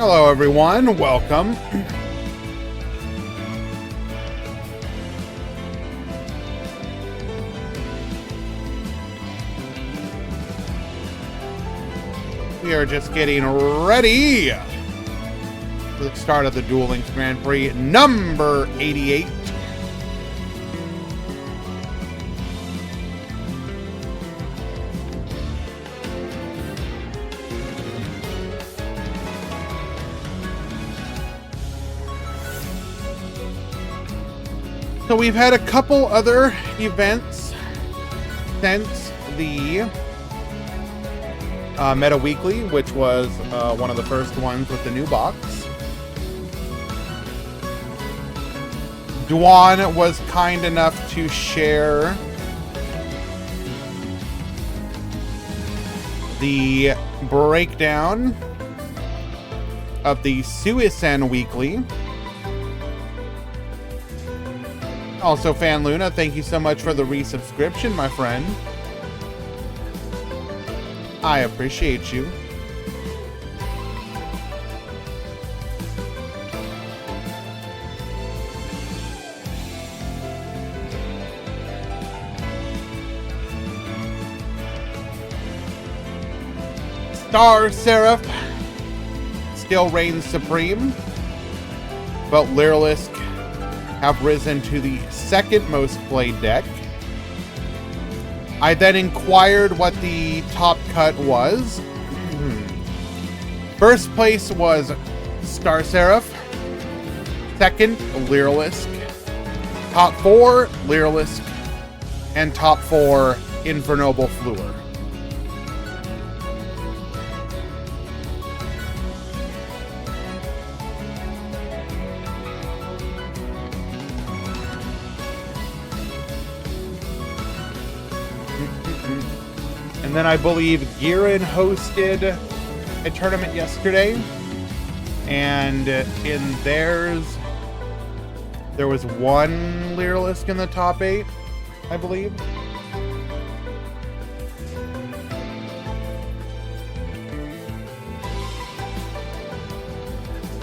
Hello everyone, welcome. We are just getting ready for the start of the Duel Links Grand Prix number 88. So we've had a couple other events since the Meta Weekly, which was one of the first ones with the new box. Duan was kind enough to share the breakdown of the Suicen Weekly. Also, Fan Luna, thank you so much for the resubscription, my friend. I appreciate you. Star Seraph still reigns supreme, but Lyrilisk have risen to the second most played deck. I then inquired what the top cut was. First place was Star Seraph. Second, Lyrilisk. Top 4, Lyrilisk. And top 4, Infernoble Fluor. And then I believe Girin hosted a tournament yesterday, and in theirs, there was one Lyrilisk in the top 8, I believe.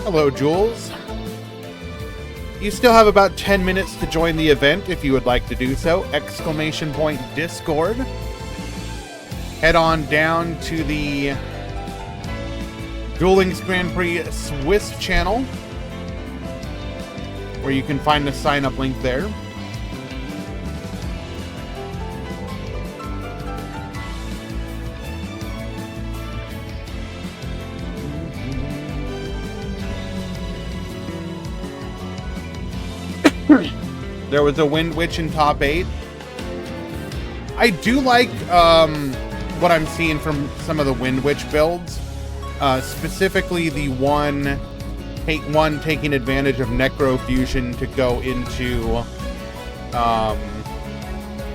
Hello, Jules. You still have about 10 minutes to join the event if you would like to do so. ! Discord. Head on down to the Duel Links Grand Prix Swiss channel, where you can find the sign-up link there. There was a Wind Witch in top 8. I do like what I'm seeing from some of the Wind Witch builds, specifically the one taking advantage of Necrofusion to go into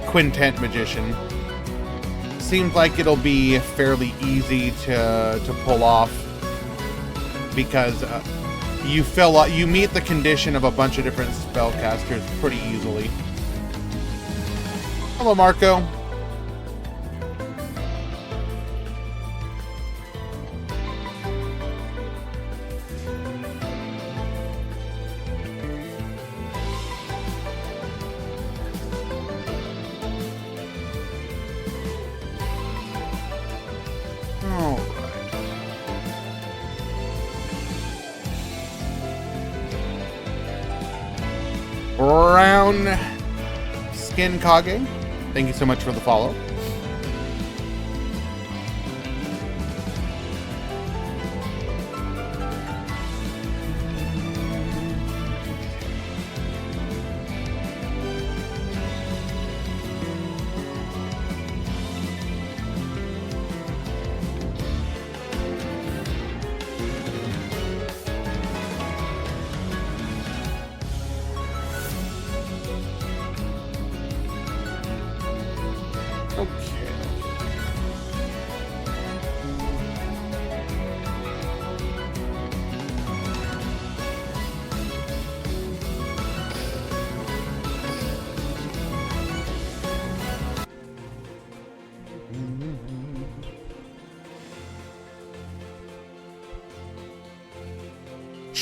Quintet Magician. Seems like it'll be fairly easy to pull off, because you meet the condition of a bunch of different spellcasters pretty easily. Hello, Marco. Brown Skin Kage, thank you so much for the follow.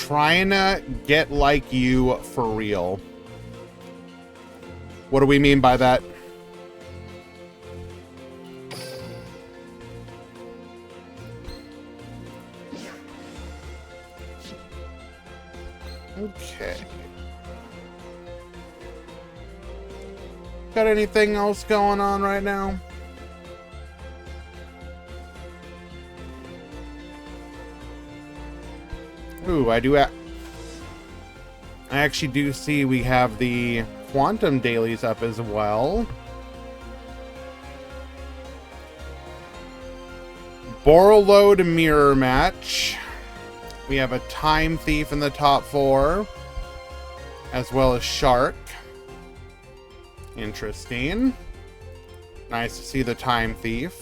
trying to get like you for real. What do we mean by that? Okay. Got anything else going on right now? Ooh, I actually do see we have the quantum dailies up as well. Borrowload mirror match. We have a time thief in the top 4, as well as shark. Interesting. Nice to see the time thief.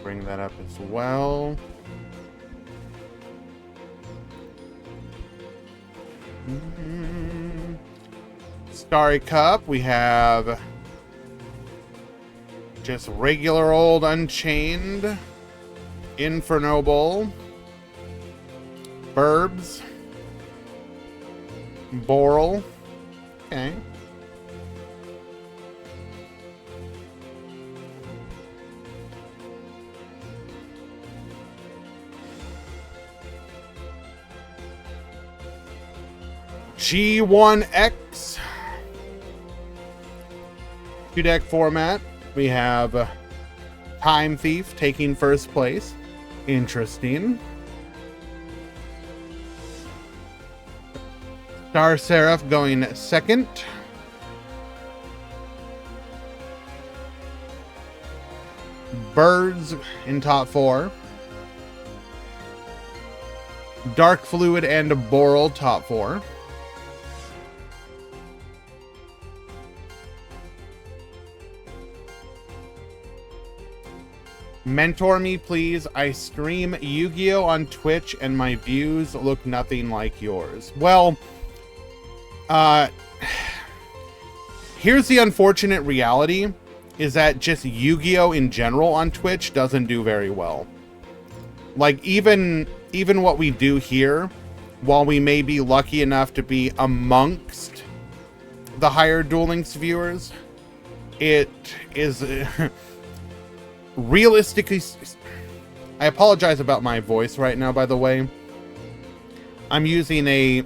Bring that up as well. Starry Cup, we have just regular old Unchained, Inferno Bowl, Burbs, Boral. Okay. G1X. 2-deck format. We have Time Thief taking first place. Interesting. Star Seraph going second. Birds in top 4. Dark Fluid and Boral top 4. Mentor me, please. I stream Yu-Gi-Oh! On Twitch and my views look nothing like yours. Well, here's the unfortunate reality, is that just Yu-Gi-Oh! In general on Twitch doesn't do very well. Like, even what we do here, while we may be lucky enough to be amongst the higher Duel Links viewers, it is... realistically, I apologize about my voice right now, by the way. I'm using a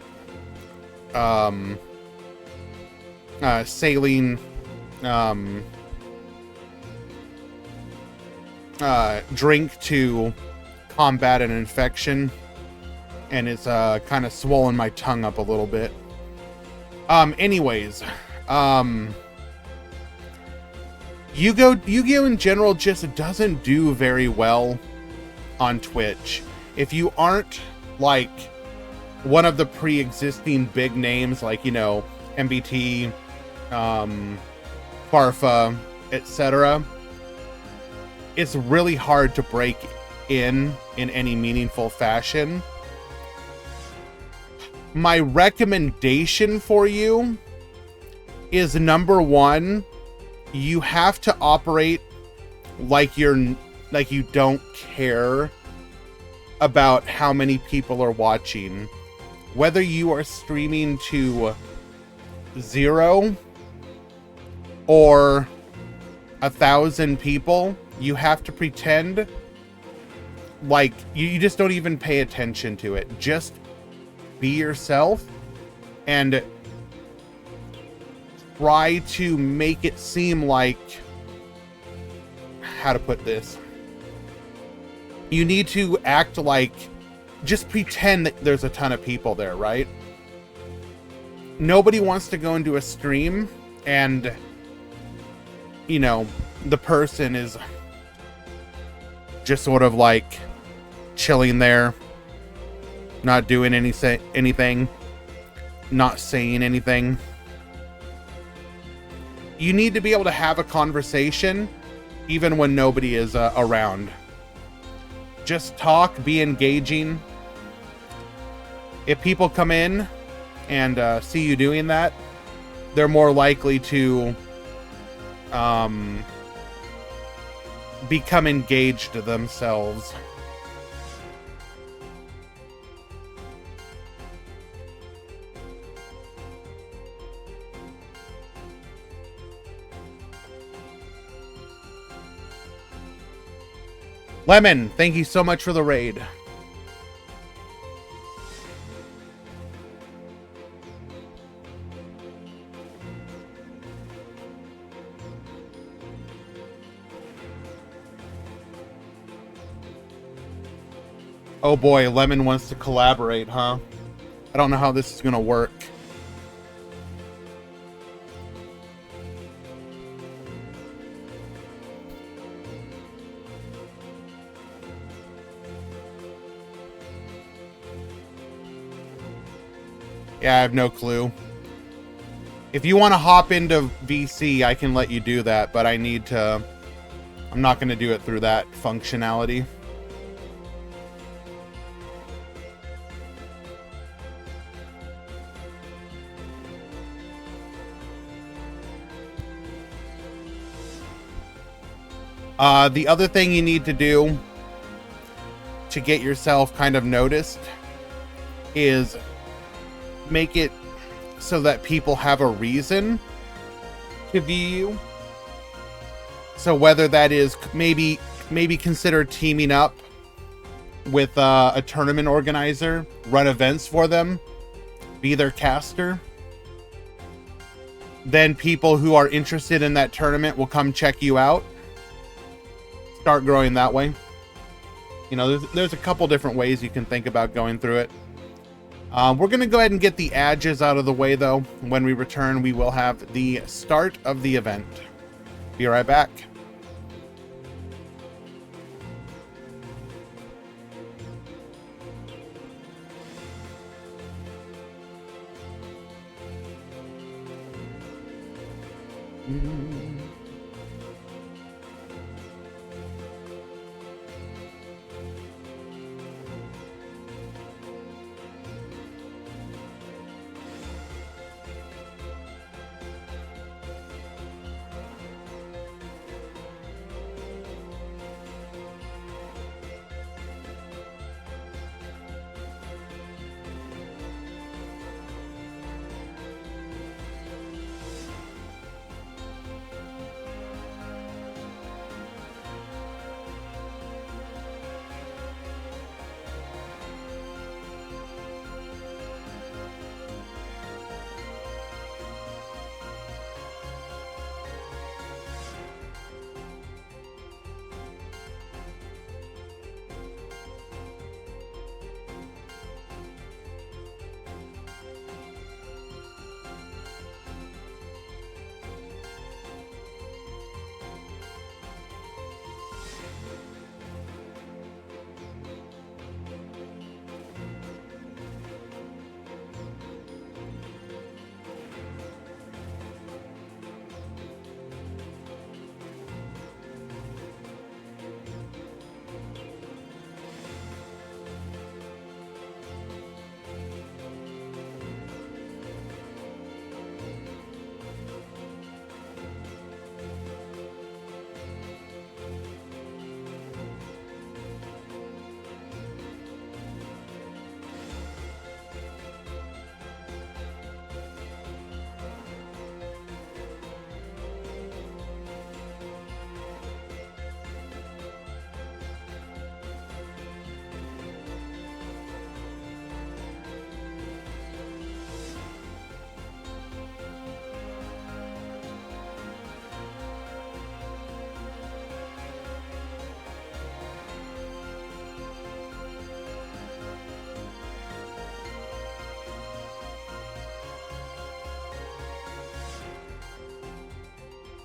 saline drink to combat an infection, and it's kind of swollen my tongue up a little bit. Anyways, Yu-Gi-Oh! In general just doesn't do very well on Twitch. If you aren't, like, one of the pre-existing big names, like, you know, MBT, Farfa, etc., it's really hard to break in any meaningful fashion. My recommendation for you is, number 1, you have to operate like you don't care about how many people are watching. Whether you are streaming to 0 or 1,000 people, you have to pretend like you just don't even pay attention to it. Just be yourself and try to make it seem like, how to put this, you need to act like, just pretend that there's a ton of people there, right? Nobody wants to go into a stream and, you know, the person is just sort of like chilling there, not doing anything, not saying anything. You need to be able to have a conversation even when nobody is around. Just talk, be engaging. If people come in and see you doing that, they're more likely to become engaged themselves. Lemon, thank you so much for the raid. Oh boy, Lemon wants to collaborate, huh? I don't know how this is gonna work. Yeah, I have no clue. If you want to hop into VC, I can let you do that, but I need to... I'm not going to do it through that functionality. The other thing you need to do to get yourself kind of noticed is make it so that people have a reason to view you. So whether that is maybe consider teaming up with a tournament organizer, run events for them, be their caster. Then people who are interested in that tournament will come check you out. Start growing that way. You know, there's a couple different ways you can think about going through it. We're going to go ahead and get the adges out of the way, though. When we return, we will have the start of the event. Be right back.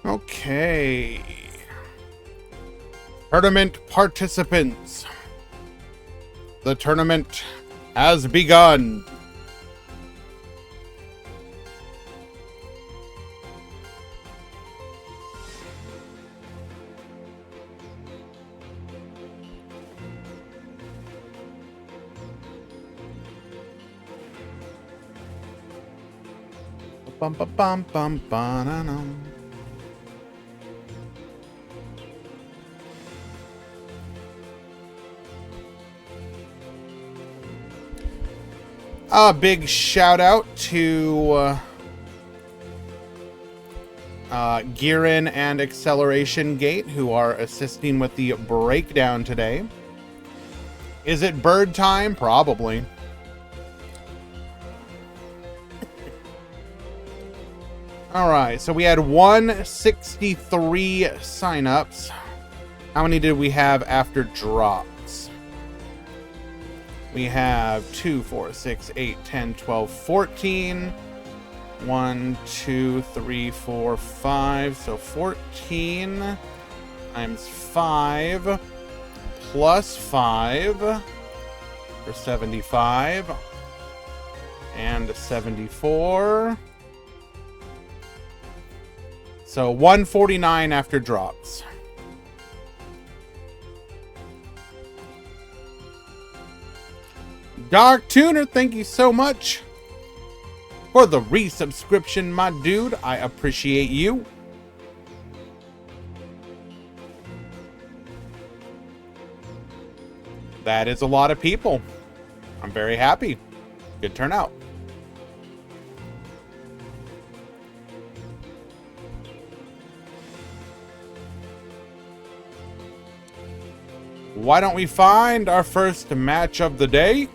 Okay. Tournament participants. The tournament has begun. Bum bum bum bum bum. A big shout out to Gearin and Acceleration Gate, who are assisting with the breakdown today. Is it bird time? Probably. All right, so we had 163 signups. How many did we have after drops? We have 2, 4, 6, 8, 10, 12, 14. 1, 2, 3, 4, 5. So 14 times 5 plus 5 for 75. And 74. So 149 after drops. Dark Tuner, thank you so much for the resubscription, my dude. I appreciate you. That is a lot of people. I'm very happy. Good turnout. Why don't we find our first match of the day?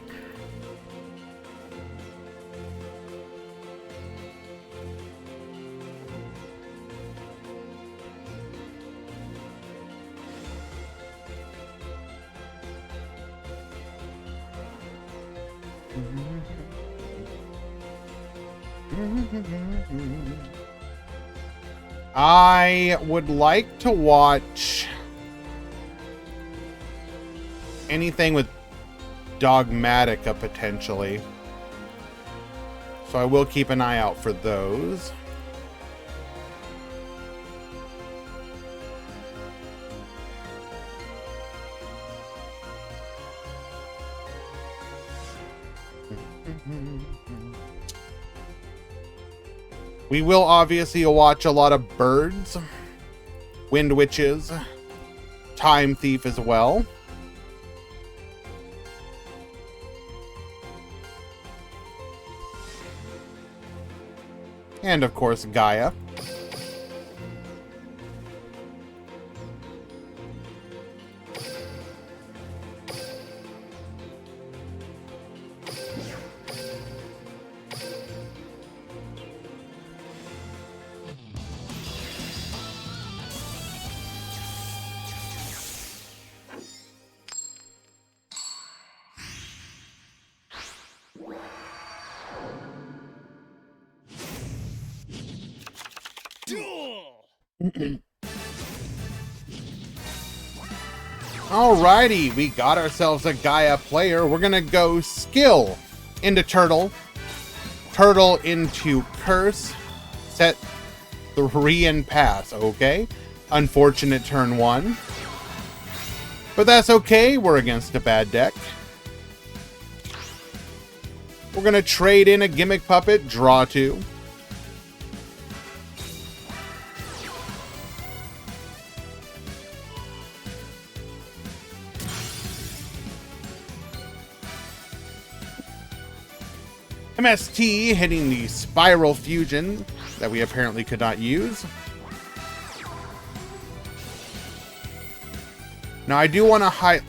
I would like to watch anything with Dogmatica potentially. So I will keep an eye out for those. We will obviously watch a lot of birds, wind witches, time thief as well. And of course, Gaia. Alrighty, we got ourselves a Gaia player. We're gonna go skill into turtle, turtle into curse, set 3 and pass. Okay, unfortunate turn 1, but that's okay. We're against a bad deck. We're gonna trade in a gimmick puppet, draw 2. MST hitting the Spiral Fusion that we apparently could not use. Now I do want to hide.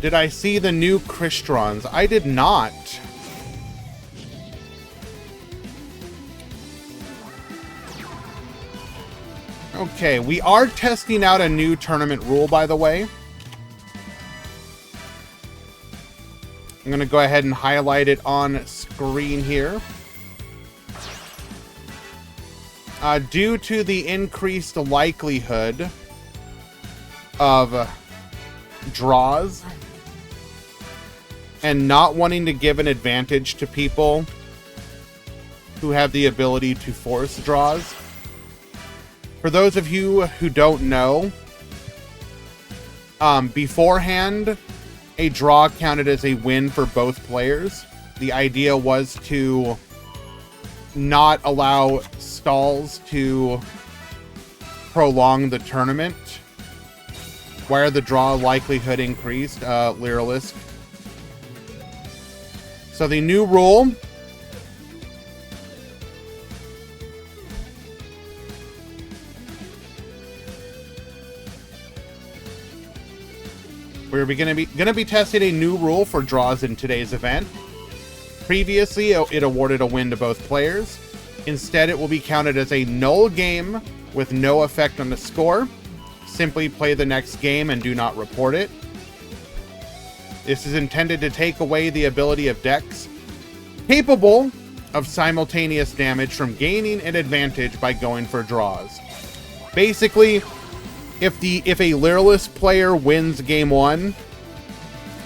Did I see the new Cristrons? I did not. Okay, we are testing out a new tournament rule, by the way. I'm going to go ahead and highlight it on screen here. Due to the increased likelihood of draws and not wanting to give an advantage to people who have the ability to force draws. For those of you who don't know, beforehand, a draw counted as a win for both players. The idea was to not allow stalls to prolong the tournament, where the draw likelihood increased, Lyrilisk. So the new rule we're going to be testing a new rule for draws in today's event. Previously, it awarded a win to both players. Instead, it will be counted as a null game with no effect on the score. Simply play the next game and do not report it. This is intended to take away the ability of decks capable of simultaneous damage from gaining an advantage by going for draws. Basically, if a Lyrilisk player wins game 1,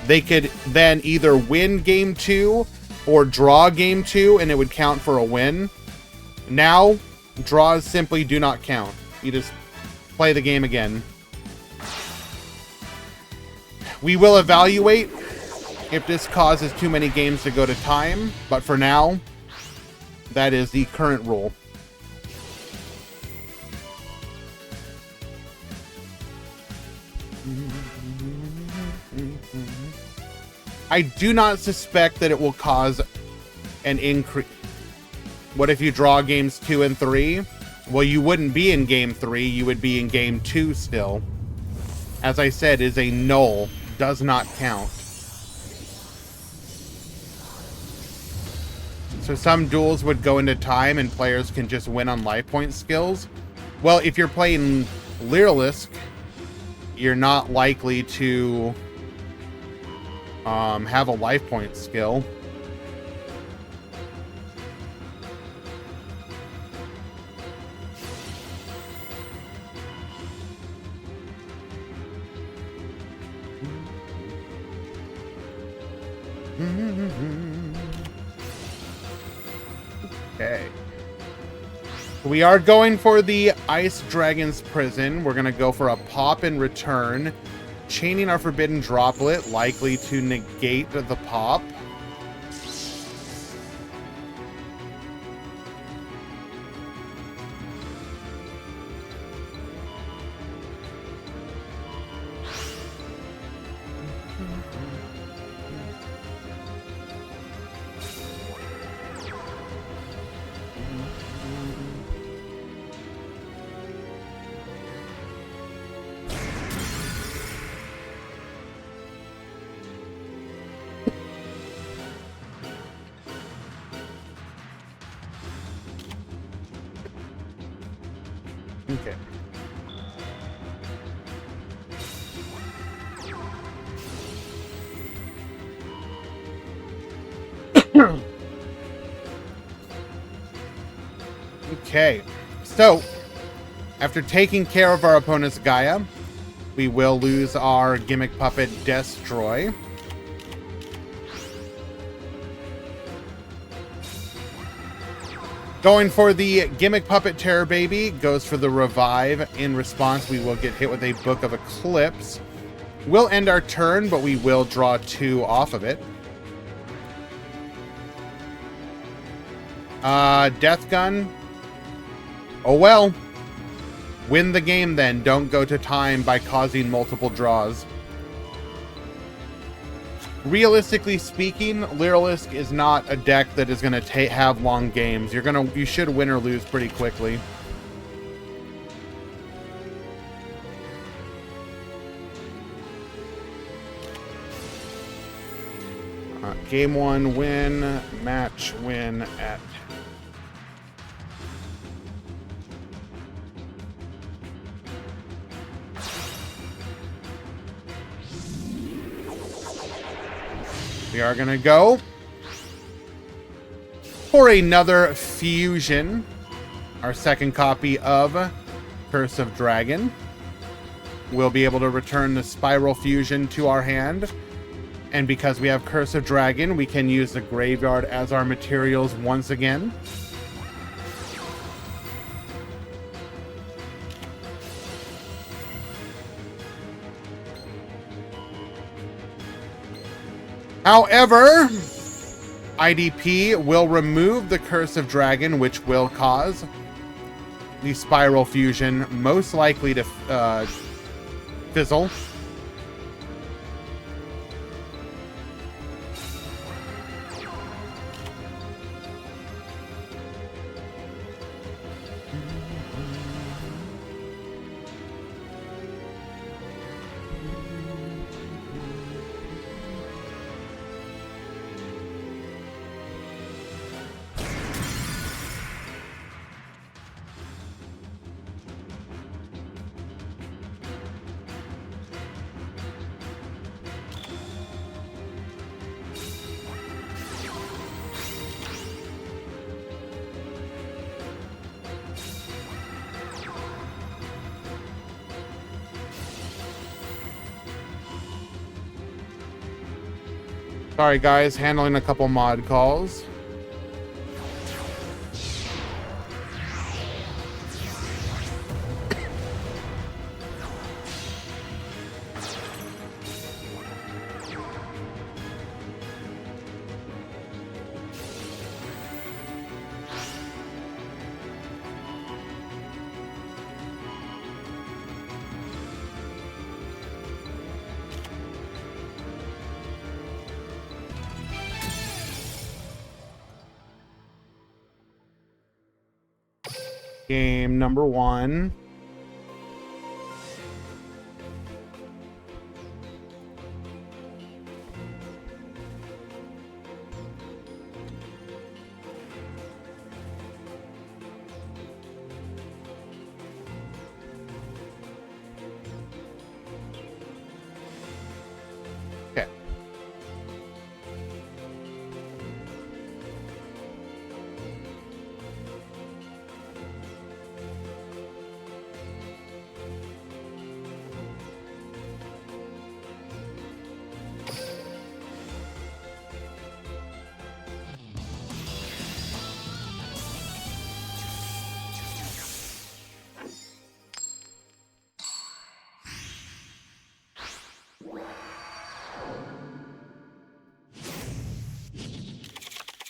they could then either win game 2 or draw game 2, and it would count for a win. Now, draws simply do not count. You just play the game again. We will evaluate if this causes too many games to go to time, but for now, that is the current rule. I do not suspect that it will cause an increase. What if you draw games 2 and 3? Well, you wouldn't be in game 3, you would be in game 2 still. As I said, is a null, does not count. So some duels would go into time and players can just win on life point skills. Well, if you're playing Lyrilisk, you're not likely to have a life point skill. Okay. We are going for the Ice Dragon's Prison. We're going to go for a pop and return. Chaining our Forbidden Droplet, likely to negate the pop. Okay. Okay. So, after taking care of our opponent's Gaia, we will lose our Gimmick Puppet Destroy. Going for the Gimmick Puppet Terror Baby, goes for the Revive. In response, we will get hit with a Book of Eclipse. We'll end our turn, but we will draw 2 off of it. Death Gun. Oh well. Win the game then. Don't go to time by causing multiple draws. Realistically speaking, Lyrilisk is not a deck that is going to have long games. You should win or lose pretty quickly. Game 1 win, match win at we We are going to go for another fusion. Our second copy of Curse of Dragon. We'll be able to return the Spiral Fusion to our hand. And because we have Curse of Dragon, we can use the graveyard as our materials once again. However, IDP will remove the Curse of Dragon, which will cause the Spiral Fusion most likely to fizzle. Sorry guys, handling a couple mod calls. Game number 1. Okay.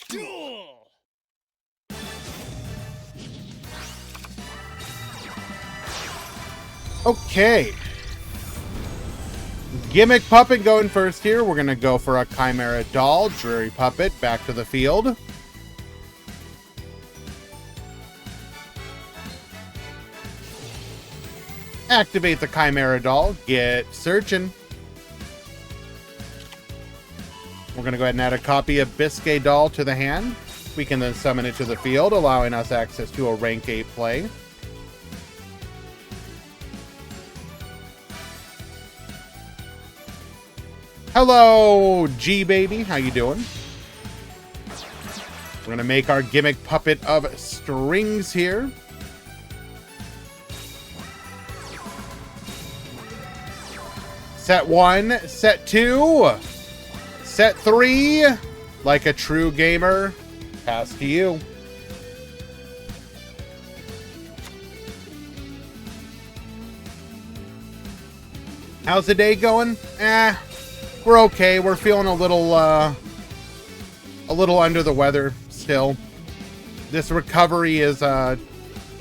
Duel! Okay. Gimmick Puppet going first here. We're going to go for a Chimera Doll. Dreary Puppet back to the field. Activate the Chimera Doll. Get searching. We're going to go ahead and add a copy of Biscay Doll to the hand. We can then summon it to the field, allowing us access to a rank 8 play. Hello, G-Baby. How you doing? We're going to make our Gimmick Puppet of Strings here. Set 1, set 2. Set 3, like a true gamer, pass to you. How's the day going? We're okay. We're feeling a little under the weather still. This recovery is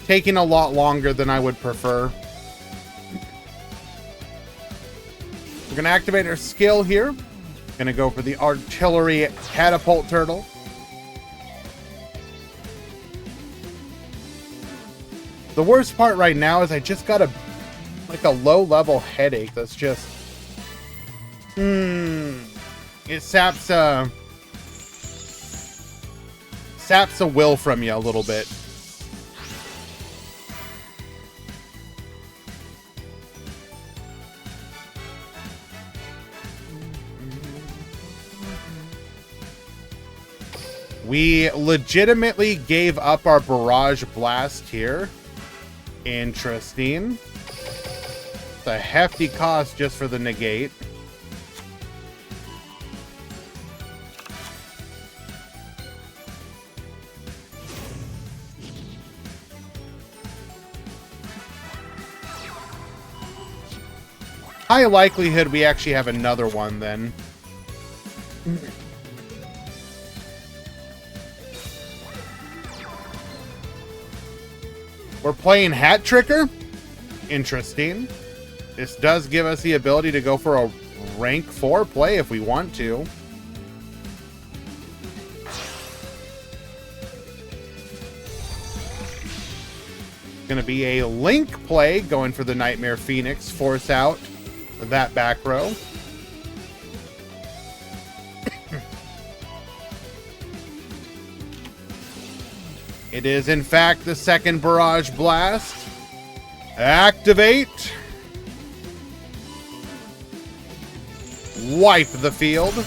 taking a lot longer than I would prefer. We're gonna activate our skill here. Gonna go for the Artillery Catapult Turtle. The worst part right now is I just got a low-level headache that's just it saps a will from you a little bit. We legitimately gave up our Barrage Blast here. Interesting. It's a hefty cost just for the negate. High likelihood we actually have another one then. We're playing Hat Tricker. Interesting. This does give us the ability to go for a rank 4 play if we want to. Gonna be a Link play, going for the Nightmare Phoenix, force out that back row. It is, in fact, the second Barrage Blast. Activate. Wipe the field.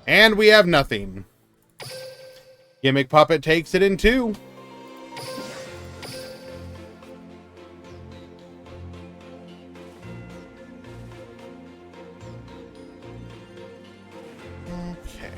And we have nothing. Gimmick Puppet takes it in 2. Okay.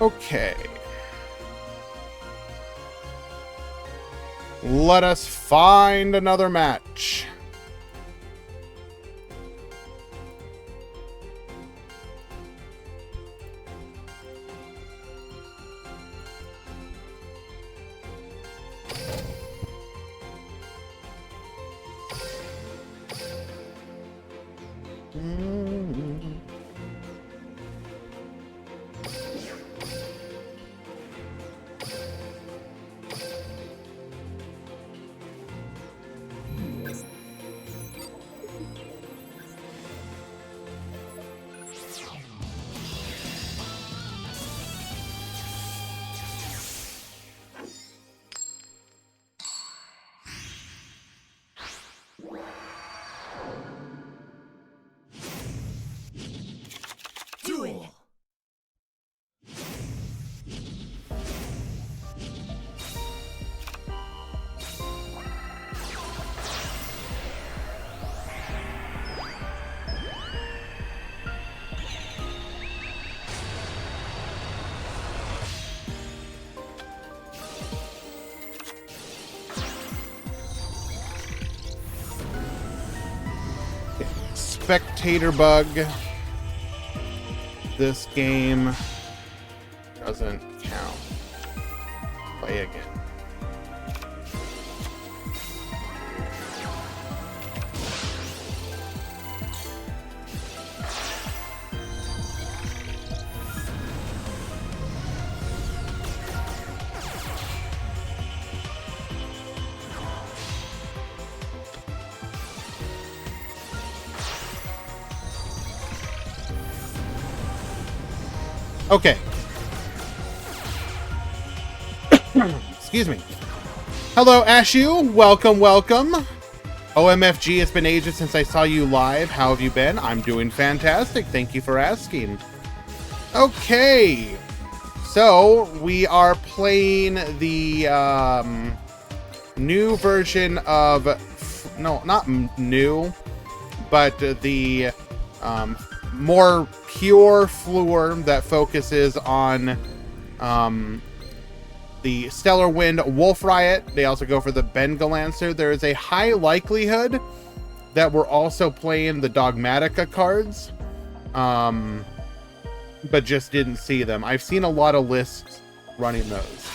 Okay. Let us find another match. Duel. Spectator bug. This game doesn't count. Play again. Okay. Excuse me. Hello, Ashu. Welcome, welcome. OMFG, it's been ages since I saw you live. How have you been? I'm doing fantastic. Thank you for asking. Okay. So, we are playing the new version of... No, not new, but the more pure Fleur that focuses on the Stellar Wind Wolf Riot. They also go for the Bengalancer. There is a high likelihood that we're also playing the Dogmatica cards, but just didn't see them. I've seen a lot of lists running those.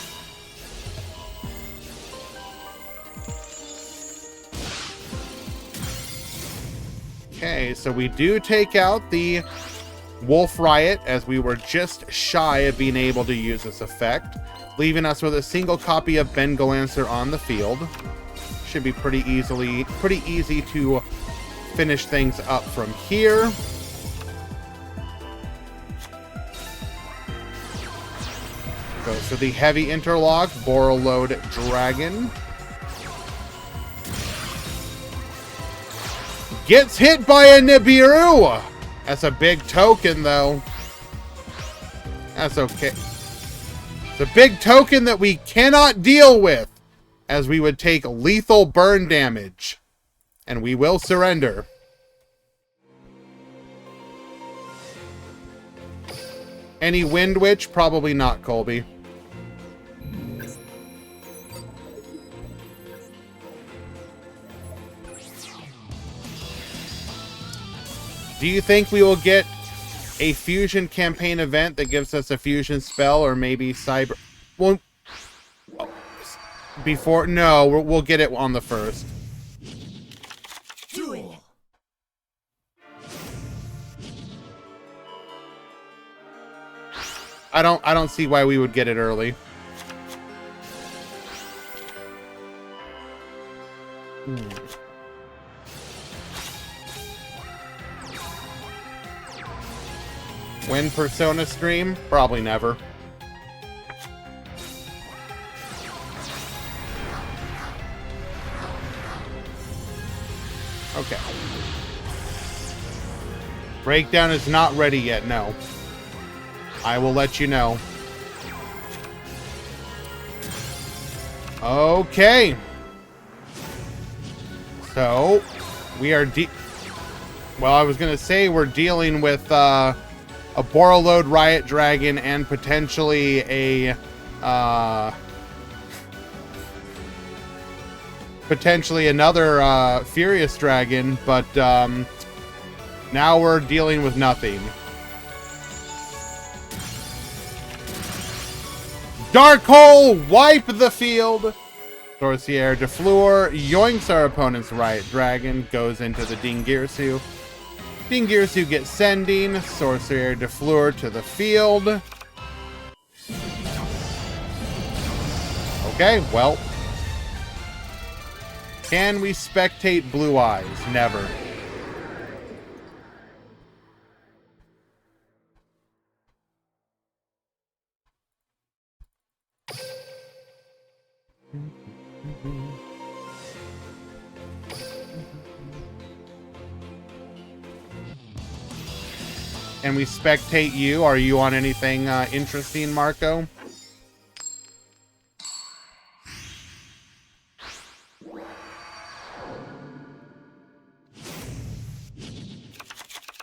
Okay, so we do take out the Wolf Riot, as we were just shy of being able to use this effect, leaving us with a single copy of Bengalancer on the field. Should be pretty easy to finish things up from here. Goes for the heavy interlock, Borreload Dragon. Gets hit by a Nibiru! That's a big token, though. That's okay. It's a big token that we cannot deal with, as we would take lethal burn damage. And we will surrender. Any Wind Witch? Probably not, Colby. Do you think we will get a fusion campaign event that gives us a fusion spell, or maybe cyber? Well, before, no, we'll get it on the first. Duel. I don't see why we would get it early. When Persona stream? Probably never. Okay. Breakdown is not ready yet, no. I will let you know. Okay. So, we are well, I was going to say we're dealing with a Borreload Riot Dragon and potentially a potentially another Furious Dragon, but now we're dealing with nothing. Dark Hole, wipe the field. Sorcier de Fleur yoinks our opponent's Riot Dragon, goes into the Dingirsu. Dingirsu gets sending. Sorcier de Fleur to the field. Okay, well. Can we spectate Blue Eyes? Never. And we spectate you. Are you on anything interesting, Marco?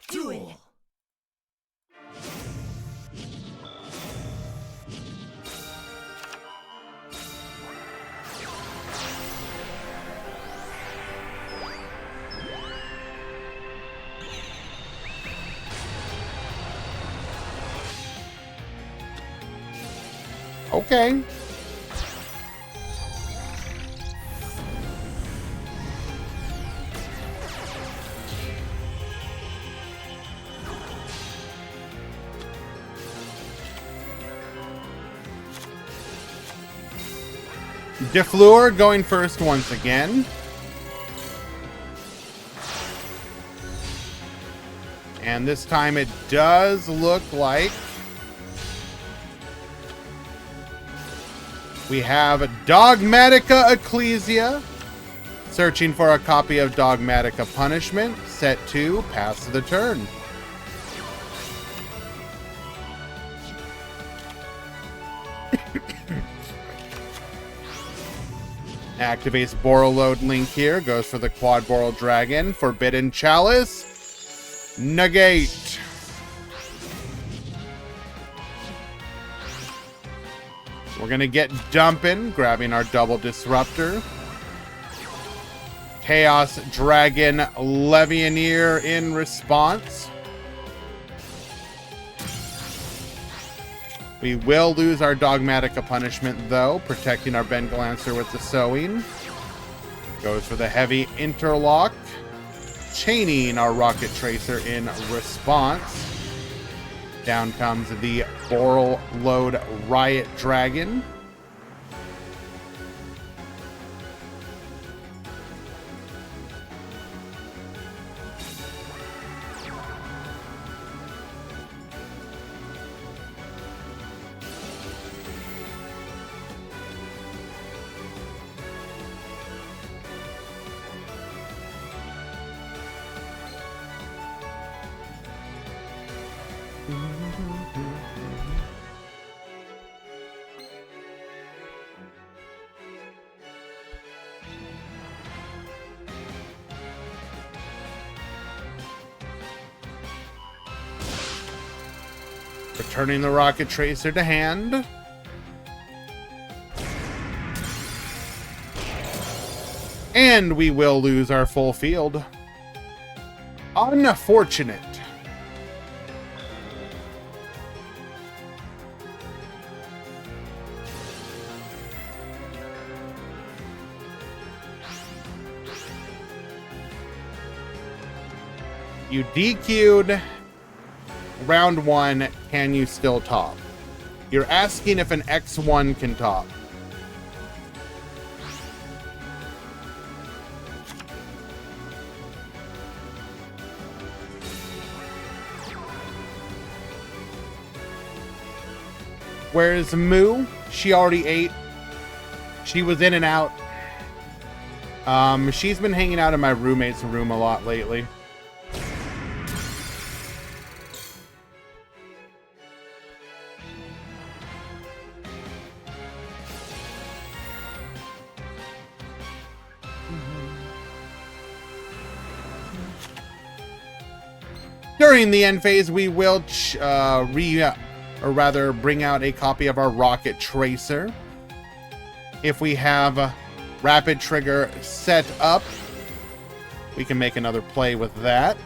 Duel. Okay. De Fleur going first once again. And this time it does look like we have Dogmatica Ecclesia, searching for a copy of Dogmatica Punishment. Set 2, pass the turn. Activates Borreload Link here, goes for the Quad Boral Dragon. Forbidden Chalice. Negate. We're going to get dumping, grabbing our double disruptor. Chaos Dragon Levianeer in response. We will lose our Dogmatica punishment, though, protecting our Bengalancer with the Sowing. Goes for the heavy interlock, chaining our Rocket Tracer in response. Down comes the Boral Load Riot Dragon. Returning the Rocket Tracer to hand. And we will lose our full field. Unfortunate. You DQ'd round 1. Can you still top? You're asking if an X1 can top. Where's Moo? She already ate. She was in and out. She's been hanging out in my roommate's room a lot lately. During the end phase, we will bring out a copy of our Rocket Tracer. If we have Rapid Trigger set up, we can make another play with that.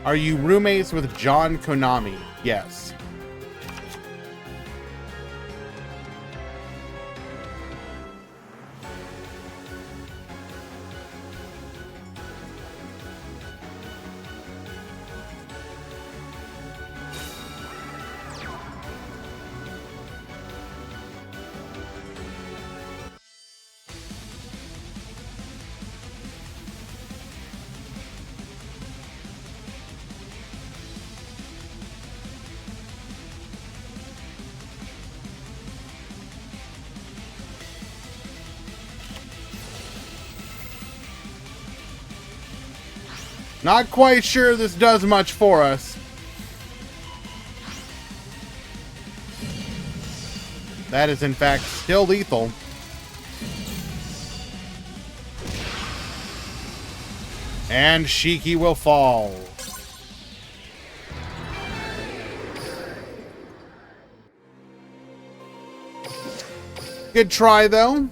Are you roommates with John Konami? Yes. Not quite sure this does much for us. That is, in fact, still lethal. And Shiki will fall. Good try, though.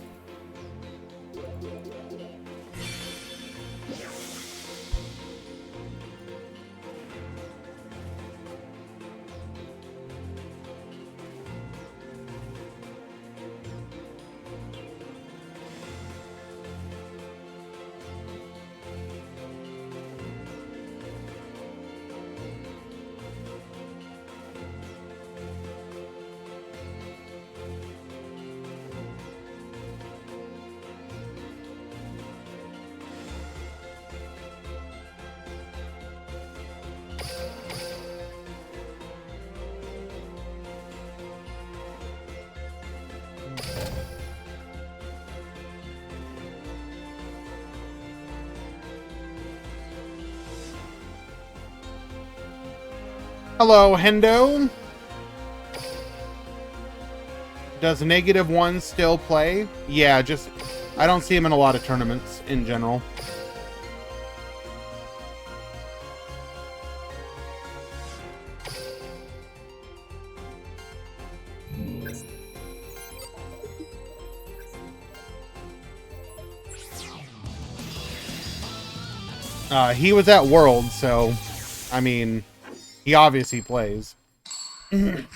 Hello, Hendo. Does -1 still play? Yeah, just I don't see him in a lot of tournaments in general. He was at World, so, I mean, he obviously plays. Duel.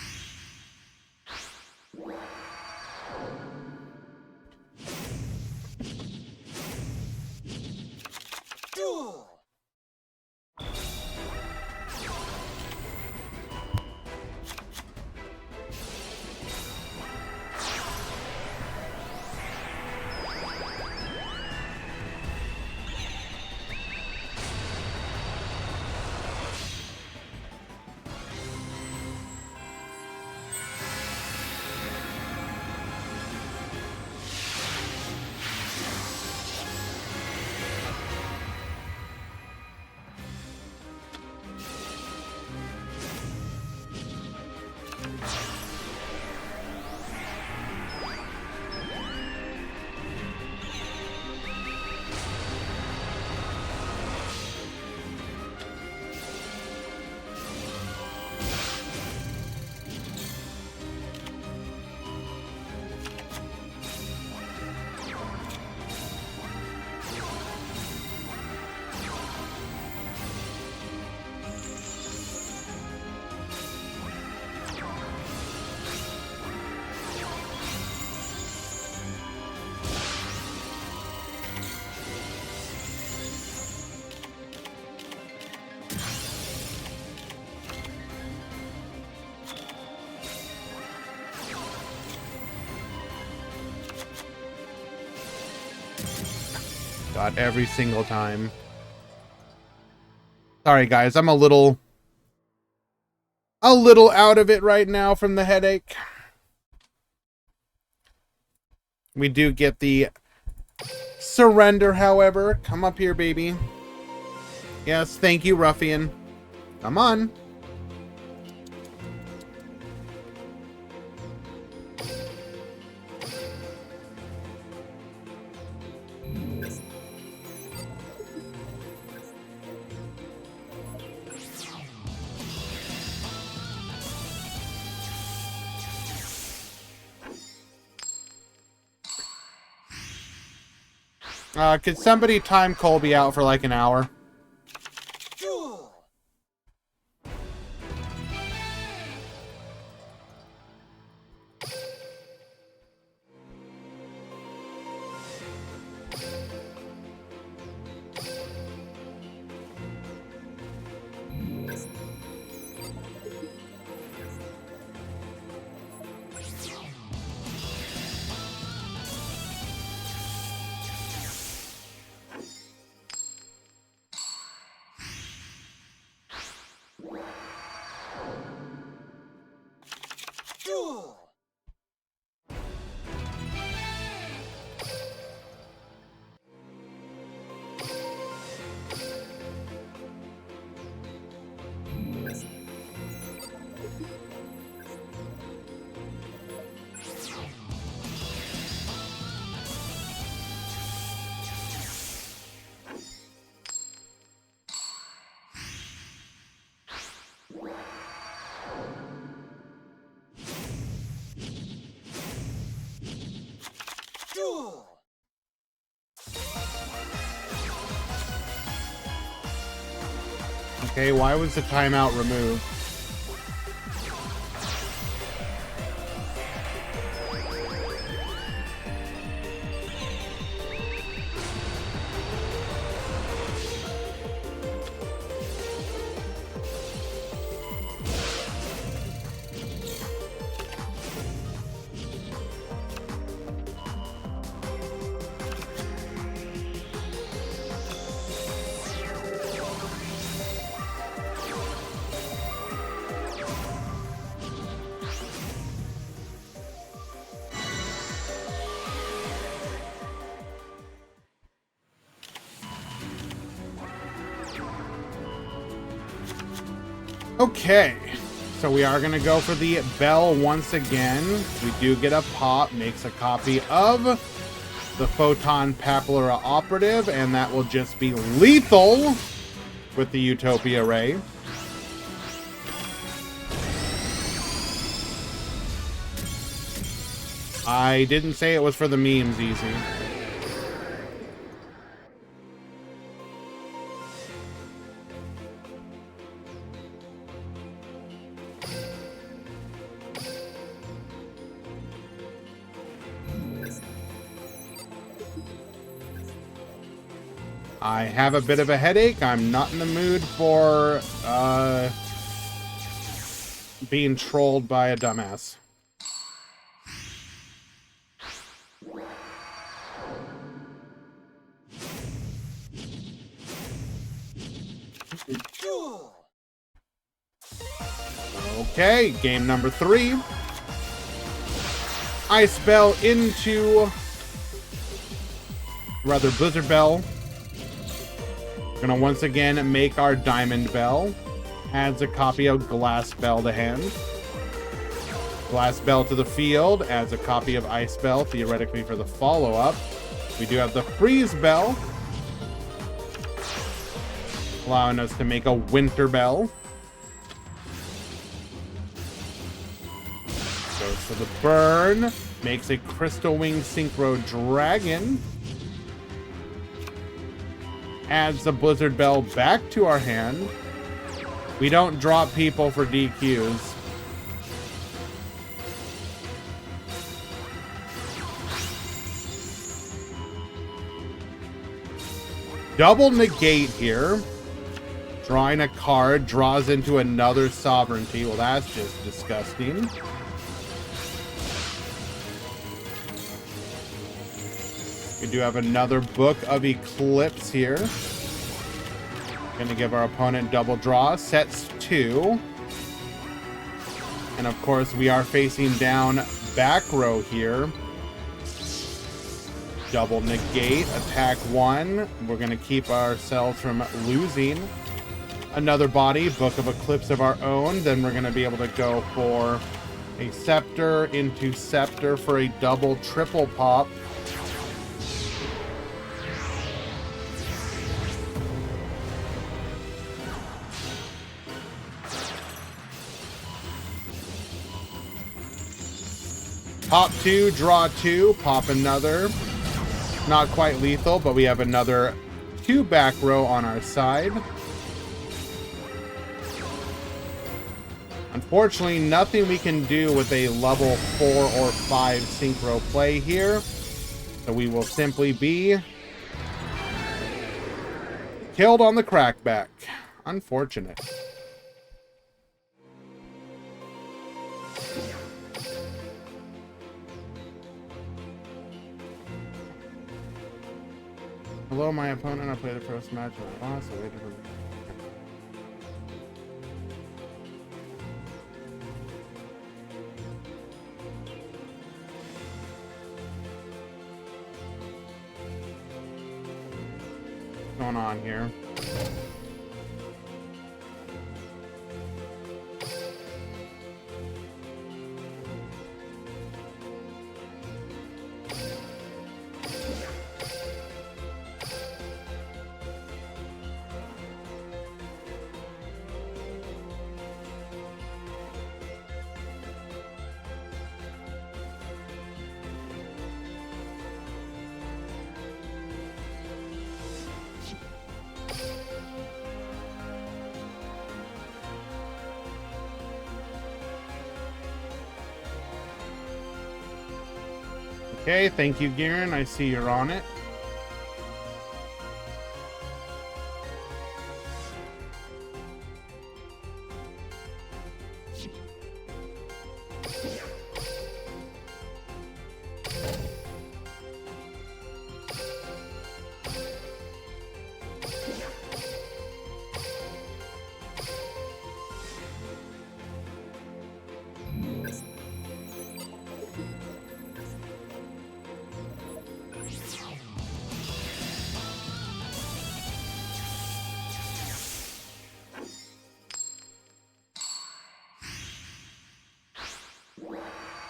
God, every single time. Sorry, guys. I'm a little out of it right now from the headache. We do get the surrender, however. Come up here, baby. Yes, thank you, Ruffian. Come on. Could somebody time Colby out for like an hour? Duel. Duel. Duel. Okay, why was the timeout removed? Okay, so we are going to go for the bell once again. We do get a pop, makes a copy of the Photon Papillary Operative, and that will just be lethal with the Utopia Ray. I didn't say it was for the memes, Easy. I have a bit of a headache. I'm not in the mood for being trolled by a dumbass. Duel. Okay, game number 3. Ice Bell into... rather, Blizzard Bell. We're gonna once again make our Diamond Bell. Adds a copy of Glass Bell to hand. Glass Bell to the field. Adds a copy of Ice Bell, theoretically for the follow-up. We do have the Freeze Bell, allowing us to make a Winter Bell. Goes for the burn. Makes a Crystal Wing Synchro Dragon. Adds the Blizzard Bell back to our hand. We don't drop people for DQs. Double negate here. Drawing a card draws into another sovereignty. Well, that's just disgusting. We do have another Book of Eclipse here. Gonna give our opponent double draw. Sets 2. And of course, we are facing down back row here. Double negate, attack 1. We're gonna keep ourselves from losing another body, Book of Eclipse of our own. Then we're gonna be able to go for a Scepter into Scepter for a double triple pop. Pop 2, draw 2, pop another. Not quite lethal, but we have another 2 back row on our side. Unfortunately, nothing we can do with a level 4 or 5 synchro play here. So we will simply be killed on the crackback. Unfortunate. Hello, my opponent. I played the first match and I lost. I waited for... What's going on here? Okay, thank you, Garen. I see you're on it.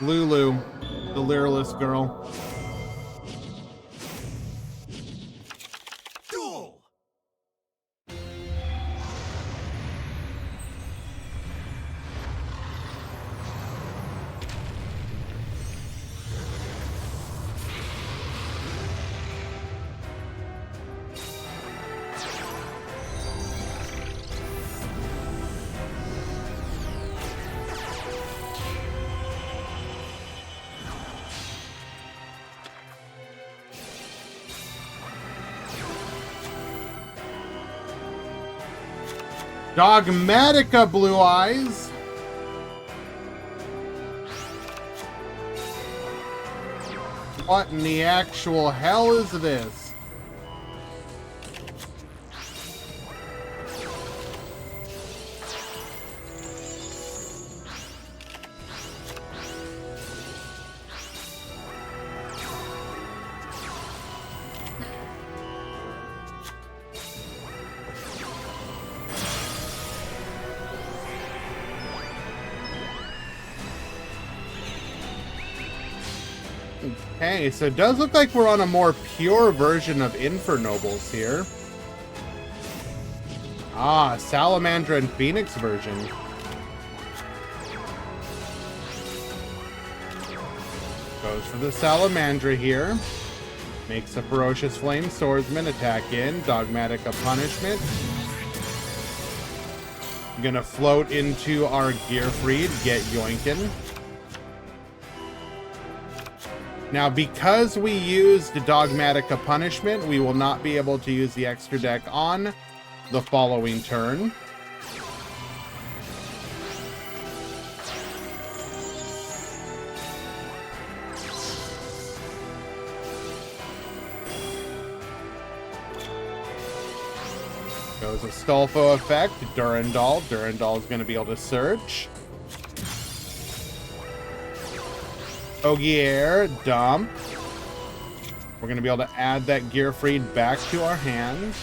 Lulu, the liraless girl. Duel. Dogmatica, Blue Eyes. What in the actual hell is this? Okay, so it does look like we're on a more pure version of Infernobles here. Ah, Salamandra and Phoenix version. Goes for the Salamandra here. Makes a Ferocious Flame Swordsman attack in. Dogmatica Punishment. Gonna float into our Gearfried, get yoinkin'. Now, because we used Dogmatica Punishment, we will not be able to use the extra deck on the following turn. Goes a Stolfo effect, Durandal. Durandal is going to be able to search. Ogier, dump. We're going to be able to add that Gearfried back to our hand.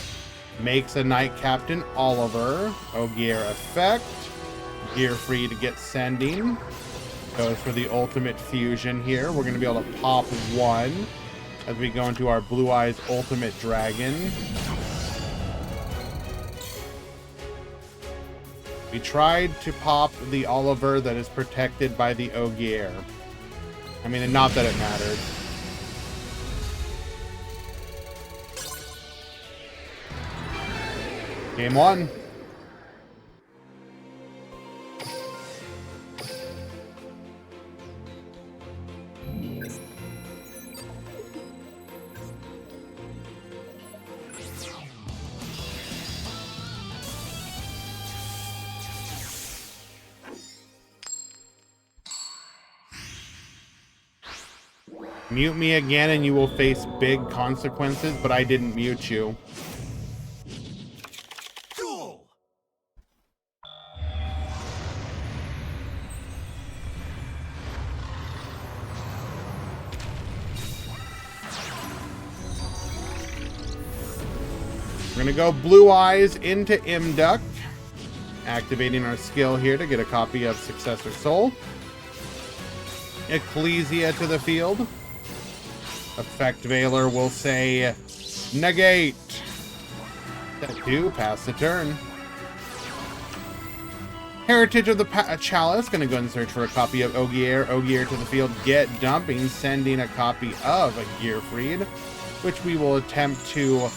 Makes a Knight Captain Oliver. Ogier effect. Gearfried gets sending. Goes for the ultimate fusion here. We're going to be able to pop one as we go into our Blue Eyes Ultimate Dragon. We tried to pop the Oliver that is protected by the Ogier. I mean, not that it mattered. Game one. Mute me again and you will face big consequences, but I didn't mute you. Duel. We're going to go Blue Eyes into Imduck. Activating our skill here to get a copy of Successor Soul. Ecclesia to the field. Effect Veiler will say negate. That do pass the turn. Heritage of the Chalice. Gonna go and search for a copy of Ogier. Ogier to the field. Get dumping. Sending a copy of a Gearfried, which we will attempt to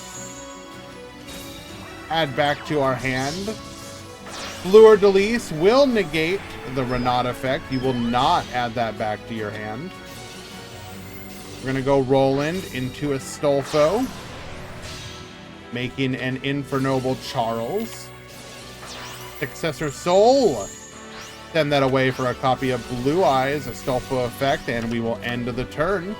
add back to our hand. Fleur de Lis will negate the Renata effect. You will not add that back to your hand. We're going to go Roland into a Stolfo, making an Infernoble Charles. Successor Soul. Send that away for a copy of Blue Eyes, a Stolfo effect, and we will end the turn.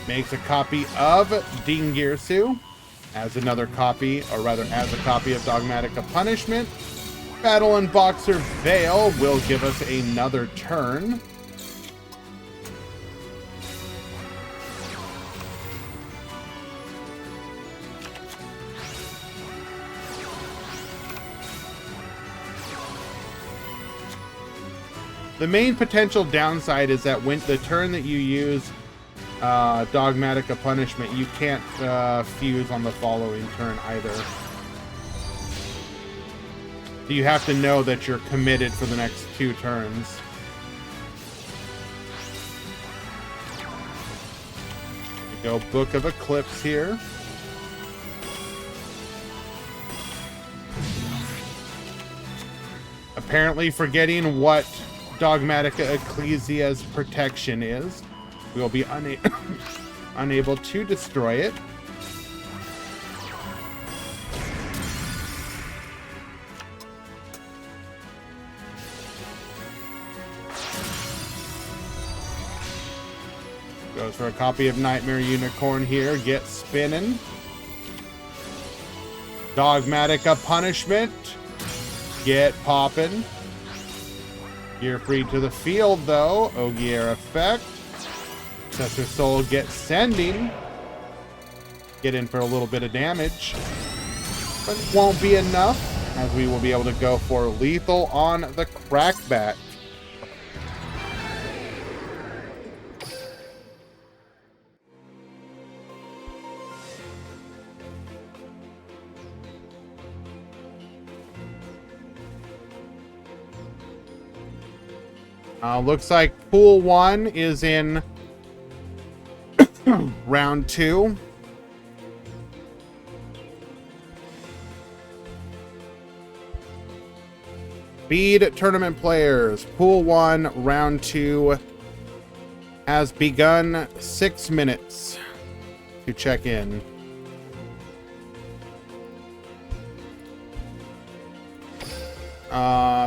Makes a copy of Dingirsu as another copy, or rather as a copy of Dogmatica Punishment. Battle and Boxer Veil will give us another turn. The main potential downside is that when the turn that you use Dogmatica Punishment, you can't fuse on the following turn either. You have to know that you're committed for the next 2 turns. We go Book of Eclipse here. Apparently forgetting what Dogmatica Ecclesia's protection is, we will be unable to destroy it. Goes for a copy of Nightmare Unicorn here. Get spinning. Dogmatica Punishment. Get poppin'. You're free to the field, though. Ogier Effect. Successor Soul, get sending. Get in for a little bit of damage. But it won't be enough, as we will be able to go for lethal on the Crackback. Looks like pool 1 is in round 2. Speed tournament players. Pool 1, round 2 has begun. 6 minutes to check in.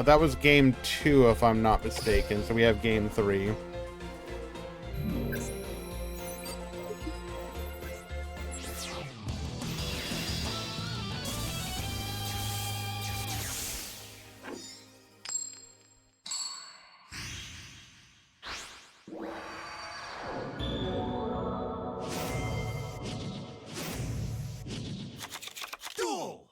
That was game 2, if I'm not mistaken. So we have game 3. Duel.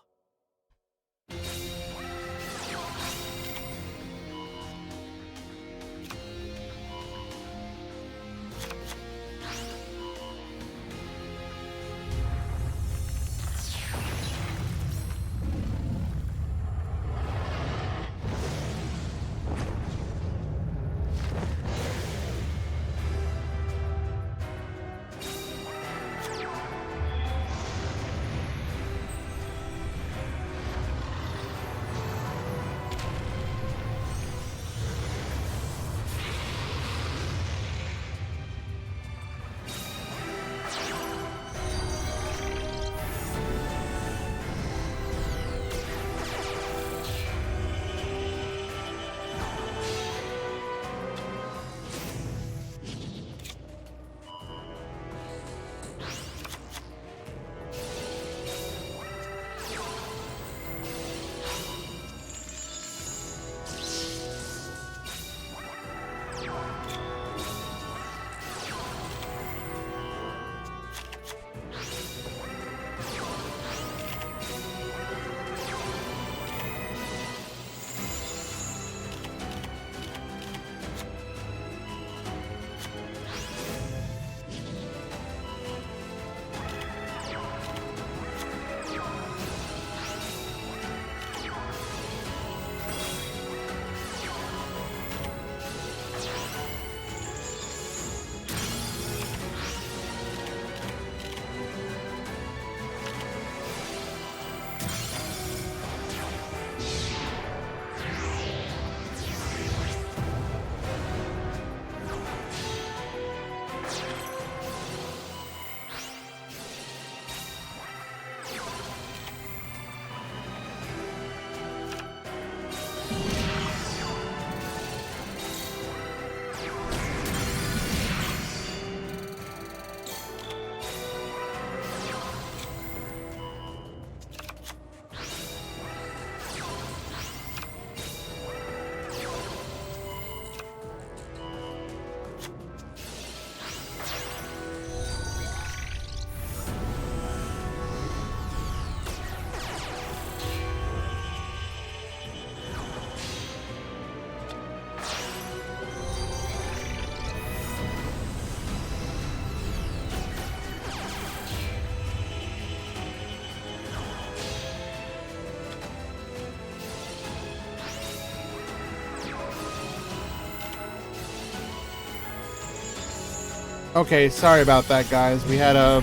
Okay, sorry about that, guys. We had a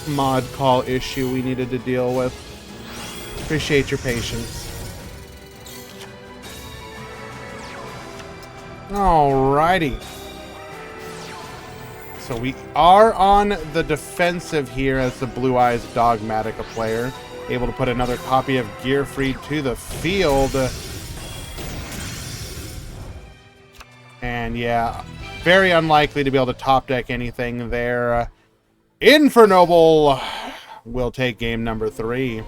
mod call issue we needed to deal with. Appreciate your patience. Alrighty. So we are on the defensive here as the Blue Eyes Dogmatica player. Able to put another copy of Gearfried to the field. And yeah, very unlikely to be able to top deck anything there. Infernoble will take game number 3.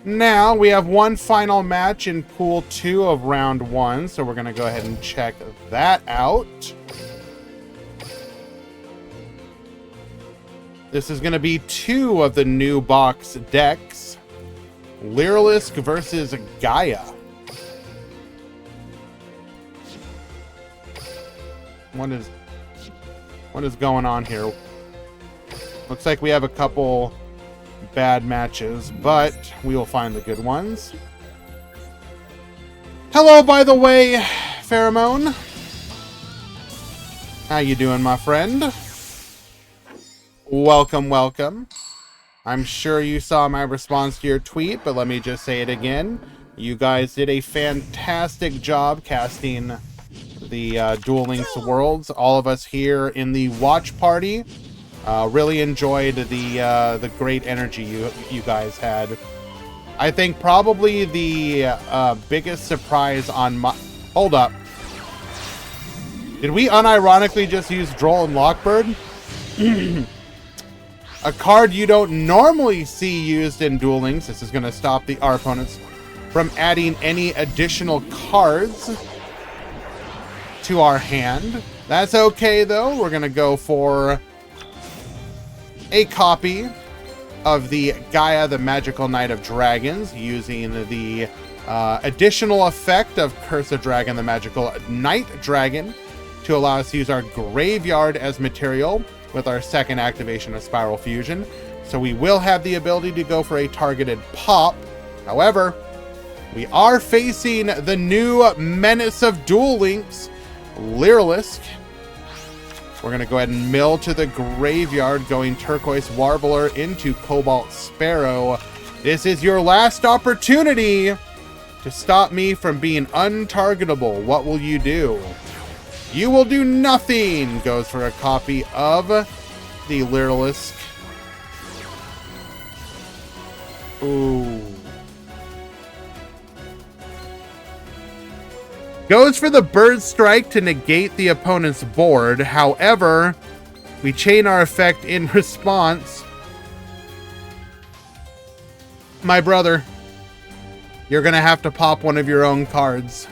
Now, we have one final match in Pool 2 of Round 1, so we're going to go ahead and check that out. This is going to be 2 of the new box decks. Lyrilisk versus Gaia. What is going on here? Looks like we have a couple bad matches, but we will find the good ones. Hello, by the way, Pheromone. How you doing, my friend? Welcome, welcome. I'm sure you saw my response to your tweet, but let me just say it again. You guys did a fantastic job casting the Duel Links Worlds. All of us here in the watch party really enjoyed the great energy you guys had. I think probably the biggest surprise on my... Hold up. Did we unironically just use Droll and Lockbird? A card you don't normally see used in Duel Links. This is going to stop our opponents from adding any additional cards to our hand. That's okay, though. We're going to go for a copy of the Gaia, the Magical Knight of Dragons, using the additional effect of Curse of Dragon, the Magical Knight Dragon, to allow us to use our graveyard as material with our second activation of Spiral Fusion. So we will have the ability to go for a targeted pop. However, we are facing the new menace of Duel Links, Lyrilisk. We're going to go ahead and mill to the graveyard, going Turquoise Warbler into Cobalt Sparrow. This is your last opportunity to stop me from being untargetable. What will you do? You will do nothing. Goes for a copy of the Lyrilisk. Ooh. Goes for the Bird Strike to negate the opponent's board. However, we chain our effect in response. My brother, you're going to have to pop one of your own cards.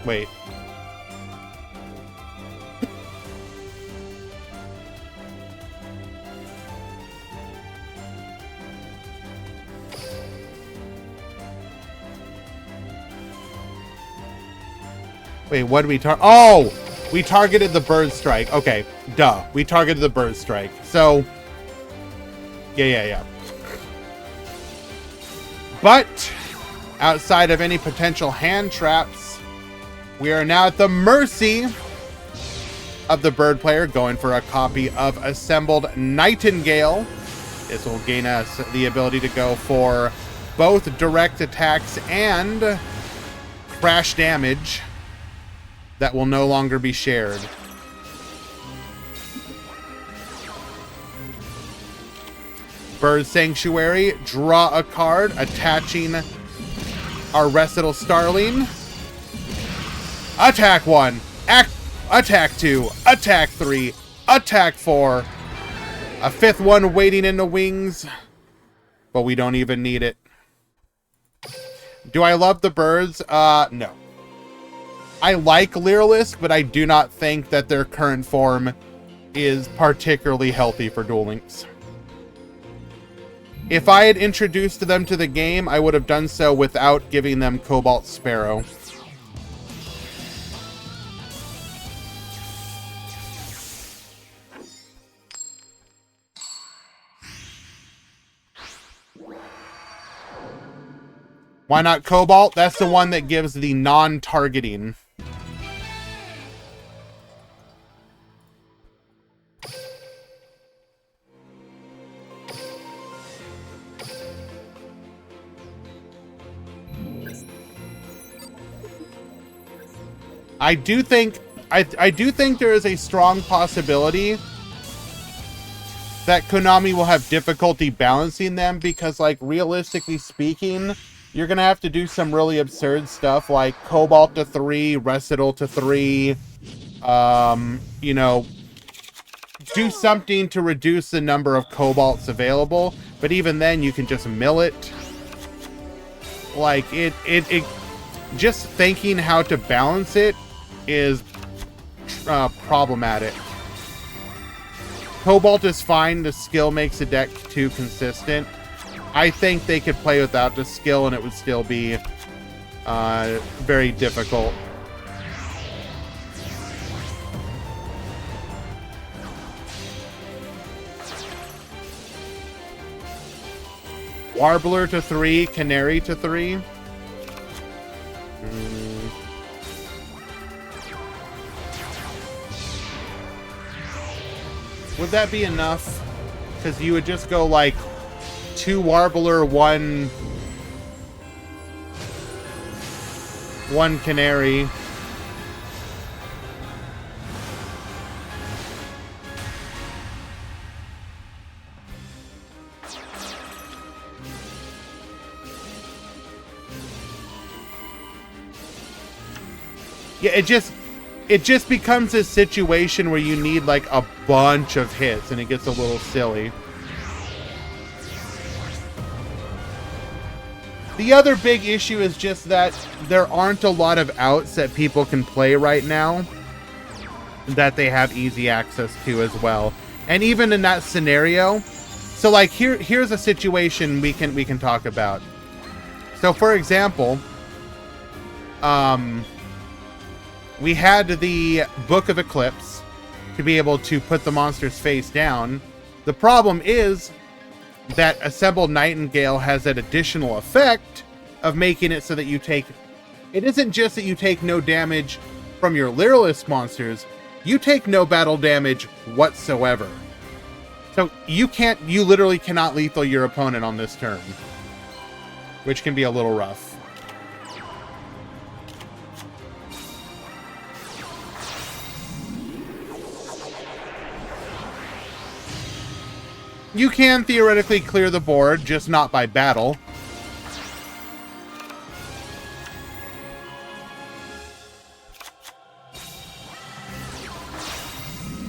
Wait. Wait, what did we target? Oh! We targeted the Bird Strike. Okay, duh. We targeted the Bird Strike. So, yeah. But, outside of any potential hand traps, we are now at the mercy of the bird player, going for a copy of Assembled Nightingale. This will gain us the ability to go for both direct attacks and crash damage that will no longer be shared. Bird Sanctuary, draw a card, attaching our Recital Starling. Attack 1, attack 2, attack 3, attack 4. A 5th one waiting in the wings, but we don't even need it. Do I love the birds? No. I like Lyrilisk, but I do not think that their current form is particularly healthy for Duel Links. If I had introduced them to the game, I would have done so without giving them Cobalt Sparrow. Why not Cobalt? That's the one that gives the non-targeting. I do think there is a strong possibility that Konami will have difficulty balancing them because, like, realistically speaking, you're gonna have to do some really absurd stuff like Cobalt to 3, Recital to 3, you know, do something to reduce the number of Cobalts available, but even then you can just mill it. Like, it just thinking how to balance it is problematic. Cobalt is fine. The skill makes the deck too consistent. I think they could play without the skill and it would still be very difficult. Warbler to 3, Canary to 3. Would that be enough? Because you would just go like 2 Warbler, 1 Canary. Yeah, it just becomes a situation where you need like a bunch of hits and it gets a little silly. The other big issue is just that there aren't a lot of outs that people can play right now that they have easy access to as well. And even in that scenario, so like here's a situation we can talk about. So for example, we had the Book of Eclipse to be able to put the monster's face down. The problem is that Assembled Nightingale has that additional effect of making it so that you take... It isn't just that you take no damage from your Lyralist monsters, you take no battle damage whatsoever. So you literally cannot lethal your opponent on this turn, which can be a little rough. You can theoretically clear the board, just not by battle.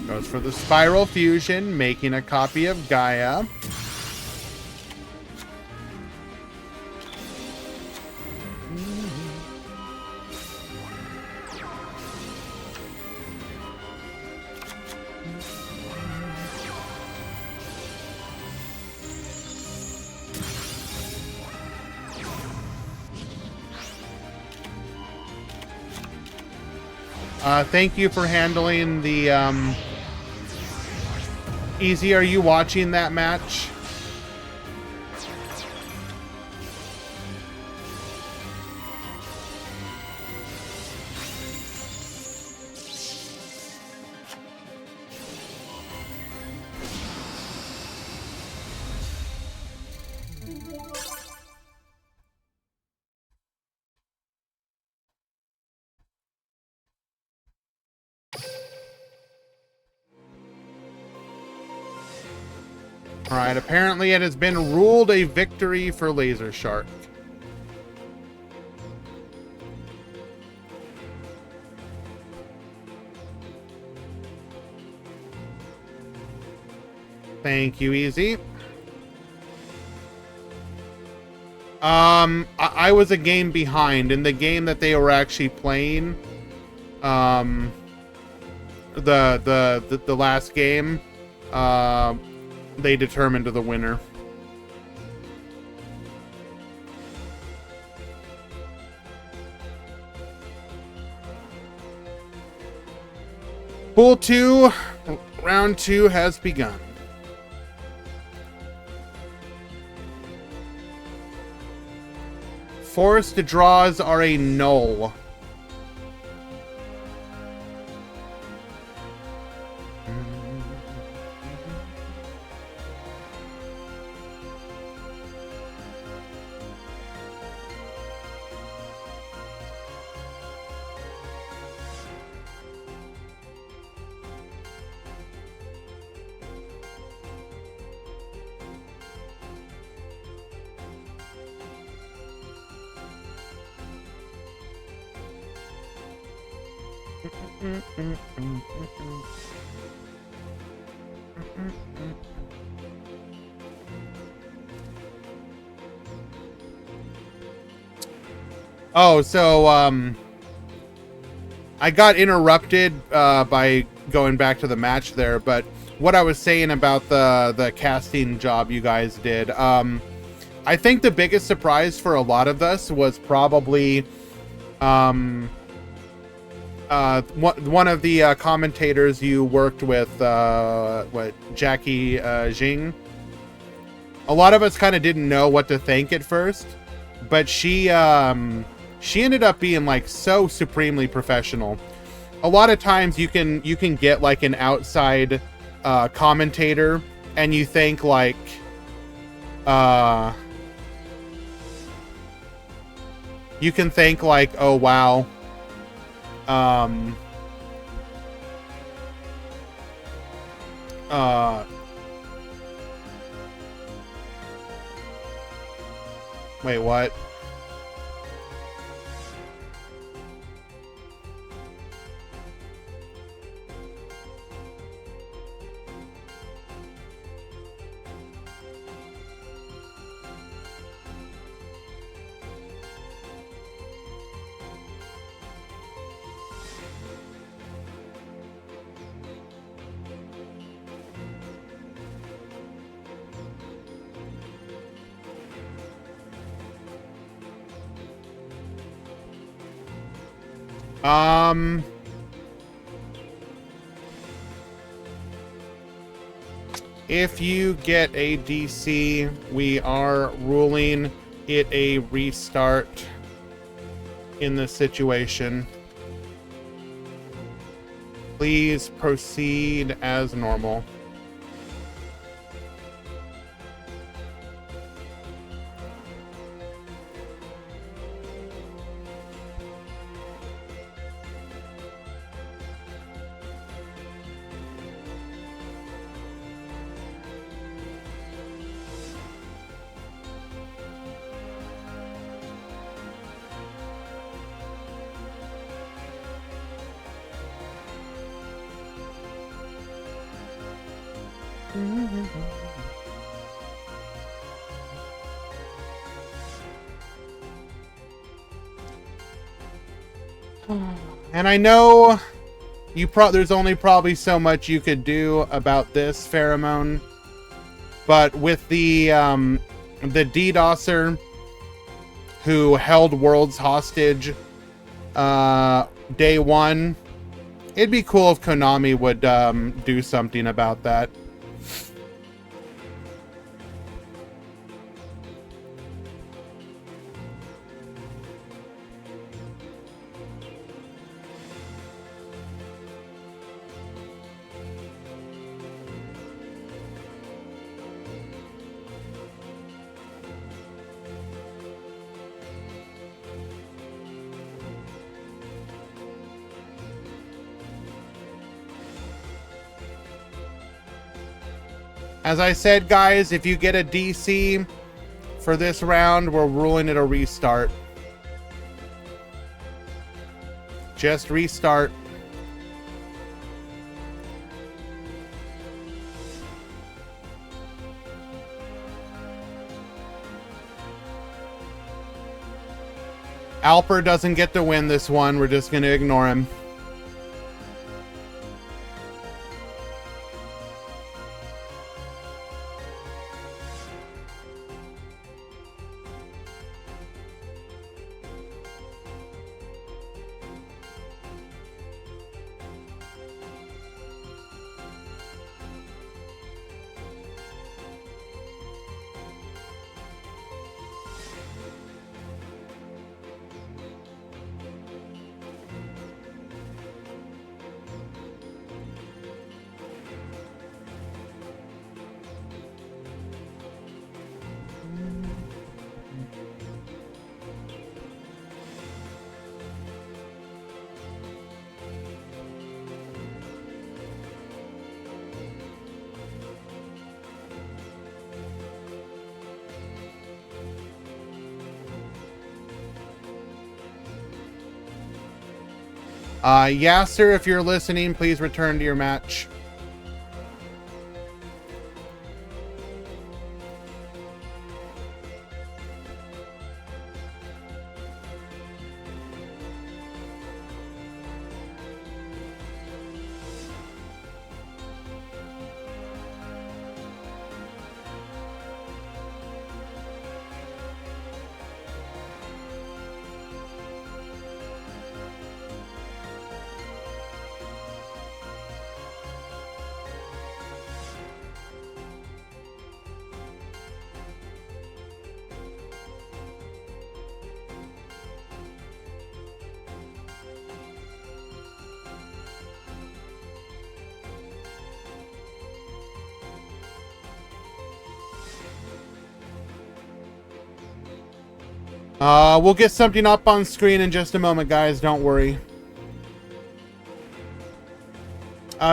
Goes for the Spiral Fusion, making a copy of Gaia. Thank you for handling the, Easy, are you watching that match? Alright, apparently it has been ruled a victory for Laser Shark. Thank you, Easy. I was a game behind. In the game that they were actually playing, the last game, they determined the winner. Pool 2, round 2 has begun. Forced draws are a null. Oh, so, I got interrupted, by going back to the match there, but what I was saying about the casting job you guys did, I think the biggest surprise for a lot of us was probably, one of the commentators you worked with, Jackie Jing. A lot of us kind of didn't know what to think at first, but she ended up being like so supremely professional. A lot of times you can get like an outside commentator, and you think like you can think like, oh wow, wait, what? If you get a DC, we are ruling it a restart in this situation. Please proceed as normal. And I know there's only probably so much you could do about this pheromone, but with the DDoSer who held worlds hostage day one, it'd be cool if Konami would do something about that. As I said, guys, if you get a DC for this round, we're ruling it a restart. Just restart. Alper doesn't get to win this one. We're just going to ignore him. Yasser, if you're listening, please return to your match. We'll get something up on screen in just a moment, guys. Don't worry.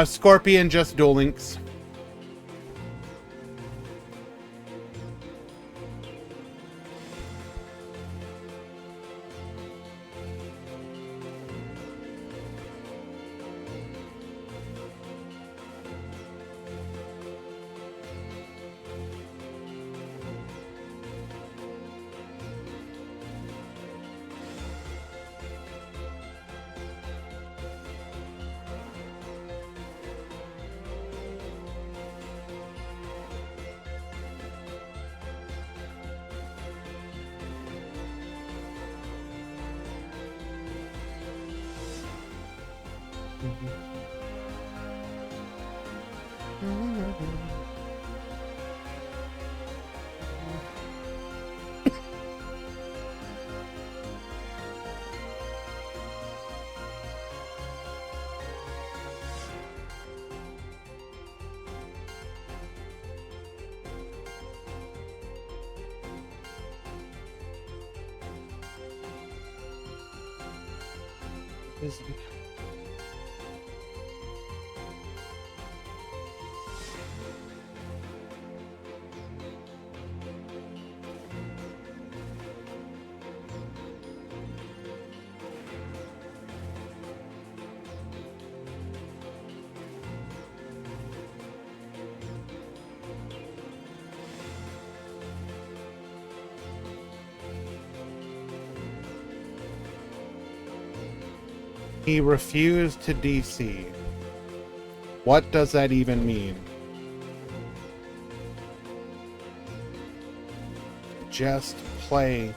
Scorpion, just Duel Links. He refused to DC. What does that even mean? Just play.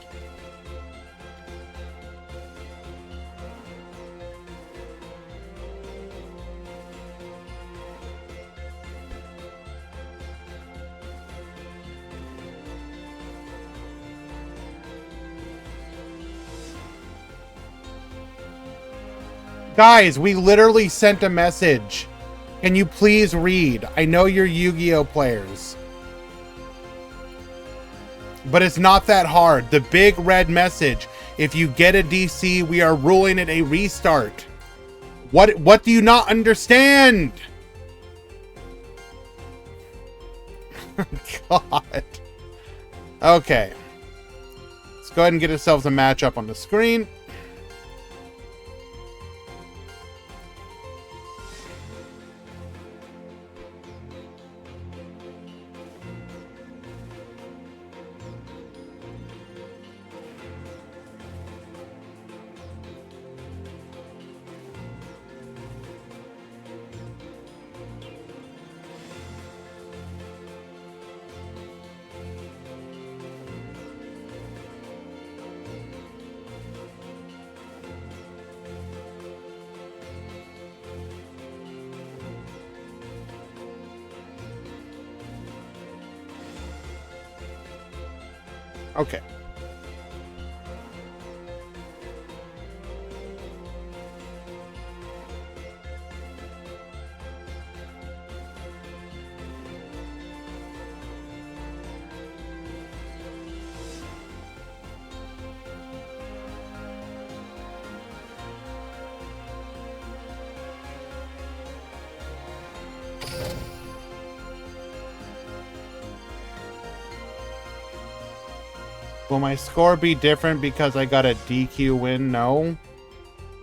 Guys, we literally sent a message. Can you please read? I know you're Yu-Gi-Oh players. But it's not that hard. The big red message. If you get a DC, we are ruling it a restart. What do you not understand? God. Okay. Let's go ahead and get ourselves a matchup on the screen. Okay. Will my score be different because I got a DQ win? No.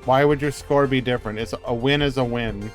Why would your score be different? It's a win is a win.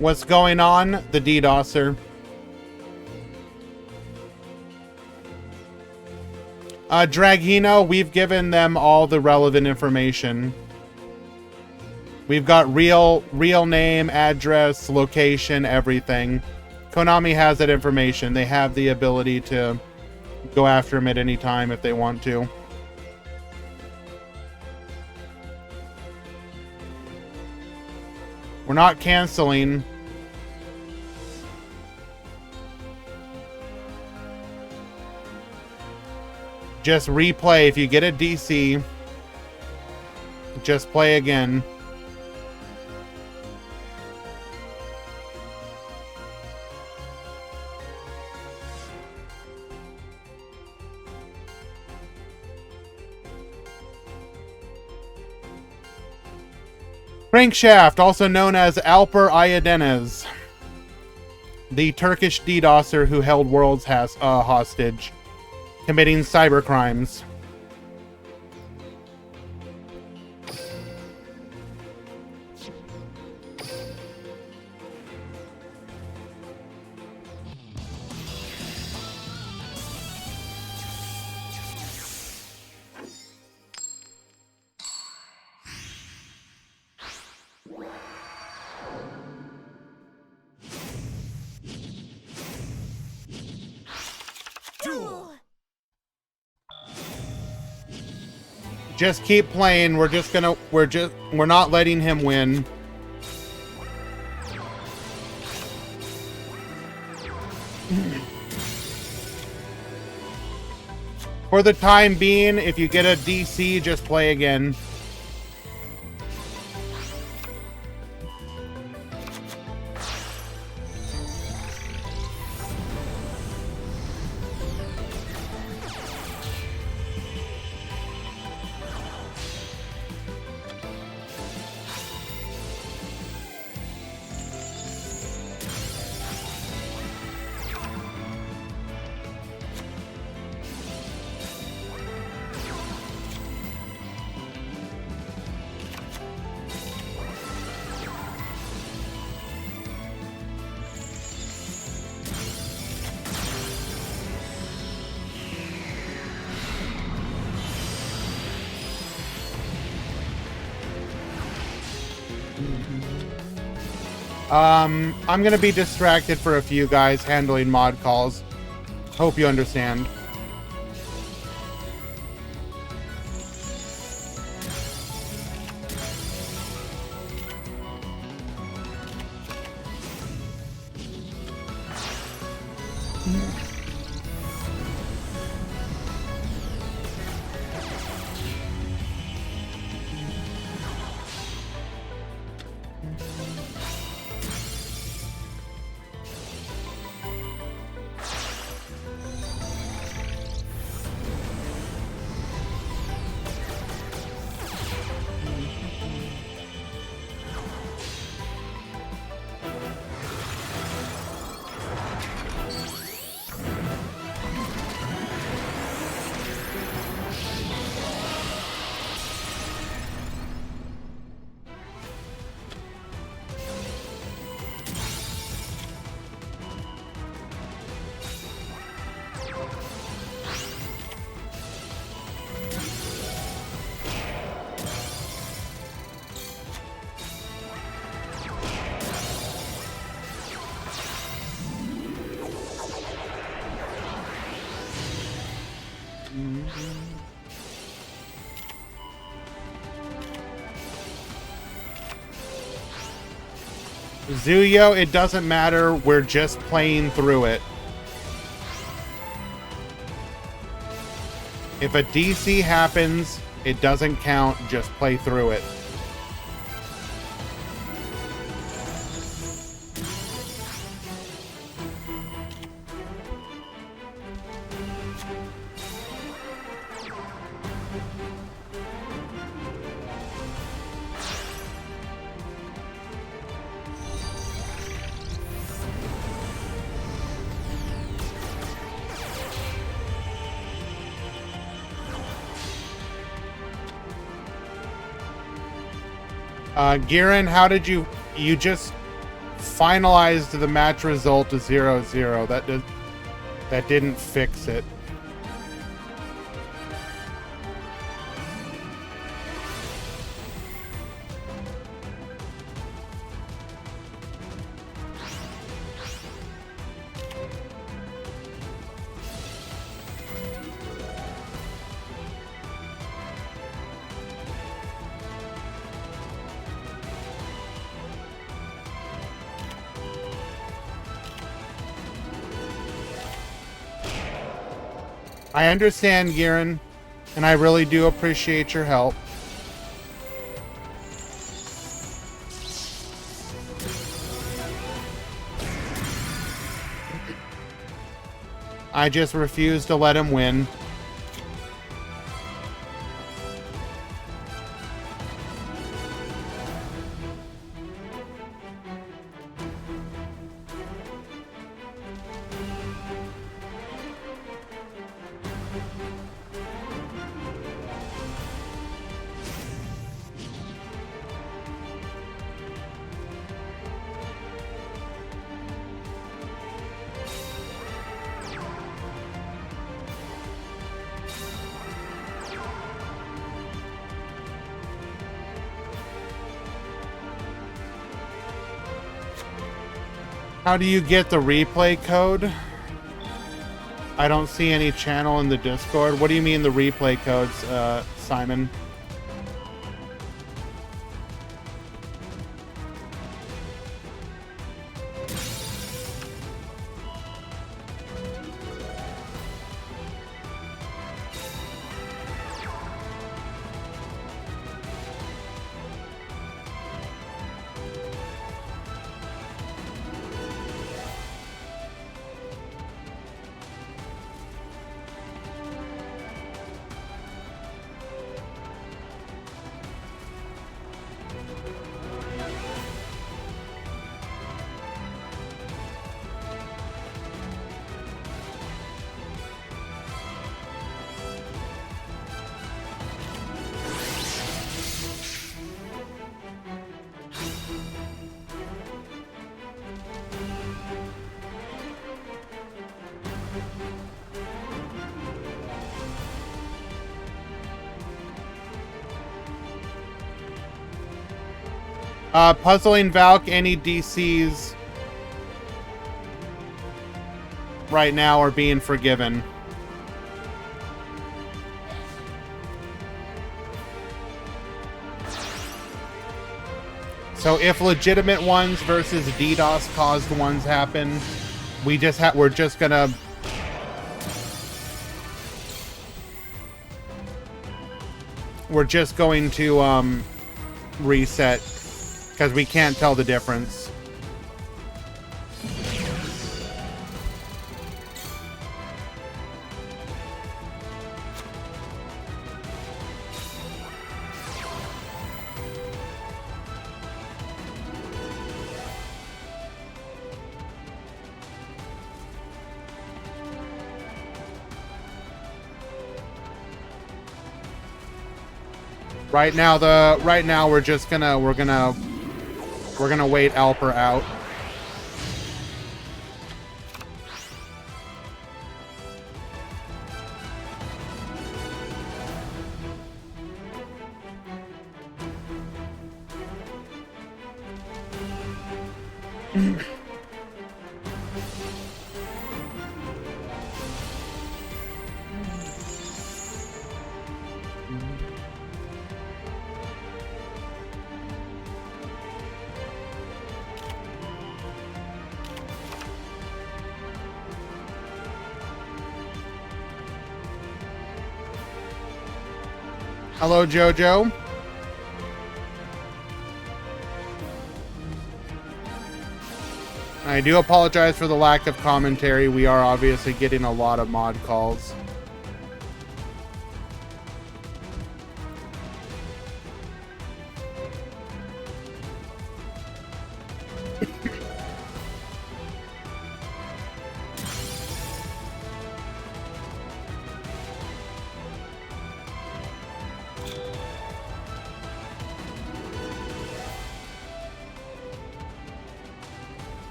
What's going on? The DDoSer. Dragino, we've given them all the relevant information. We've got real name, address, location, everything. Konami has that information. They have the ability to go after him at any time if they want to. We're not canceling. Just replay. If you get a DC, just play again. Crankshaft, also known as Alper Ayadeniz, the Turkish DDoSer who held worlds hostage, committing cybercrimes. Duel. Just keep playing. We're not letting him win. For the time being, if you get a DC, just play again. I'm gonna be distracted for a few guys handling mod calls. Hope you understand. Zuyo, it doesn't matter. We're just playing through it. If a DC happens, It doesn't count. Just play through it. Giran, how did you just finalized the match result to 0-0. That didn't fix it. I understand, Giran, and I really do appreciate your help. I just refuse to let him win. How do you get the replay code? I don't see any channel in the Discord. What do you mean the replay codes, Simon? Puzzling Valk, any DCs right now are being forgiven. So if legitimate ones versus DDoS caused ones happen, we're just gonna going to reset because we can't tell the difference. Right now we're gonna wait Alper out. Hello, Jojo. I do apologize for the lack of commentary. We are obviously getting a lot of mod calls.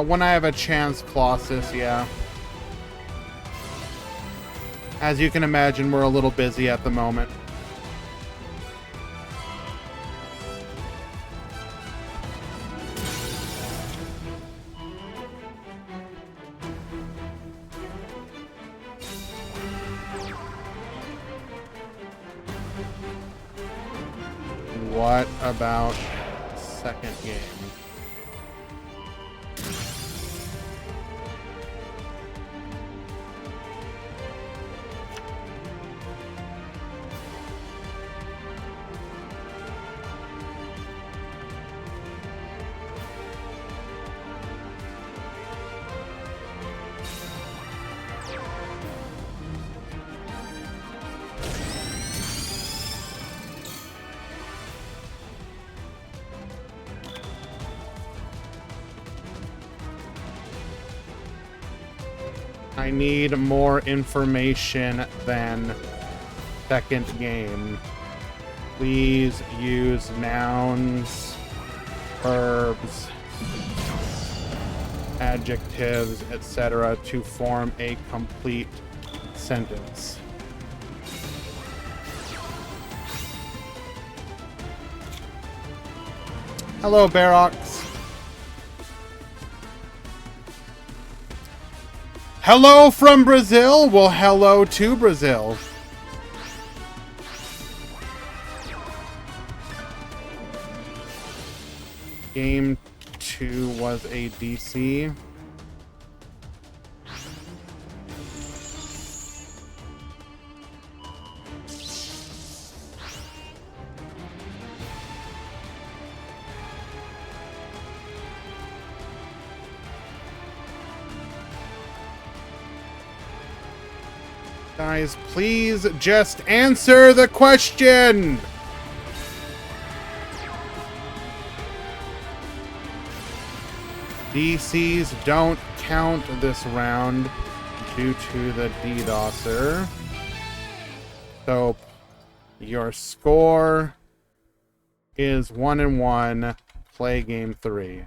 When I have a chance, Colossus, yeah. As you can imagine, we're a little busy at the moment. What about second game? I need more information than second game. Please use nouns, verbs, adjectives, etc. to form a complete sentence. Hello, Barox. Hello from Brazil? Well, hello to Brazil. Game 2 was a DC. Guys, please just answer the question! DCs don't count this round due to the DDoSer. So, your score is 1-1. Play game 3.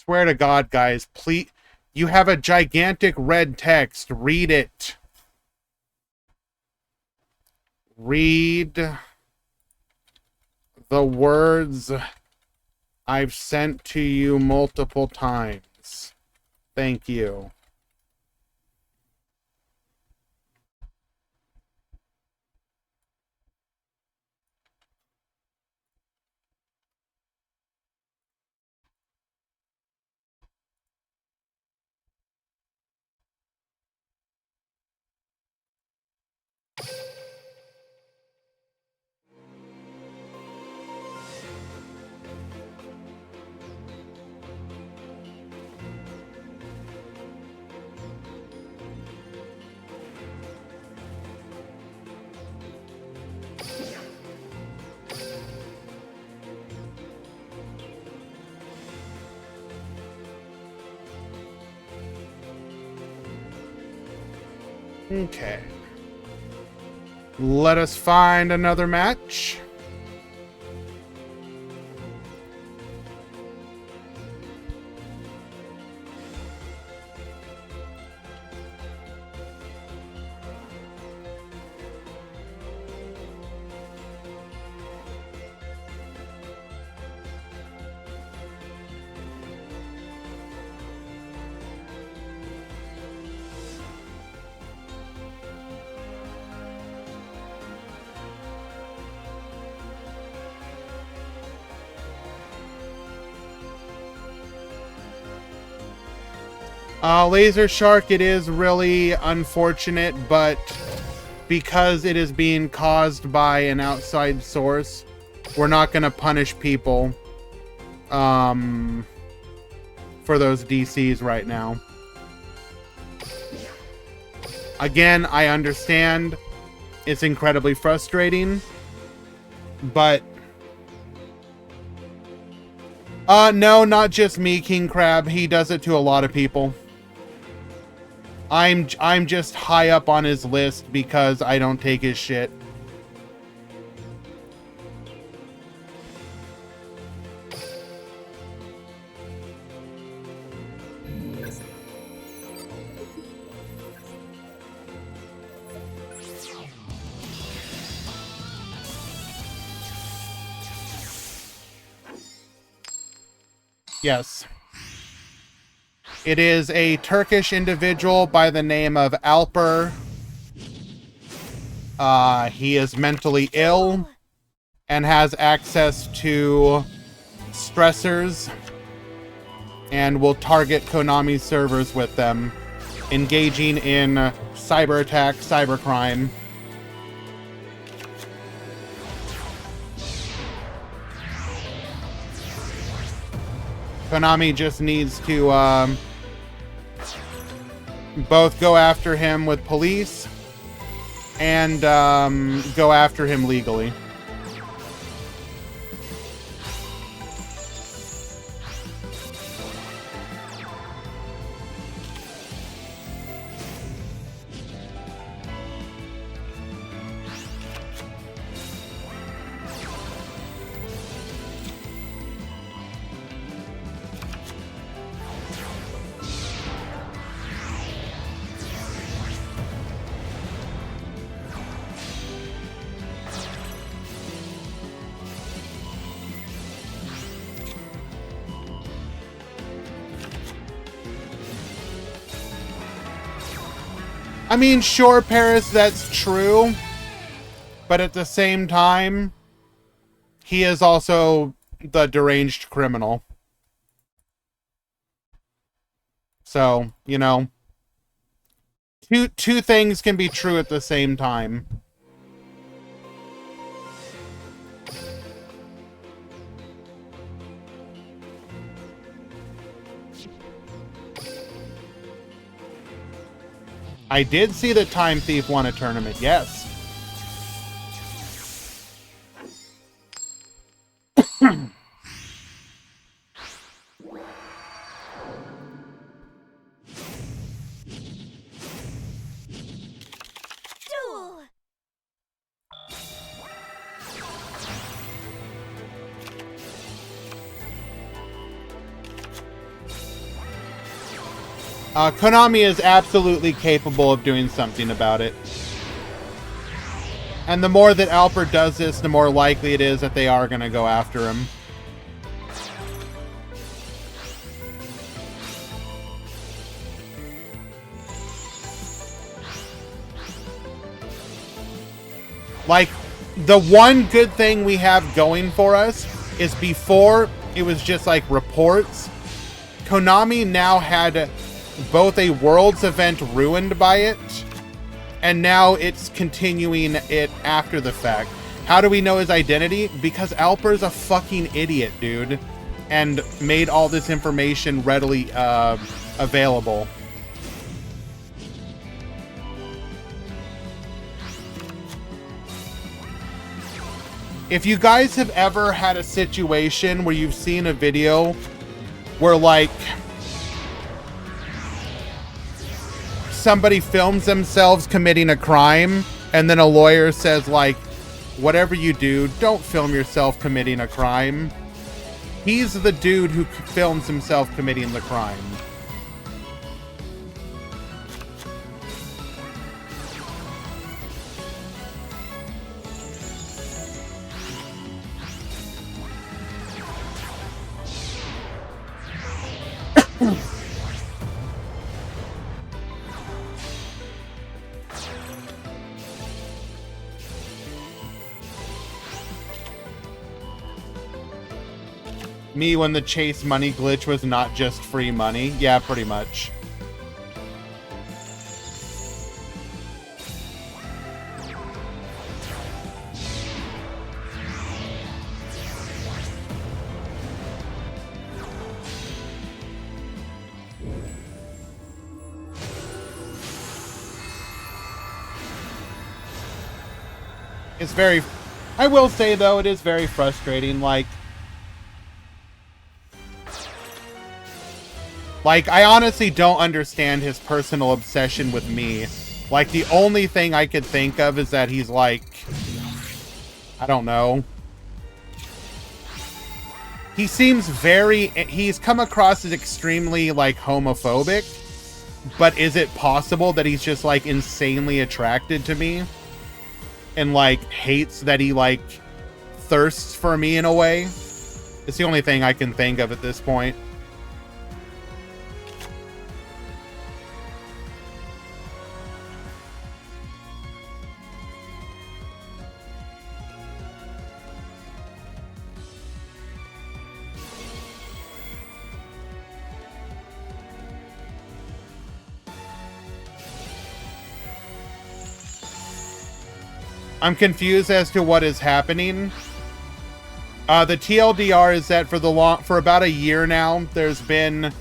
Swear to God, guys, please. You have a gigantic red text. Read it. Read the words I've sent to you multiple times. Thank you. Okay. Let us find another match. Laser Shark, it is really unfortunate, but because it is being caused by an outside source, we're not going to punish people for those DCs right now. Again, I understand it's incredibly frustrating, but no, not just me, King Crab. He does it to a lot of people. I'm just high up on his list because I don't take his shit. Yes. It is a Turkish individual by the name of Alper. He is mentally ill and has access to stressors and will target Konami servers with them, engaging in cyber attack, cybercrime. Konami just needs to both go after him with police and go after him legally. I mean, sure, Paris, that's true. But at the same time, he is also the deranged criminal. So, you know, two things can be true at the same time. I did see that Time Thief won a tournament, yes. Duel. Konami is absolutely capable of doing something about it. And the more that Alper does this, the more likely it is that they are going to go after him. Like, the one good thing we have going for us is before it was just like reports. Konami now had both a Worlds event ruined by it, and now it's continuing it after the fact. How do we know his identity? Because Alper's a fucking idiot, dude, and made all this information readily available. If you guys have ever had a situation where you've seen a video where, like, somebody films themselves committing a crime, and then a lawyer says, like, whatever you do, don't film yourself committing a crime. He's the dude who films himself committing the crime. Me when the chase money glitch was not just free money. Yeah, pretty much. It's very... I will say, though, it is very frustrating. Like, I honestly don't understand his personal obsession with me. Like, the only thing I could think of is that he's like... I don't know. He seems very... He's come across as extremely, like, homophobic. But is it possible that he's just, like, insanely attracted to me? And, like, hates that he, like, thirsts for me in a way? It's the only thing I can think of at this point. I'm confused as to what is happening. The TLDR is that for about a year now, there's been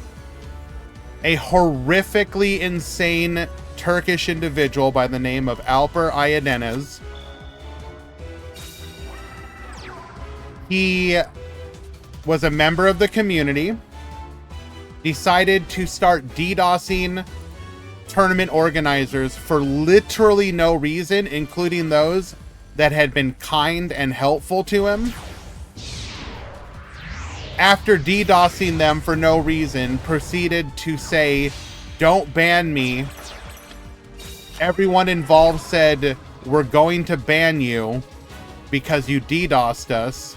a horrifically insane Turkish individual by the name of Alper Ayadeniz. He was a member of the community, decided to start DDoSing tournament organizers for literally no reason, including those that had been kind and helpful to him. After DDoSing them for no reason, proceeded to say, "Don't ban me." Everyone involved said, "We're going to ban you because you DDoSed us."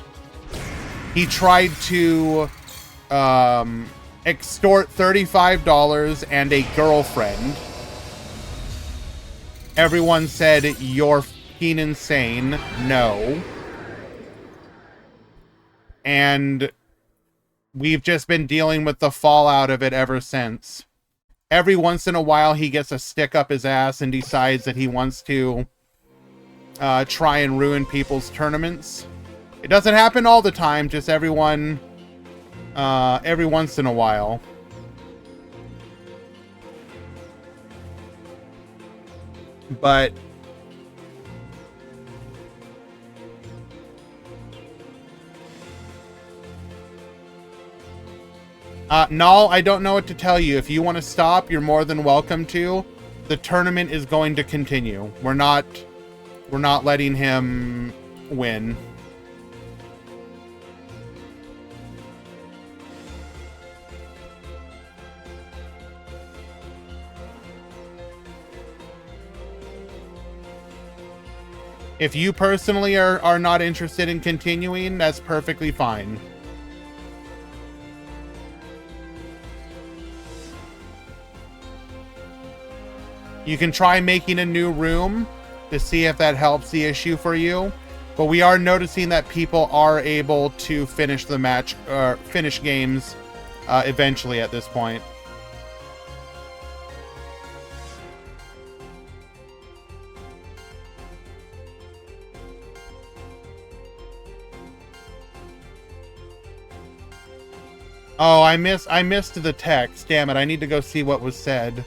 He tried to extort $35 and a girlfriend. Everyone said, "You're fucking insane." No. And we've just been dealing with the fallout of it ever since. Every once in a while, he gets a stick up his ass and decides that he wants to try and ruin people's tournaments. It doesn't happen all the time, just every once in a while. But Null, I don't know what to tell you. If you want to stop, you're more than welcome to. The tournament is going to continue. We're not letting him win. If you personally are not interested in continuing, that's perfectly fine. You can try making a new room to see if that helps the issue for you. But we are noticing that people are able to finish the match, or finish games eventually at this point. Oh, I missed the text. Damn it, I need to go see what was said.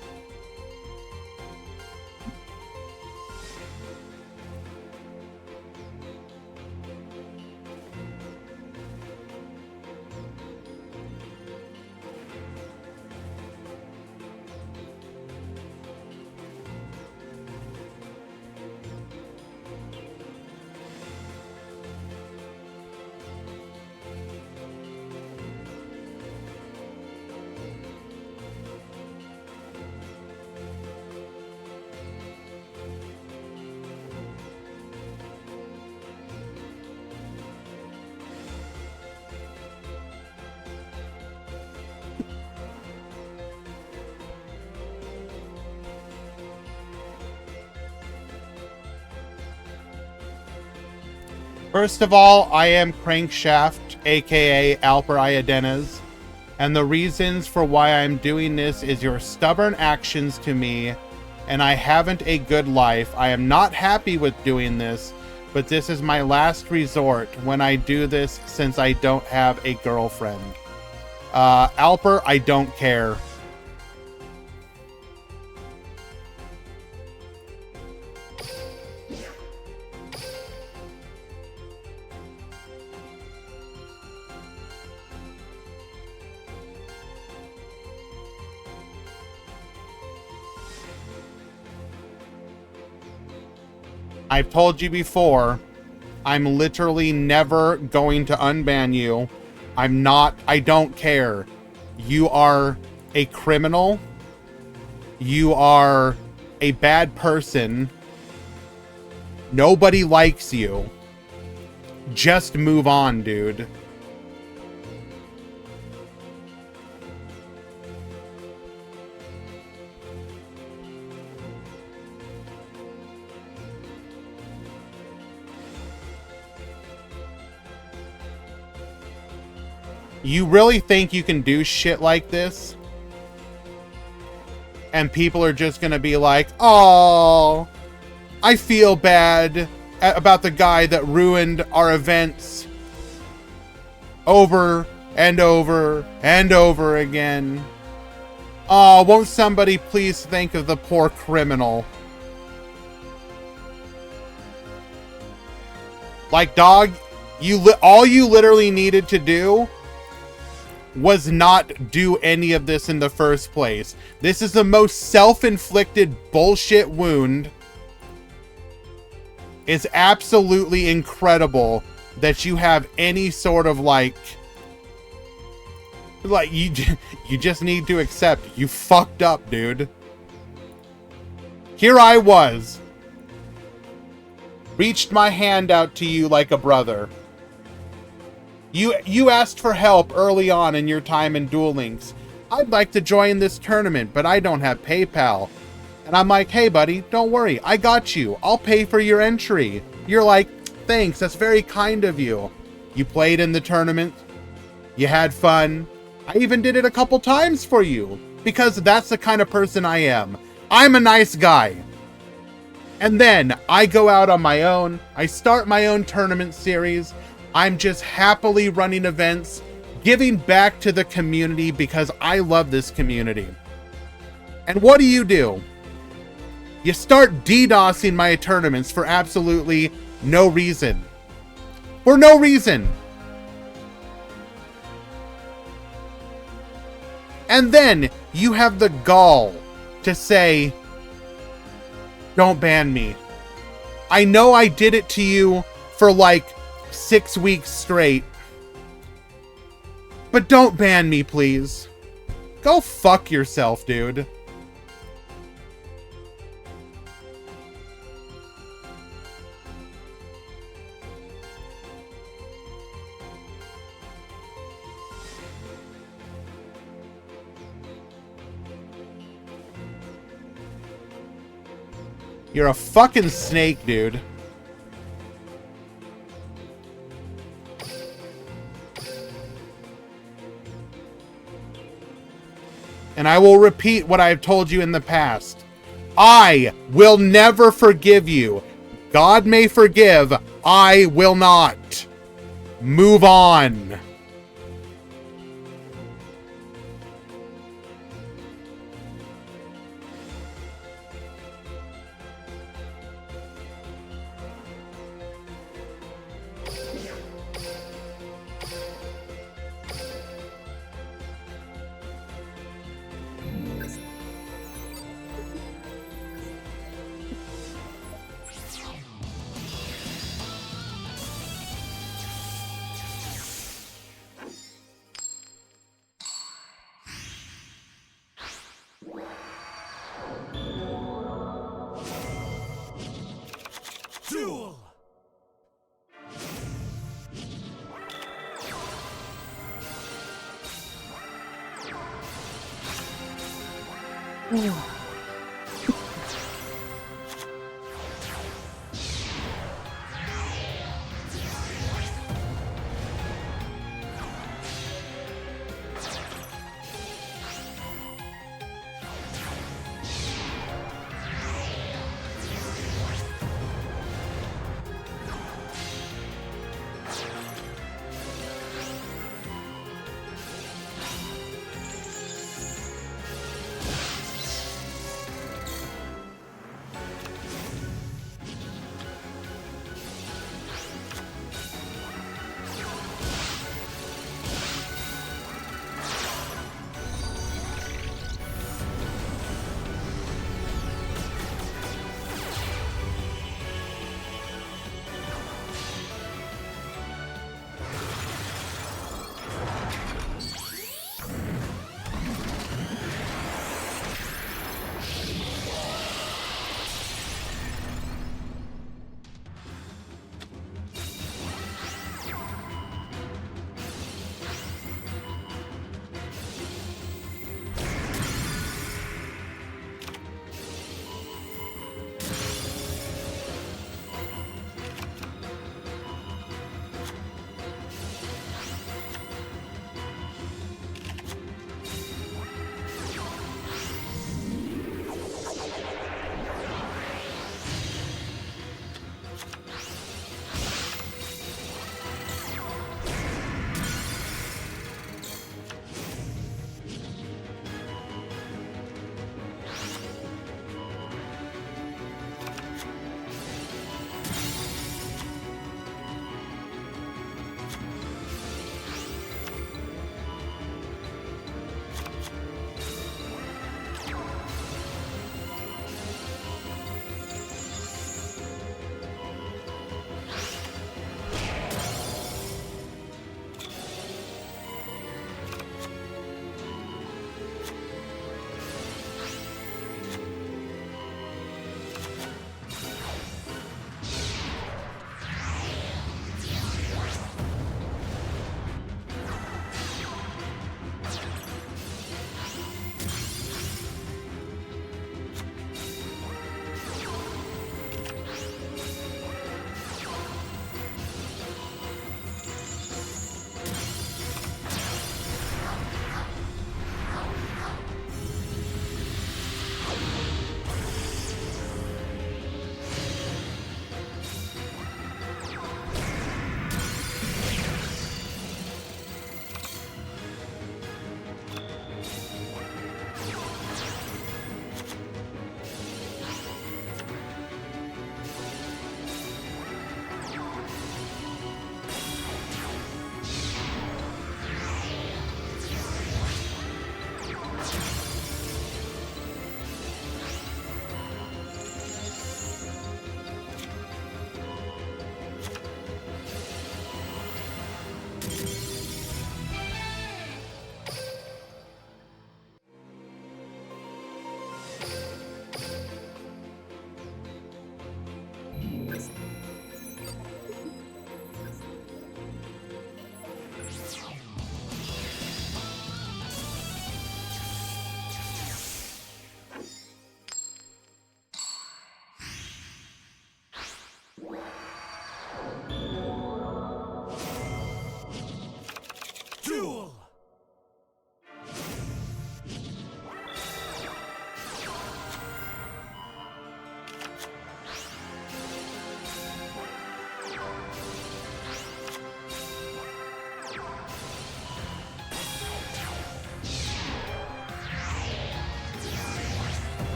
First of all, I am Crankshaft, aka Alper Ayadeniz, and the reasons for why I'm doing this is your stubborn actions to me, and I haven't a good life. I am not happy with doing this, but this is my last resort when I do this since I don't have a girlfriend. Alper, I don't care. I've told you before, I'm literally never going to unban you. I don't care. You are a criminal. You are a bad person. Nobody likes you. Just move on, dude. You really think you can do shit like this? And people are just gonna be like, oh, I feel bad about the guy that ruined our events over and over and over again. Oh, won't somebody please think of the poor criminal? Like, dog, all you literally needed to do was not do any of this in the first place. This is the most self-inflicted bullshit wound. It's absolutely incredible that you have any sort of like you just need to accept you fucked up, dude. Here I was, reached my hand out to you like a brother. You asked for help early on in your time in Duel Links. I'd like to join this tournament, but I don't have PayPal. And I'm like, hey buddy, don't worry, I got you. I'll pay for your entry. You're like, thanks, that's very kind of you. You played in the tournament. You had fun. I even did it a couple times for you, because that's the kind of person I am. I'm a nice guy. And then I go out on my own. I start my own tournament series. I'm just happily running events, giving back to the community because I love this community. And what do? You start DDoSing my tournaments for absolutely no reason. For no reason. And then you have the gall to say, don't ban me. I know I did it to you for like 6 weeks straight. But don't ban me, please. Go fuck yourself, dude. You're a fucking snake, dude. And I will repeat what I've told you in the past. I will never forgive you. God may forgive. I will not. Move on. Duel.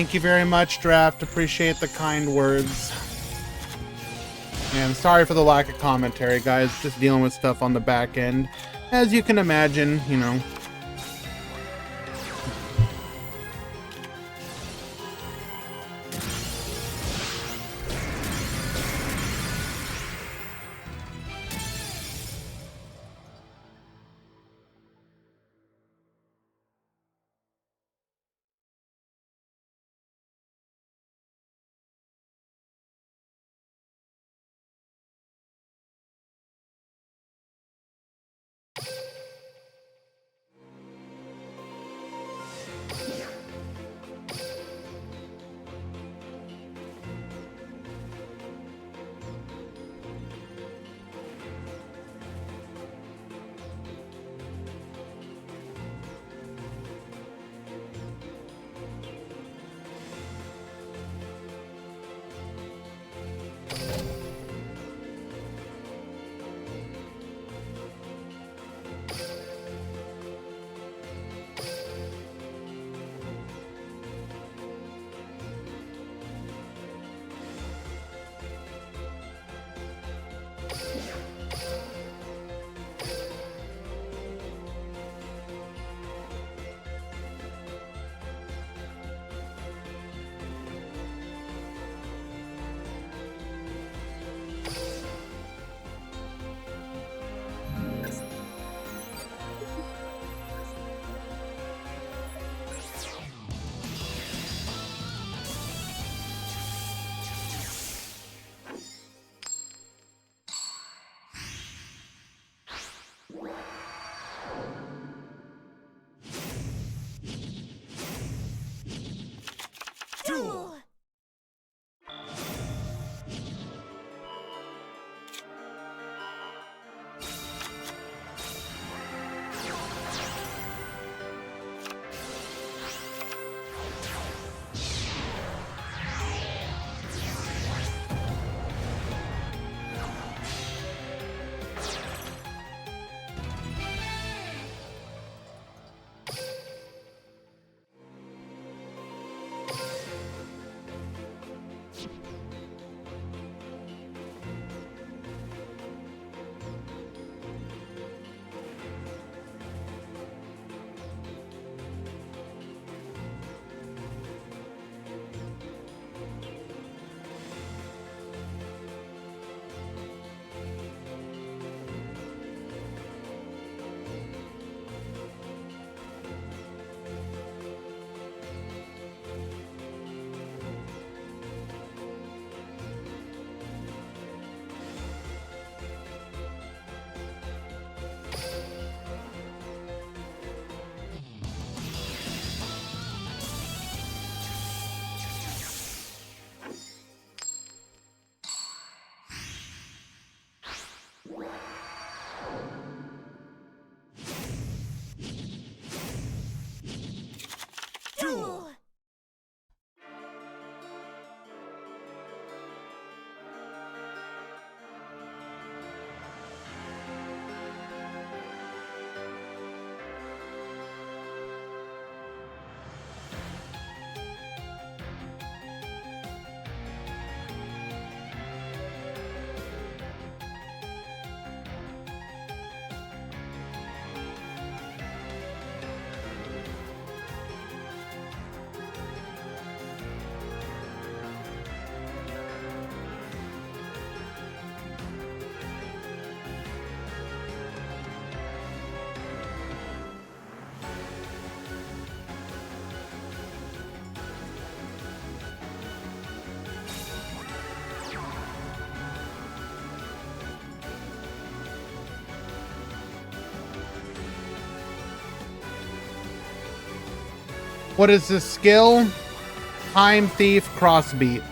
Thank you very much, Draft. Appreciate the kind words. And sorry for the lack of commentary, guys. Just dealing with stuff on the back end. As you can imagine, you know. Duel. Duel. What is this skill? Time Thief Crossbeat.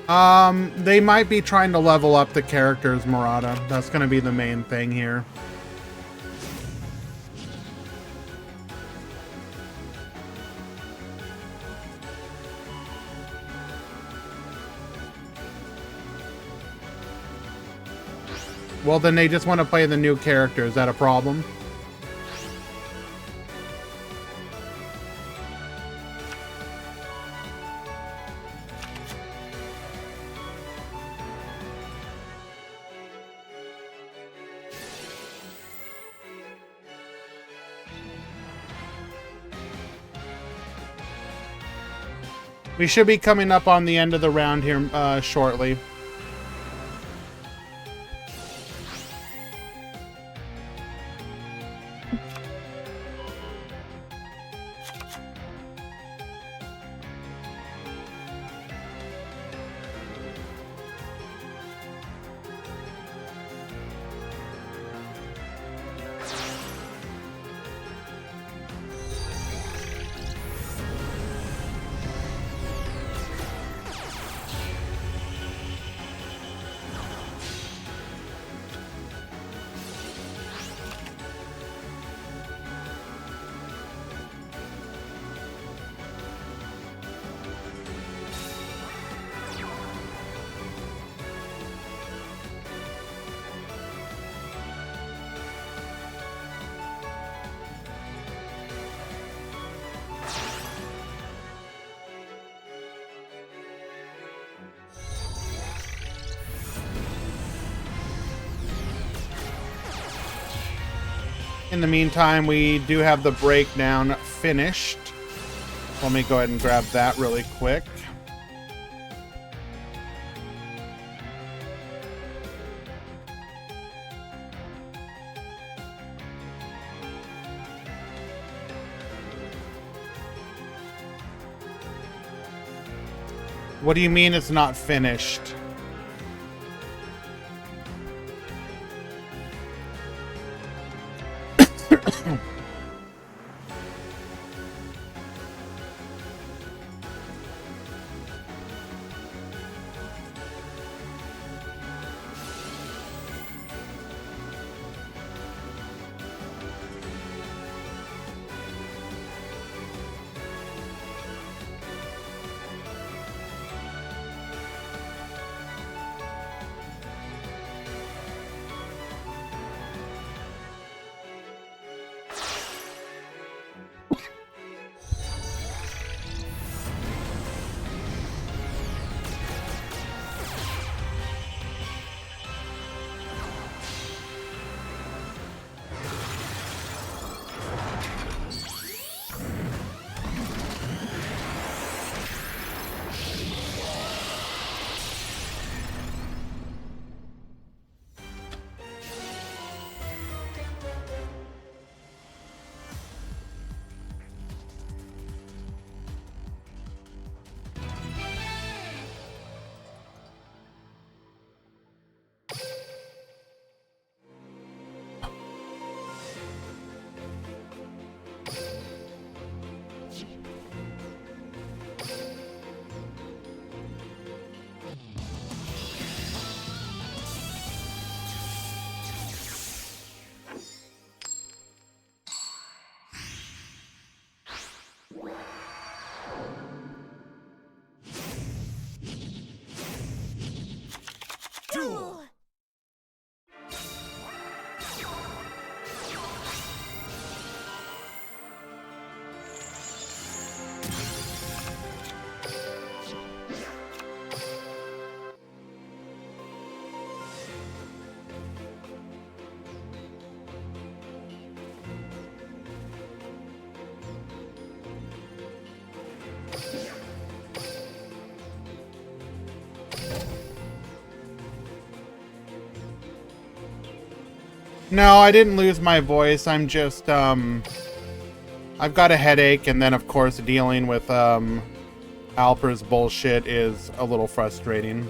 They might be trying to level up the characters, Murata. That's going to be the main thing here. Well, then they just want to play the new character. Is that a problem? We should be coming up on the end of the round here shortly. In the meantime, we do have the breakdown finished. Let me go ahead and grab that really quick. What do you mean it's not finished? Duel. No, I didn't lose my voice. I'm just, I've got a headache, and then, of course, dealing with, Alper's bullshit is a little frustrating.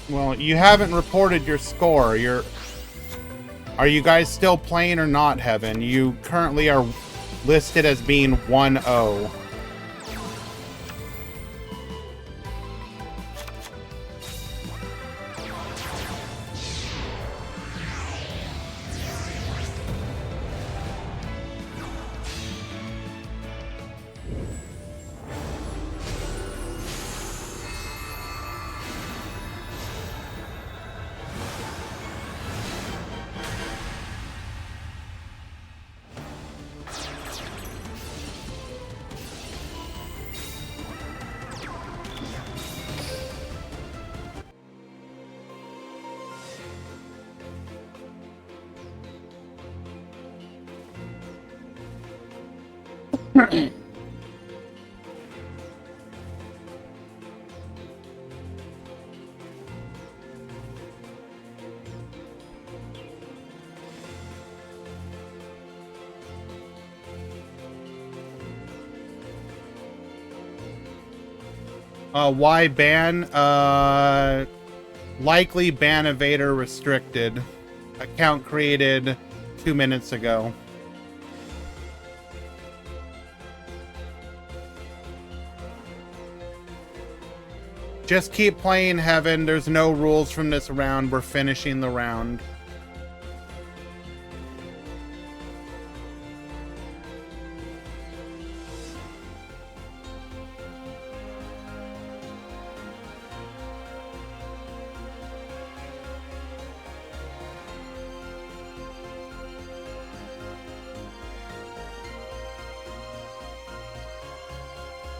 Well, you haven't reported your score. Are you guys still playing or not, Heaven? You currently are listed as being 1-0. Why ban? Likely ban evader restricted. Account created 2 minutes ago. Just keep playing, Heaven. There's no rules from this round. We're finishing the round.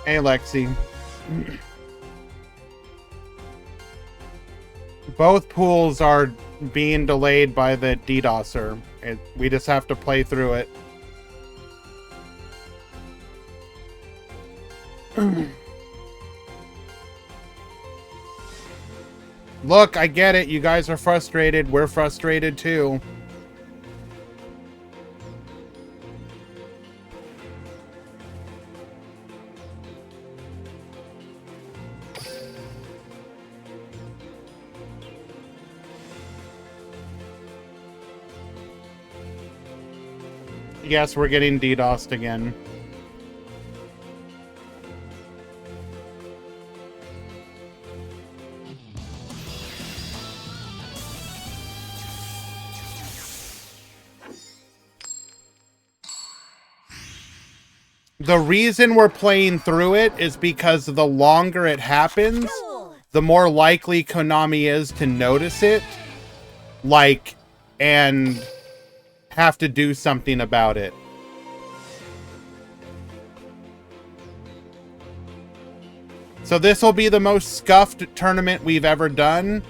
Hey, Lexi. Both pools are being delayed by the DDoSer. We just have to play through it. Look, I get it. You guys are frustrated. We're frustrated too. Yes, we're getting DDoSed again. The reason we're playing through it is because the longer it happens, the more likely Konami is to notice it, like, and have to do something about it. So this will be the most scuffed tournament we've ever done,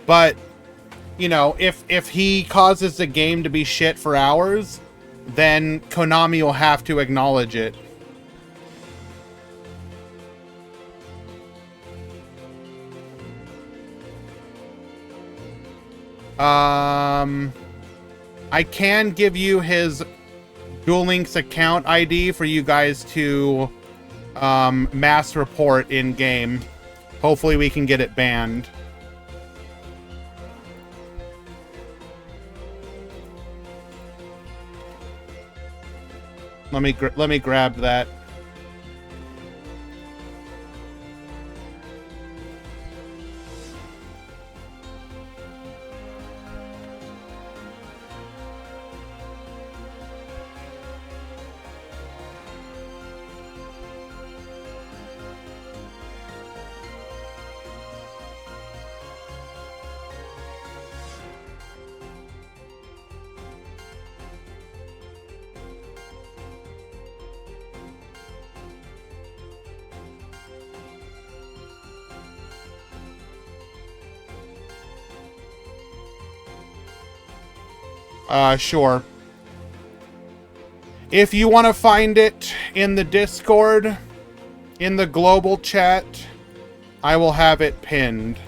but, you know, if he causes the game to be shit for hours, then Konami will have to acknowledge it. I can give you his Duel Links account ID for you guys to mass report in game. Hopefully we can get it banned. Let me grab that. Sure. If you want to find it in the Discord, in the global chat, I will have it pinned.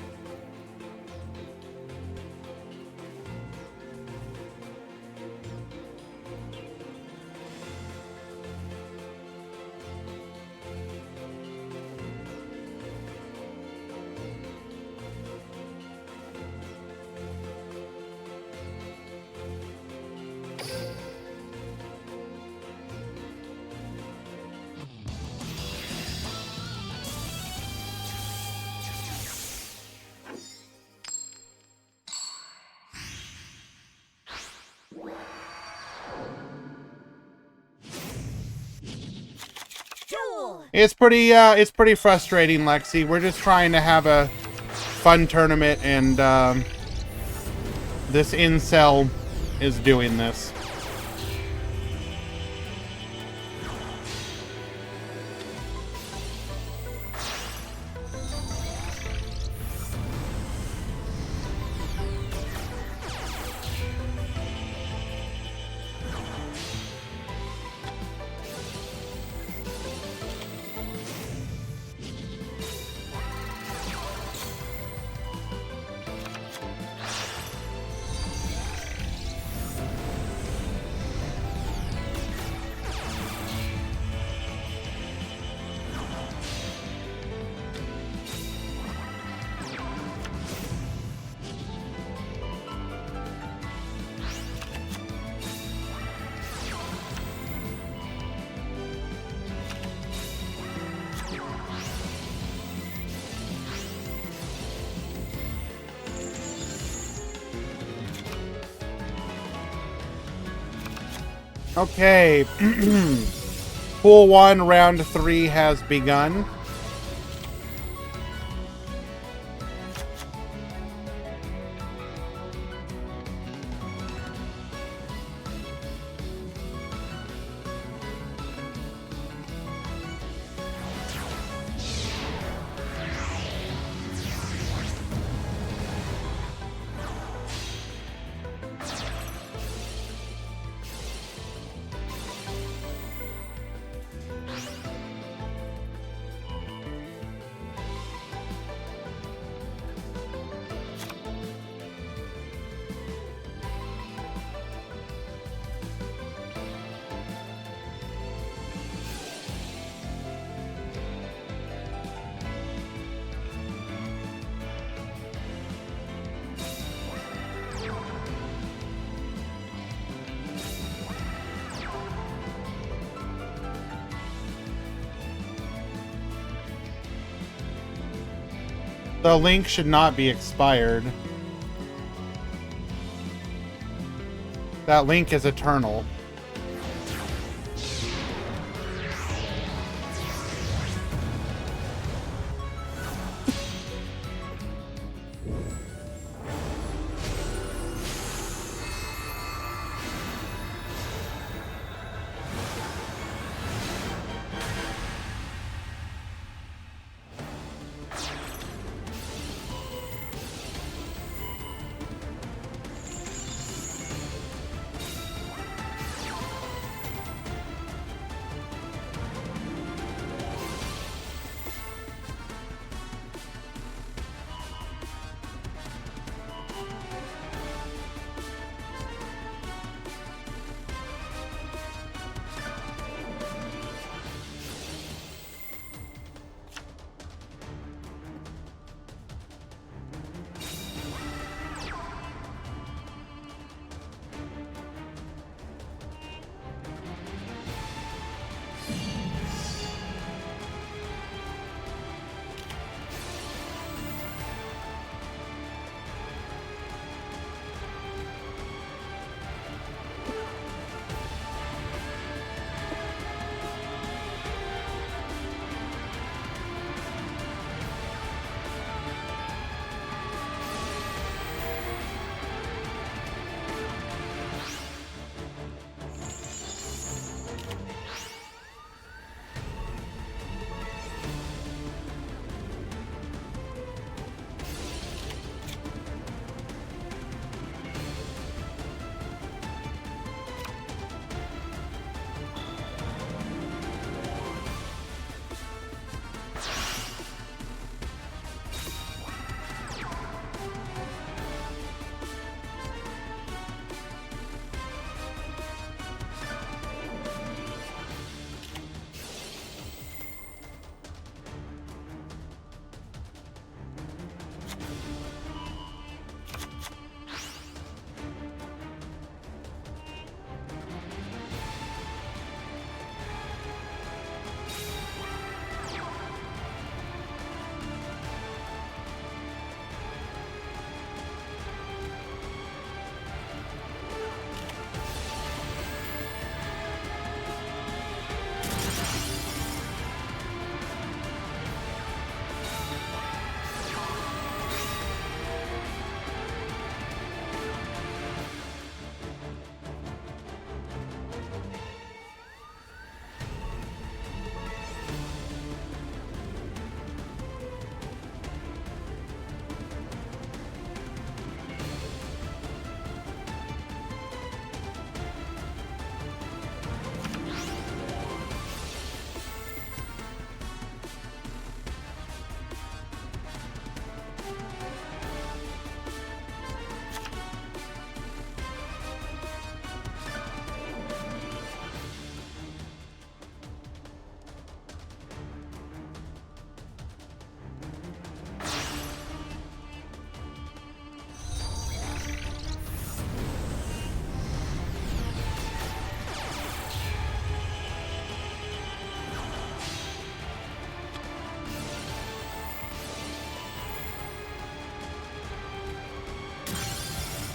It's pretty frustrating, Lexi. We're just trying to have a fun tournament, and this incel is doing this. Okay. Pool 1, round 3 has begun. The link should not be expired. That link is eternal.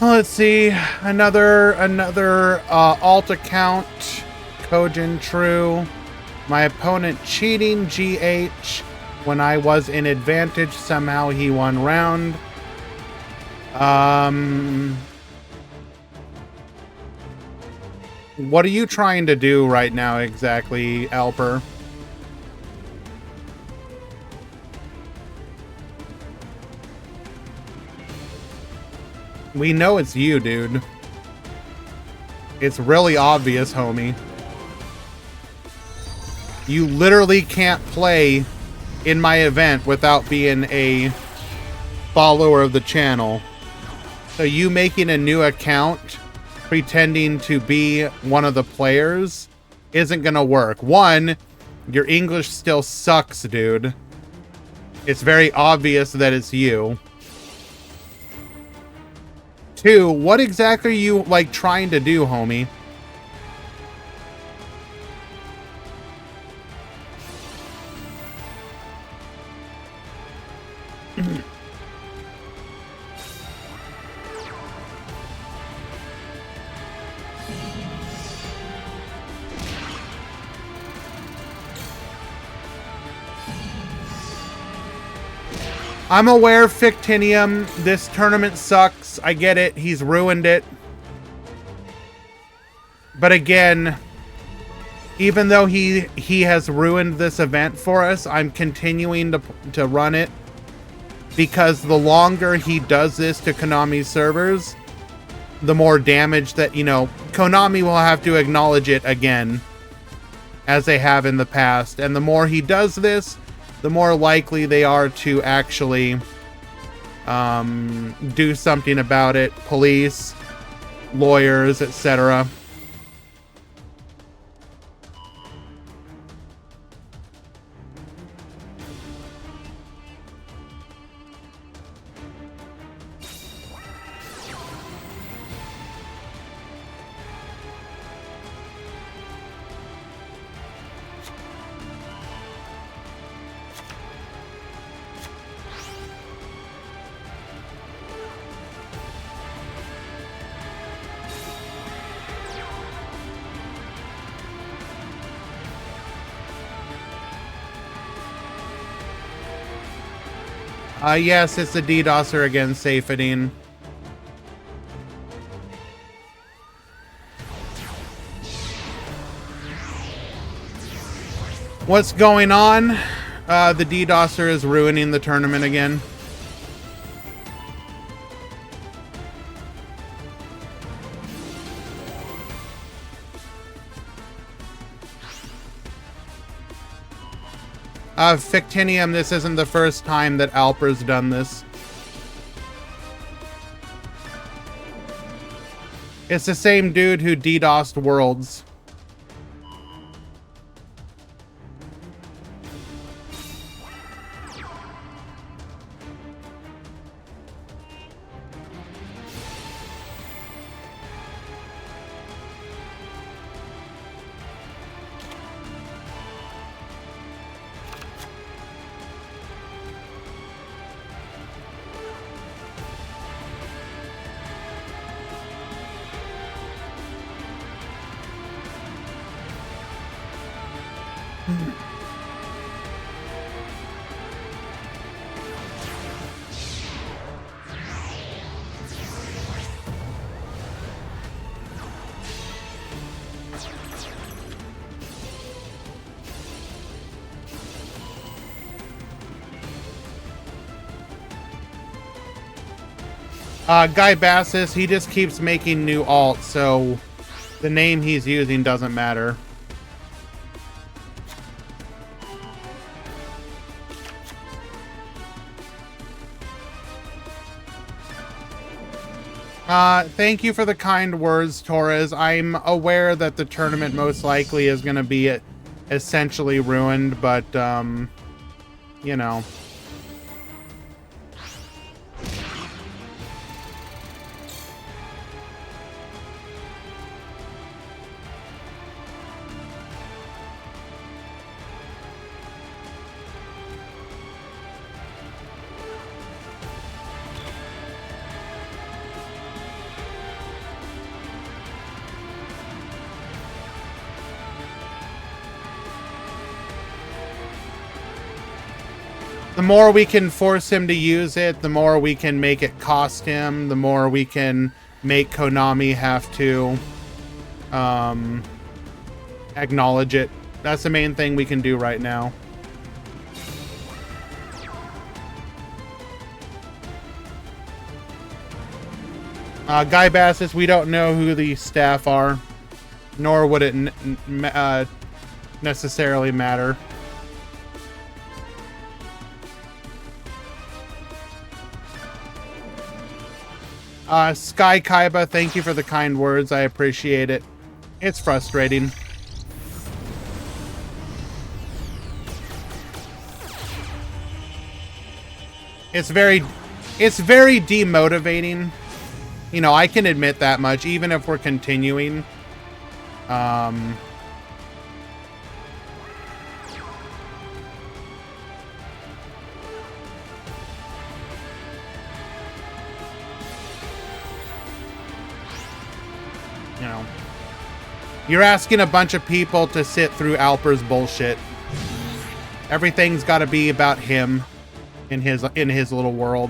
Let's see. Another alt account. Kojin True. My opponent cheating GH. When I was in advantage, somehow he won round. What are you trying to do right now exactly, Alper? We know it's you, dude. It's really obvious, homie. You literally can't play in my event without being a follower of the channel. So you making a new account pretending to be one of the players isn't gonna work. One, your English still sucks, dude. It's very obvious that it's you. Two, what exactly are you, like, trying to do, homie? I'm aware, Fictinium, this tournament sucks. I get it. He's ruined it. But again, even though he has ruined this event for us, I'm continuing to run it. Because the longer he does this to Konami's servers, the more damage that, you know, Konami will have to acknowledge it again, as they have in the past. And the more he does this, the more likely they are to actually do something about it. Police, lawyers, etc. Yes, it's the DDoSer again, Safedine. What's going on? The DDoSer is ruining the tournament again. Fictinium, this isn't the first time that Alper's done this. It's the same dude who DDoSed Worlds. Guy Bassis, he just keeps making new alts, so the name he's using doesn't matter. Thank you for the kind words, Torres. I'm aware that the tournament most likely is going to be essentially ruined, but, you know. The more we can force him to use it, the more we can make it cost him, the more we can make Konami have to acknowledge it. That's the main thing we can do right now. Guy Bassis, we don't know who the staff are, nor would it necessarily matter. Sky Kaiba, thank you for the kind words. I appreciate it. It's frustrating. It's very demotivating. You know, I can admit that much, even if we're continuing. You know, you're asking a bunch of people to sit through Alper's bullshit. Everything's got to be about him in his little world.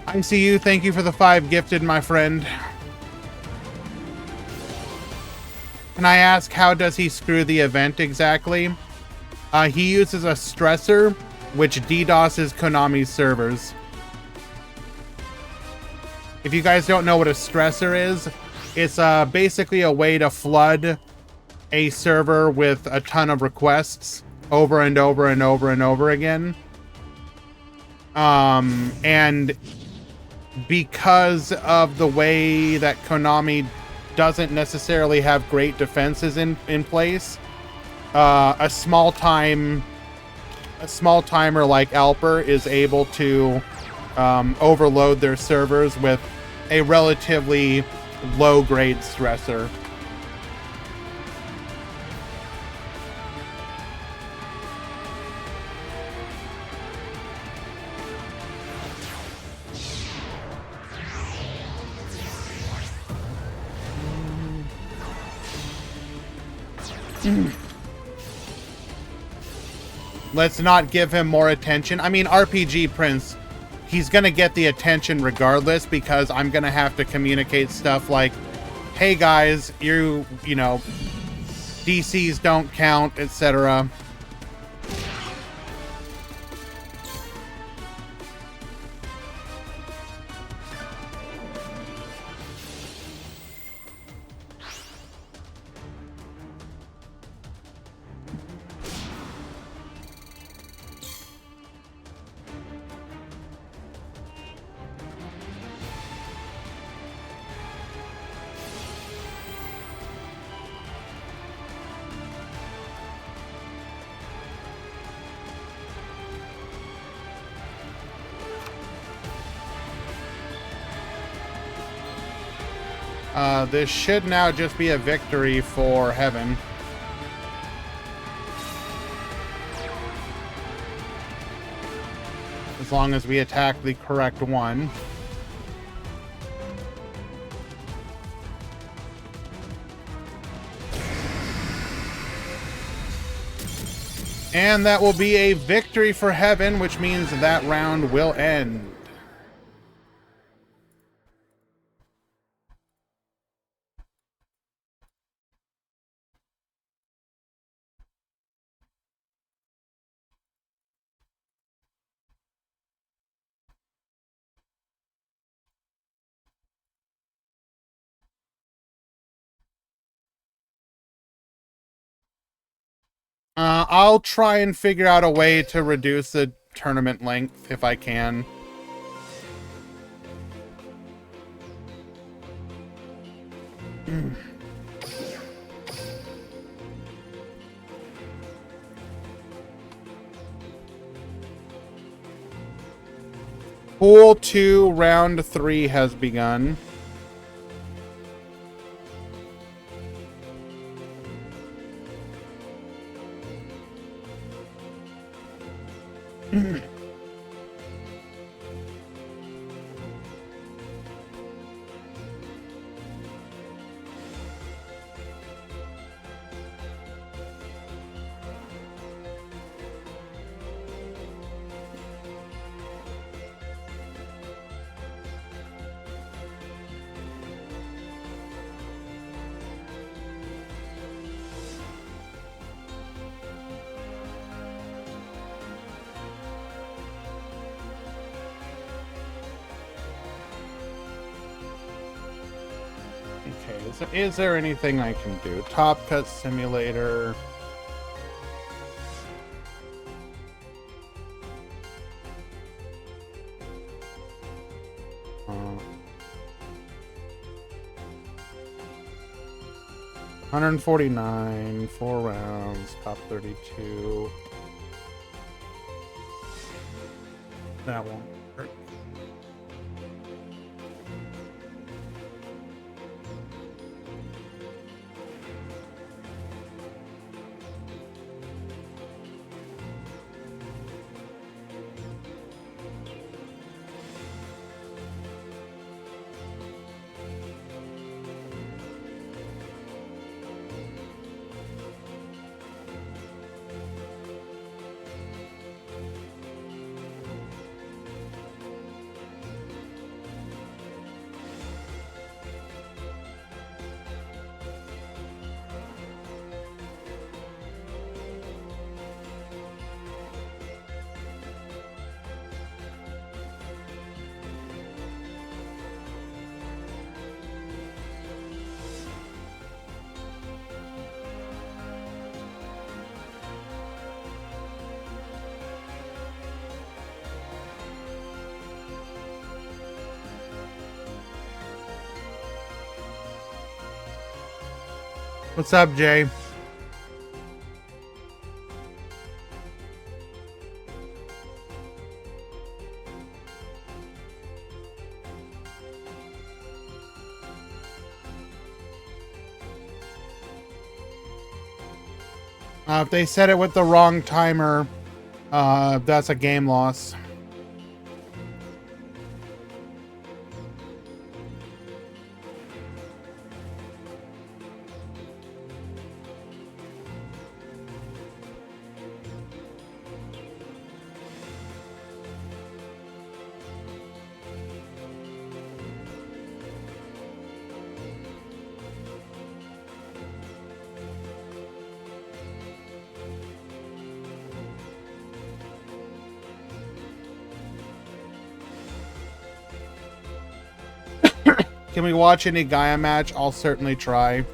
I see you. Thank you for the 5 gifted, my friend. Can I ask, how does he screw the event exactly? He uses a stressor, which DDoSes Konami's servers. If you guys don't know what a stressor is, it's basically a way to flood a server with a ton of requests over and over and over and over again. And because of the way that Konami doesn't necessarily have great defenses in place, a small timer like Alper is able to overload their servers with a relatively low-grade stressor. Let's not give him more attention. I mean, RPG Prince, he's gonna get the attention regardless, because I'm gonna have to communicate stuff like, hey guys, you know, DCs don't count, etc. This should now just be a victory for Heaven. As long as we attack the correct one. And that will be a victory for Heaven, which means that round will end. I'll try and figure out a way to reduce the tournament length if I can. Pool 2, round 3 has begun. Is there anything I can do? Top Cut Simulator. Uh, 149, 4 rounds, top 32. That won't hurt. What's up, Jay? If they set it with the wrong timer, that's a game loss. Can we watch any Gaia match? I'll certainly try.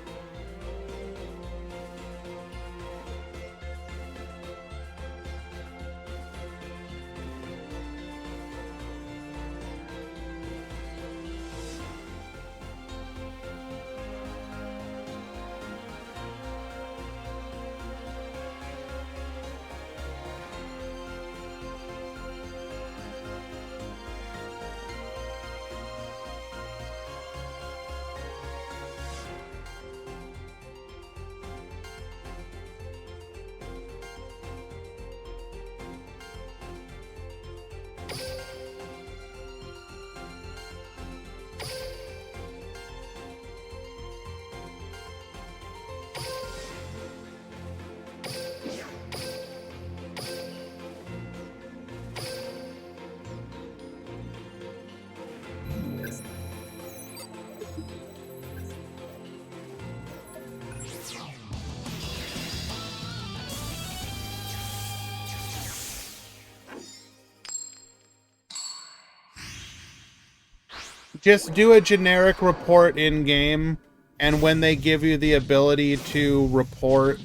Just do a generic report in game, and when they give you the ability to report,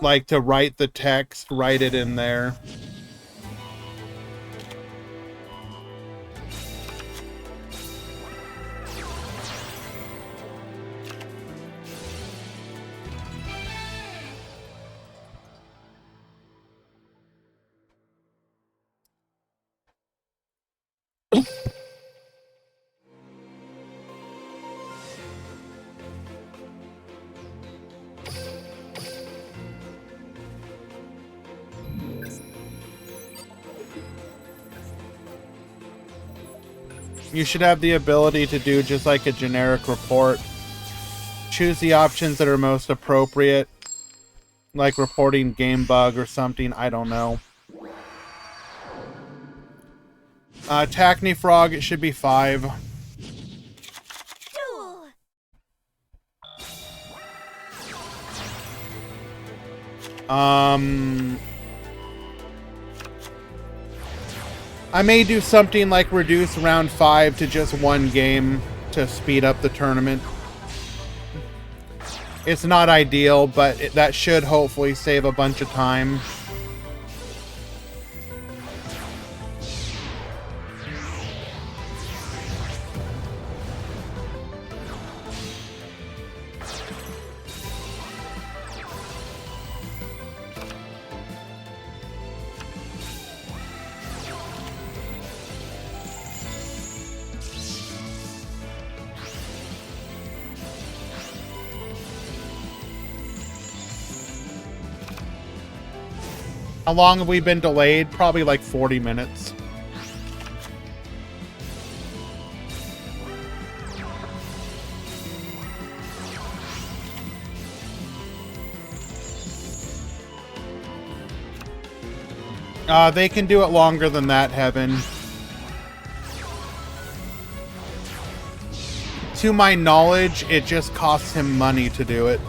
like to write the text, write it in there. You should have the ability to do just like a generic report. Choose the options that are most appropriate, like reporting game bug or something, I don't know. Tacny Frog, it should be 5. I may do something like reduce round 5 to just 1 game to speed up the tournament. It's not ideal, but that should hopefully save a bunch of time. How long have we been delayed? Probably like 40 minutes. They can do it longer than that, Heaven. To my knowledge, it just costs him money to do it.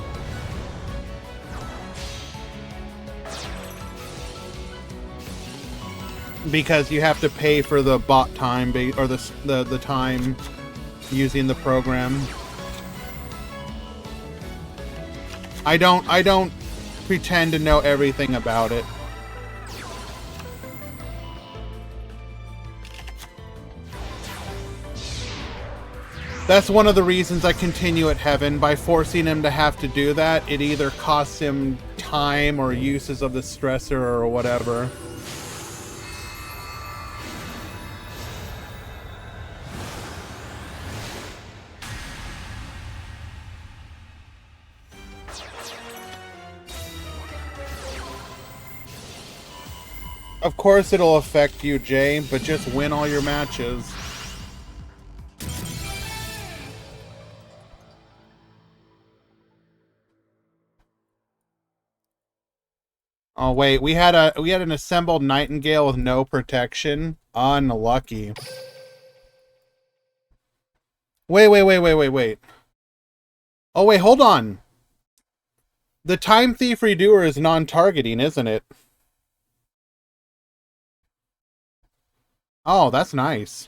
Because you have to pay for the bot time, or the time using the program. I don't pretend to know everything about it. That's one of the reasons I continue at Heaven. By forcing him to have to do that, it either costs him time or uses of the stressor or whatever. Of course it'll affect you, Jay, but just win all your matches. Oh wait, we had an assembled Nightingale with no protection. Unlucky. Wait. Oh wait, hold on. The Time Thief Redoer is non-targeting, isn't it? Oh, that's nice.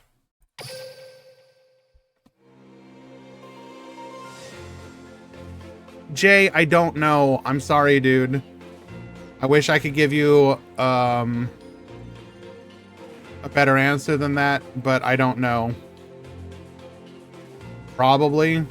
Jay, I don't know. I'm sorry, dude. I wish I could give you a better answer than that, but I don't know. Probably.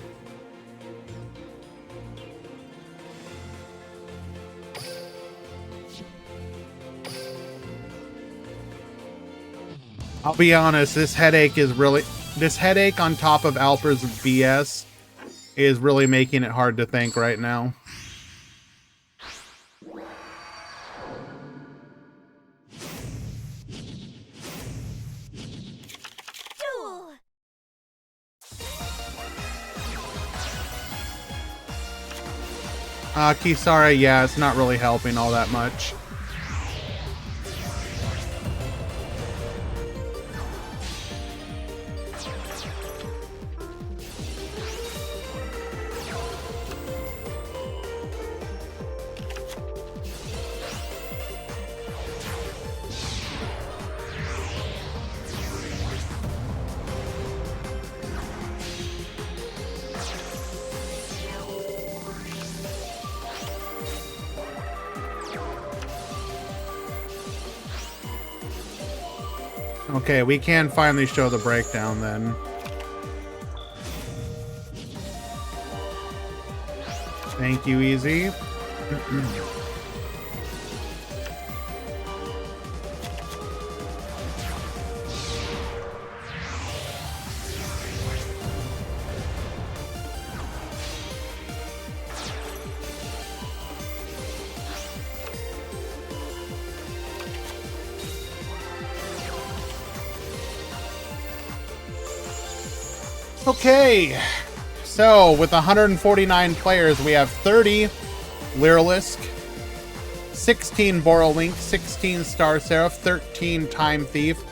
I'll be honest, this headache on top of Alper's BS is really making it hard to think right now. Duel. Kisara, yeah, it's not really helping all that much. Okay, we can finally show the breakdown then. Thank you, Easy. Okay, so with 149 players, we have 30 Lyrilisk, 16 Borrelink, 16 Star Seraph, 13 Time Thief,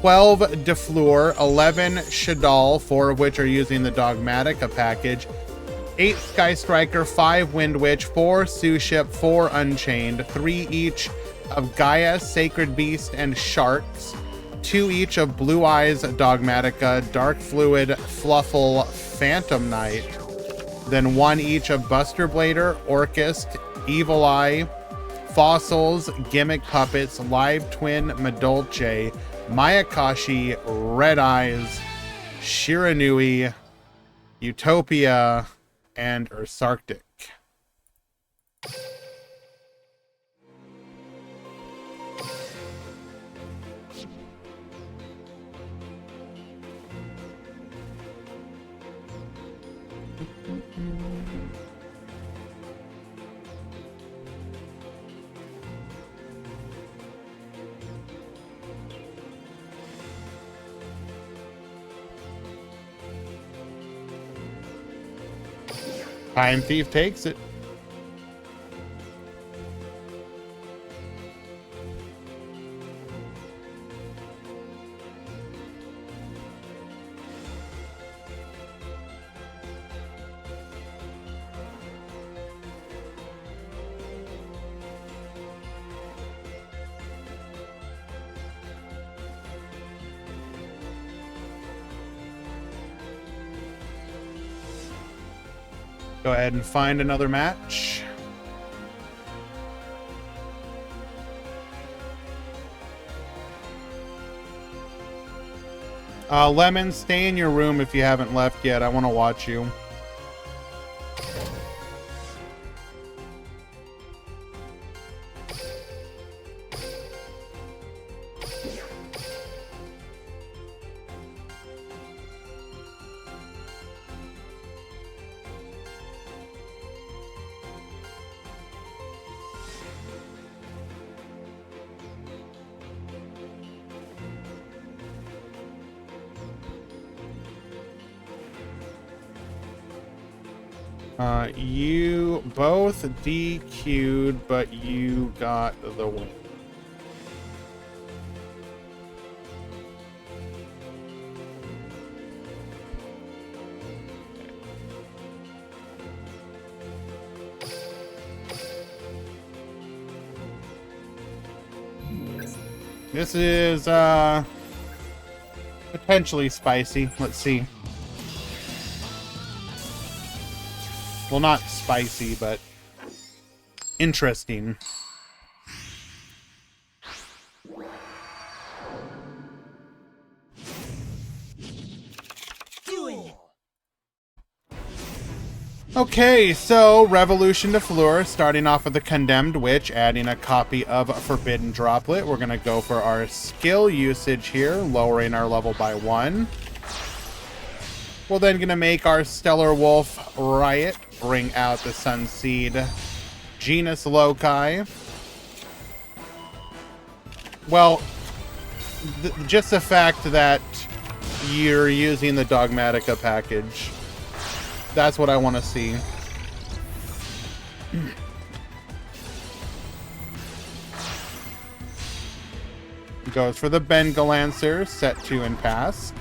12 Defleur, 11 Shadal, 4 of which are using the Dogmatica package, 8 Sky Striker, 5 Wind Witch, 4 Sue Ship, 4 Unchained, 3 each of Gaia, Sacred Beast, and Sharks, 2 each of Blue Eyes, Dogmatica, Dark Fluid, Fluffle, Phantom Knight, then one each of Buster Blader, Orchist, Evil Eye, Fossils, Gimmick Puppets, Live Twin, Madolche, Mayakashi, Red Eyes, Shiranui, Utopia, and Ursarctic. Time Thief takes it. Go ahead and find another match. Lemon, stay in your room if you haven't left yet. I want to watch you. You both DQ'd, but you got the win. This is potentially spicy. Let's see. Well, not spicy, but interesting. Duel. Okay, so Revolution to Fleur, starting off with the Condemned Witch, adding a copy of Forbidden Droplet. We're going to go for our skill usage here, lowering our level by 1. We're then going to make our Stellar Wolf Riot, bring out the Sunseed Genus Loci. Well, just the fact that you're using the Dogmatica package, that's what I want to see. Goes for the Bengalancer, set 2 and pass.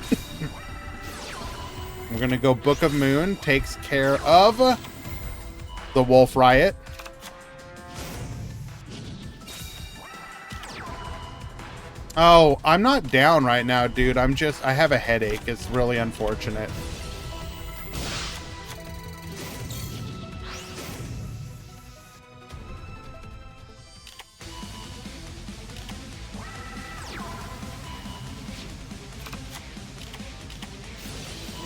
We're going to go Book of Moon, takes care of the Wolf Riot. Oh, I'm not down right now, dude. I have a headache. It's really unfortunate.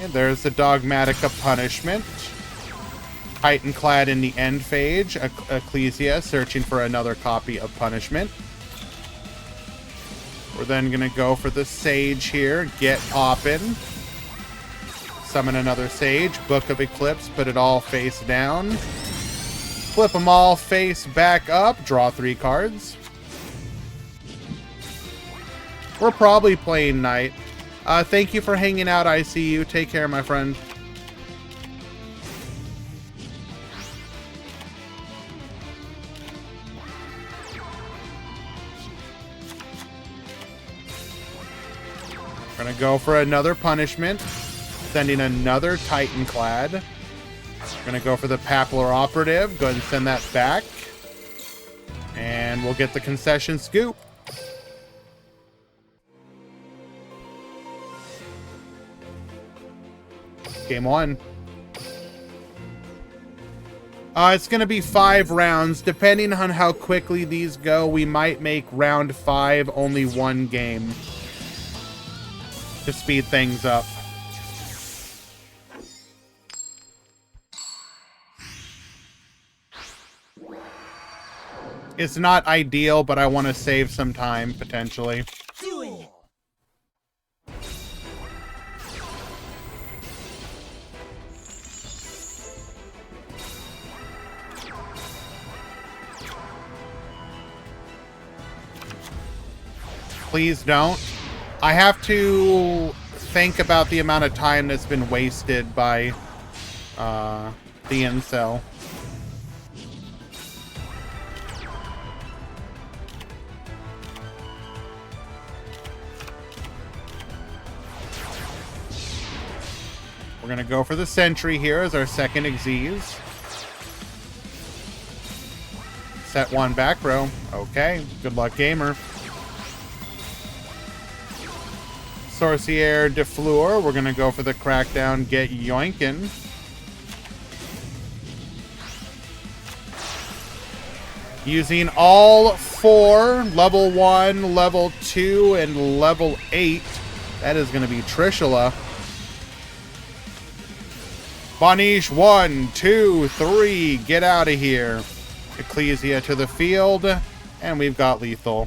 And there's the Dogmatica Punishment. Titanclad in the end phase. Ecclesia searching for another copy of Punishment. We're then going to go for the Sage here. Get poppin'. Summon another Sage. Book of Eclipse. Put it all face down. Flip them all face back up. Draw 3 cards. We're probably playing Knight. Thank you for hanging out, ICU. Take care, my friend. We're gonna go for another punishment. Sending another Titanclad. We're gonna go for the Paplar Operative. Go ahead and send that back. And we'll get the concession scoop. Game 1. It's going to be 5 rounds. Depending on how quickly these go, we might make round 5 only 1 game to speed things up. It's not ideal, but I want to save some time, potentially. Duel. Please don't. I have to think about the amount of time that's been wasted by the incel. We're going to go for the sentry here as our second Xyz. Set 1 back row. Okay, good luck, gamer. Sorcier de Fleur. We're going to go for the crackdown, get yoinkin'. Using all 4, level 1, level 2, and level 8. That is going to be Trishula. Banish, 1, 2, 3. Get out of here. Ecclesia to the field. And we've got lethal.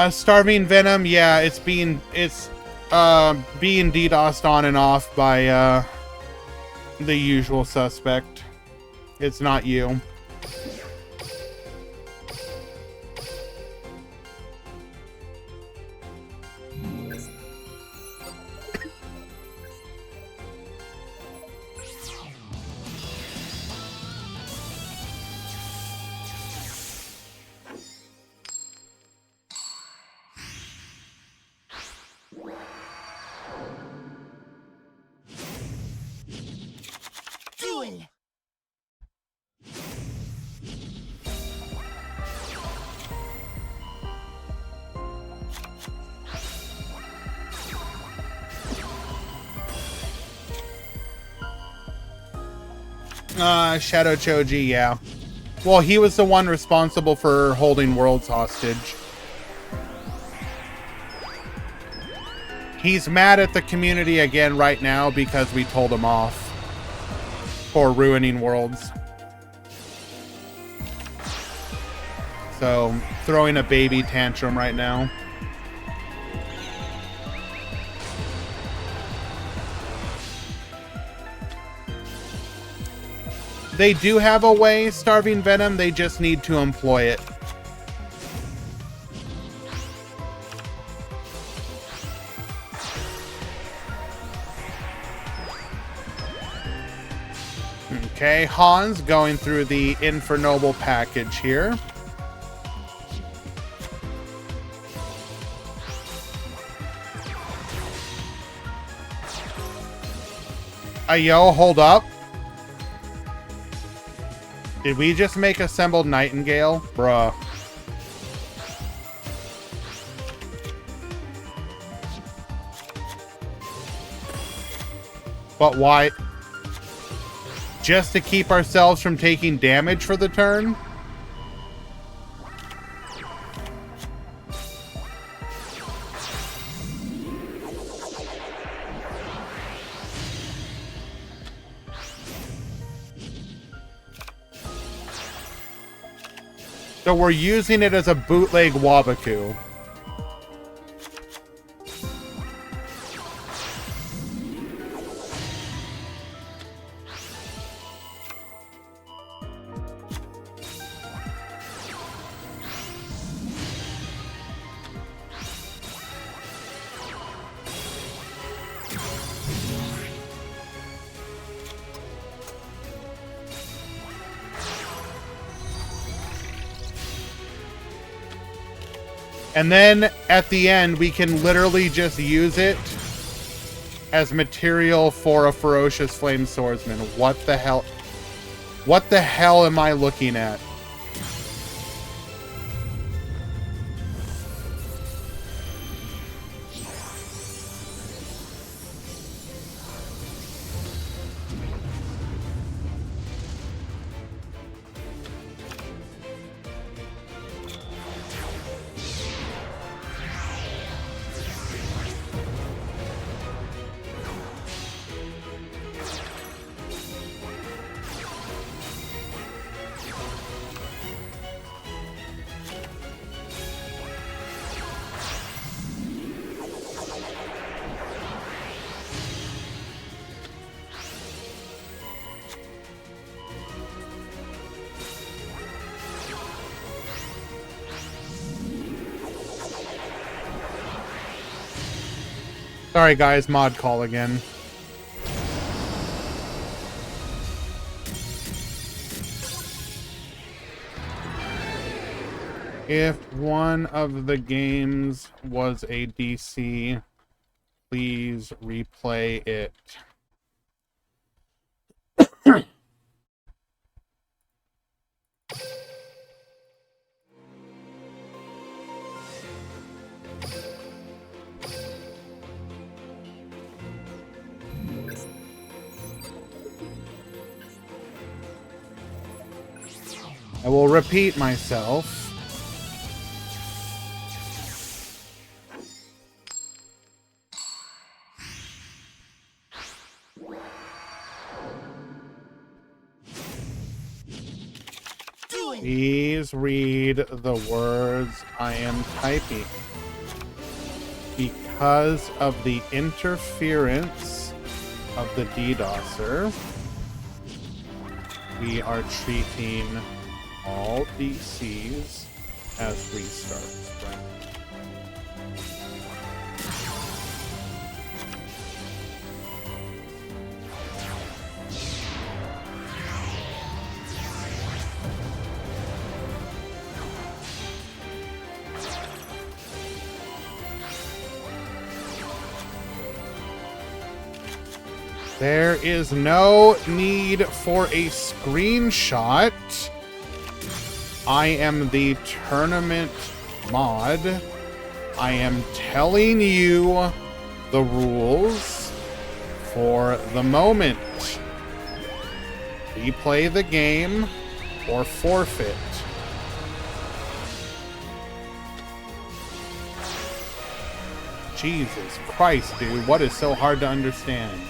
Starving Venom, yeah, it's being DDoSed on and off by the usual suspect. It's not you. Duel. Shadow Choji, yeah. Well, he was the one responsible for holding Worlds hostage. He's mad at the community again right now because we told him off for ruining Worlds. So, throwing a baby tantrum right now. They do have a way, Starving Venom, they just need to employ it. Okay, Hans going through the Infernoble package here. Yo, hold up. Did we just make Assembled Nightingale? Bruh. But why? Just to keep ourselves from taking damage for the turn? So we're using it as a bootleg Wabaku. And then at the end, we can literally just use it as material for a Ferocious Flame Swordsman. What the hell? What the hell am I looking at? Sorry guys, mod call again. If one of the games was a DC, please replay it. I will repeat myself. Duel. Please read the words I am typing. Because of the interference of the DDoSer, we are treating all DCs as restarts. Right? There is no need for a screenshot. I am the tournament mod. I am telling you the rules for the moment. Replay the game or forfeit. Jesus Christ, dude. What is so hard to understand?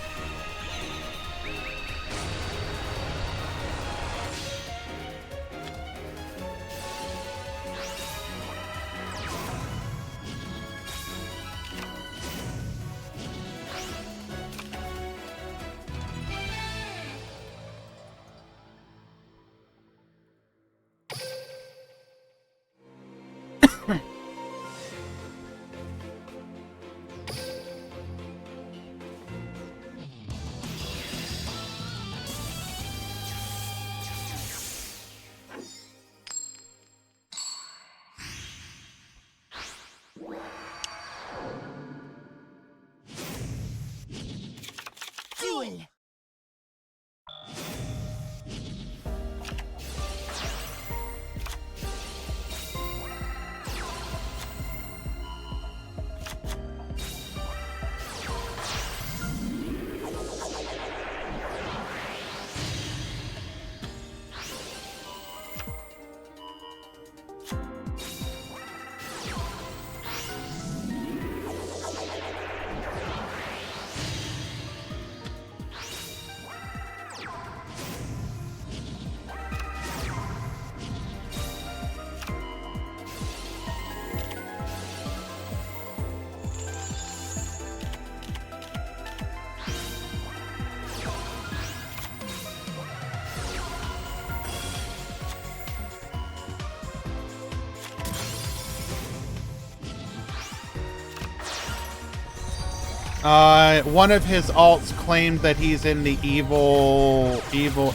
One of his alts claimed that he's in the evil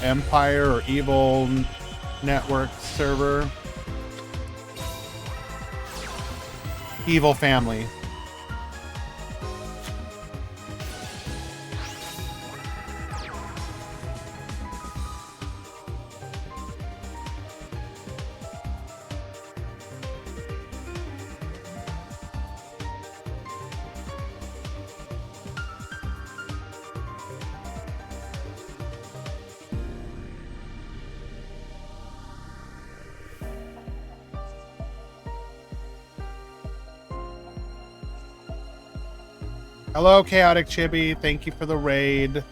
empire or evil network server. Evil family. Hello, Chaotic Chibi. Thank you for the raid.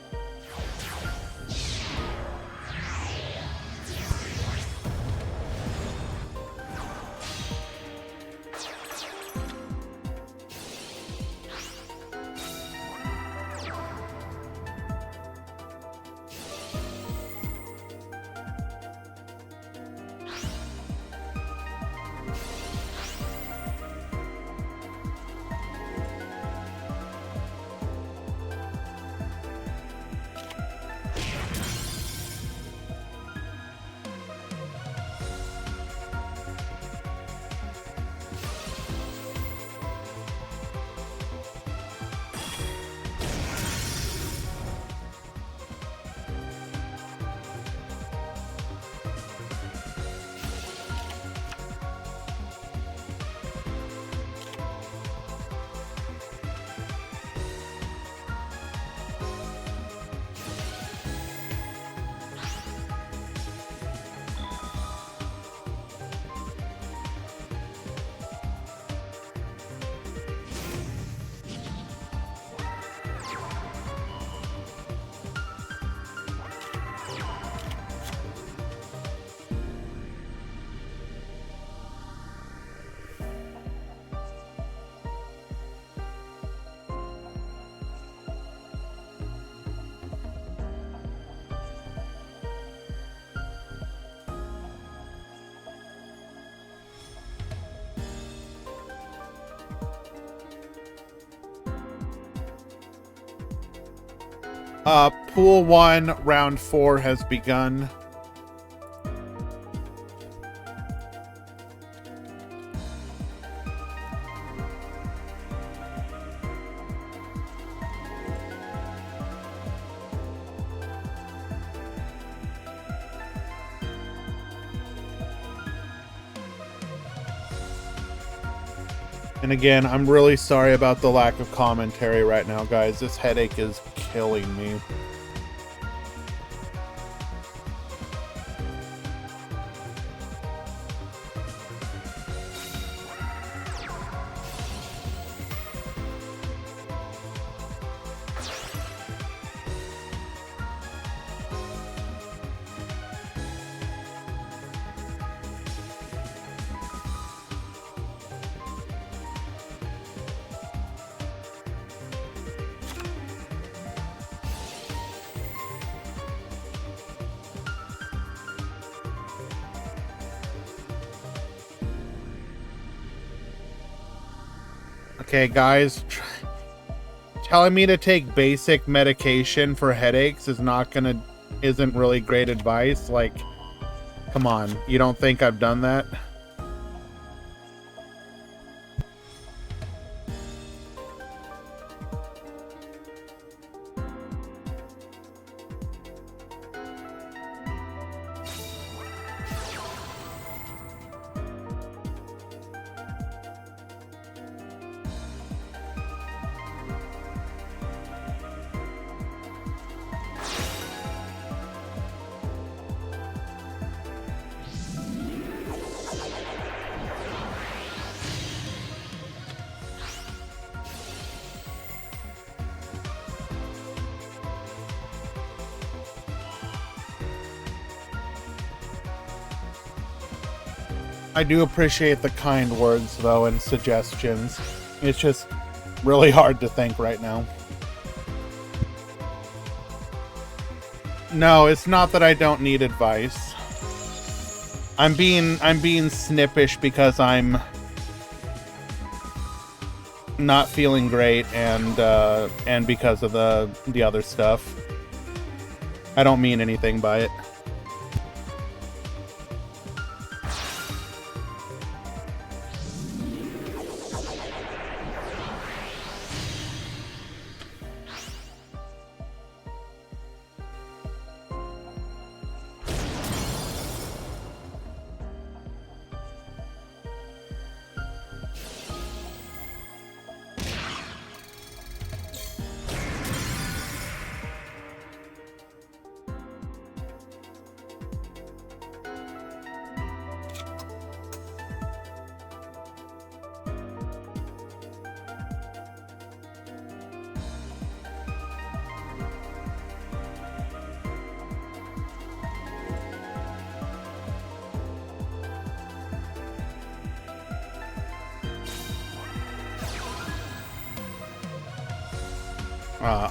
Pool 1, round 4 has begun. And again, I'm really sorry about the lack of commentary right now, guys. This headache is killing me. Okay, guys, telling me to take basic medication for headaches isn't really great advice. Like, come on, you don't think I've done that? I do appreciate the kind words, though, and suggestions. It's just really hard to think right now. No, it's not that I don't need advice. I'm being snippish because I'm not feeling great, and because of the other stuff. I don't mean anything by it.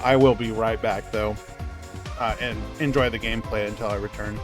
I will be right back, though, and enjoy the gameplay until I return.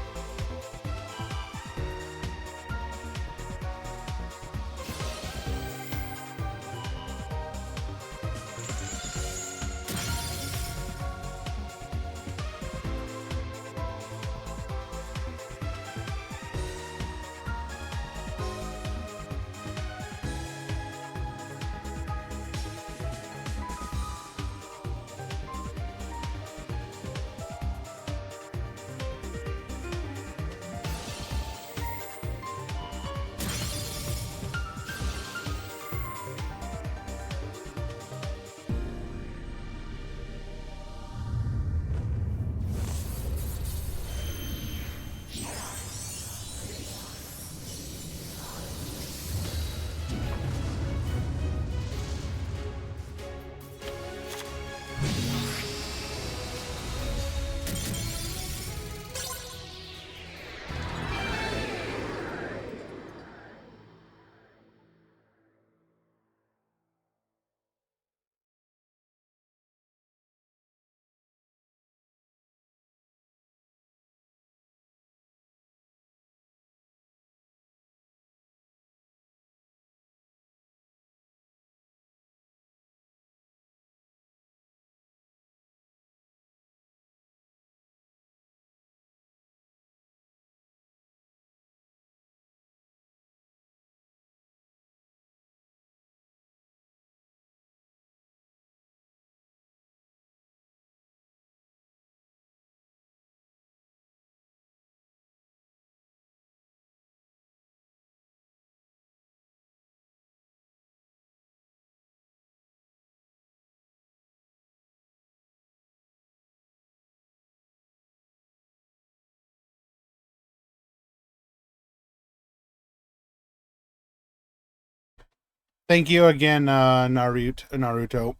Thank you again, Naruto,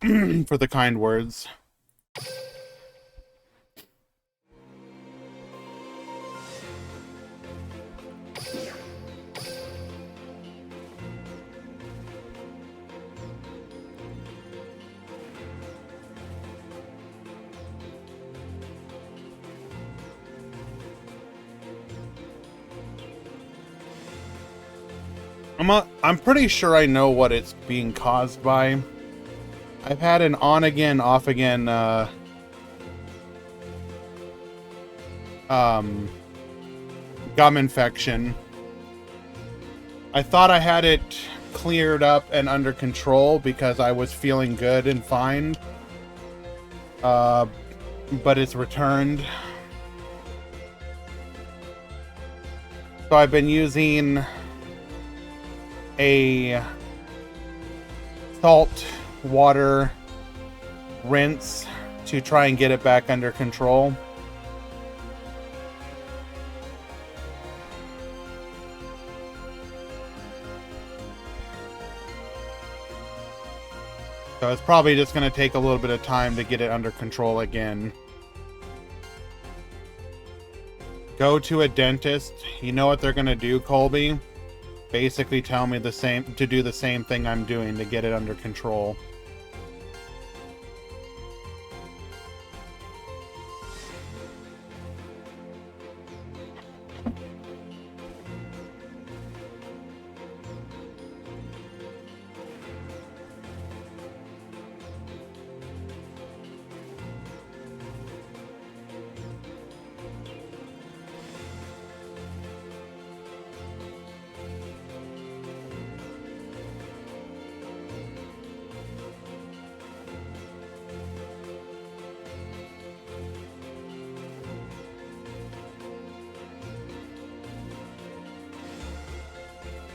for the kind words. I'm pretty sure I know what it's being caused by. I've had an on-again, off-again, gum infection. I thought I had it cleared up and under control because I was feeling good and fine. But it's returned. So I've been using a salt water rinse to try and get it back under control. So it's probably just going to take a little bit of time to get it under control again. Go to a dentist. You know what they're going to do, Colby? Basically tell me to do the same thing I'm doing to get it under control.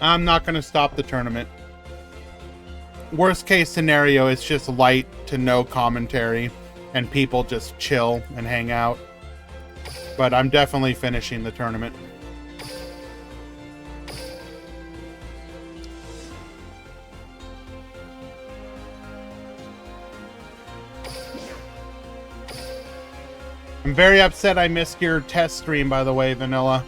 I'm not going to stop the tournament. Worst case scenario is just light to no commentary and people just chill and hang out. But I'm definitely finishing the tournament. I'm very upset I missed your test stream, by the way, Vanilla.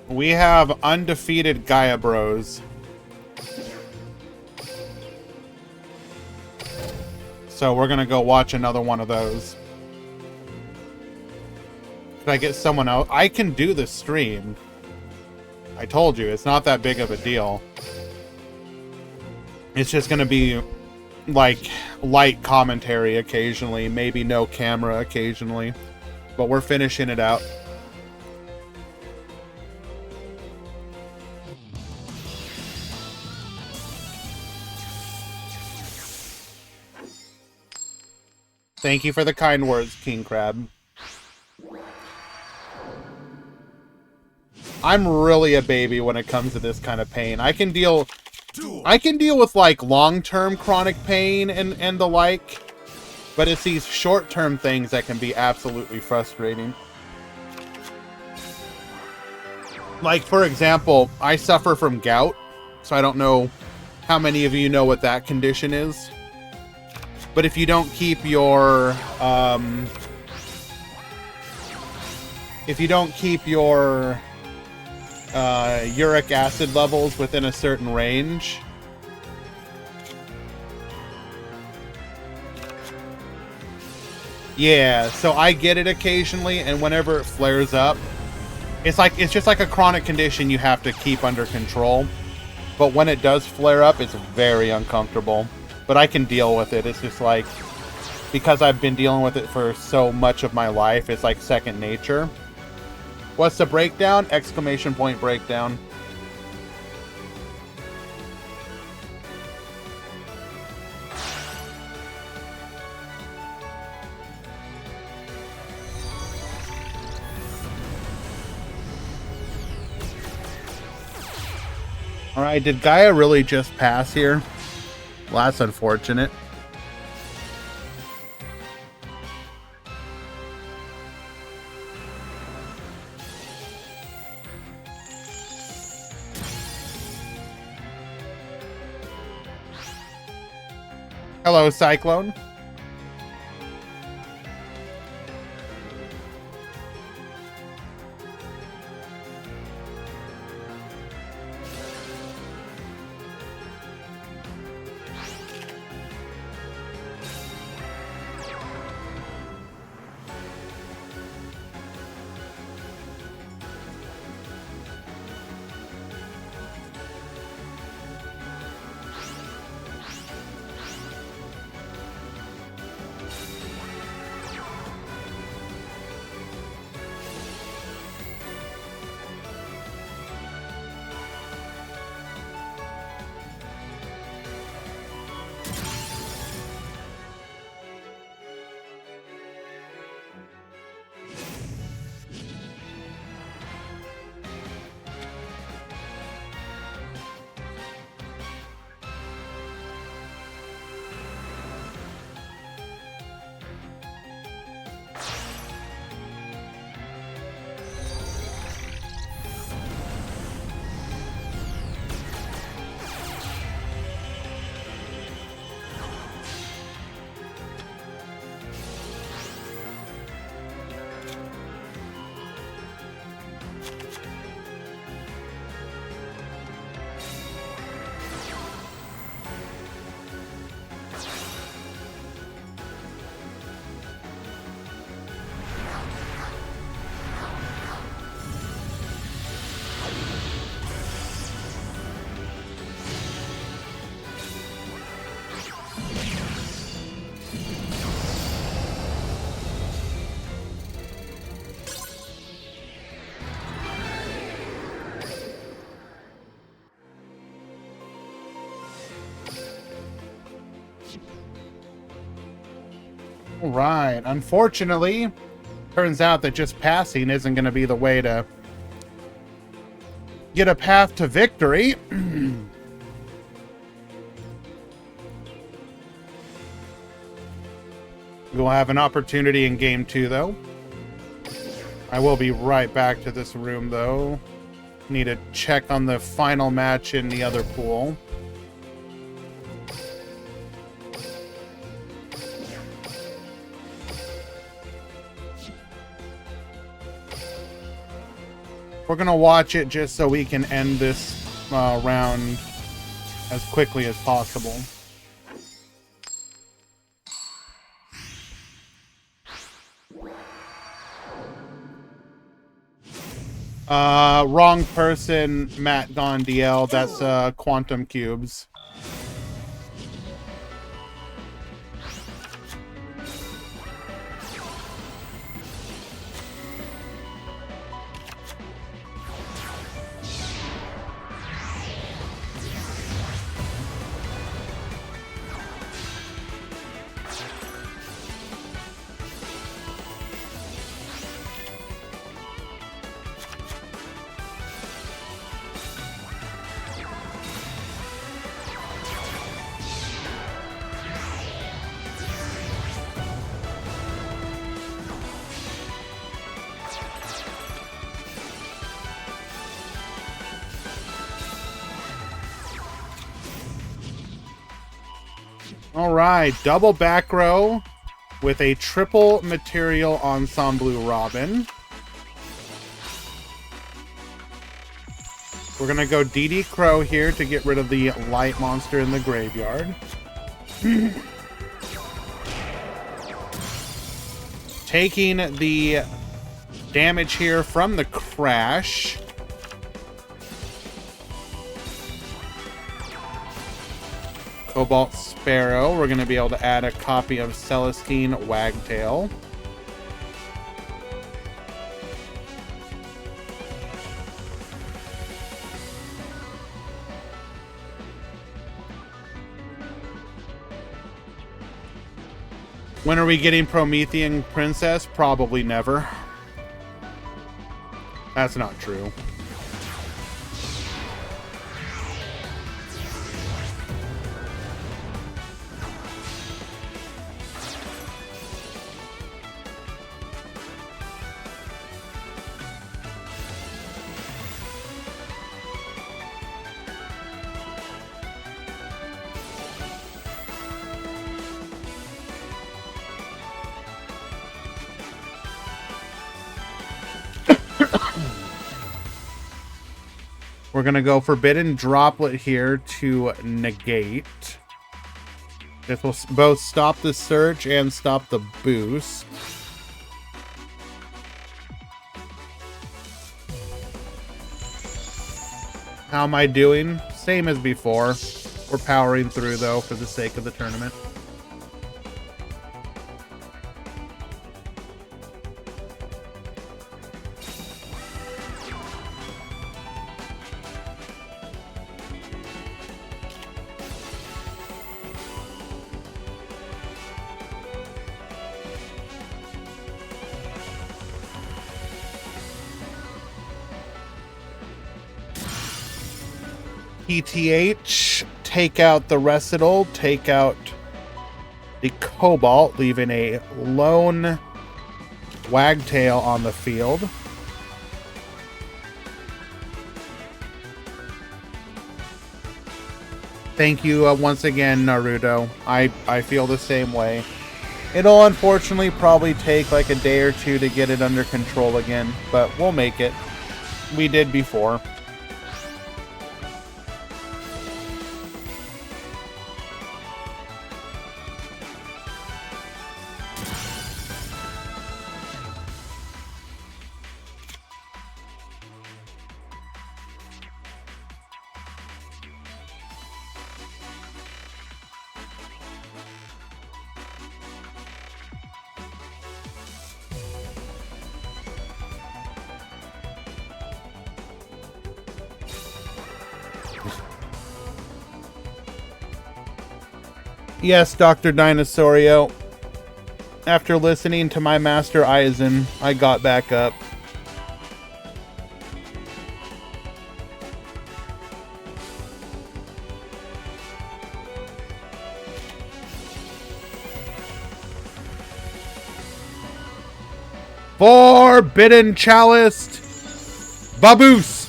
We have undefeated Gaia Bros. So we're gonna go watch another one of those. Could I get someone else? I can do the stream. I told you, it's not that big of a deal. It's just gonna be like light commentary occasionally, maybe no camera occasionally. But we're finishing it out. Thank you for the kind words, King Crab. I'm really a baby when it comes to this kind of pain. I can deal with like long-term chronic pain and the like, but it's these short-term things that can be absolutely frustrating. Like, for example, I suffer from gout, so I don't know how many of you know what that condition is. But if you don't keep your uric acid levels within a certain range, yeah, so I get it occasionally, and whenever it flares up, it's just like a chronic condition you have to keep under control. But when it does flare up, it's very uncomfortable. But I can deal with it. It's just like, because I've been dealing with it for so much of my life, it's like second nature. What's the breakdown? Exclamation point breakdown. Alright, did Gaia really just pass here? Well, that's unfortunate. Hello, Cyclone. All right. Unfortunately, turns out that just passing isn't going to be the way to get a path to victory. We'll have an opportunity in game 2, though. I will be right back to this room, though. Need to check on the final match in the other pool. We're going to watch it just so we can end this round as quickly as possible. Wrong person, Matt Gondiel. That's Quantum Cubes. All right, double back row with a triple material ensemble Robin. We're going to go DD Crow here to get rid of the light monster in the graveyard. Taking the damage here from the crash. Cobalt Sparrow. We're going to be able to add a copy of Celestine Wagtail. When are we getting Promethean Princess? Probably never. That's not true. We're going to go Forbidden Droplet here to negate. This will both stop the search and stop the boost. How am I doing? Same as before. We're powering through, though, for the sake of the tournament. PTH, take out the Recital, take out the Cobalt, leaving a lone Wagtail on the field. Thank you once again, Naruto. I feel the same way. It'll unfortunately probably take like a day or two to get it under control again, but we'll make it. We did before. Yes, Dr. Dinosaurio. After listening to my master Eisen, I got back up. Forbidden Chalice Baboost.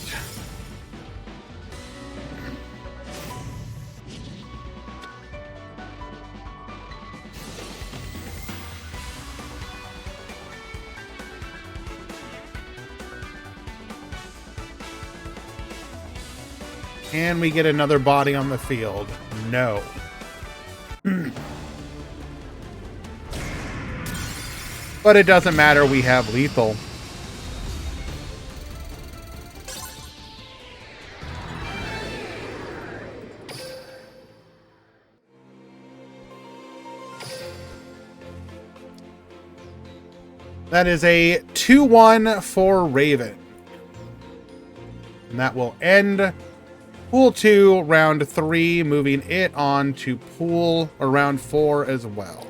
Can we get another body on the field? No. But it doesn't matter, we have lethal. That is a 2-1 for Raven. And that will end Pool 2, Round 3, moving it on to Pool or Round 4 as well.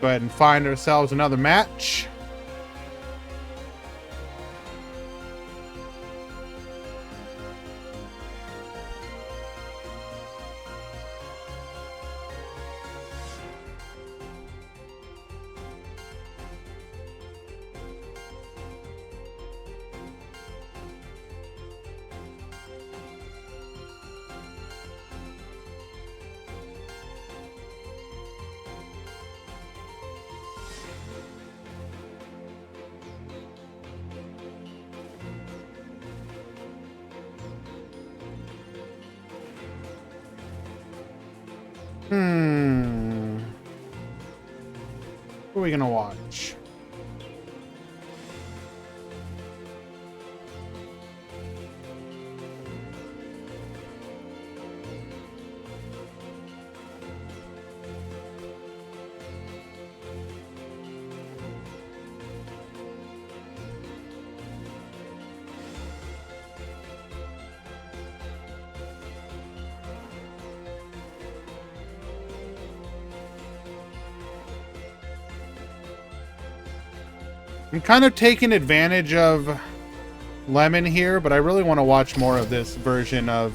Go ahead and find ourselves another match. What are we gonna watch? I'm kind of taking advantage of Lemon here, but I really want to watch more of this version of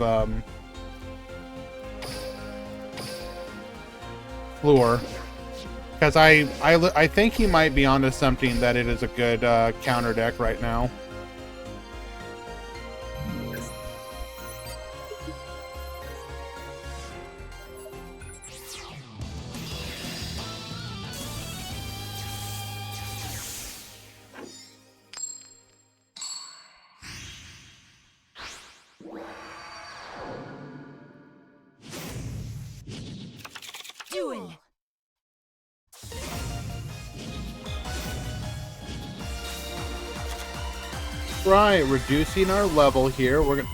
Fleur, because I think he might be onto something, that it is a good counter deck right now. Duel. Right, reducing our level here. We're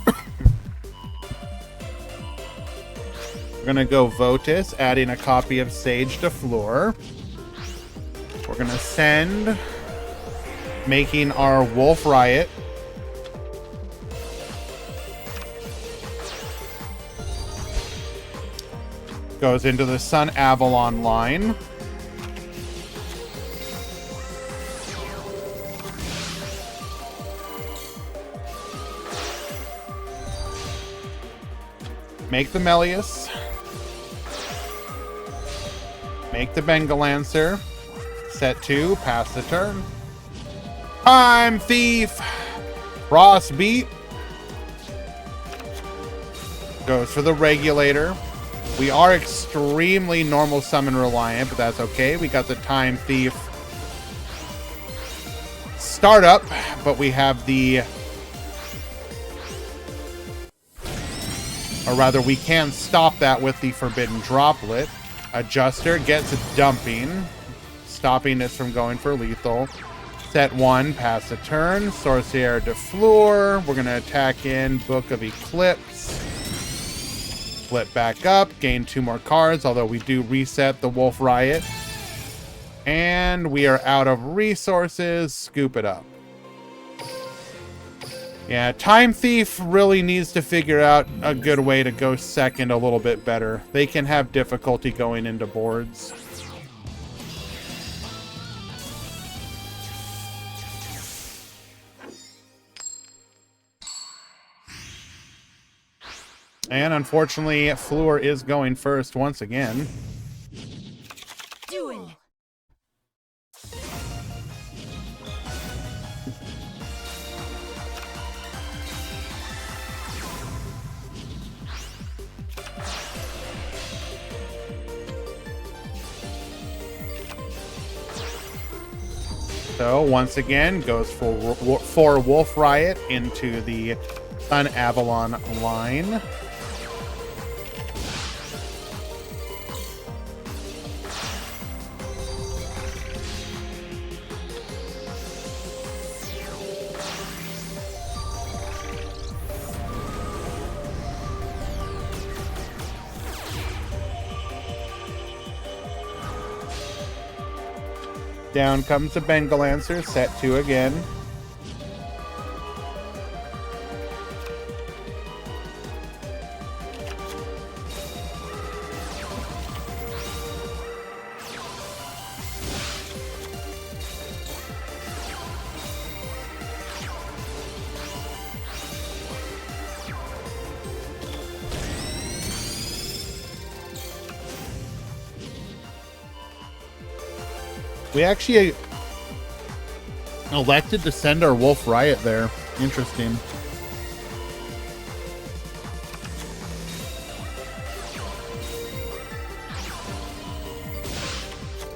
gonna go Votus, adding a copy of Sage to Fleur. We're gonna send, making our Wolf Riot. Goes into the Sun Avalon line. Make the Melius. Make the Bengalancer. Set 2, pass the turn. Time Thief. Frost Beat. Goes for the Regulator. We are extremely normal summon reliant, but that's okay. We got the Time Thief startup, but we have the... Or rather, we can stop that with the Forbidden Droplet. Adjuster gets dumping, stopping it from going for lethal. Set 1, pass a turn. Sorcier de Fleur. We're going to attack in Book of Eclipse. Flip back up, gain 2 more cards, although we do reset the Wolf Riot. And we are out of resources. Scoop it up. Yeah, Time Thief really needs to figure out a good way to go second a little bit better. They can have difficulty going into boards. And unfortunately, Fleur is going first once again. Duel. So once again, goes for Wolf Riot into the Sun Avalon line. Down comes the Bengal Lancer, set 2 again. We actually elected to send our Wolf Riot there. Interesting.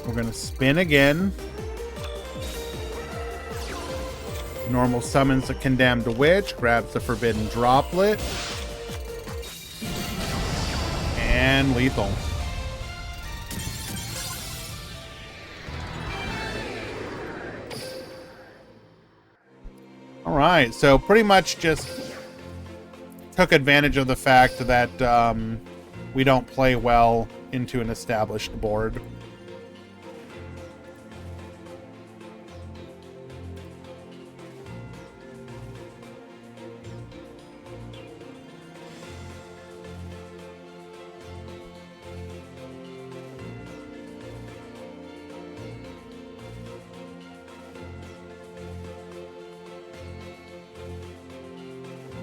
We're going to spin again. Normal summons the Condemned Witch, grabs the Forbidden Droplet. And lethal. Alright, so pretty much just took advantage of the fact that we don't play well into an established board.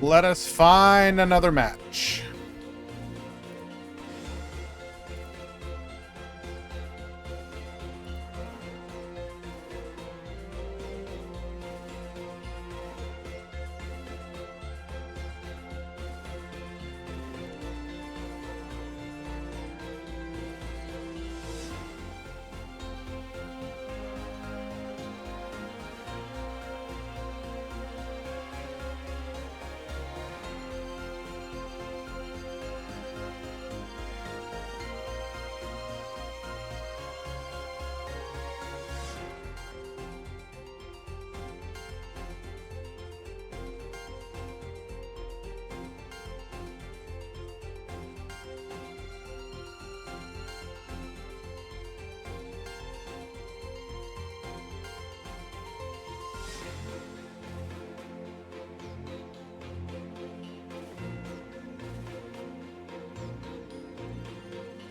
Let us find another match.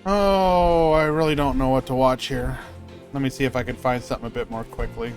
Oh, I really don't know what to watch here. Let me see if I can find something a bit more quickly.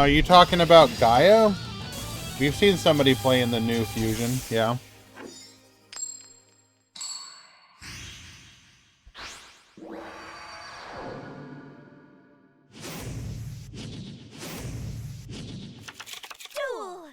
Are you talking about Gaia? We've seen somebody play in the new Fusion, yeah. Duel.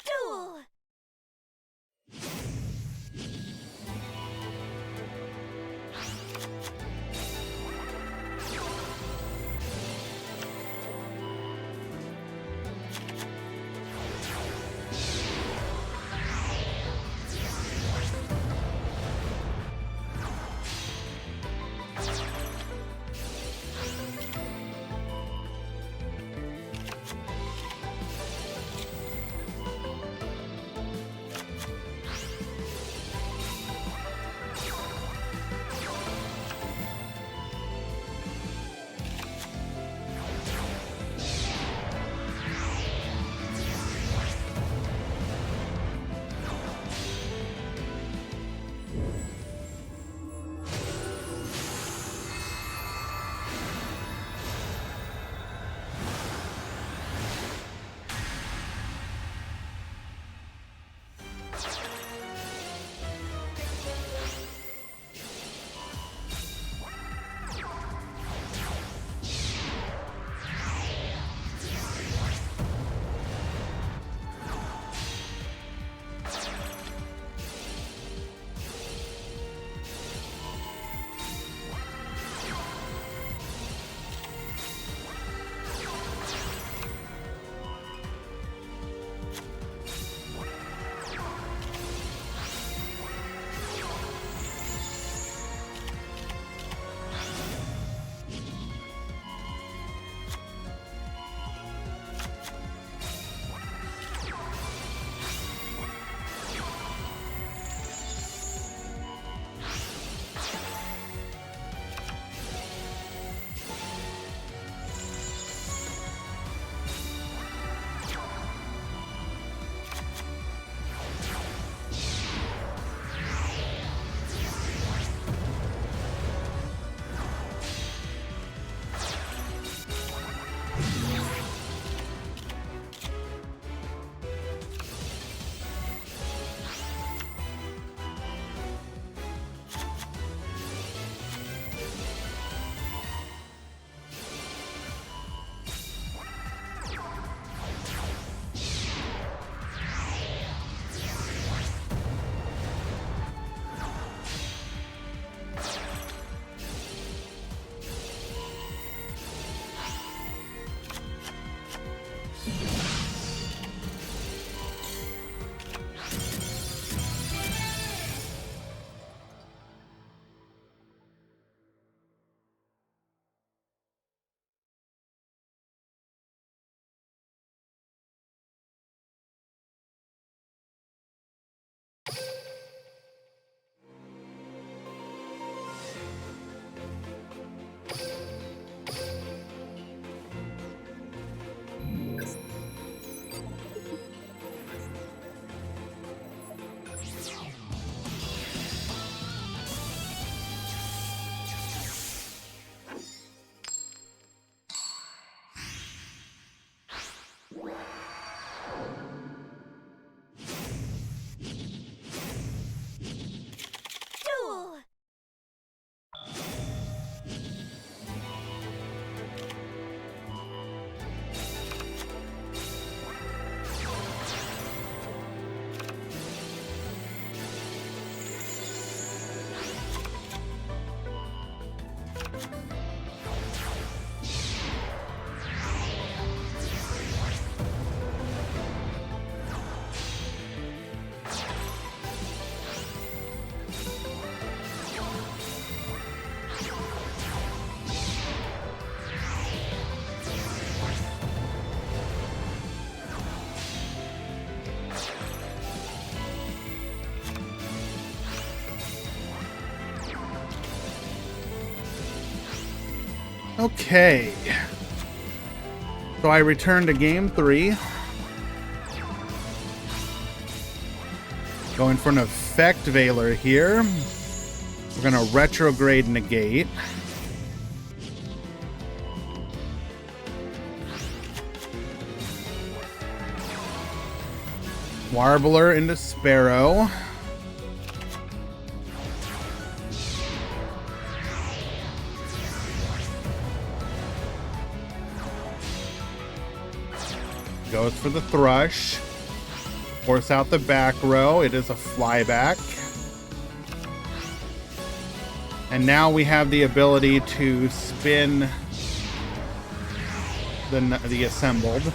Duel. Okay. So I return to game 3. Going for an effect Veiler here. We're going to retrograde negate. Warbler into Sparrow. Goes for the Thrush. Force out the back row. It is a flyback. And now we have the ability to spin the assembled.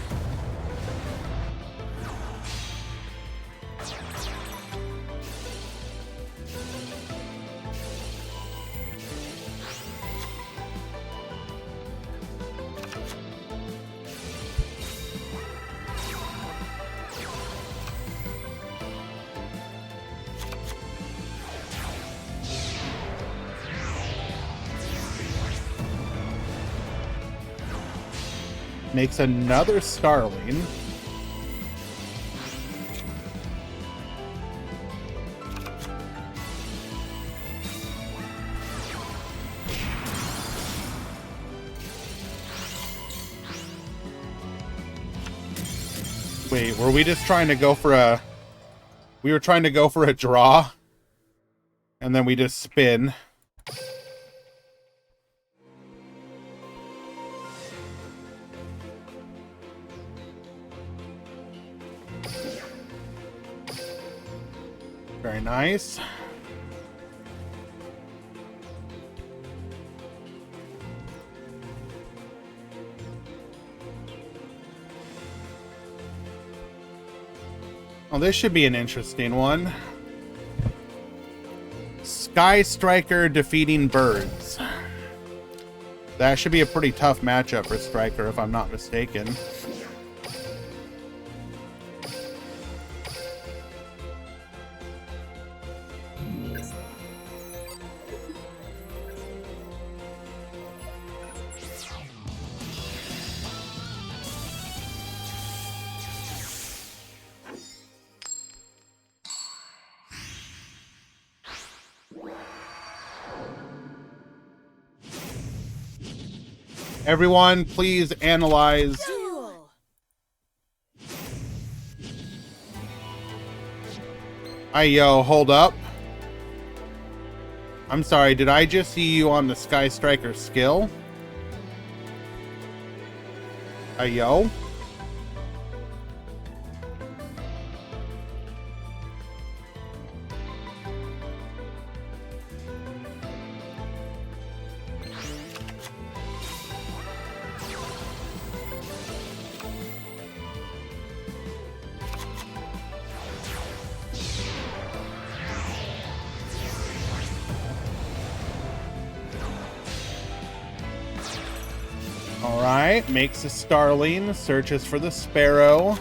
Makes another Starling. Wait, were we just trying to go for a... We were trying to go for a draw? And then we just spin. Very nice. Well, this should be an interesting one. Sky Striker defeating Birds. That should be a pretty tough matchup for Striker, if I'm not mistaken. Everyone, please analyze. Duel. Yo, hold up. I'm sorry, did I just see you on the Sky Striker skill? Yo. Alright, makes a Starling, searches for the Sparrow.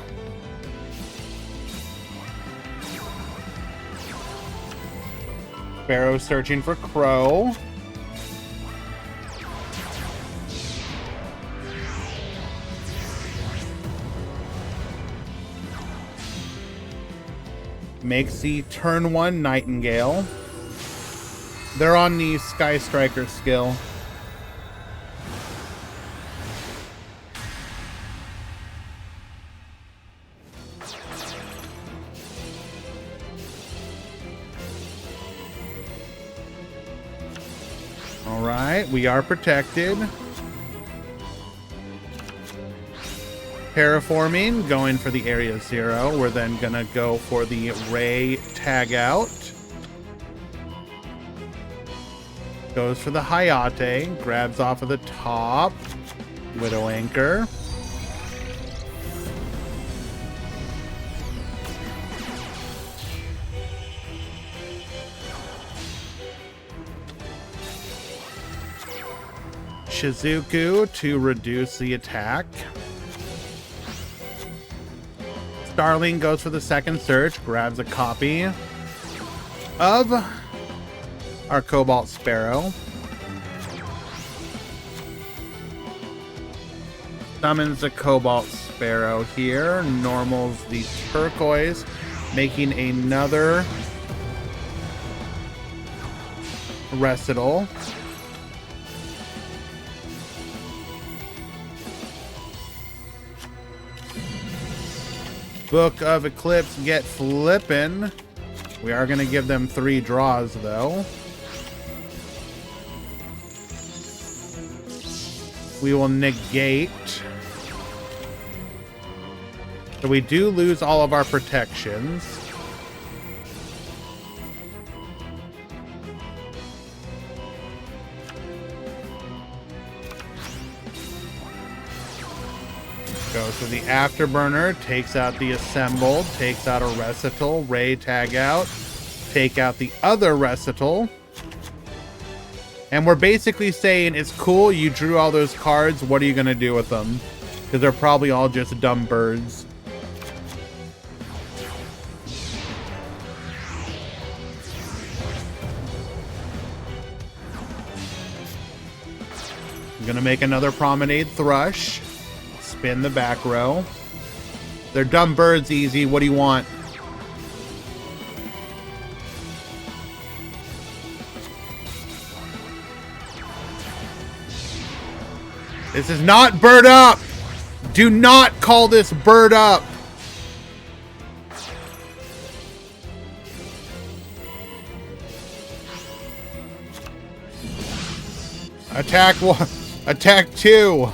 Sparrow searching for Crow. Makes the turn 1 Nightingale. They're on the Sky Striker skill. Alright, we are protected. Terraforming, going for the Area 0. We're then gonna go for the Ray tag out. Goes for the Hayate, grabs off of the top. Widow Anchor. Shizuku to reduce the attack. Starling goes for the second search, grabs a copy of our Cobalt Sparrow. Summons the Cobalt Sparrow here. Normals the Turquoise, making another Recital. Book of Eclipse, get flippin'. We are going to give them 3 draws, though. We will negate. So we do lose all of our protections. Go, so the Afterburner takes out the Assembled, takes out a Recital, Ray tag out, take out the other Recital. And we're basically saying, it's cool, you drew all those cards, what are you going to do with them? Because they're probably all just dumb birds. I'm going to make another Promenade Thrush. Spin the back row. They're dumb birds, easy. What do you want? This is not bird up. Do not call this bird up. Attack 1. Attack 2.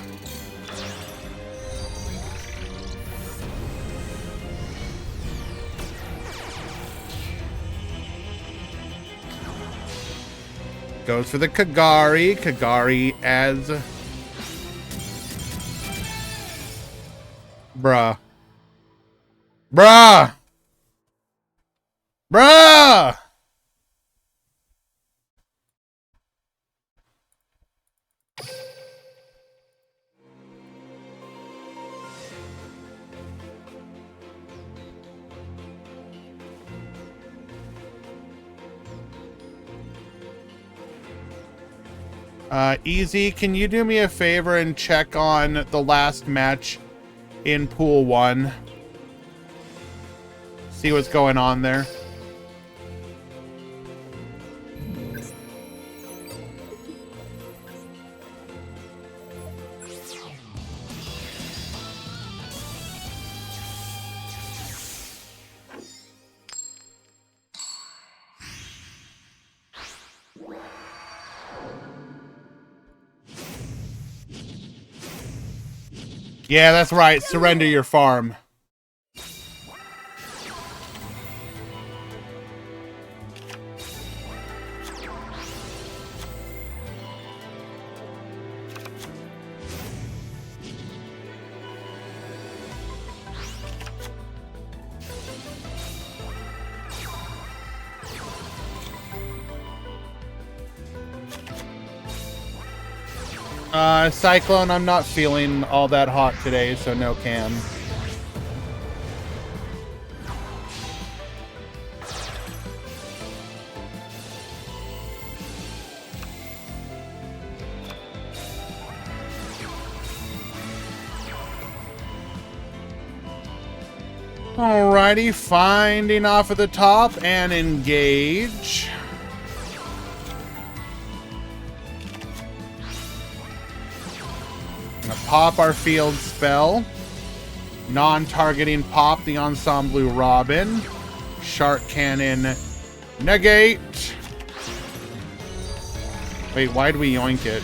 Goes for the Kagari. Kagari as... Bruh. Bruh! Bruh! Easy, can you do me a favor and check on the last match in Pool 1? See what's going on there. Yeah, that's right. Surrender your farm. Cyclone, I'm not feeling all that hot today, so no can. Alrighty, finding off at the top and engage. Pop our field spell. Non-targeting pop the Ensemble Robin. Shark Cannon negate. Wait, why'd we yoink it?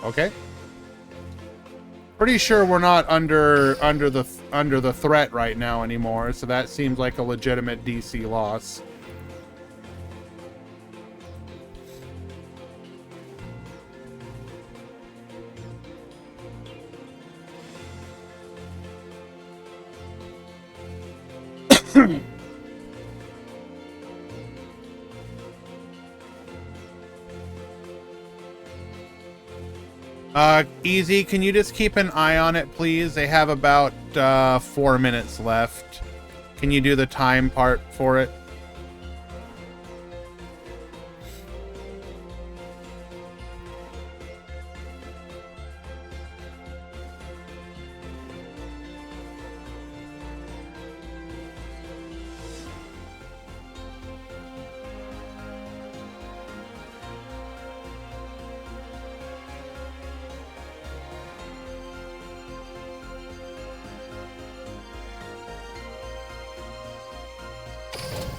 Okay. Pretty sure we're not under the threat right now anymore, so that seems like a legitimate DC loss. Easy, can you just keep an eye on it, please? They have about 4 minutes left. Can you do the time part for it?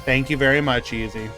Thank you very much, Easy.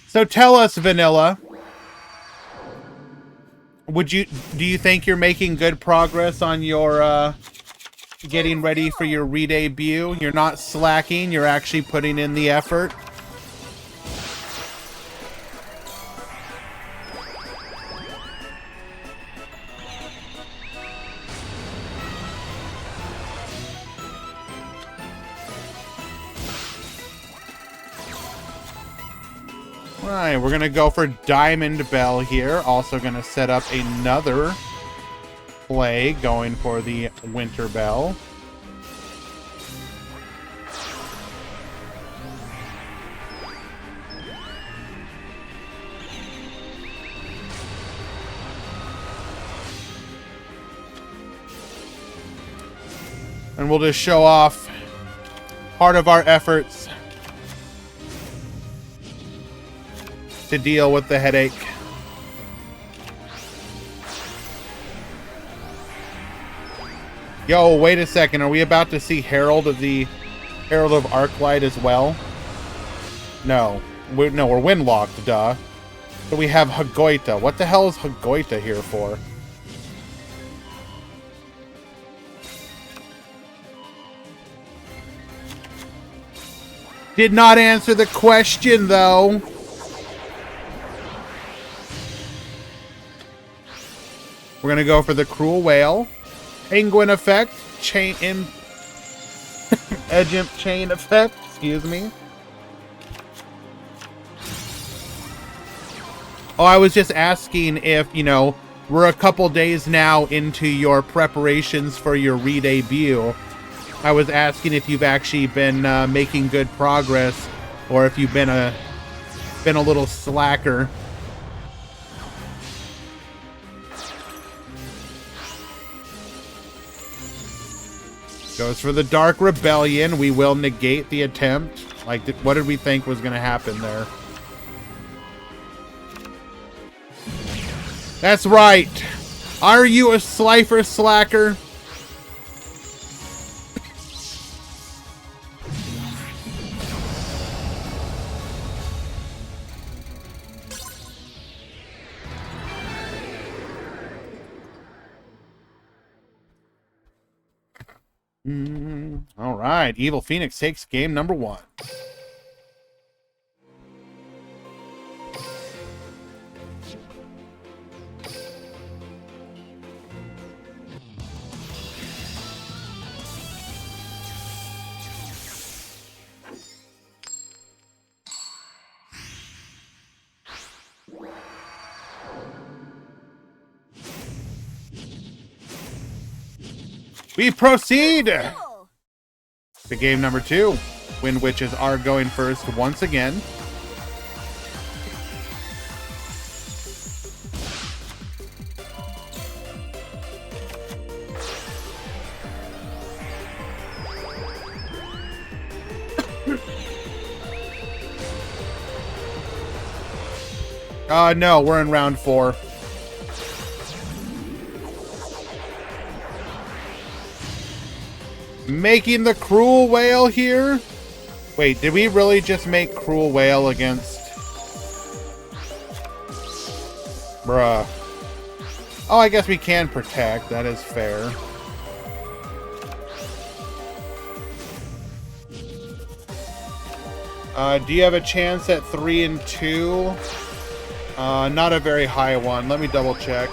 So tell us, Vanilla, do you think you're making good progress on your getting ready for your re-debut? You're not slacking, you're actually putting in the effort? Alright, we're gonna go for Diamond Bell here. Also gonna set up another play going for the Winter Bell. And we'll just show off part of our efforts to deal with the headache. Yo, wait a second. Are we about to see Herald of Arclight as well? No. We're windlocked, duh. So we have Hagoita. What the hell is Hagoita here for? Did not answer the question, though. We're gonna go for the Cruel Whale, Penguin Effect, Chain Edgemp Chain Effect, excuse me. Oh, I was just asking if, you know, we're a couple days now into your preparations for your re-debut. I was asking if you've actually been making good progress, or if you've been a little slacker. Goes for the Dark Rebellion. We will negate the attempt. Like, what did we think was going to happen there? That's right. Are you a Slifer slacker? All right, Evil Phoenix takes game number 1. We proceed to game number 2. Wind Witches are going first once again. No, we're in round 4. Making the Cruel Whale here? Wait, did we really just make Cruel Whale against... Bruh. Oh, I guess we can protect. That is fair. Do you have a chance at 3 and 2? Not a very high one. Let me double check.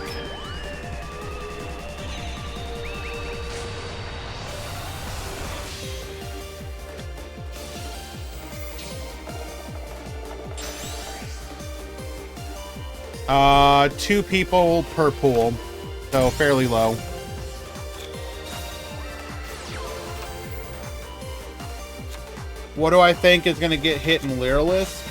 Two people per pool, so fairly low. What do I think is going to get hit in Lyrilisk?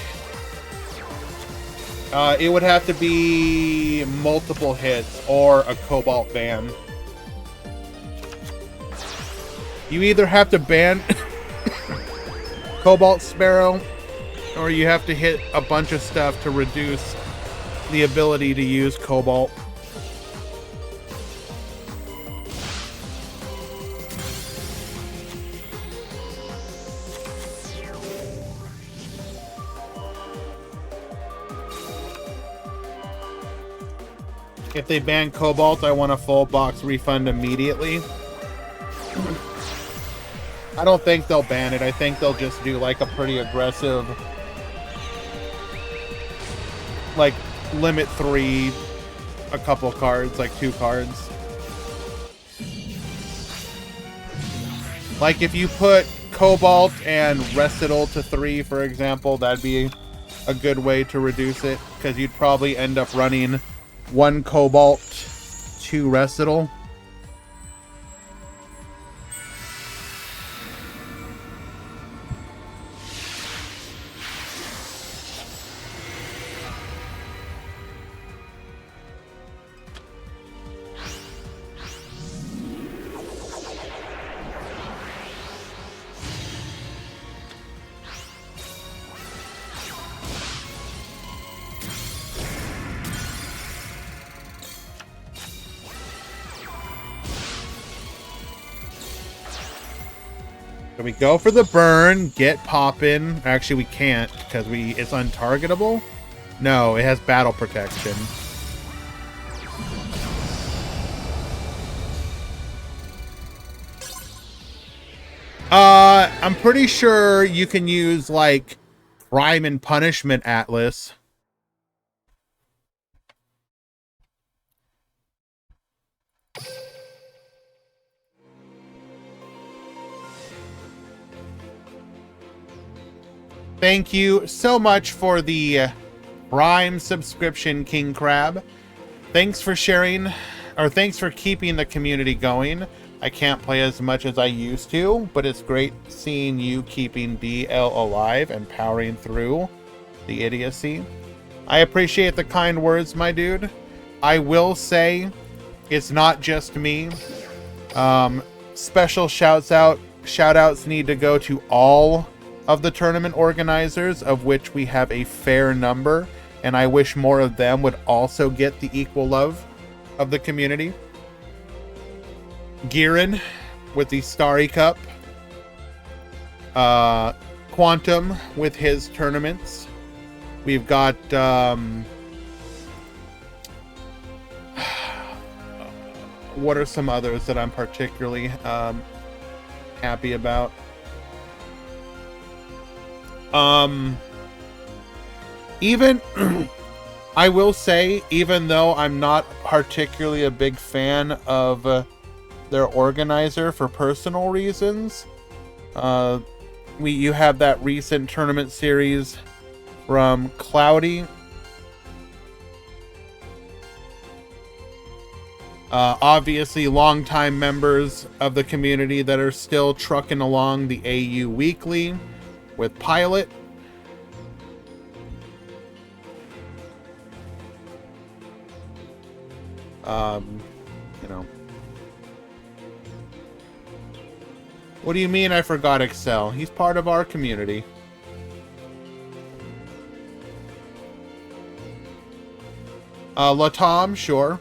It would have to be multiple hits or a Cobalt ban. You either have to ban Cobalt Sparrow, or you have to hit a bunch of stuff to reduce the ability to use Cobalt. If they ban Cobalt, I want a full box refund immediately. I don't think they'll ban it. I think they'll just do like a pretty aggressive, like limit 3, a couple cards, like 2 cards. Like if you put Cobalt and Recital to 3, for example, that'd be a good way to reduce it, because you'd probably end up running 1 Cobalt, 2 Recital. So we go for the burn, get poppin'. Actually, we can't because it's untargetable. No, it has battle protection. I'm pretty sure you can use like Crime and Punishment Atlas. Thank you so much for the Prime subscription, King Crab. Thanks for sharing, or thanks for keeping the community going. I can't play as much as I used to, but it's great seeing you keeping DL alive and powering through the idiocy. I appreciate the kind words, my dude. I will say, it's not just me. Special shout outs need to go to all of the tournament organizers, of which we have a fair number, and I wish more of them would also get the equal love of the community. Girin with the Starry Cup, Quantum with his tournaments. We've got what are some others that I'm particularly happy about? Even I will say, even though I'm not particularly a big fan of their organizer for personal reasons, you have that recent tournament series from Cloudy. Obviously longtime members of the community that are still trucking along the AU Weekly with Pilot. You know. What do you mean I forgot Excel? He's part of our community. Latom, sure.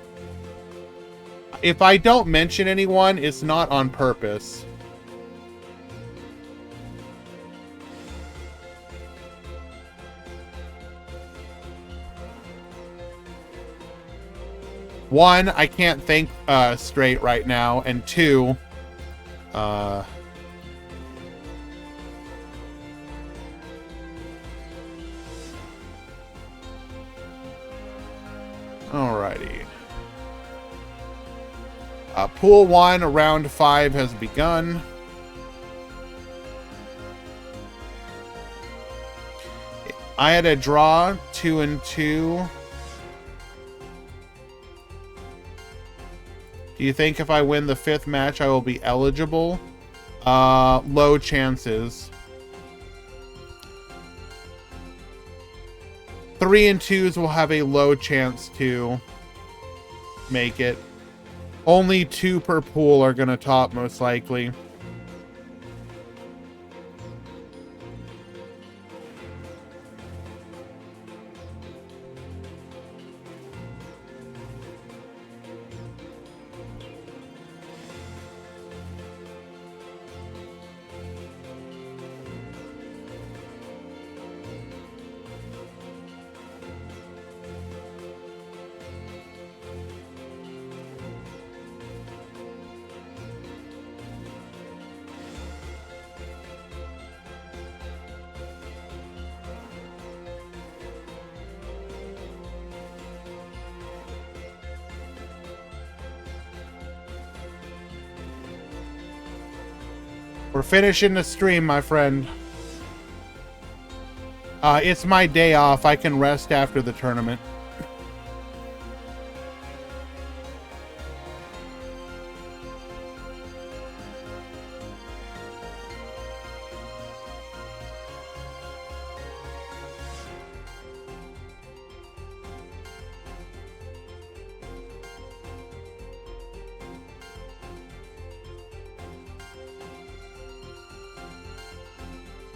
If I don't mention anyone, it's not on purpose. One, I can't think straight right now, and two, alrighty. Pool 1, round 5 has begun. I had a draw 2 and 2. Do you think if I win the 5th match I will be eligible? Low chances. 3 and 2s will have a low chance to make it. Only 2 per pool are going to top, most likely. We're finishing the stream, my friend. It's my day off. I can rest after the tournament.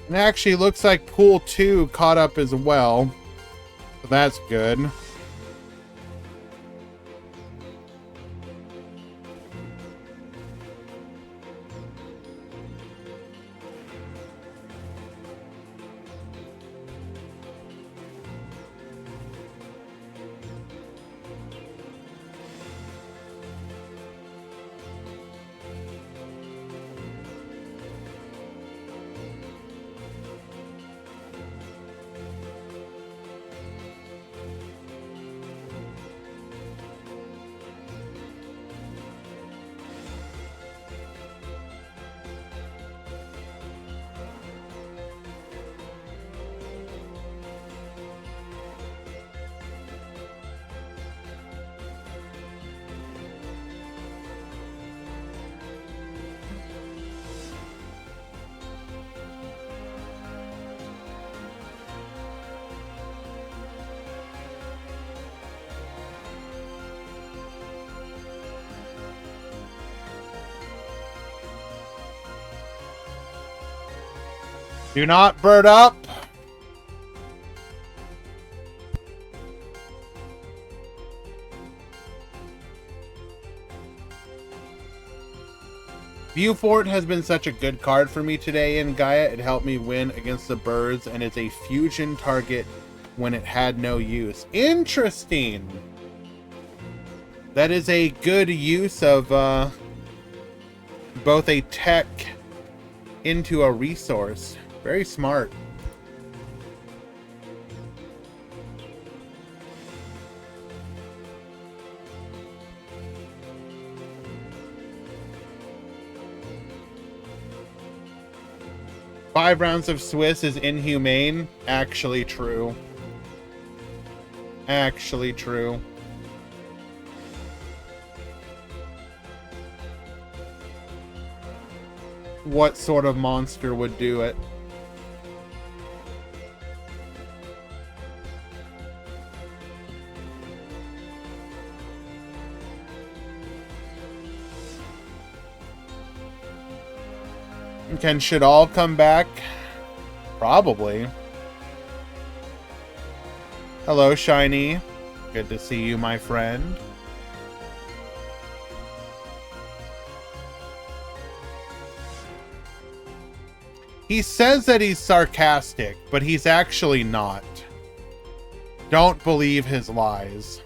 It actually looks like pool 2 caught up as well. So that's good. Do not bird up. Viewfort has been such a good card for me today in Gaia. It helped me win against the birds, and it's a fusion target when it had no use. Interesting. That is a good use of both a tech into a resource. Very smart. Five rounds of Swiss is inhumane. Actually true. Actually true. What sort of monster would do it? Can Shadal come back? Probably. Hello, Shiny. Good to see you, my friend. He says that he's sarcastic, but he's actually not. Don't believe his lies.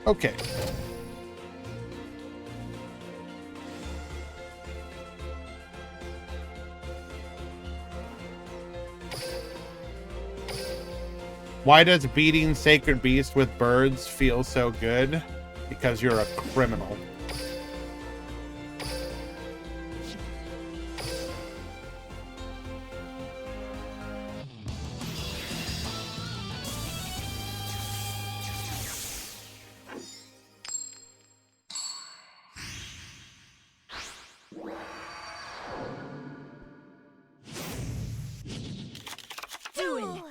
Okay. Why does beating Sacred Beast with birds feel so good? Because you're a criminal. Duel.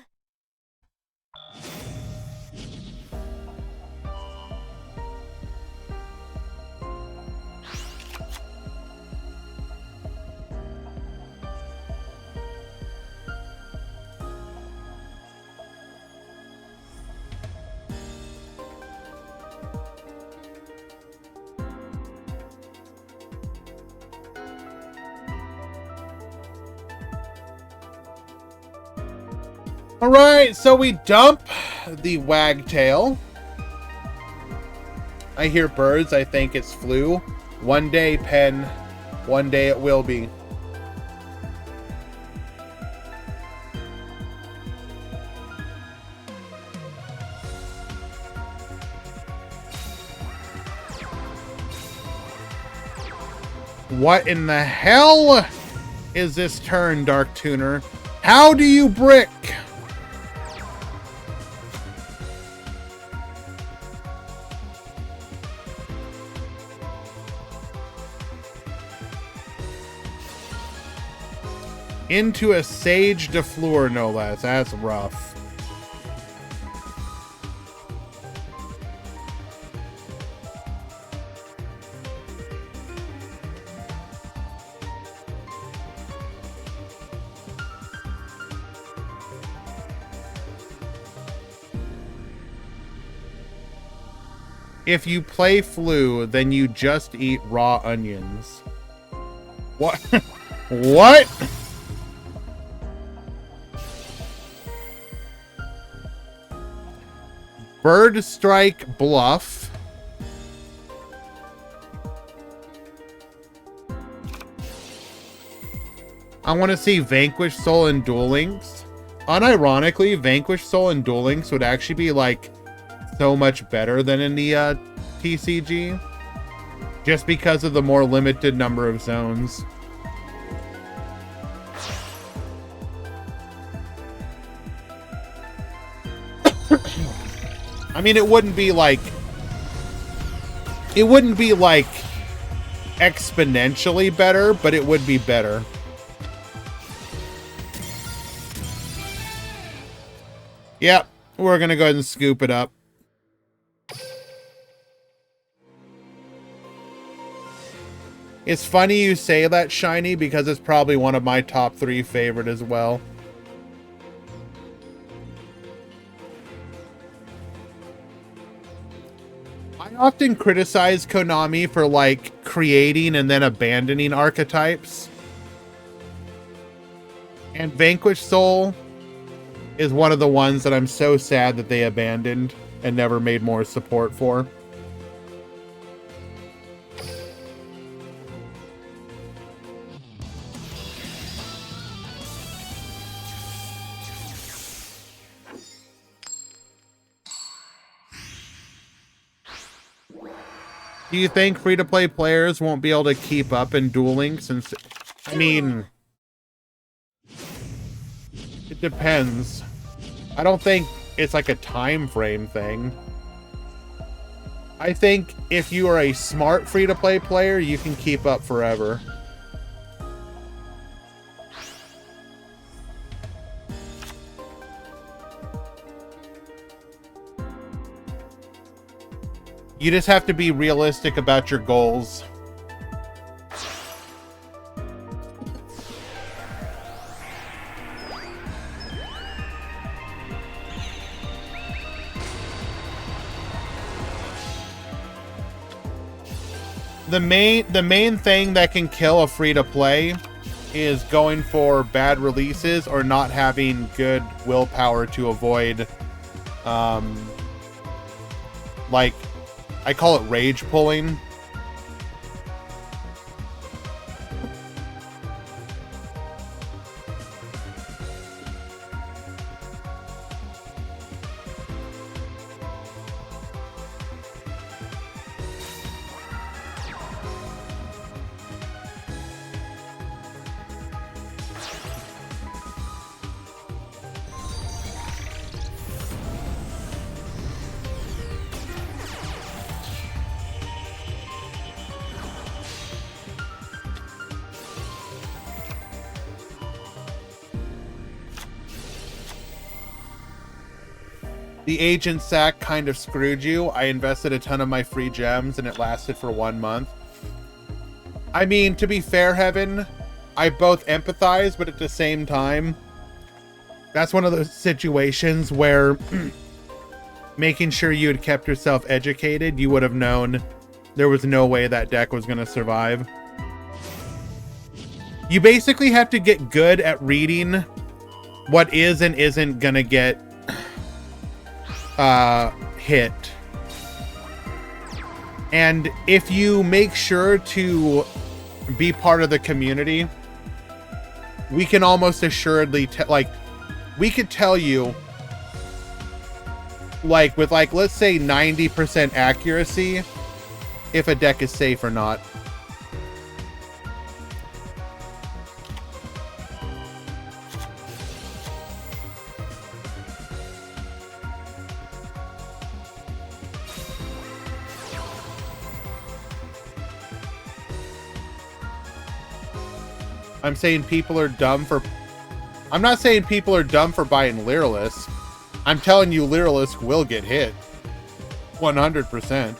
All right, so we dump the wagtail. I hear birds. I think it's flu. One day, Pen. One day it will be. What in the hell is this turn, Dark Tuner? How do you brick? Into a Sage de Fleur, no less. That's rough. If you play Flu, then you just eat raw onions. What? What? Bird Strike Bluff. I want to see Vanquish Soul and Duel Links. Unironically, Vanquish Soul and Duel Links would actually be like so much better than in the TCG. Just because of the more limited number of zones. I mean, it wouldn't be like exponentially better, but it would be better. Yep, we're gonna go ahead and scoop it up. It's funny you say that, Shiny, because it's probably one of my top 3 favorite as well. I often criticize Konami for like creating and then abandoning archetypes. And Vanquish Soul is one of the ones that I'm so sad that they abandoned and never made more support for. Do you think free-to-play players won't be able to keep up in Duel Links? Since, I mean, it depends. I don't think it's like a time frame thing. I think if you are a smart free-to-play player, you can keep up forever. You just have to be realistic about your goals. The main thing that can kill a free-to-play is going for bad releases or not having good willpower to avoid like I call it rage pulling. The agent sack kind of screwed you. I invested a ton of my free gems and it lasted for 1 month. I mean, to be fair, Heaven, I both empathize, but at the same time, that's one of those situations where making sure you had kept yourself educated, you would have known there was no way that deck was going to survive. You basically have to get good at reading what is and isn't going to get hit. And if you make sure to be part of the community, we can almost assuredly we could tell you with let's say 90% accuracy if a deck is safe or not. I'm saying people are dumb for... I'm not saying people are dumb for buying Lyrilisk. I'm telling you Lyrilisk will get hit. 100%.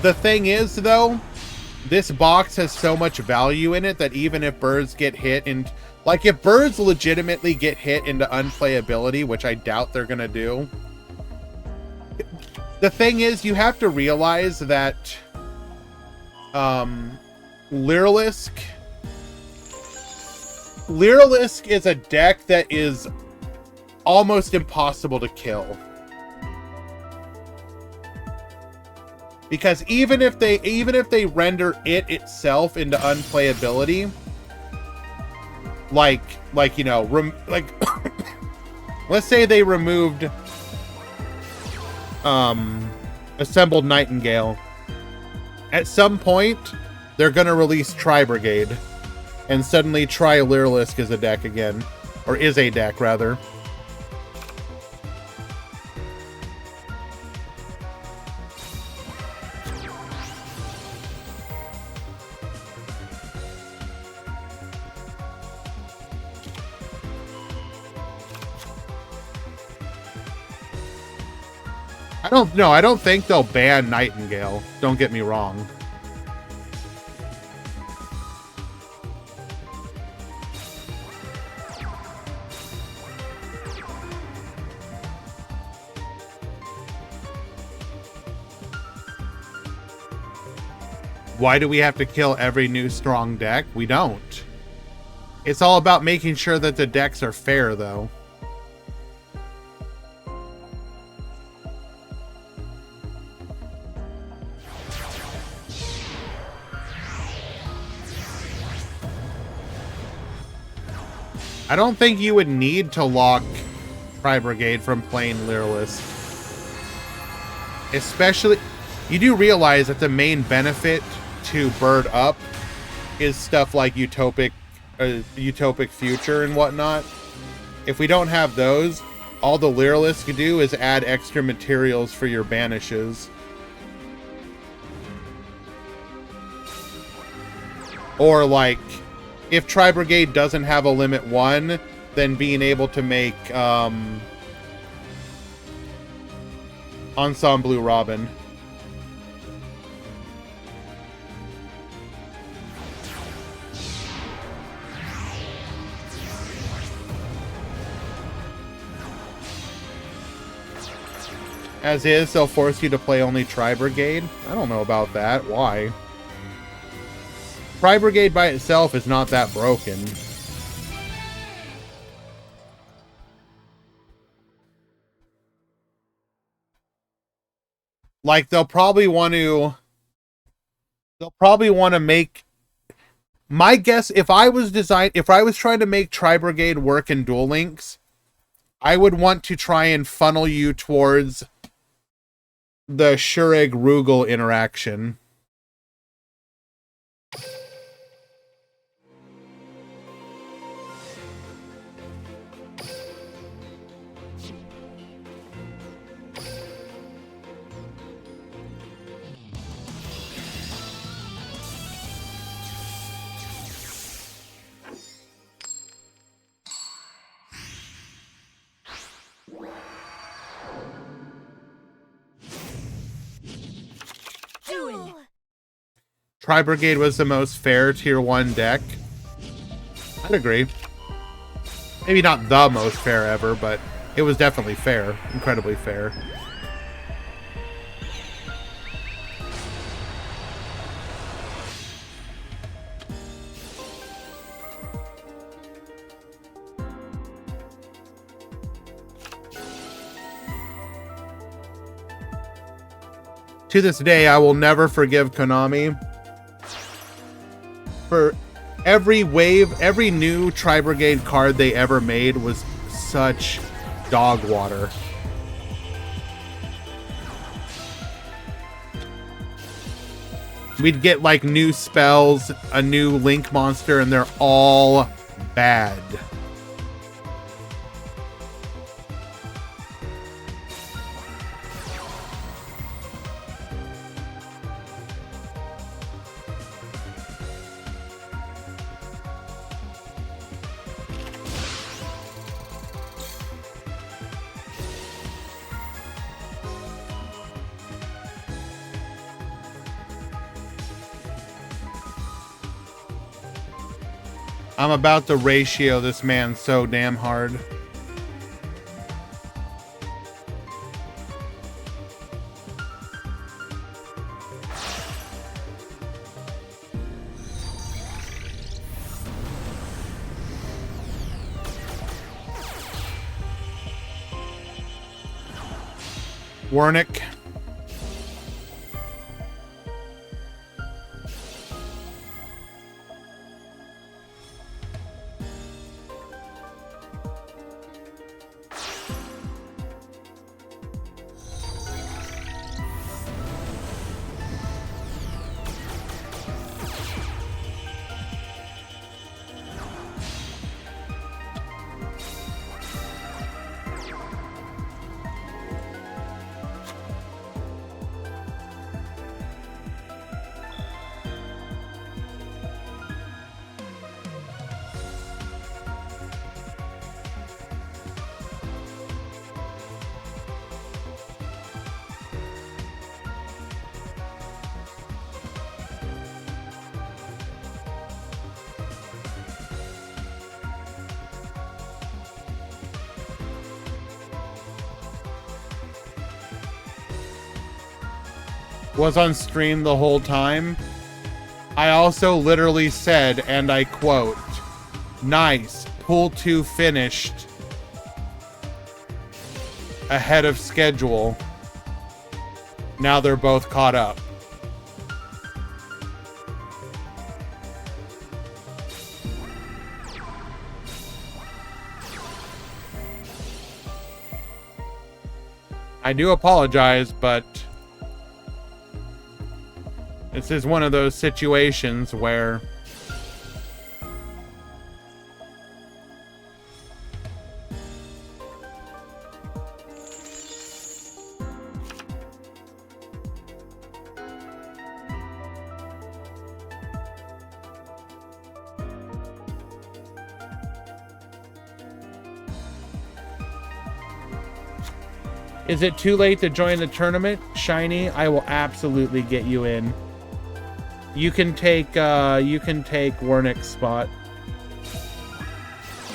The thing is, though, this box has so much value in it that even if birds get hit and... if birds legitimately get hit into unplayability, which I doubt they're gonna do... The thing is, you have to realize that Lyrilisk is a deck that is almost impossible to kill. Because even if they render it itself into unplayability, let's say they removed Assembled Nightingale. At some point, they're gonna release Tri Brigade, and suddenly Tri Lyrilisk is a deck again, or is a deck rather. I don't think they'll ban Nightingale. Don't get me wrong. Why do we have to kill every new strong deck? We don't. It's all about making sure that the decks are fair, though. I don't think you would need to lock Tri Brigade from playing Lyrilisk. Especially, you do realize that the main benefit to Bird Up is stuff like Utopic Future and whatnot. If we don't have those, all the Lyrilisk can do is add extra materials for your banishes. Or if Tri Brigade doesn't have a limit 1, then being able to make Ensemble Robin. As is, they'll force you to play only Tri Brigade? I don't know about that. Why? Tri Brigade by itself is not that broken. Like they'll probably want to make, my guess, if I was trying to make Tri-Brigade work in Duel Links, I would want to try and funnel you towards the Shurig Rugal interaction. Duel. Tri-Brigade was the most fair tier 1 deck. I'd agree. Maybe not the most fair ever, but it was definitely fair. Incredibly fair. To this day, I will never forgive Konami for every new Tri-Brigade card they ever made was such dog water. We'd get like new spells, a new Link monster, and they're all bad. I'm about to ratio this man so damn hard. Wernick. Was on stream the whole time. I also literally said, and I quote, "Nice, pool 2 finished ahead of schedule. Now they're both caught up." I do apologize, but this is one of those situations where is it too late to join the tournament? Shiny, I will absolutely get you in. You can take Wernick's spot.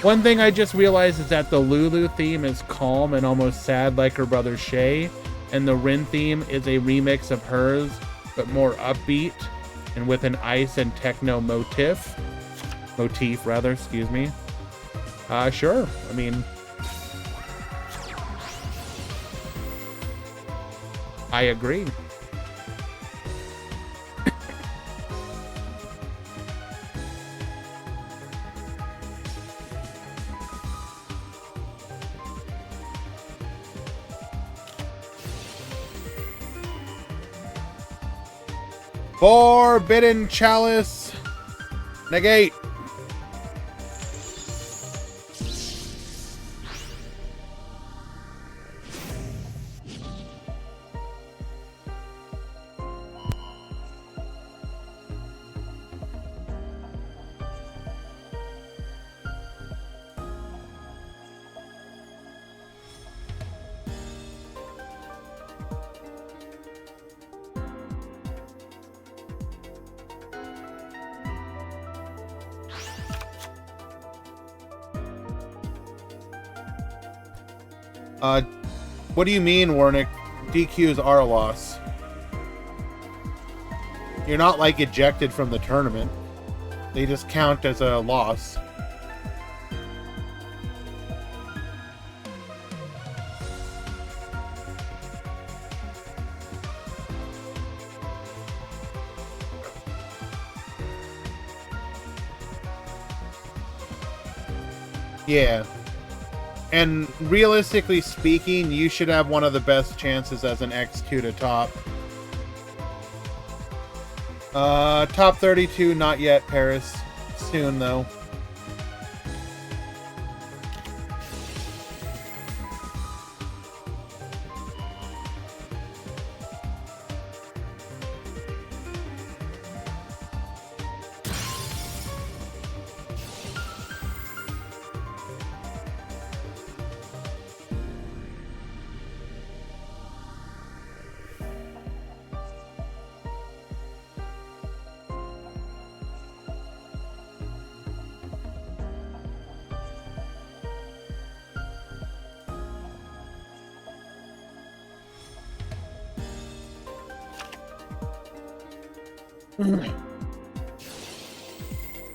One thing I just realized is that the Lulu theme is calm and almost sad like her brother Shay, and the Rin theme is a remix of hers, but more upbeat and with an ice and techno motif, excuse me. Sure. I agree. Forbidden Chalice. Negate. What do you mean, Warnick? DQs are a loss. You're not, like, ejected from the tournament. They just count as a loss. Yeah. And realistically speaking, you should have one of the best chances as an X2 to top. Top 32, not yet, Paris. Soon, though.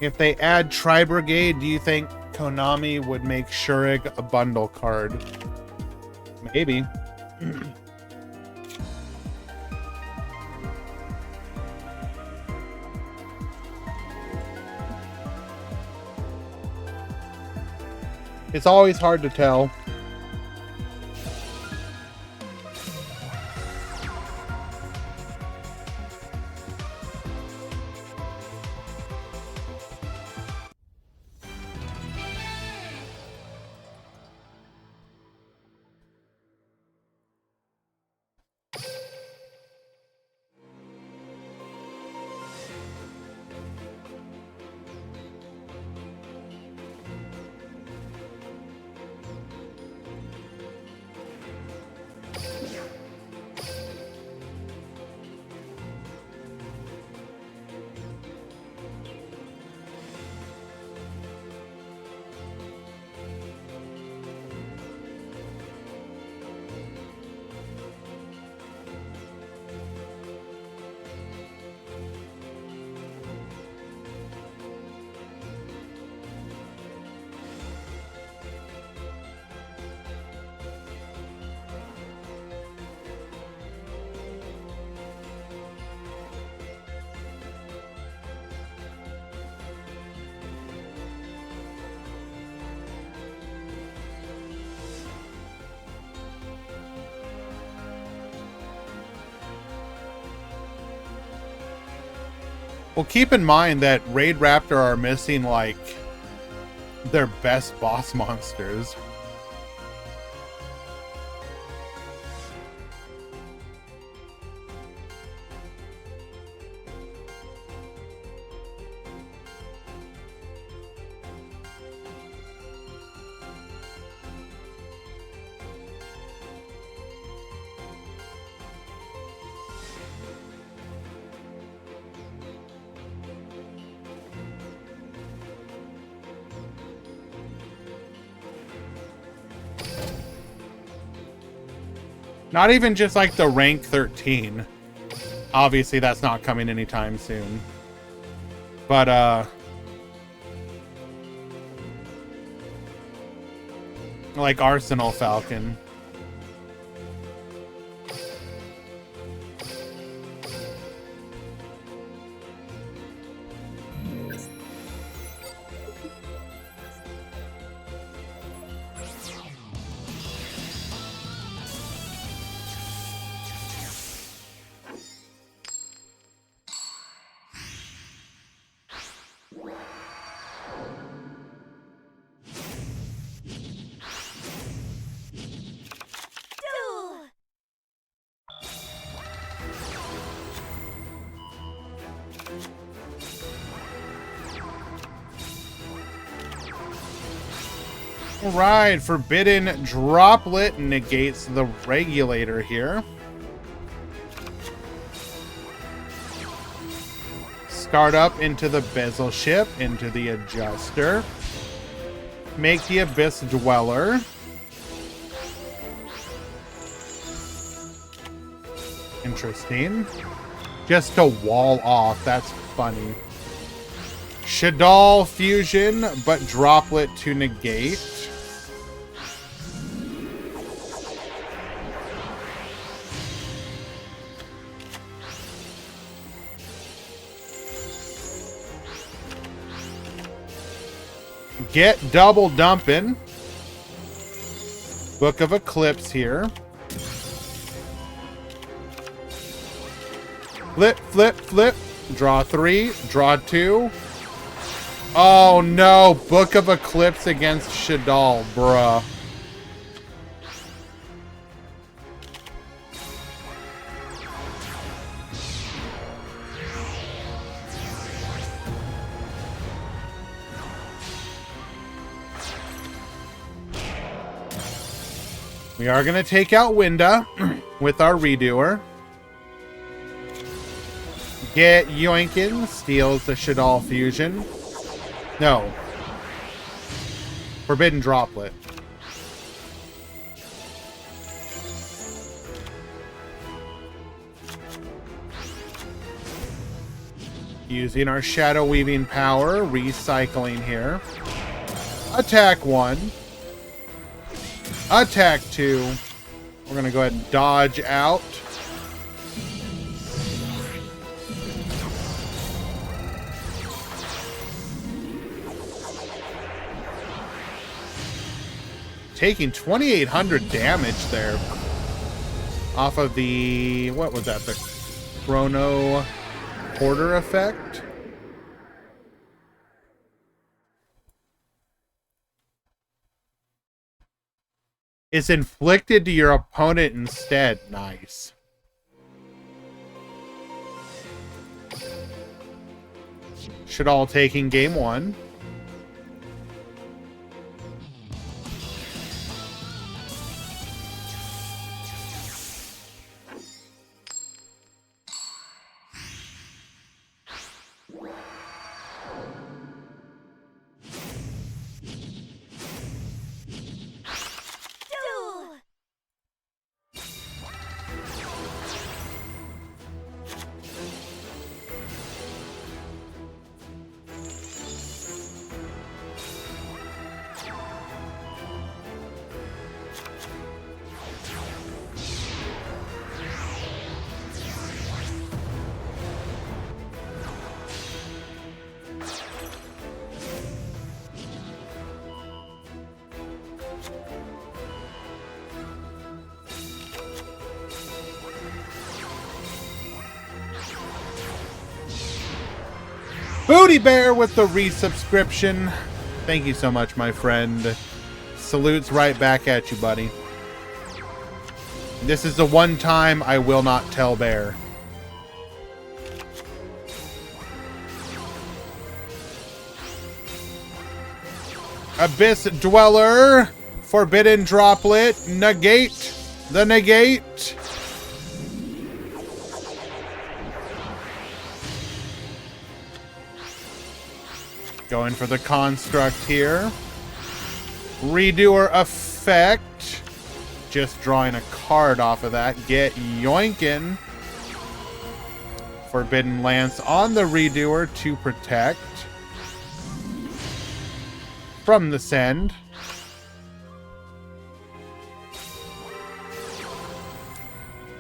If they add Tri-Brigade, do you think Konami would make Shurig a bundle card? Maybe. It's always hard to tell. Well, keep in mind that Raid Raptor are missing, like, their best boss monsters. Not even just like the rank 13. Obviously that's not coming anytime soon. But like Arsenal Falcon. All right, Forbidden Droplet negates the regulator here. Start up into the bezel ship, into the adjuster. Make the Abyss Dweller. Interesting. Just to wall off, that's funny. Shadal Fusion, but Droplet to negate. Get double dumping. Book of Eclipse here. Flip, flip, flip. Draw 3, draw 2. Oh no, Book of Eclipse against Shadal, bruh. We are going to take out Winda with our Redoer. Get Yoinkin, steals the Shadal Fusion. No. Forbidden Droplet. Using our Shadow Weaving power, recycling here. Attack 1. Attack 2. We're going to go ahead and dodge out. Taking 2,800 damage there. Off of the... what was that? The Chrono Porter effect? It's inflicted to your opponent instead. Nice. Shadal taking game 1. Booty Bear with the resubscription. Thank you so much, my friend. Salutes right back at you, buddy. This is the one time I will not tell Bear. Abyss Dweller. Forbidden Droplet. Negate. The negate. Going for the construct here. Redoer effect. Just drawing a card off of that. Get Yoinkin. Forbidden Lance on the Redoer to protect. From the send.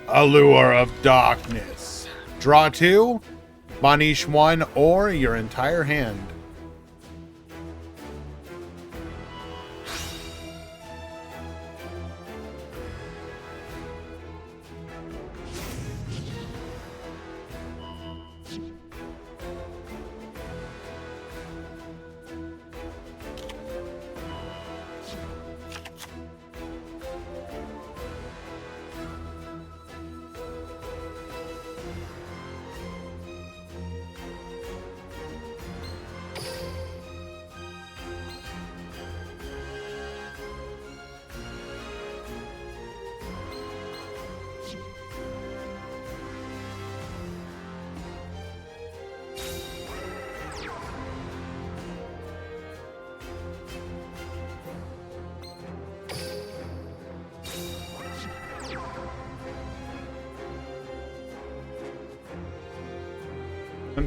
Allure of Darkness. Draw 2. Banish 1 or your entire hand.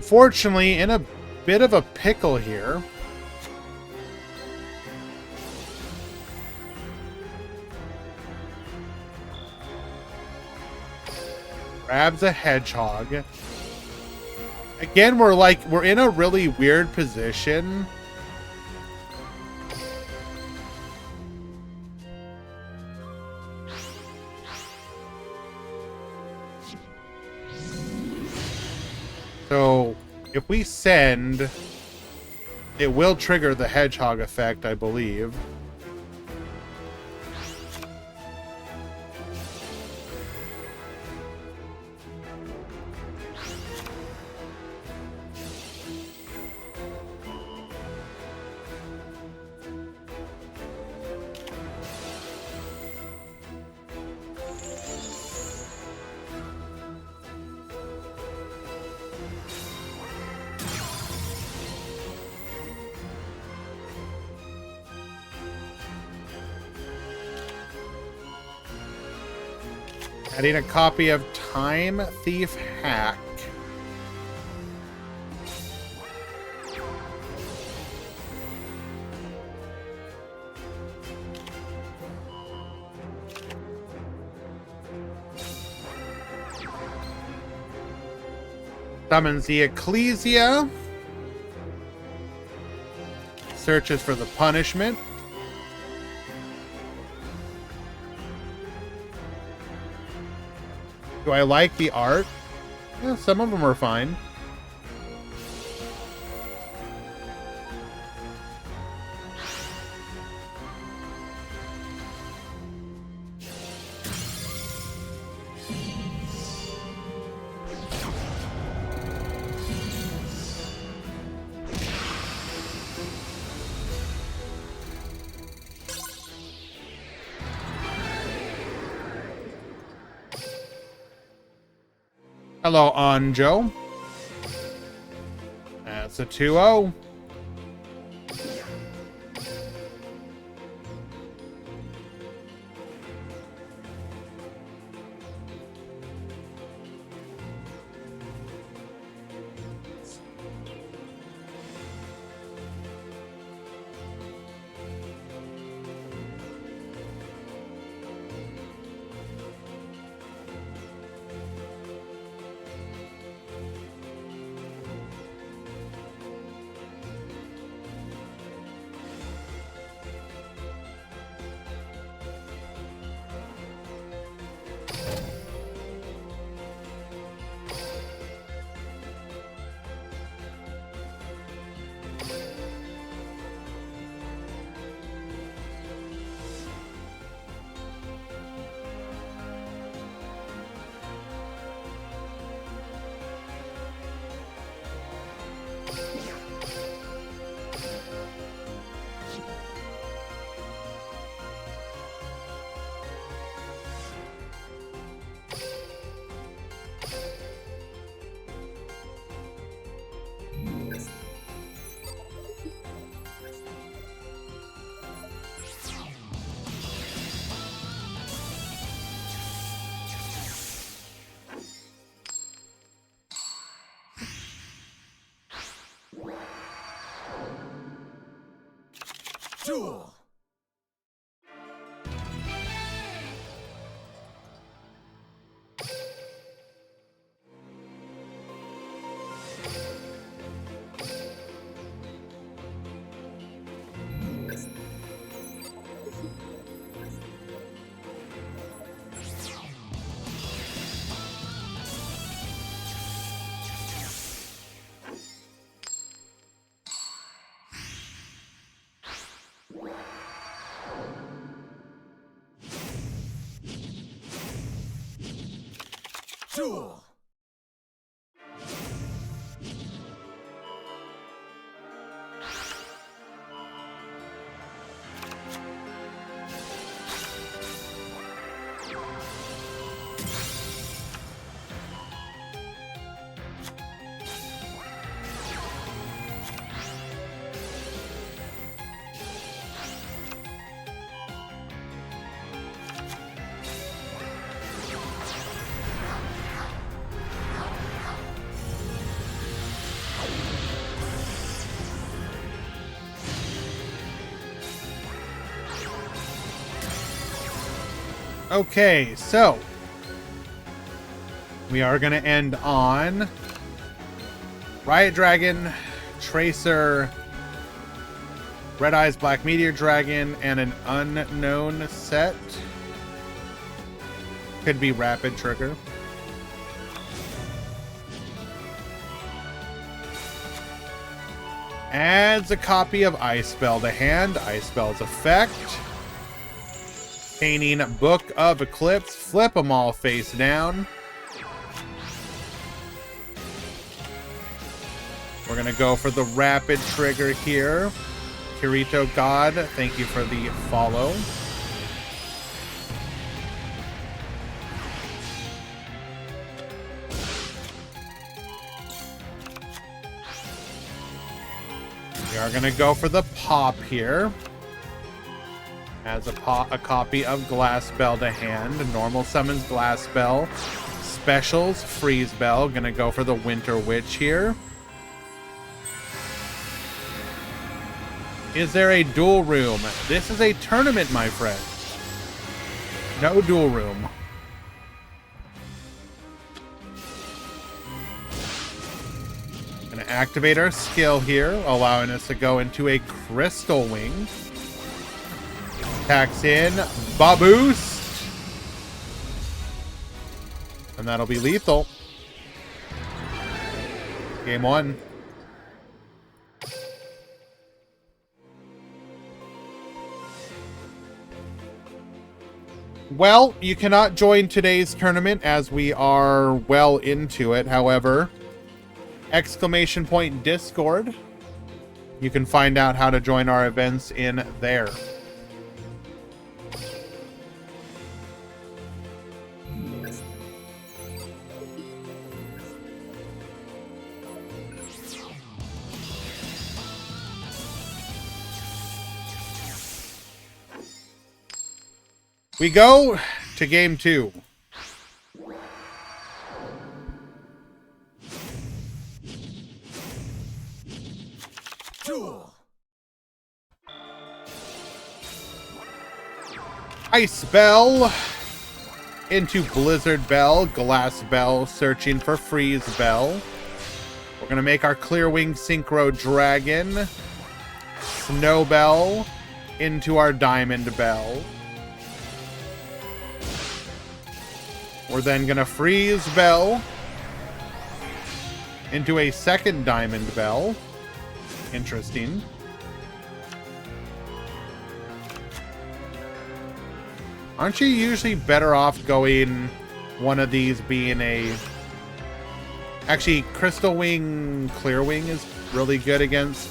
unfortunately in a bit of a pickle here. Grabs a hedgehog. Again, we're in a really weird position. So, if we send, it will trigger the hedgehog effect, I believe. Adding a copy of Time Thief Hack. Summons the Ecclesia. Searches for the punishment. Do I like the art? Yeah, some of them are fine. Hello, Anjo. That's a 2-0. Duel. Duel. Okay, so we are going to end on Riot Dragon, Tracer, Red Eyes Black Meteor Dragon, and an unknown set. Could be Rapid Trigger. Adds a copy of Ice Spell to hand. Ice Spell's effect. Painting Book of Eclipse. Flip them all face down. We're going to go for the Rapid Trigger here. Kirito God, thank you for the follow. We are going to go for the pop here. As a copy of Glass Bell to hand. Normal summons Glass Bell. Specials, Freeze Bell. Going to go for the Winter Witch here. Is there a duel room? This is a tournament, my friend. No duel room. Gonna activate our skill here, allowing us to go into a Crystal Wing. Attacks in, Boost. And that'll be lethal. Game 1. Well, you cannot join today's tournament as we are well into it. However, !Discord. You can find out how to join our events in there. We go to game 2. Duel. Ice Bell into Blizzard Bell, Glass Bell, searching for Freeze Bell. We're going to make our Clear Wing Synchro Dragon. Snow Bell into our Diamond Bell. We're then going to Freeze Bell into a second Diamond Bell. Interesting. Aren't you usually better off going one of these being a... Actually, Crystal Wing, Clear Wing is really good against...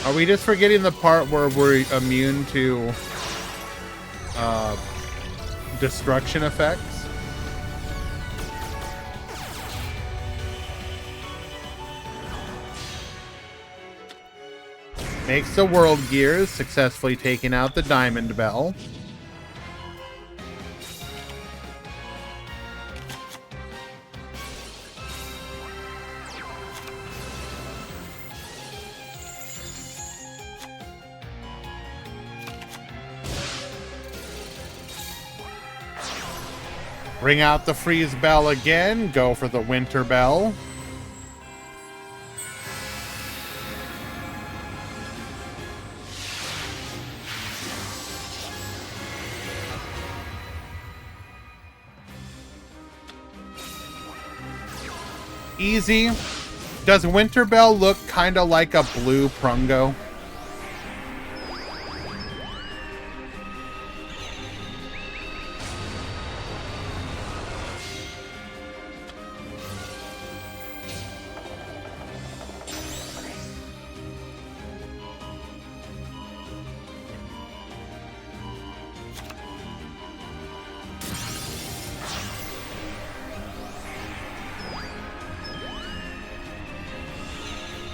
Are we just forgetting the part where we're immune to destruction effects? Makes the World Gears, successfully taking out the Diamond Bell. Bring out the Freeze Bell again. Go for the Winter Bell. Easy. Does Winter Bell look kind of like a blue Prungo?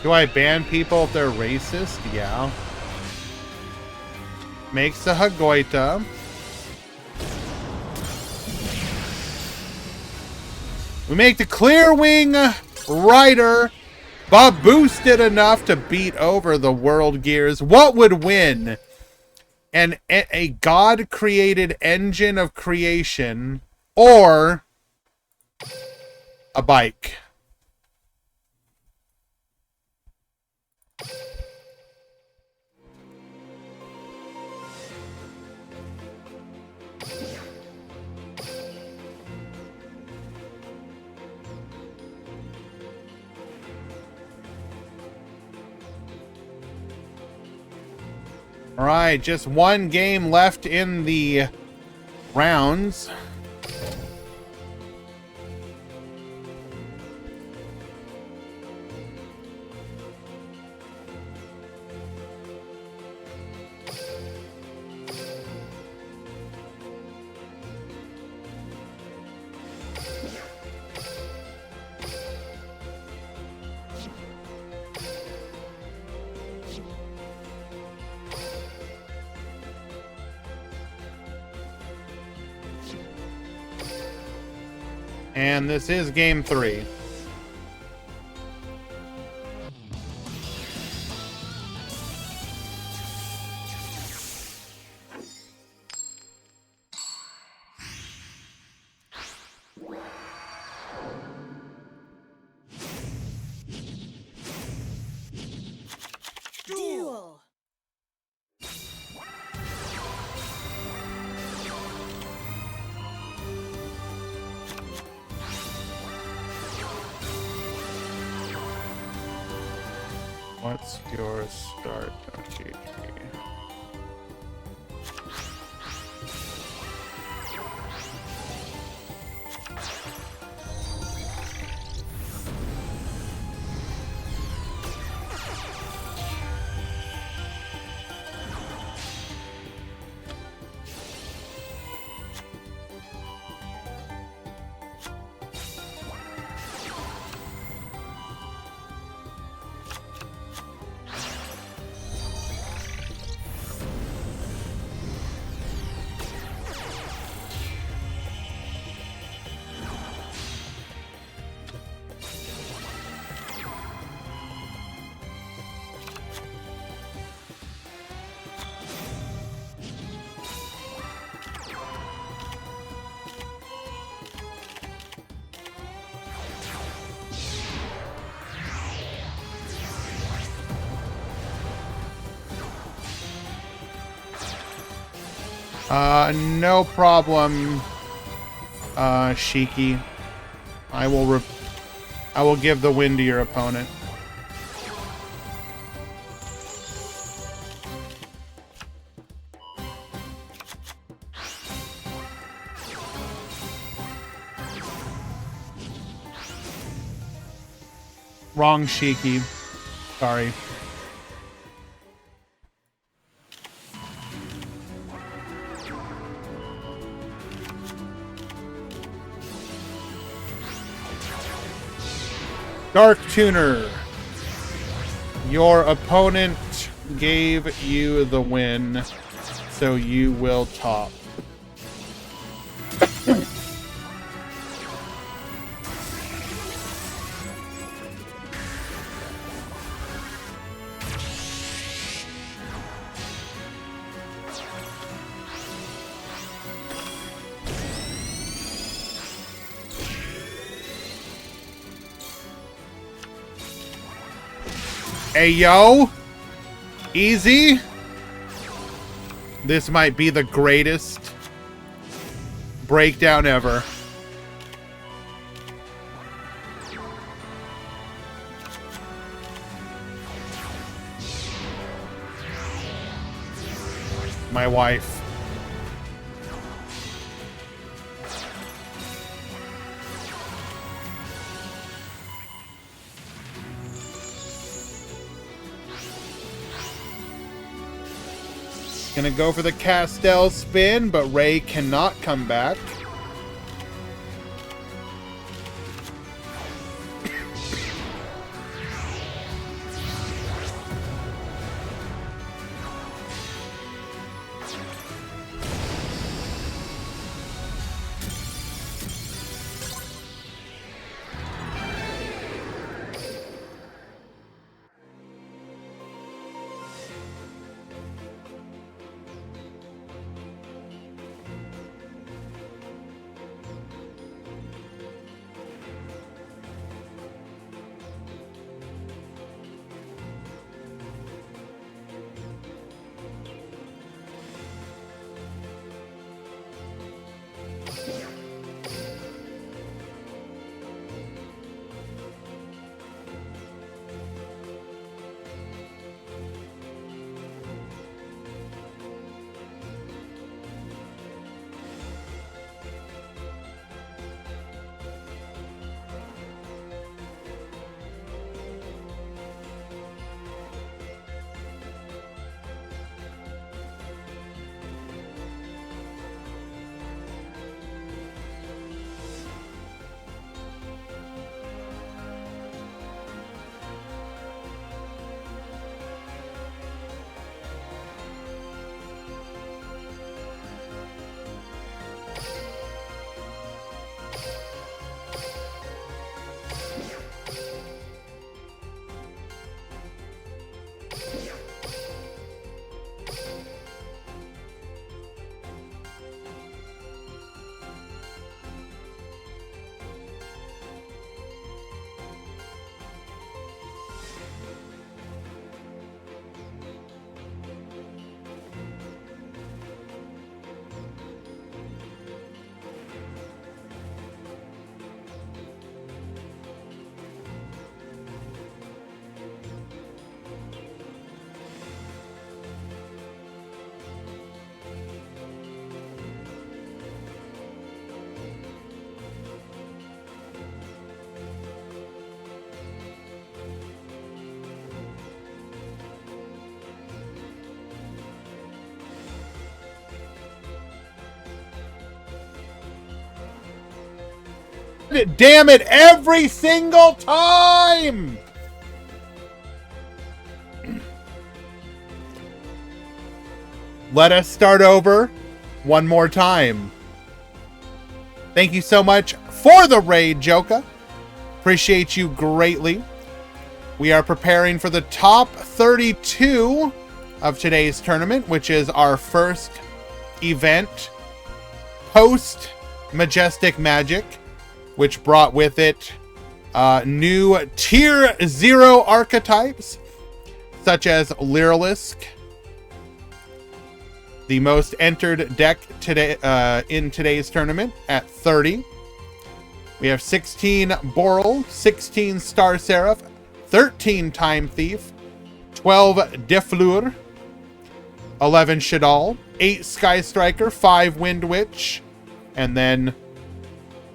Do I ban people if they're racist? Yeah. Makes the Hagoita. We make the Clear Wing Rider, but boosted enough to beat over the World Gears. What would win? A God-created engine of creation or a bike? All right, just one game left in the rounds. And this is game 3. Duel. What's your start? Okay. No problem, Shiki. I will give the win to your opponent. Wrong, Shiki. Sorry. Dark Tuner. Your opponent gave you the win, so you will top. Hey, yo. Easy. This might be the greatest breakdown ever. My wife. Gonna go for the Castell spin, but Ray cannot come back. Damn it, every single time! Let us start over one more time. Thank you so much for the raid, Joka. Appreciate you greatly. We are preparing for the top 32 of today's tournament, which is our first event post Majestic Magic, which brought with it new tier 0 archetypes, such as Lyrilisk, the most entered deck today in today's tournament at 30. We have 16 Boral, 16 Star Seraph, 13 Time Thief, 12 Defleur, 11 Shadal, 8 Sky Striker, 5 Wind Witch, and then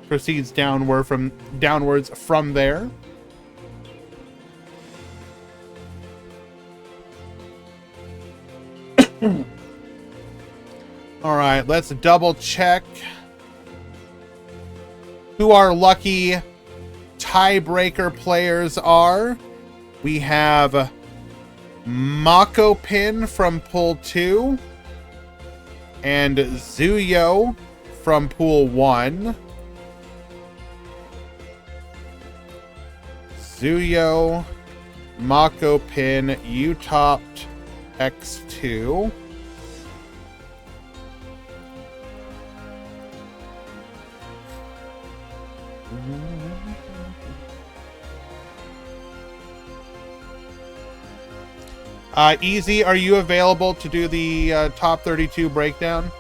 proceeds downwards from there. All right, let's double check who our lucky tiebreaker players are. We have Mako Pin from Pool 2 and Zuyo from Pool 1. Zuyo, Mako Pin, you topped X2. Easy, are you available to do the top 32 breakdown?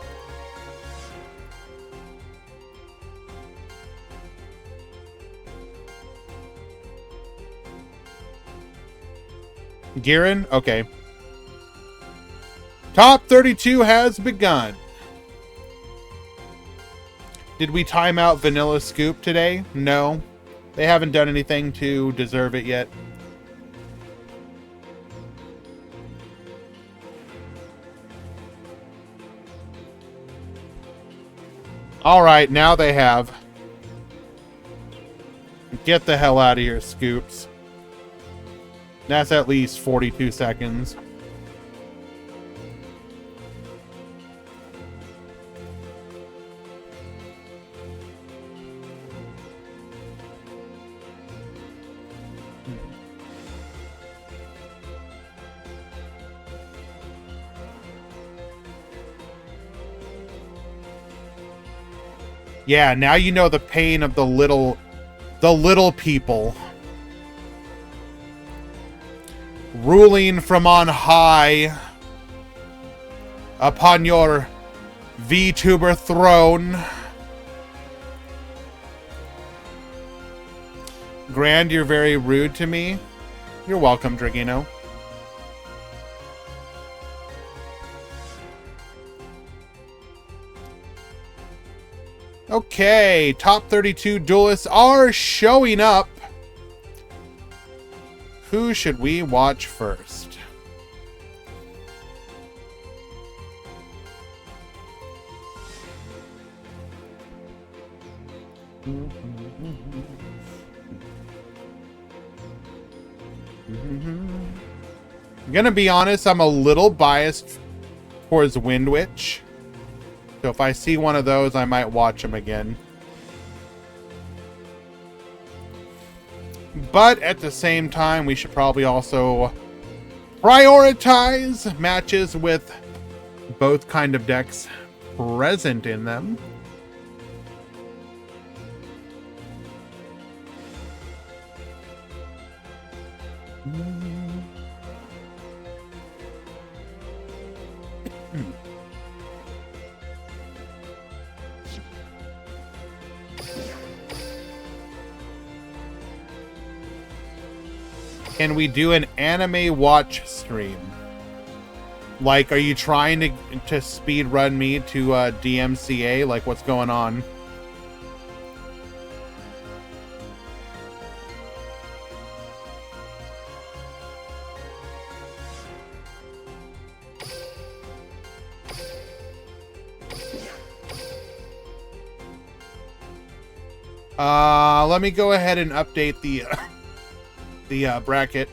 Girin? Okay. Top 32 has begun. Did we time out Vanilla Scoop today? No. They haven't done anything to deserve it yet. Alright, now they have. Get the hell out of here, Scoops. That's at least 42 seconds. Yeah, now you know the pain of the little people. Ruling from on high upon your VTuber throne. Grand, you're very rude to me. You're welcome, Dragino. Okay, top 32 duelists are showing up. Who should we watch first? I'm gonna be honest, I'm a little biased towards Wind Witch. So if I see one of those, I might watch them again. But at the same time, we should probably also prioritize matches with both kind of decks present in them. Can we do an anime watch stream? Like, are you trying to speed run me to DMCA? Like, what's going on? Let me go ahead and update the bracket.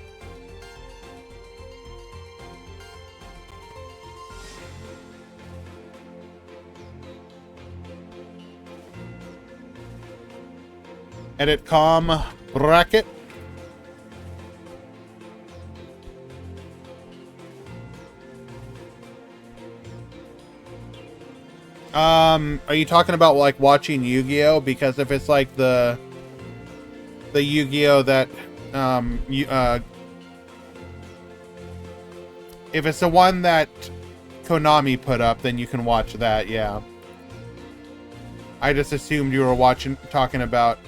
Edit com bracket. Are you talking about like watching Yu-Gi-Oh? Because if it's like the Yu-Gi-Oh that if it's the one that Konami put up, then you can watch that. Yeah. I just assumed you were talking about.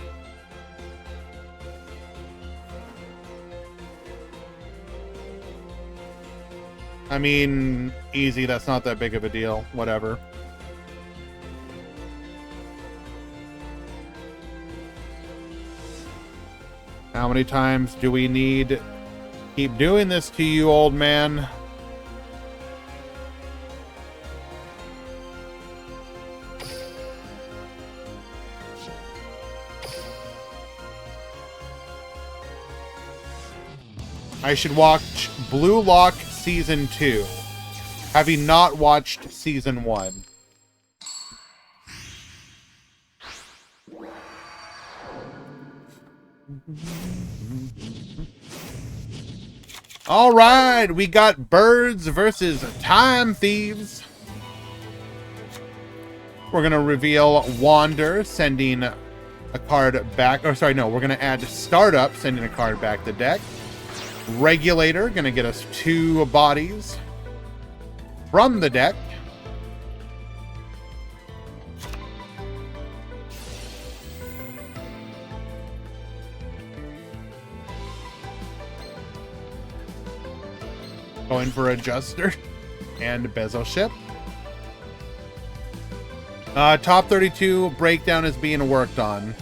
I mean, easy. That's not that big of a deal. Whatever. How many times do we need? Keep doing this to you, old man. I should watch Blue Lock Season 2. Have you not watched Season 1? All right, we got Birds versus Time Thieves. We're going to reveal Wander, sending a card back. Or sorry, no, we're going to add Startup, sending a card back to deck. Regulator, going to get us 2 bodies from the deck. Going for Adjuster and Bezel Ship. Top 32 breakdown is being worked on.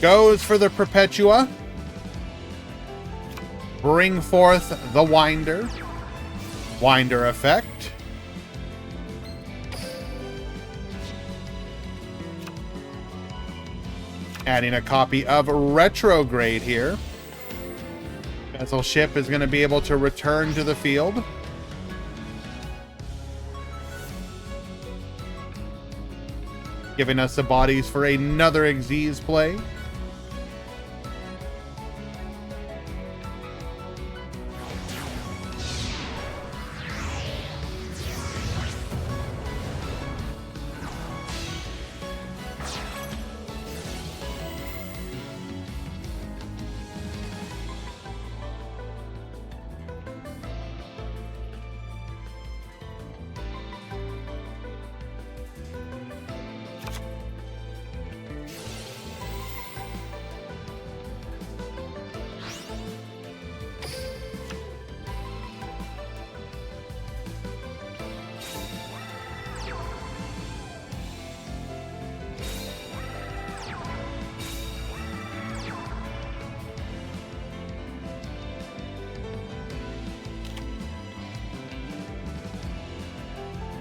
Goes for the Perpetua. Bring forth the Winder. Winder effect. Adding a copy of Retrograde here. Bezel Ship is going to be able to return to the field. Giving us the bodies for another Xyz play.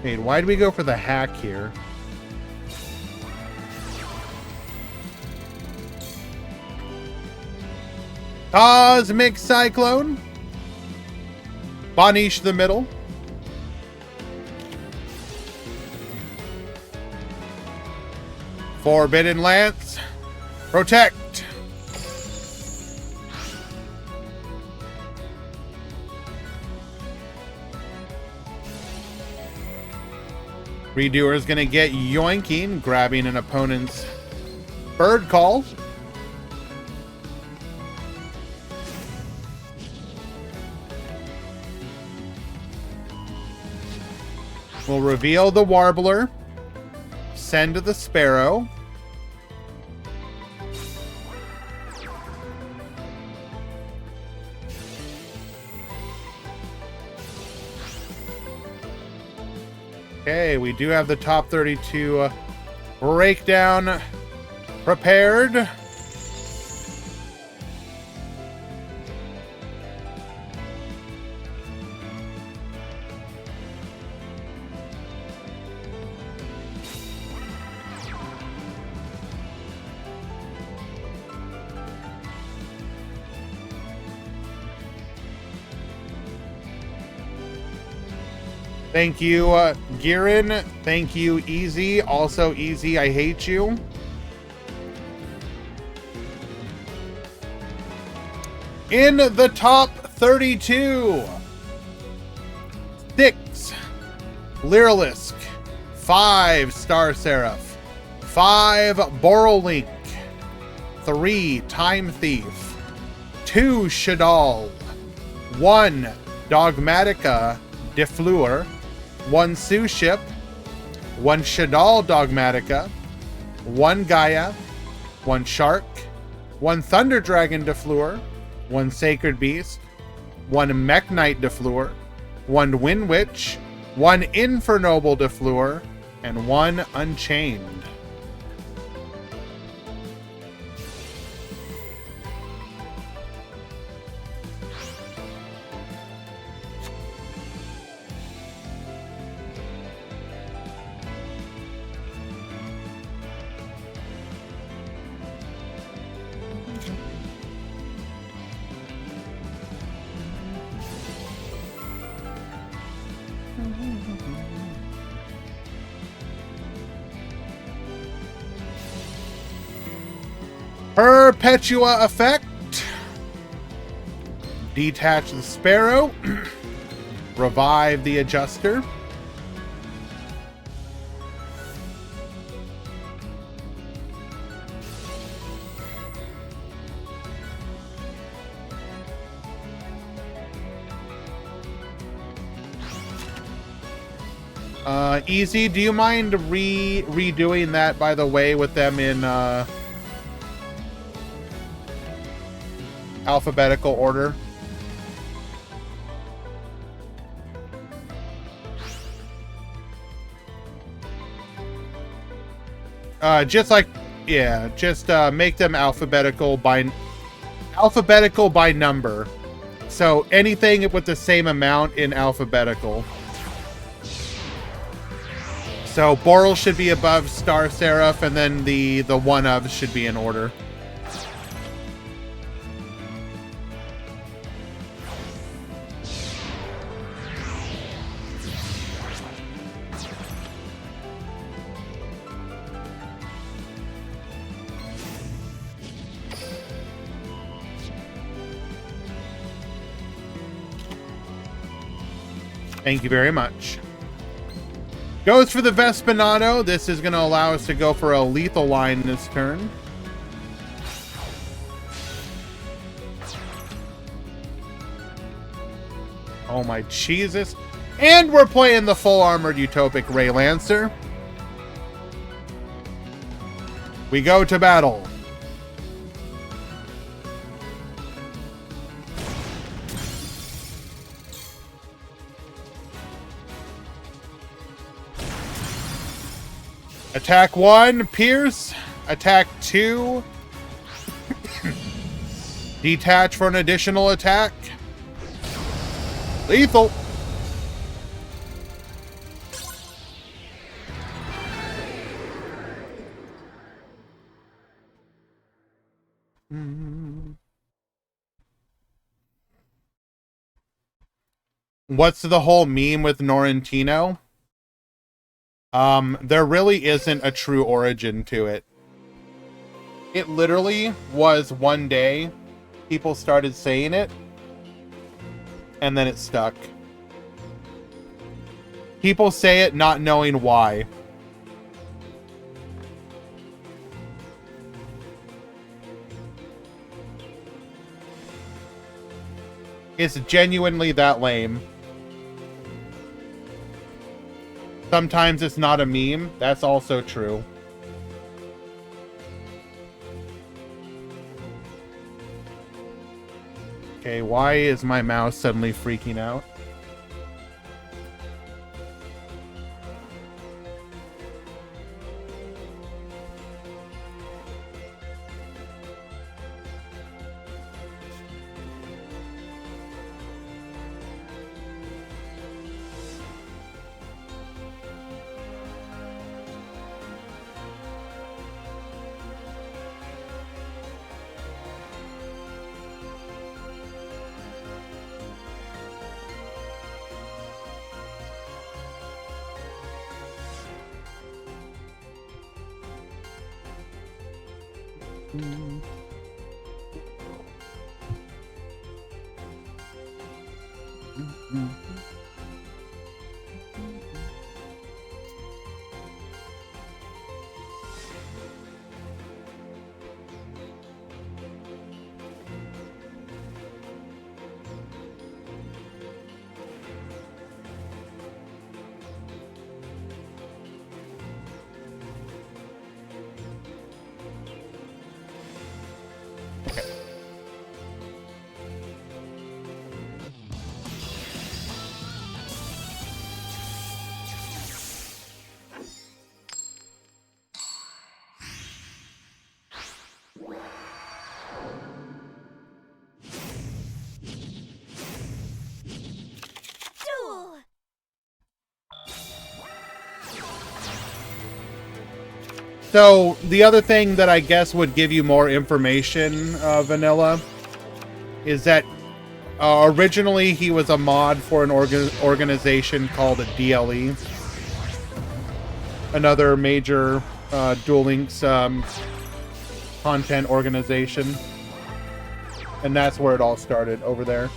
Wait, why did we go for the hack here? Cosmic Cyclone. Banish the middle. Forbidden Lance. Protect. Redoer is going to get yoinking, grabbing an opponent's bird call. We'll reveal the Warbler, send the Sparrow. Okay, we do have the top 32 breakdown prepared. Thank you, Girin. Thank you, Easy. Also, Easy, I hate you. In the top 32, 6, Lyrilisk, 5, Star Seraph, 5, Borrelink, 3, Time Thief, 2, Shadal, 1, Dogmatica Defleur, 1, Suship, 1, Shadal Dogmatica, 1, Gaia, 1, Shark, 1, Thunder Dragon Defleur, 1, Sacred Beast, 1, Mech Knight Defleur, 1, Wind Witch, 1, Infernoble Defleur, and 1, Unchained. Perpetua Effect. Detach the Sparrow. Revive the Adjuster. Easy, do you mind redoing that, by the way, with them in alphabetical order? Just like, yeah, just make them alphabetical by number. So anything with the same amount in alphabetical. So Boral should be above Star Seraph, and then the one of should be in order. Thank you very much. Goes for the Vespinato. This is going to allow us to go for a lethal line this turn. Oh my Jesus. And we're playing the full armored Utopic Ray Lancer. We go to battle. Attack 1, Pierce. Attack 2. Detach for an additional attack. Lethal. What's the whole meme with Norrentino? There really isn't a true origin to it. It literally was one day people started saying it, and then it stuck. People say it not knowing why. It's genuinely that lame. Sometimes it's not a meme. That's also true. Okay, why is my mouse suddenly freaking out? Duel. So, the other thing that I guess would give you more information, Vanilla, is that originally he was a mod for an organization called DLE. Another major Duel Links content organization. And that's where it all started, over there.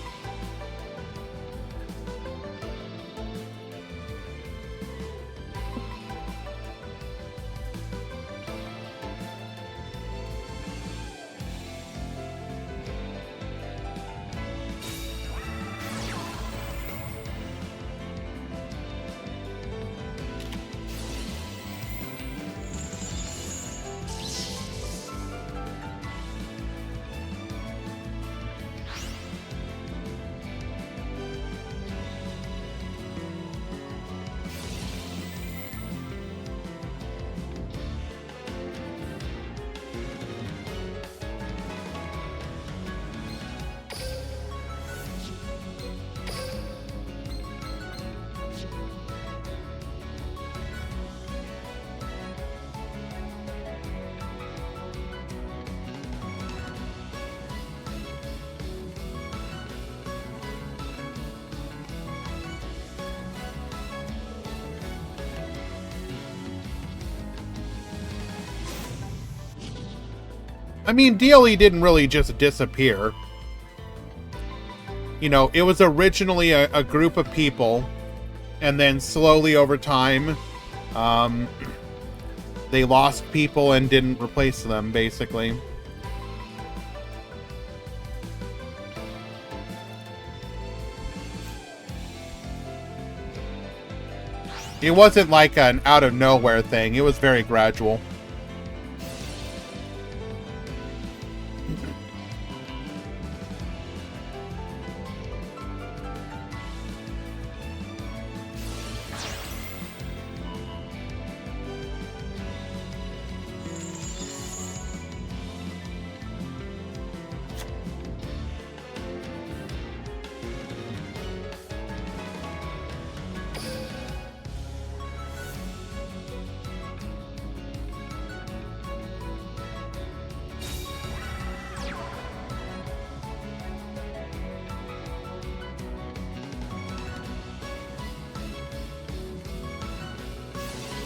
I mean, DLE didn't really just disappear. You know, it was originally a group of people, and then slowly over time, they lost people and didn't replace them, basically. It wasn't like an out-of-nowhere thing. It was very gradual.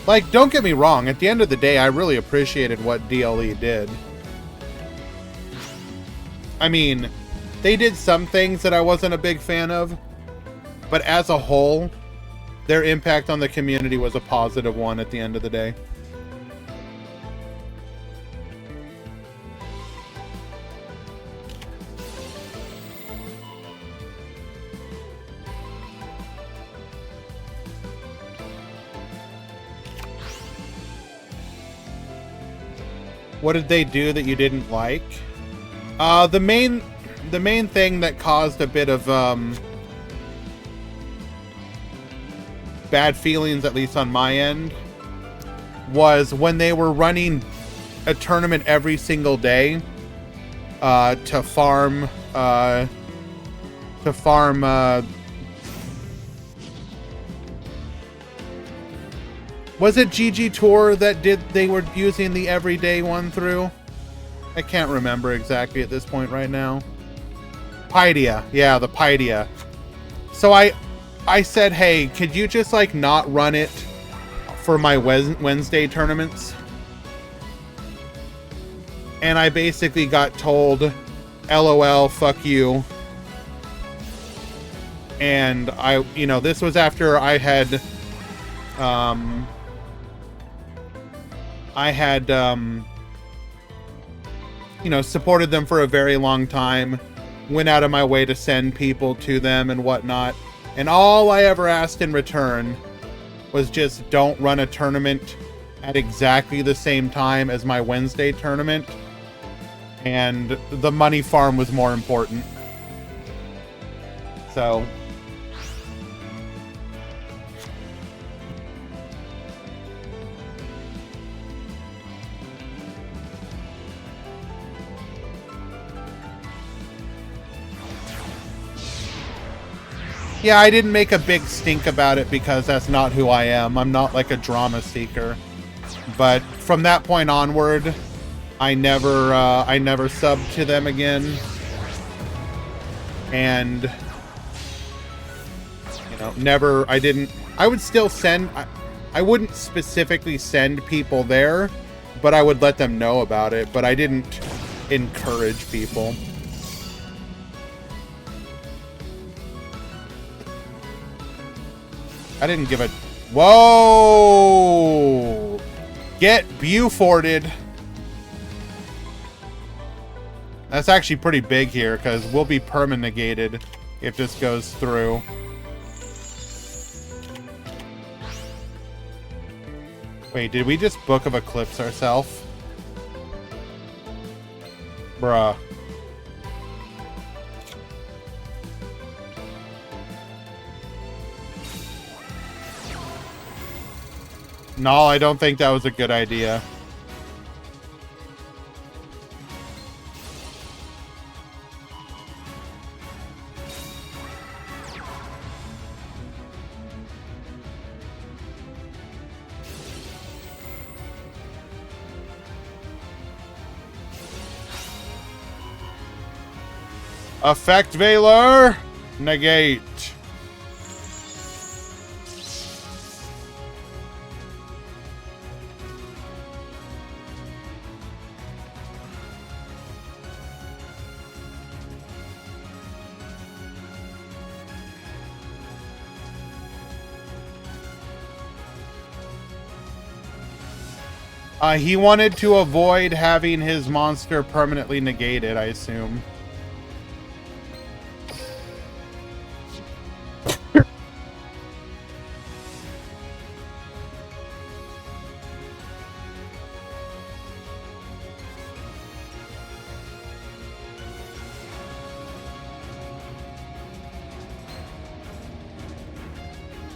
Like, don't get me wrong, at the end of the day, I really appreciated what DLE did. I mean, they did some things that I wasn't a big fan of, but as a whole, their impact on the community was a positive one at the end of the day. What did they do that you didn't like? The main thing that caused a bit of bad feelings, at least on my end, was when they were running a tournament every single day to farm was it GG Tour that they were using the everyday one through? I can't remember exactly at this point right now. Paideia. Yeah, the Paideia. So I said, hey, could you just like not run it for my Wednesday tournaments? and I basically got told, LOL, fuck you. And this was after I had, supported them for a very long time, went out of my way to send people to them and whatnot. And all I ever asked in return was just don't run a tournament at exactly the same time as my Wednesday tournament. And the money farm was more important. So yeah, I didn't make a big stink about it because that's not who I am. I'm not like a drama seeker. But from that point onward, I never subbed to them again. And I would still send, I wouldn't specifically send people there, but I would let them know about it, but I didn't encourage people. I didn't give a... Whoa! Get Beauforted. That's actually pretty big here, because we'll be perma-negated if this goes through. Wait, did we just Book of Eclipse ourselves? Bruh. No, I don't think that was a good idea. Effect Valor! Negate. He wanted to avoid having his monster permanently negated, I assume.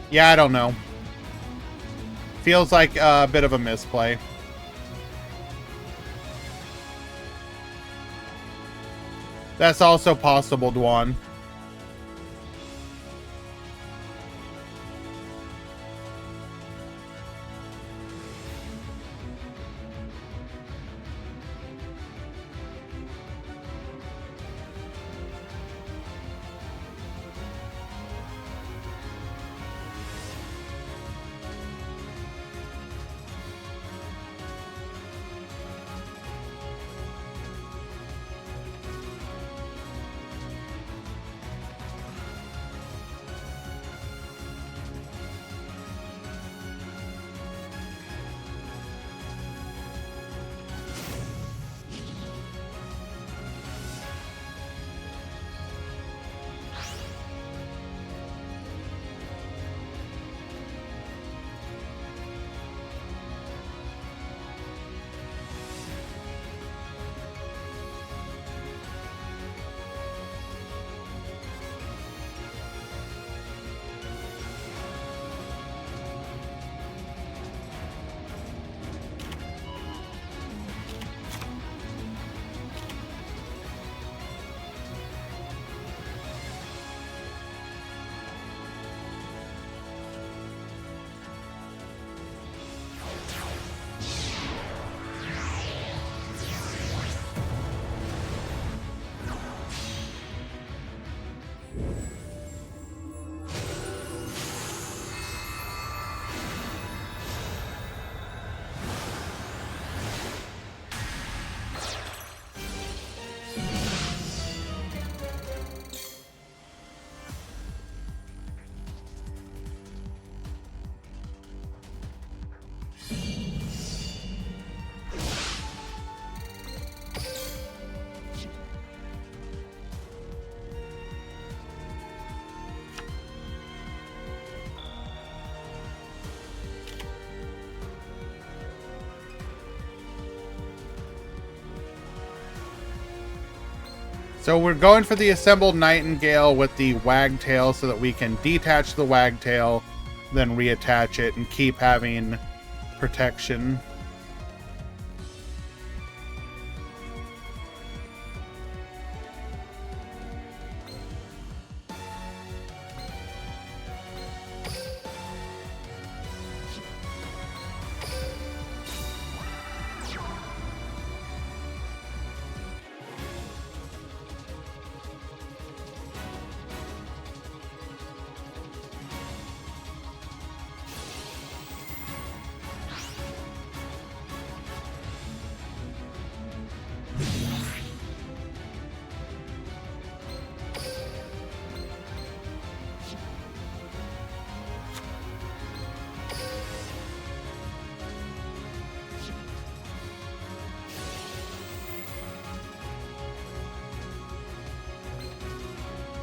Yeah, I don't know. Feels like a bit of a misplay. That's also possible, Dwan. So we're going for the assembled Nightingale with the Wagtail so that we can detach the Wagtail, then reattach it and keep having protection.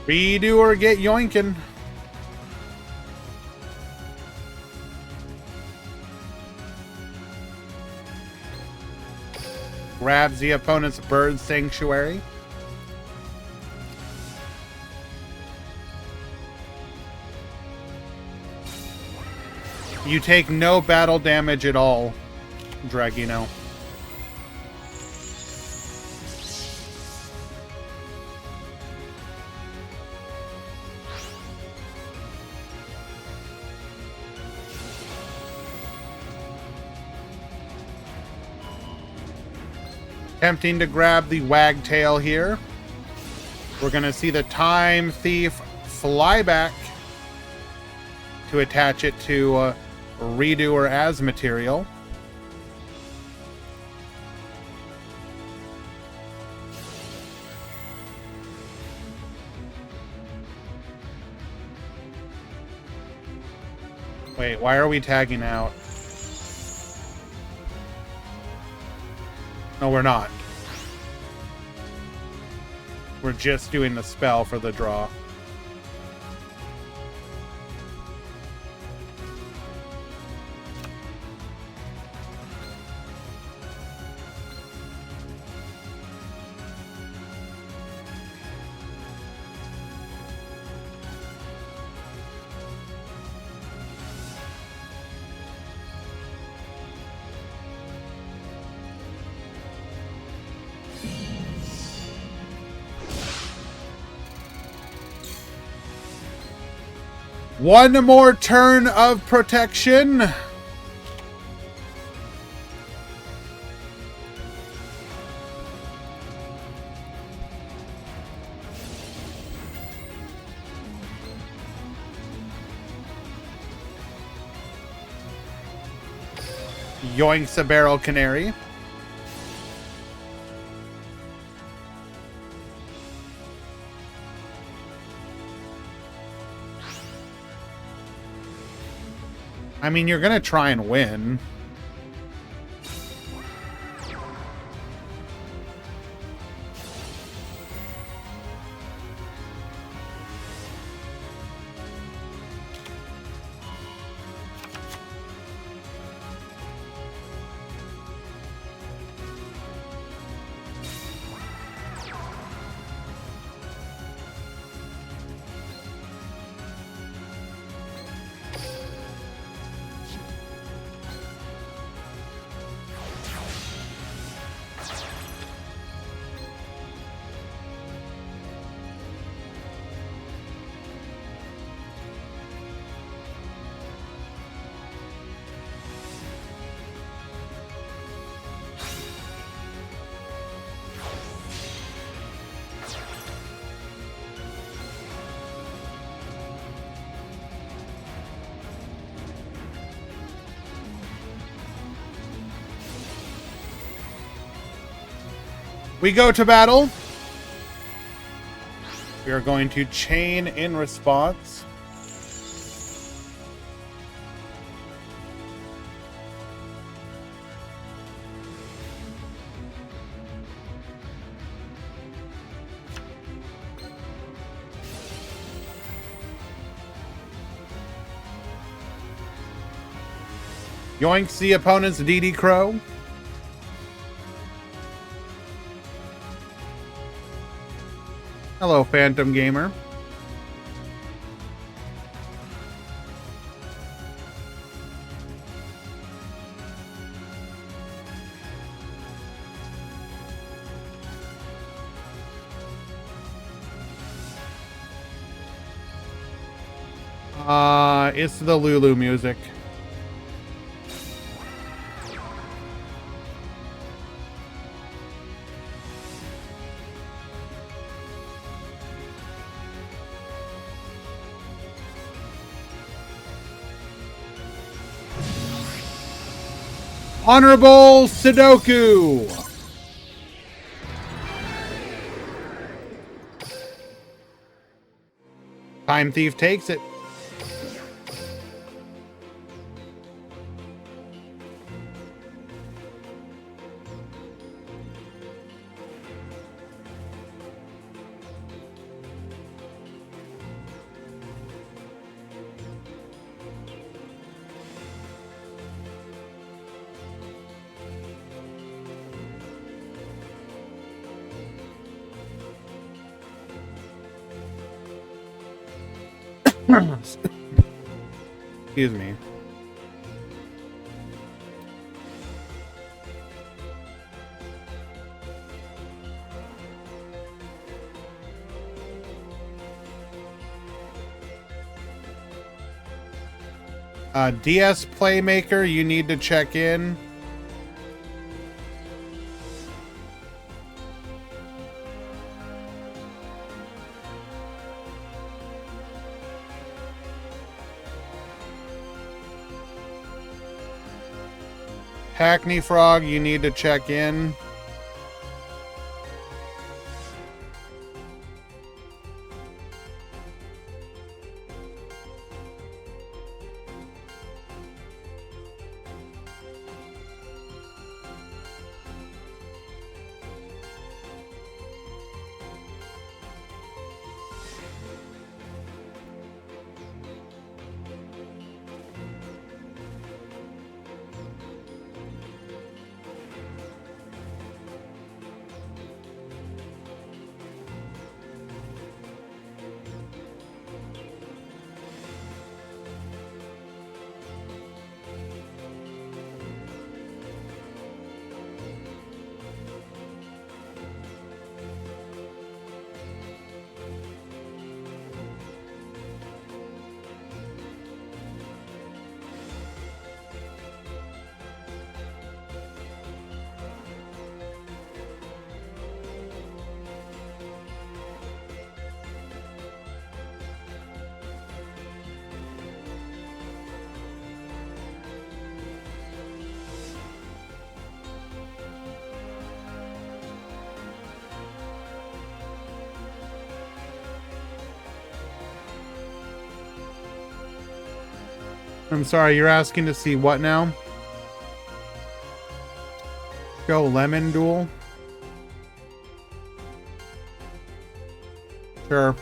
Redo or get yoinkin'. Grabs the opponent's bird sanctuary. You take no battle damage at all, Dragino. Attempting to grab the Wagtail here. We're going to see the Time Thief fly back to attach it to Redoer as material. Wait, why are we tagging out? No, we're not. We're just doing the spell for the draw. One more turn of protection. Yoinks a barrel canary. I mean, you're gonna try and win. We go to battle. We are going to chain in response. Yoinks the opponent's DD Crow. Hello, Phantom Gamer. It's the Lulu music. Honorable Sudoku. Time Thief takes it. Excuse me. DS Playmaker, you need to check in. Hackney Frog, you need to check in. I'm sorry, you're asking to see what now? Go Lemon Duel? Sure.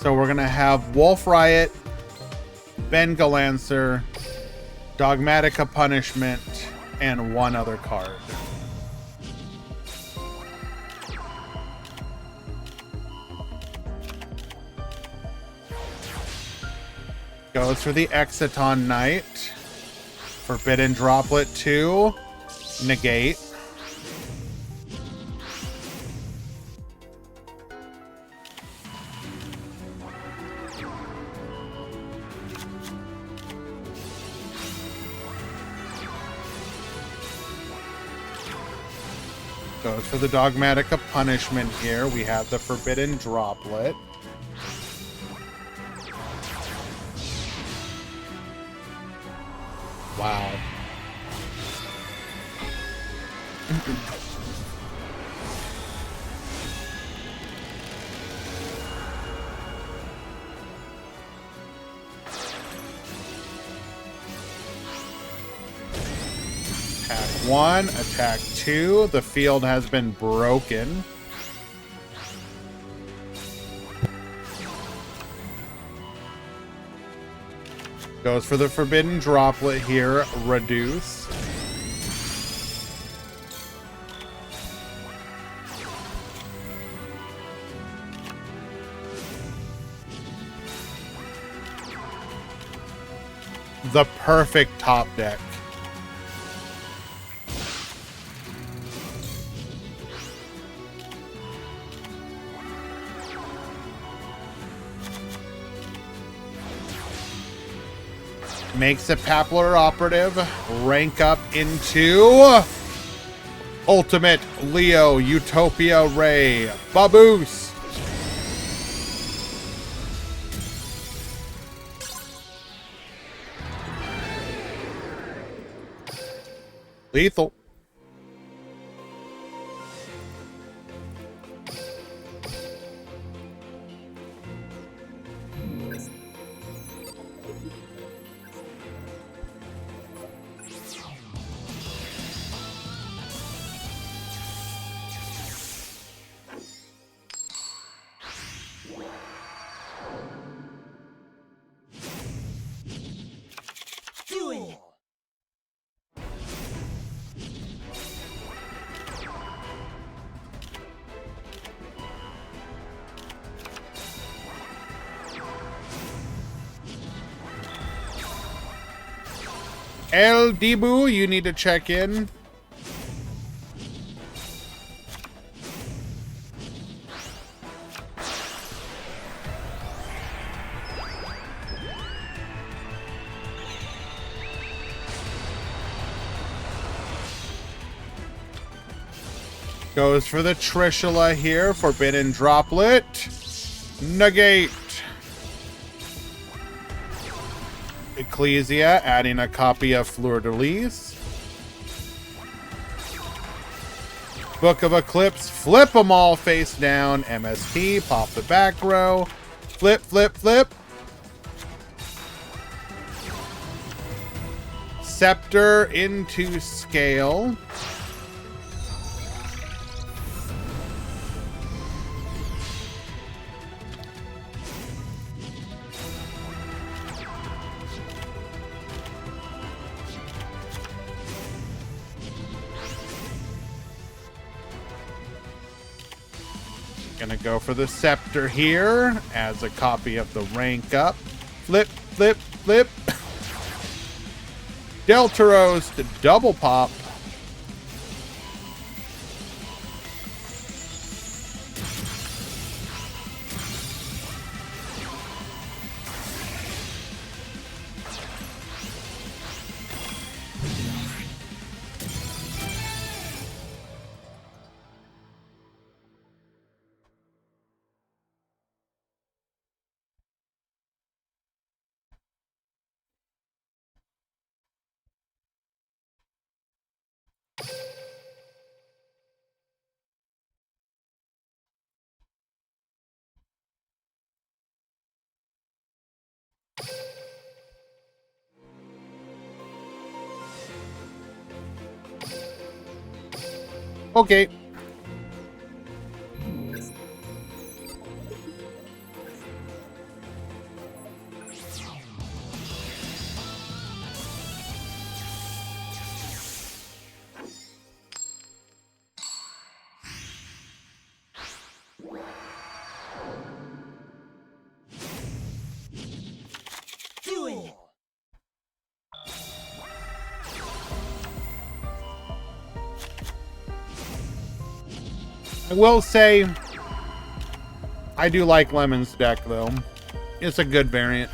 So we're gonna have Wolf Riot, Bengal Lancer, Dogmatica Punishment, and one other card. Goes for the Exciton Knight. Forbidden Droplet 2. Negate. Goes for the Dogmatica Punishment here. We have the Forbidden Droplet. Wow. Attack 1, attack 2. The field has been broken. Goes for the Forbidden Droplet here. Reduce. The perfect top deck. Makes a Papler Operative rank up into Ultimate Leo Utopia Ray Baboose. Lethal. Duel. El Dibu, you need to check in. Goes for the Trishula here. Forbidden Droplet. Negate. Ecclesia, adding a copy of Fleur de Lis. Book of Eclipse, flip them all face down. MST, pop the back row. Flip, flip, flip. Scepter into Scale. Gonna go for the Scepter here as a copy of the rank up. Flip, flip, flip. Delta Roast, double pop. Okay. I will say, I do like Lemon's deck, though. It's a good variant.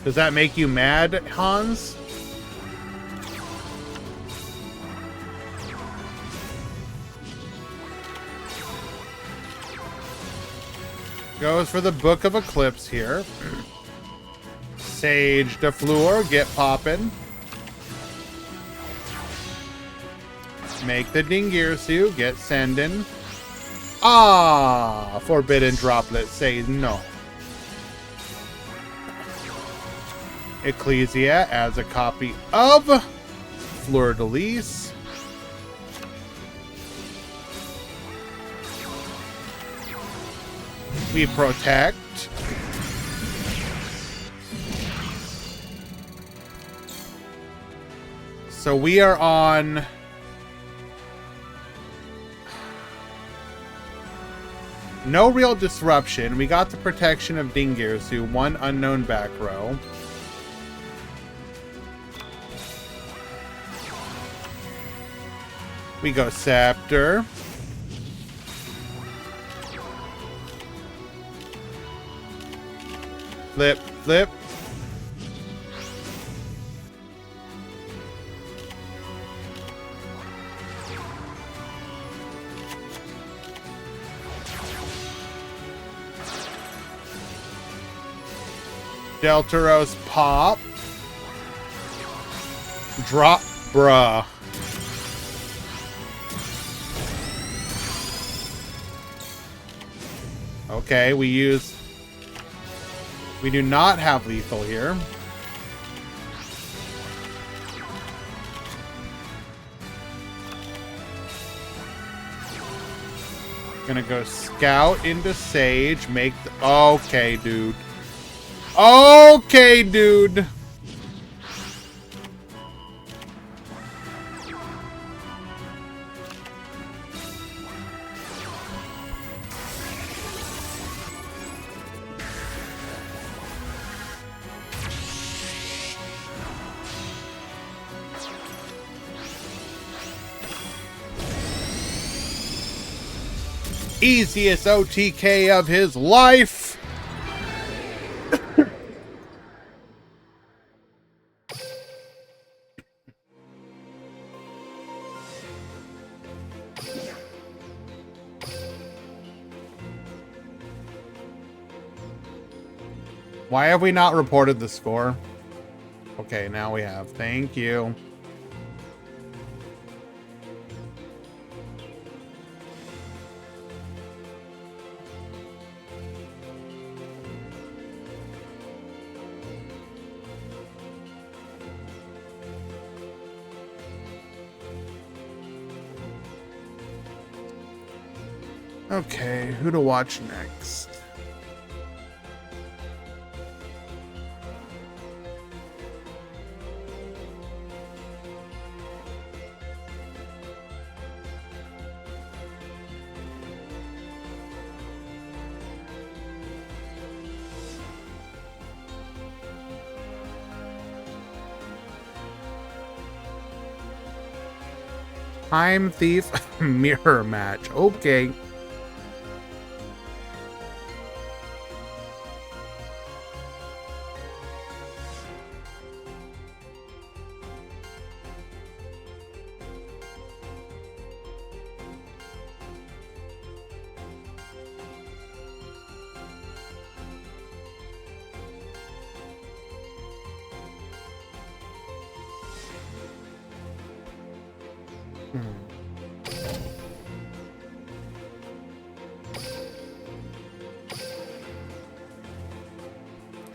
Does that make you mad, Hans? Goes for the Book of Eclipse here. Sage DeFleur, get poppin'. Make the Dingirsu, get sendin'. Ah! Forbidden Droplet, say no. Ecclesia as a copy of Fleur de Lis. We protect. So we are on no real disruption. We got the protection of Dingirsu, one unknown back row. We go Scepter. Flip, flip. Deltaros pop. Drop, bruh. Okay, we do not have lethal here. Gonna go scout into Sage, make the, okay, dude. Okay, dude. Easiest OTK of his life. Why have we not reported the score? Okay, now we have. Thank you. Okay, who to watch next? Time Thief mirror match. Okay.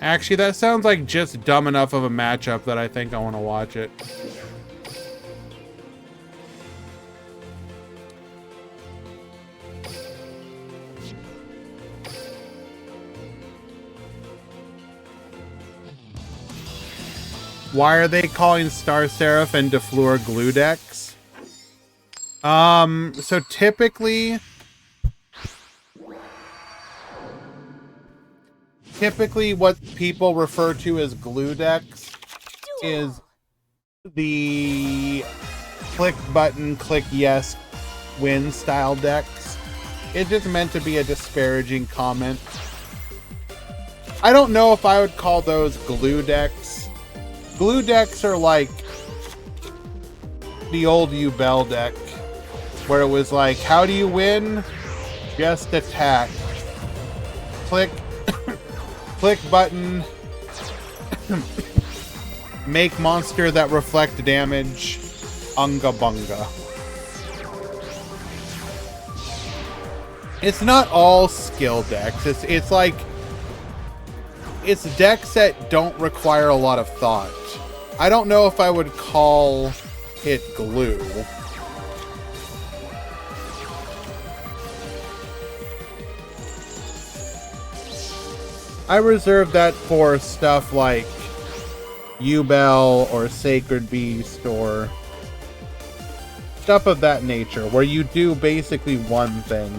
Actually, that sounds like just dumb enough of a matchup that I think I want to watch it. Why are they calling Star Seraph and DeFleur glue decks? So typically what people refer to as glue decks is the click button, click yes, win style decks. It's just meant to be a disparaging comment. I don't know if I would call those glue decks. Glue decks are like the old Duel deck, where it was like, how do you win? Just attack. Click, click button, make monster that reflect damage, unga bunga. It's not all skill decks. It's like, it's decks that don't require a lot of thought. I don't know if I would call it glue. I reserve that for stuff like Duel or Sacred Beast or stuff of that nature, where you do basically one thing.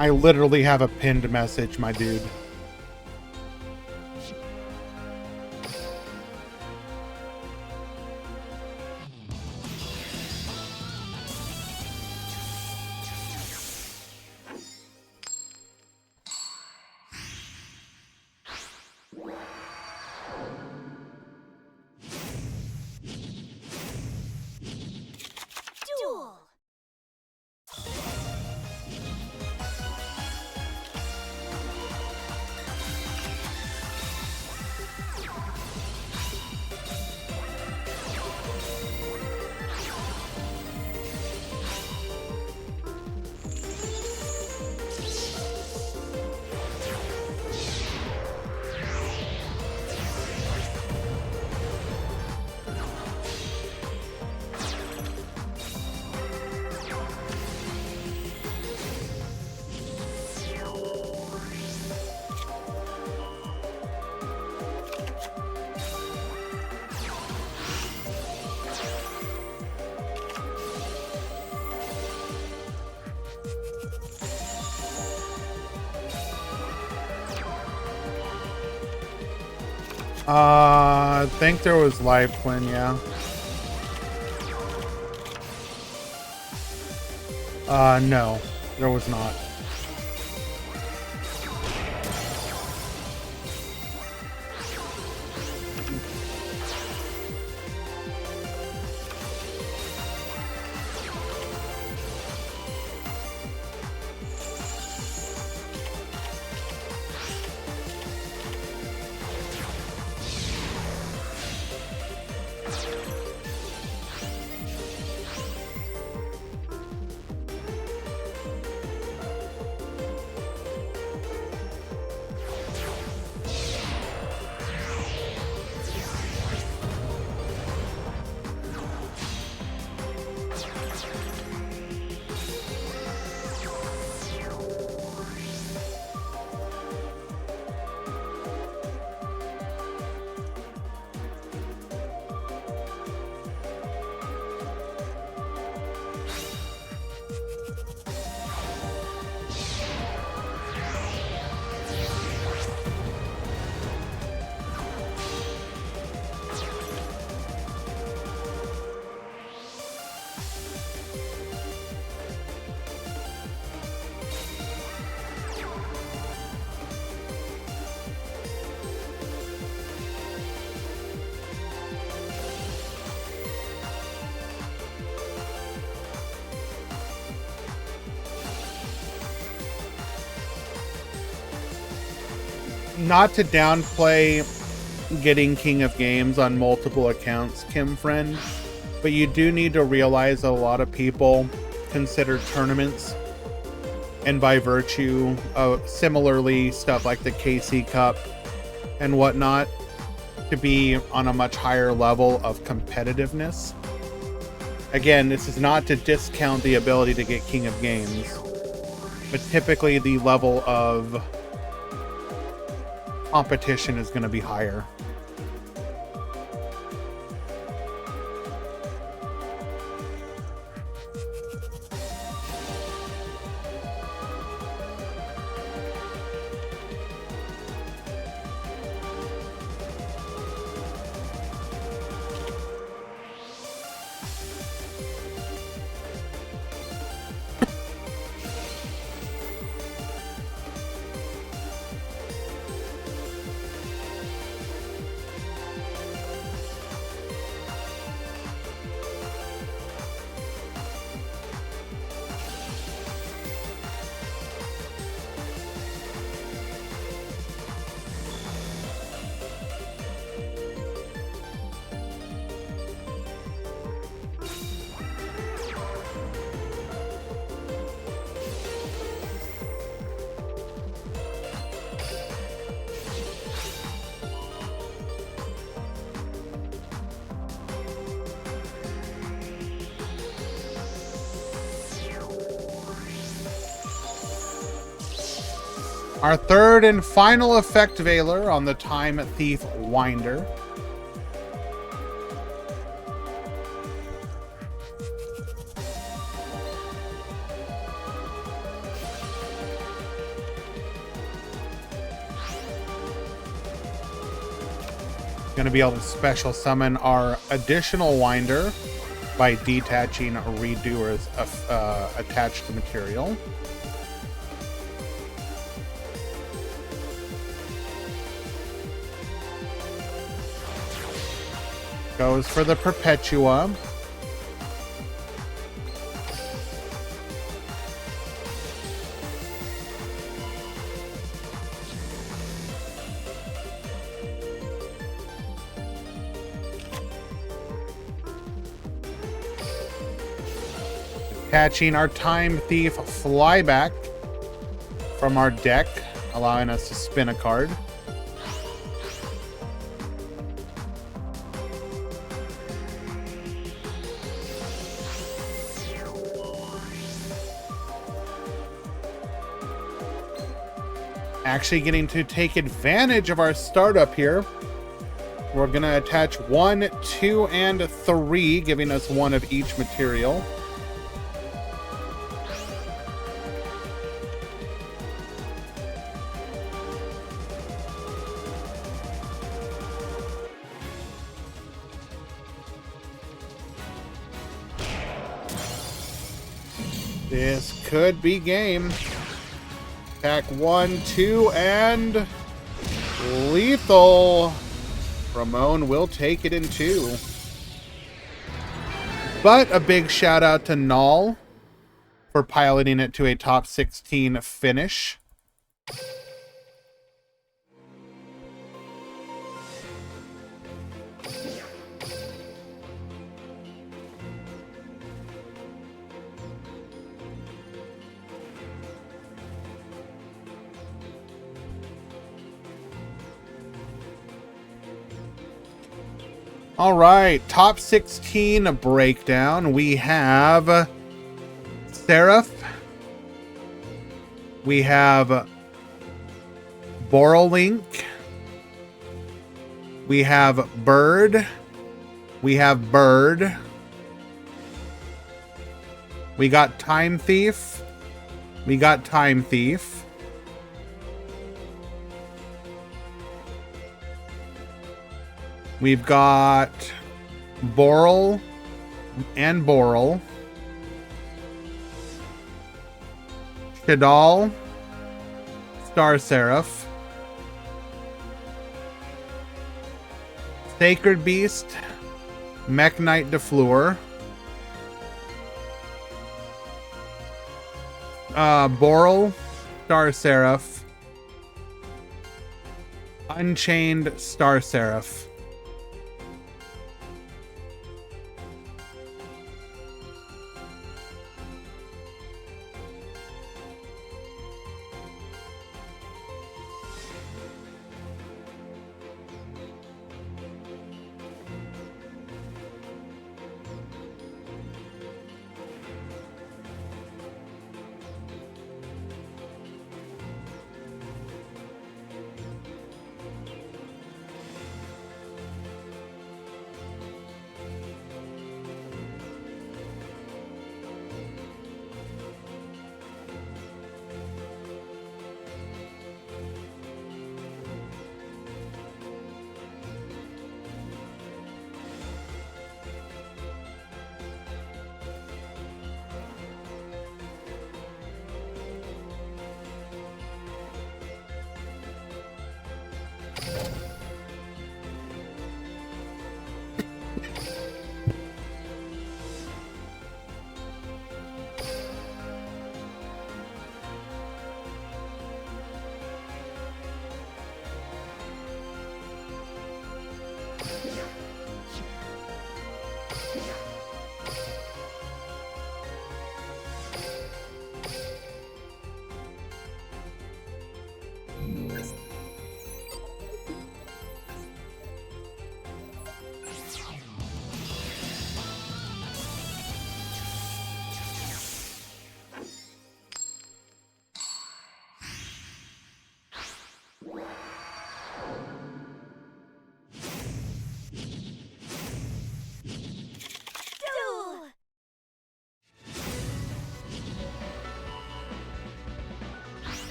I literally have a pinned message, my dude. Duel. I think there was live twin, yeah. No, there was not. Not to downplay getting King of Games on multiple accounts, Kim friend, but you do need to realize a lot of people consider tournaments, and by virtue of similarly stuff like the KC Cup and whatnot, to be on a much higher level of competitiveness. Again, this is not to discount the ability to get King of Games, but typically the level of competition is going to be higher. Our third and final effect veiler on the Time Thief Winder. going to be able to special summon our additional winder by detaching redoers attached to material. Goes for the Perpetua. Catching our Time Thief flyback from our deck, allowing us to spin a card. Actually getting to take advantage of our startup here. We're going to attach 1, 2, and 3, giving us 1 of each material. This could be game. Attack 1, 2, and lethal. Ramon will take it in 2. But a big shout out to Null for piloting it to a top 16 finish. All right, top 16 breakdown. We have Seraph. We have Borrelink. We have Bird. We have Bird. We got Time Thief. We got Time Thief. We've got Boral and Boral. Shadal. Star Seraph. Sacred Beast. Mech Knight DeFleur. Boral. Star Seraph. Unchained Star Seraph.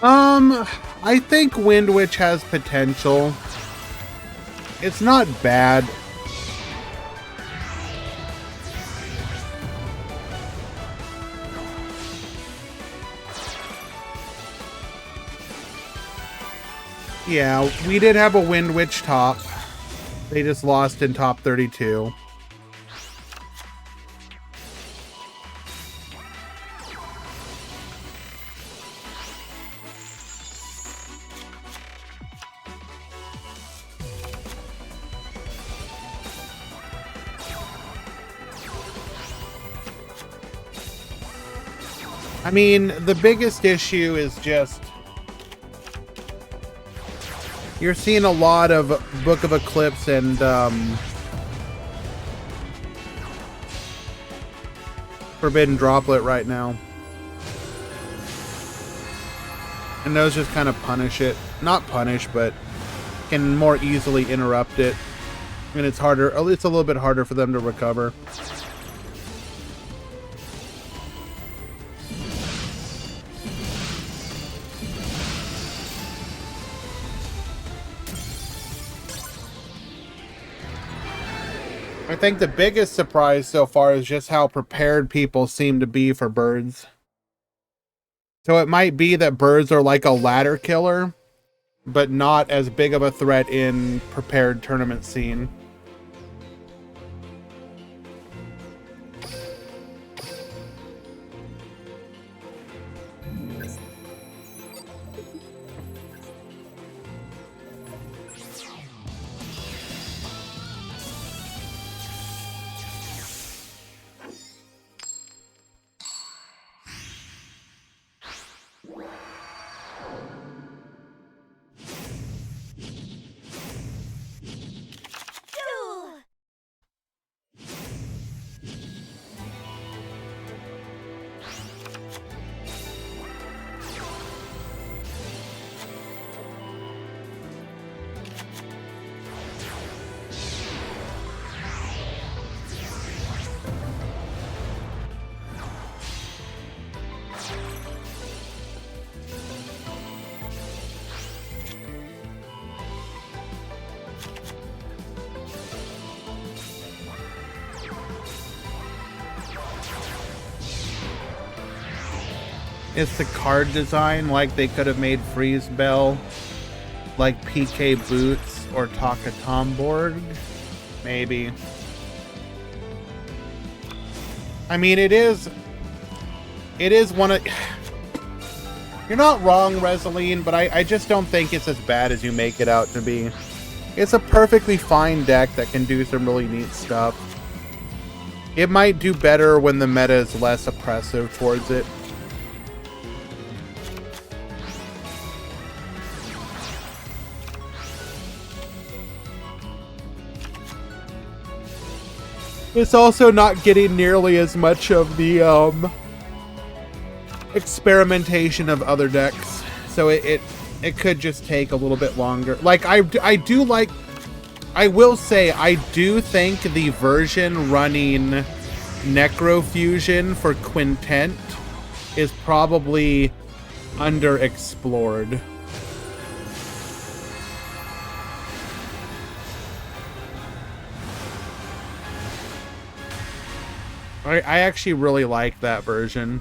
I think Wind Witch has potential. It's not bad. Yeah, we did have a Wind Witch top. They just lost in top 32. I mean, the biggest issue is just you're seeing a lot of Book of Eclipse and Forbidden Droplet right now. And those just kind of punish it. Not punish, but can more easily interrupt it. And it's harder, it's a little bit harder for them to recover. I think the biggest surprise so far is just how prepared people seem to be for birds. So it might be that birds are like a ladder killer, but not as big of a threat in prepared tournament scene. It's the card design, like they could have made Freeze Bell like PK Boots or Taka Tomborg. Maybe. I mean, it is one of... You're not wrong, Reseline, but I just don't think it's as bad as you make it out to be. It's a perfectly fine deck that can do some really neat stuff. It might do better when the meta is less oppressive towards it. It's also not getting nearly as much of the experimentation of other decks, so it could just take a little bit longer. Like I do like, I will say I do think the version running Necrofusion for Quintet is probably underexplored. I actually really like that version.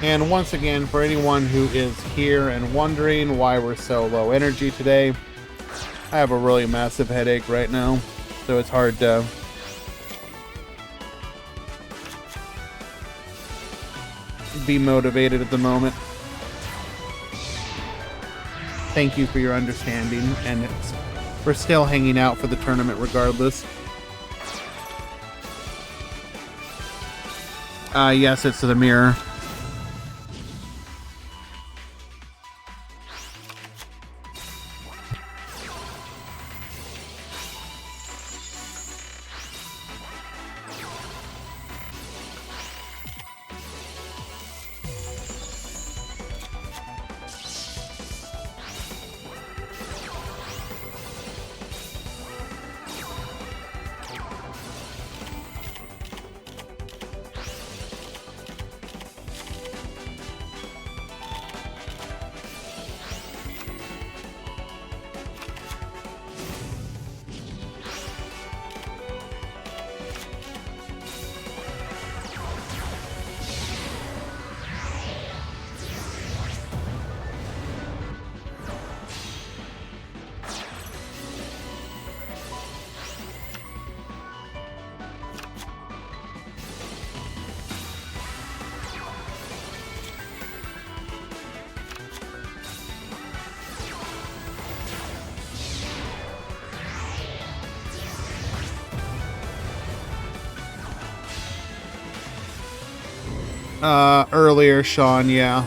And once again, for anyone who is here and wondering why we're so low energy today, I have a really massive headache right now, so it's hard to be motivated at the moment. Thank you for your understanding and for still hanging out for the tournament regardless. Yes, it's the mirror. Earlier, Sean, yeah.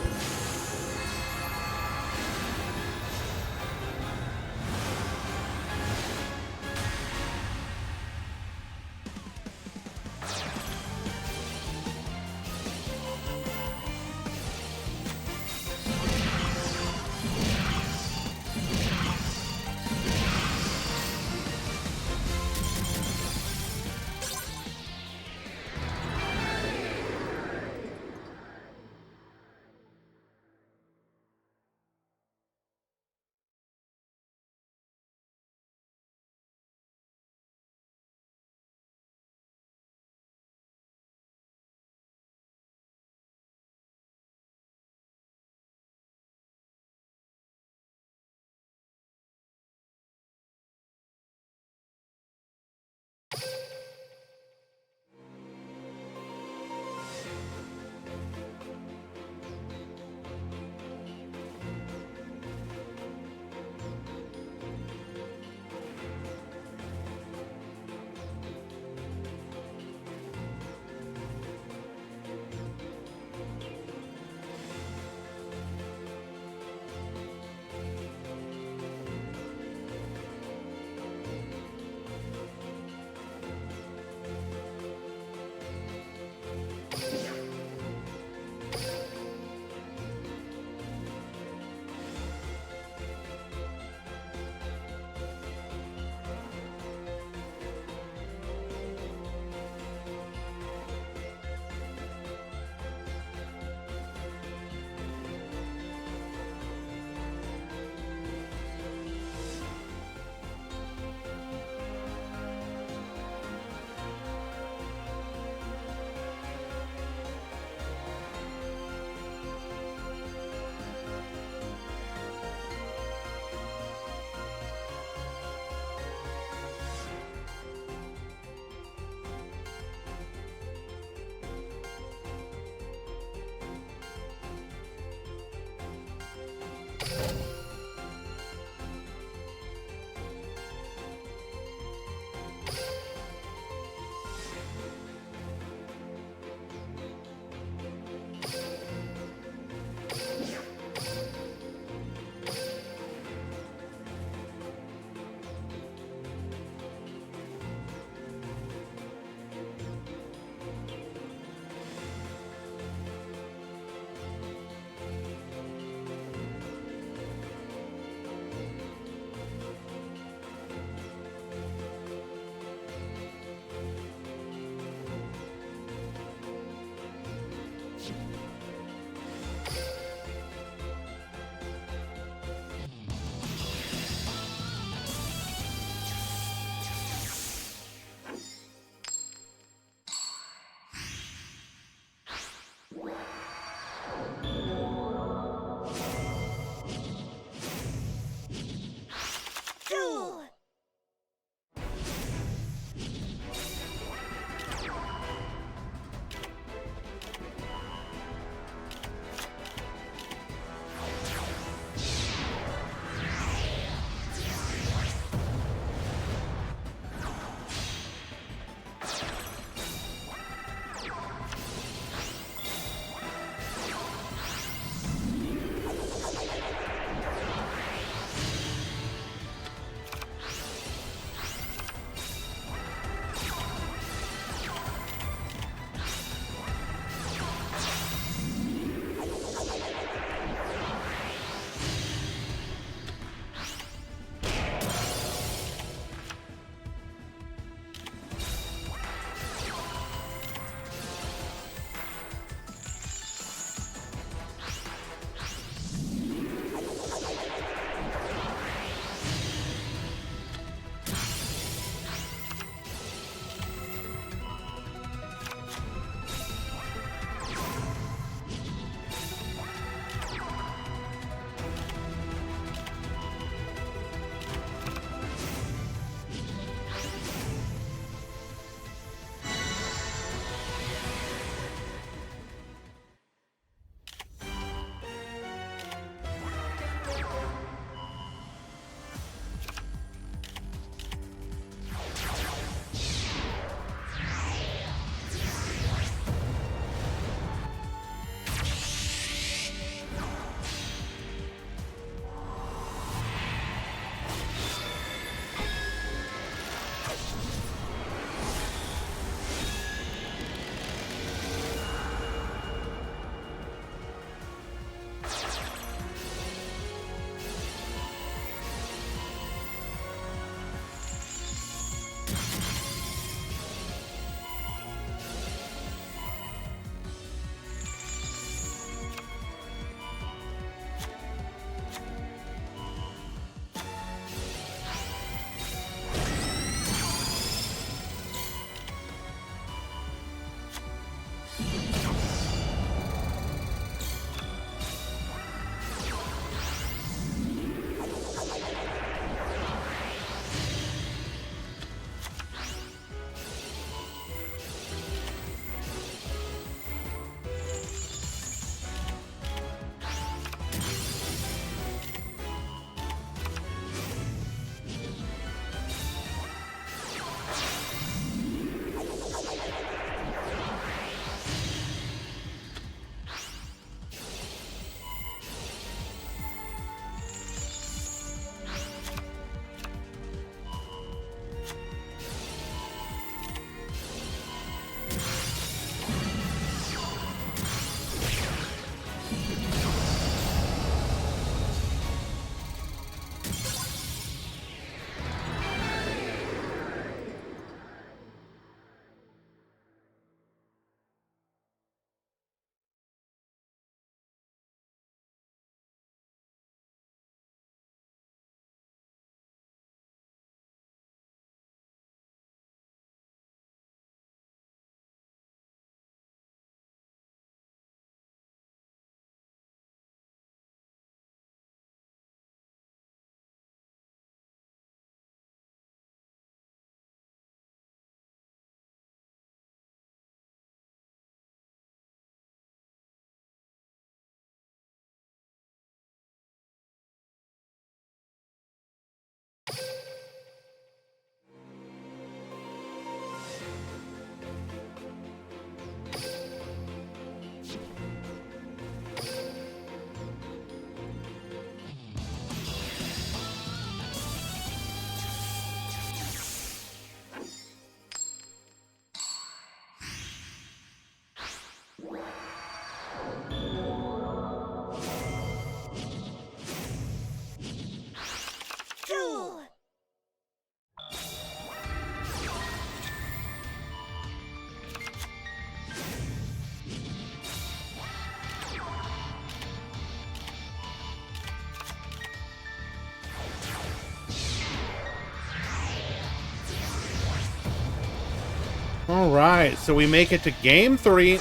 All right, so we make it to game 3.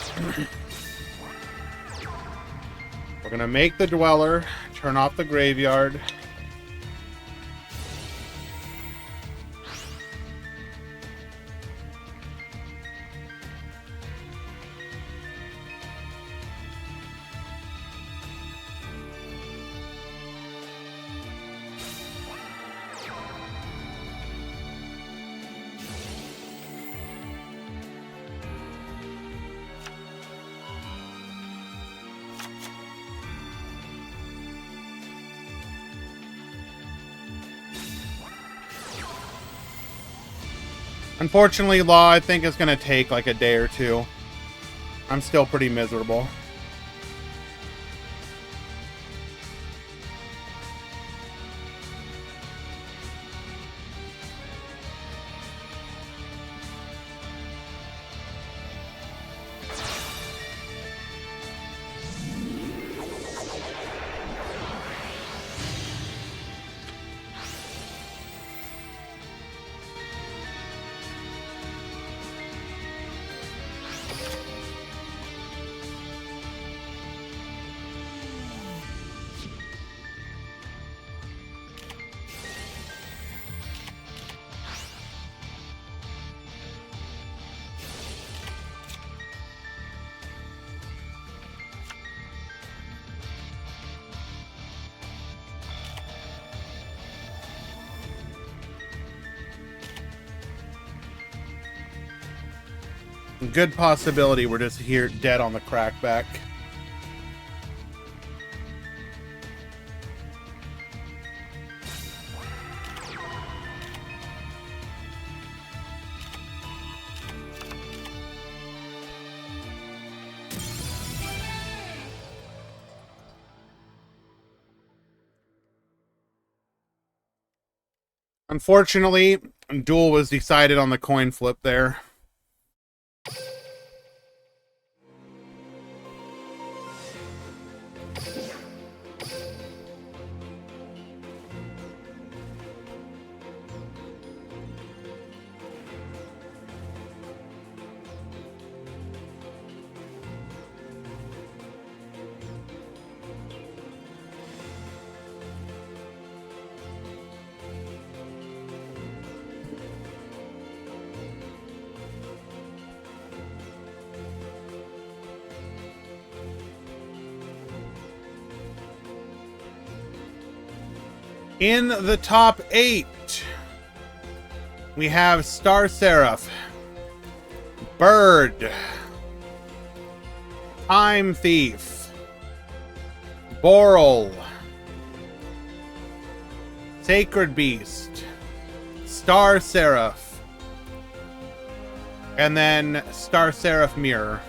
We're gonna make the Dweller, turn off the graveyard. Unfortunately, Law, I think it's going to take like a day or two. I'm still pretty miserable. Good possibility we're just here dead on the crackback. Unfortunately, Duel was decided on the coin flip there. In the top 8, we have Star Seraph, Bird, Time Thief, Boral, Sacred Beast, Star Seraph, and then Star Seraph Mirror.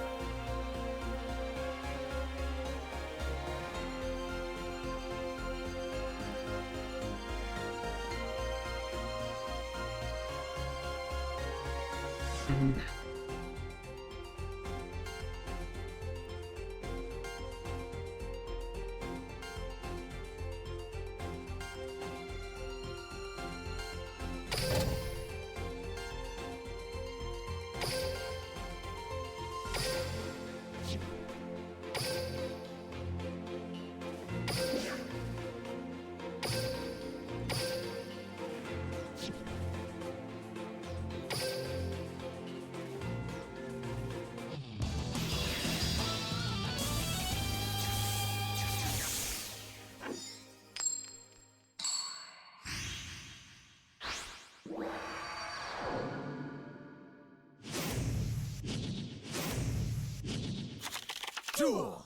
Duel.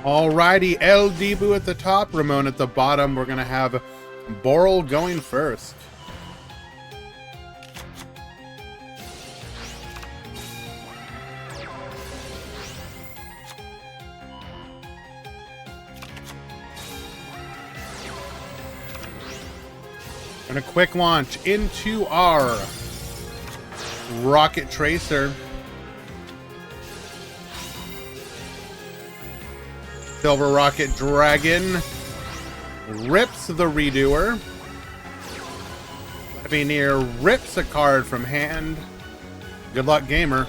Alrighty, El Dibu at the top, Ramon at the bottom. We're gonna have Boral going first. And a quick launch into our Rocket Tracer. Silver Rocket Dragon. rips the Redoer. Veneer rips a card from hand. Good luck, gamer.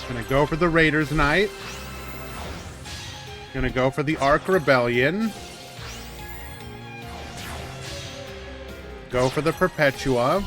Gonna go for the Raiders Knight. Gonna go for the Ark Rebellion. Go for the Perpetua.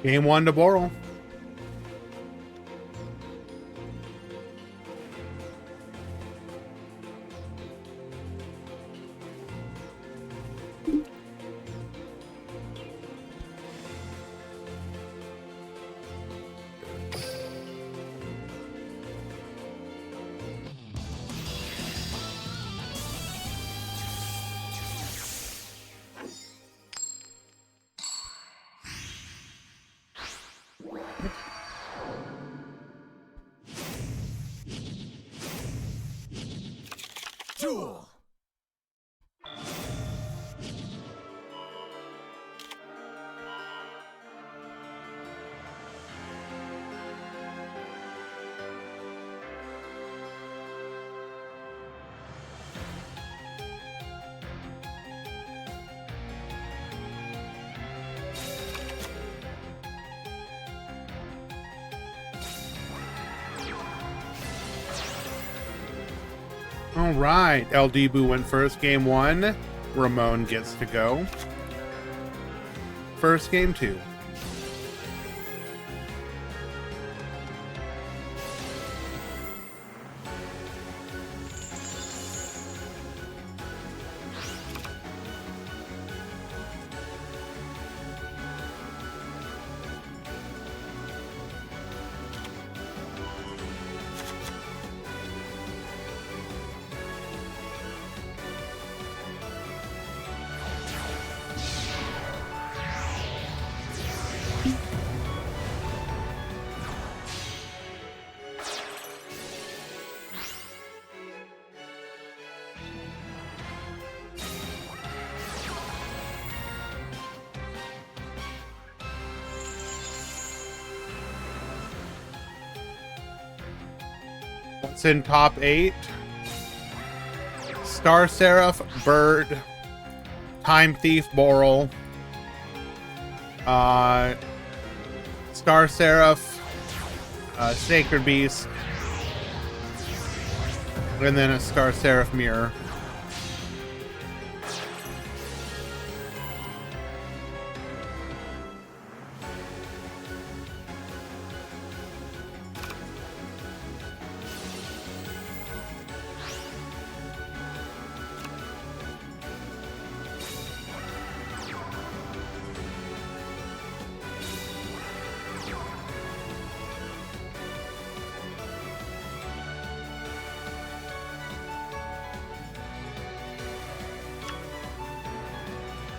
Game 1 to Boral. Duel. All right, El Dibu went first. Game 1, Ramon gets to go. First, game 2. What's in top 8? Star Seraph, Bird, Time Thief, Boral, Star Seraph, Sacred Beast, and then a Star Seraph Mirror.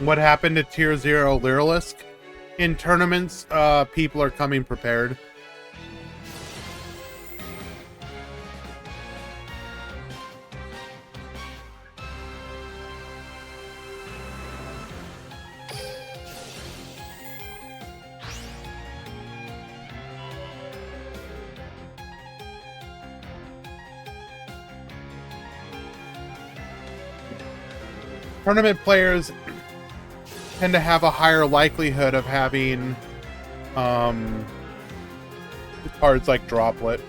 What happened to Tier 0 Lyrilisk? In tournaments, people are coming prepared. Tournament players tend to have a higher likelihood of having cards like Droplet.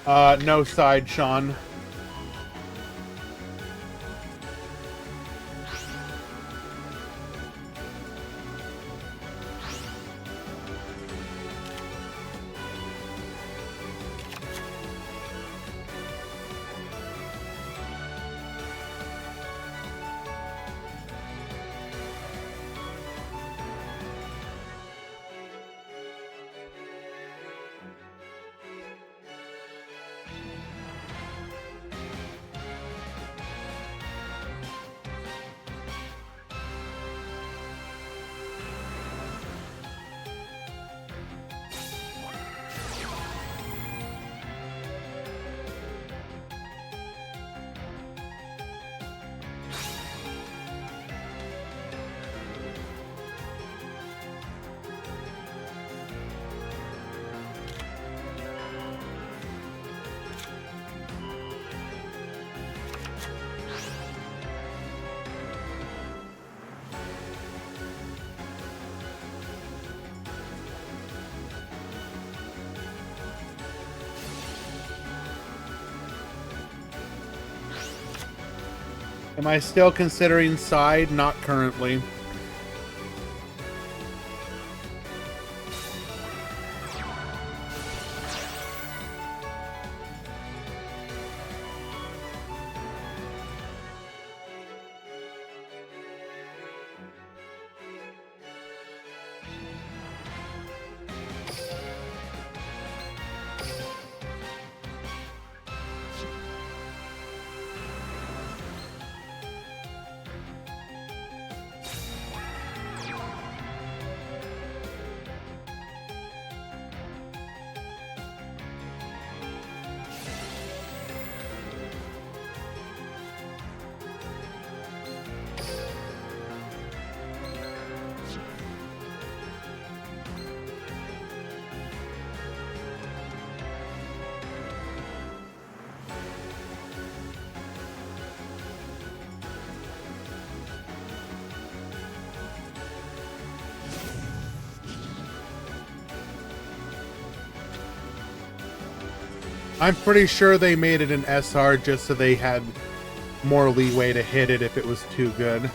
No side, Sean. Am I still considering side? Not currently. I'm pretty sure they made it an SR just so they had more leeway to hit it if it was too good.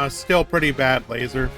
Still pretty bad, Laser.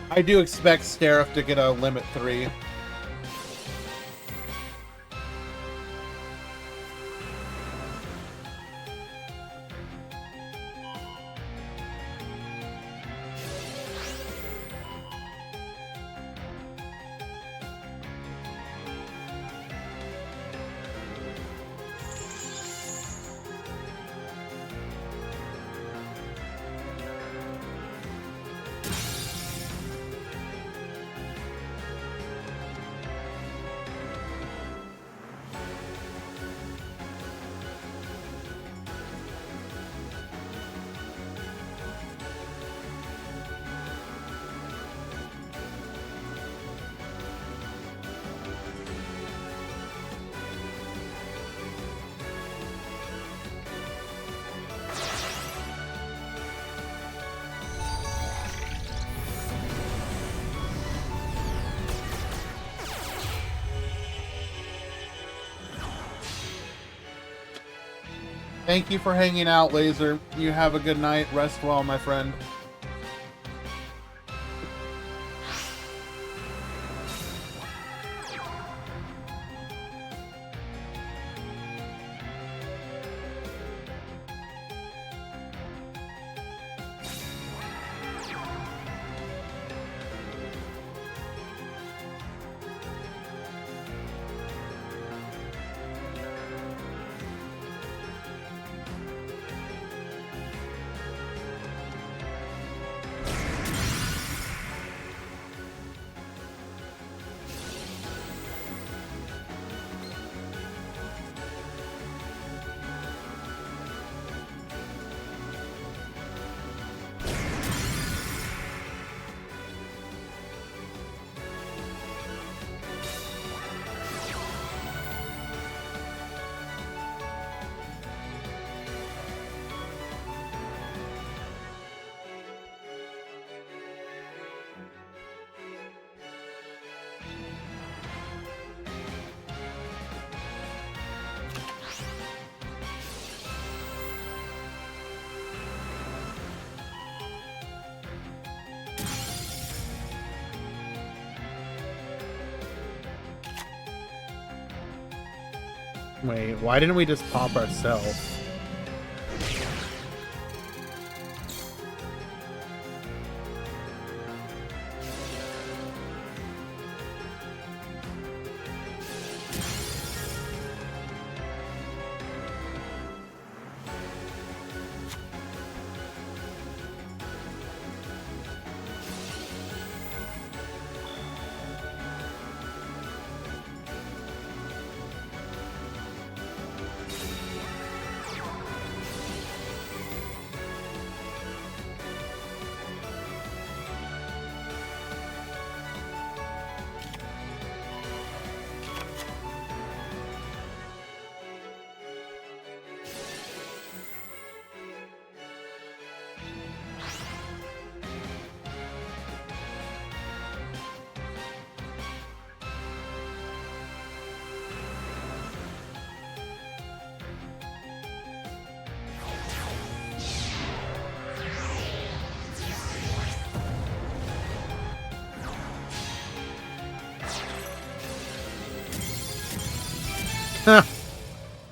I do expect Starif to get a limit 3. Thank you for hanging out, Laser. You have a good night. Rest well, my friend. Wait, why didn't we just pop ourselves?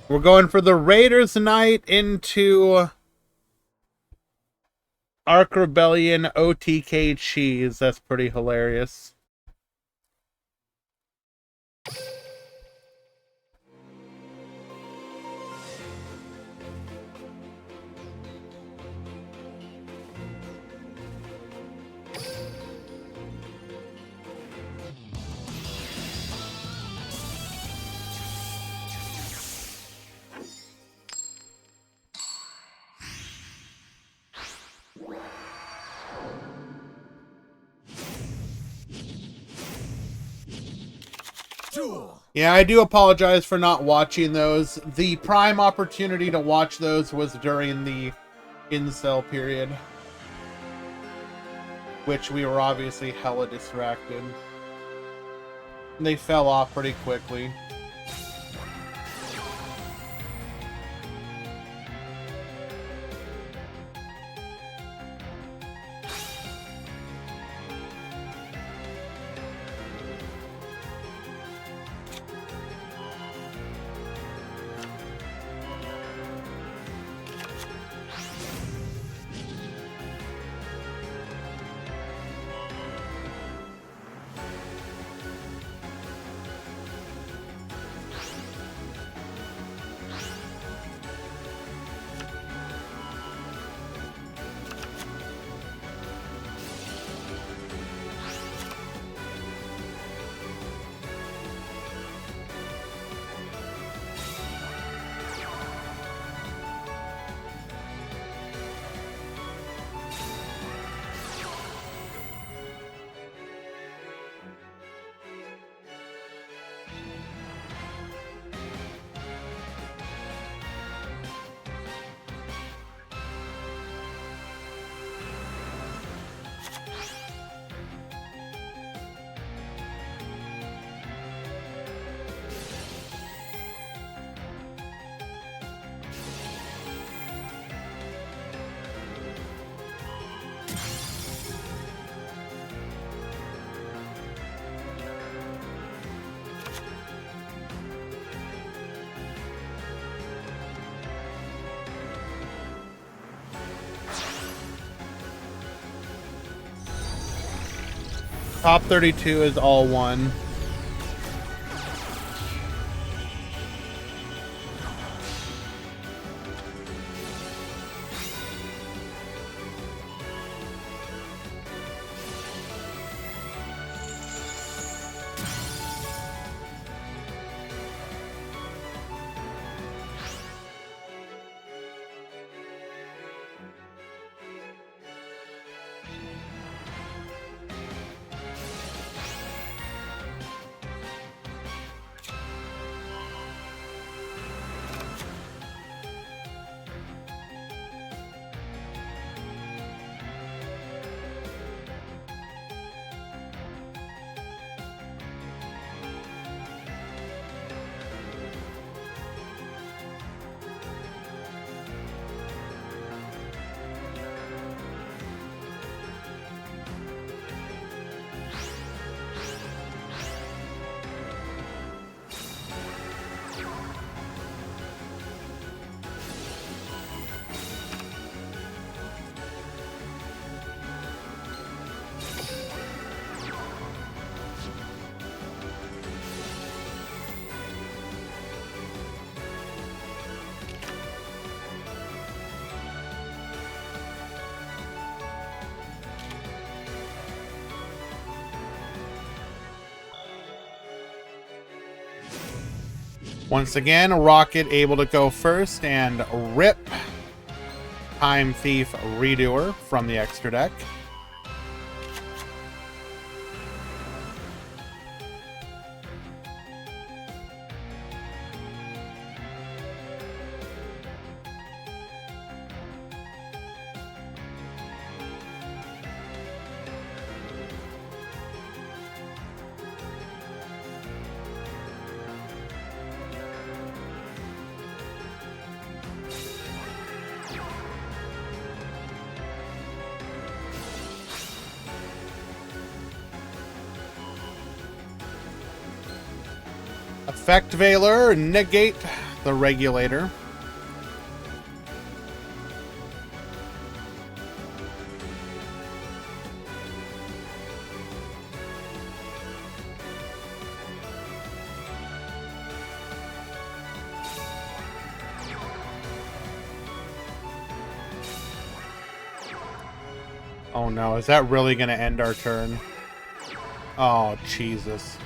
We're going for the Raiders Night into Ark Rebellion OTK Cheese. That's pretty hilarious. Duel. Yeah, I do apologize for not watching those. The prime opportunity to watch those was during the incel period, which we were obviously hella distracted. They fell off pretty quickly. Top 32 is all one. Once again, Rocket able to go first and rip Time Thief Redoer from the extra deck. Effect Veiler, negate the Regulator. Oh no, is that really going to end our turn? Oh, Jesus.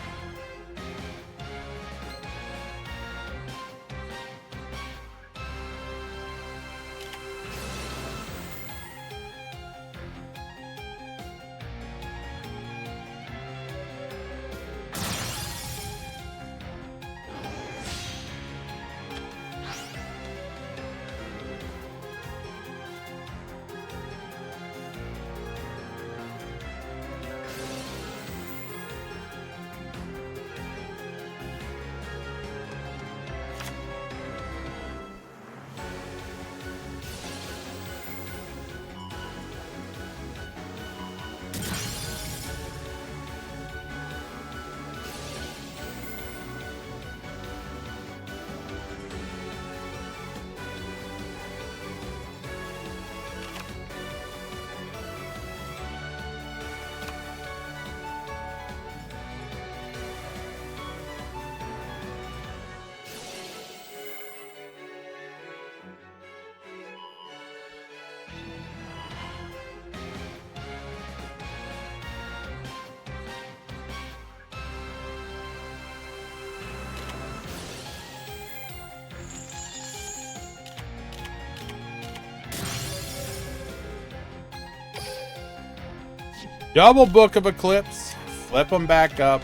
Double Book of Eclipse. Flip them back up.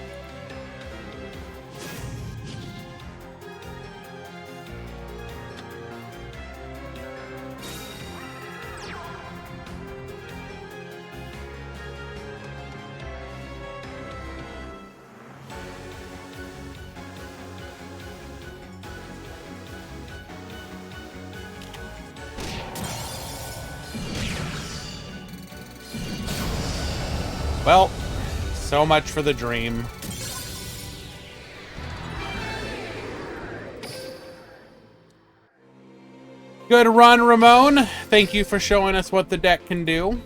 Well, so much for the dream. Good run, Ramon. Thank you for showing us what the deck can do.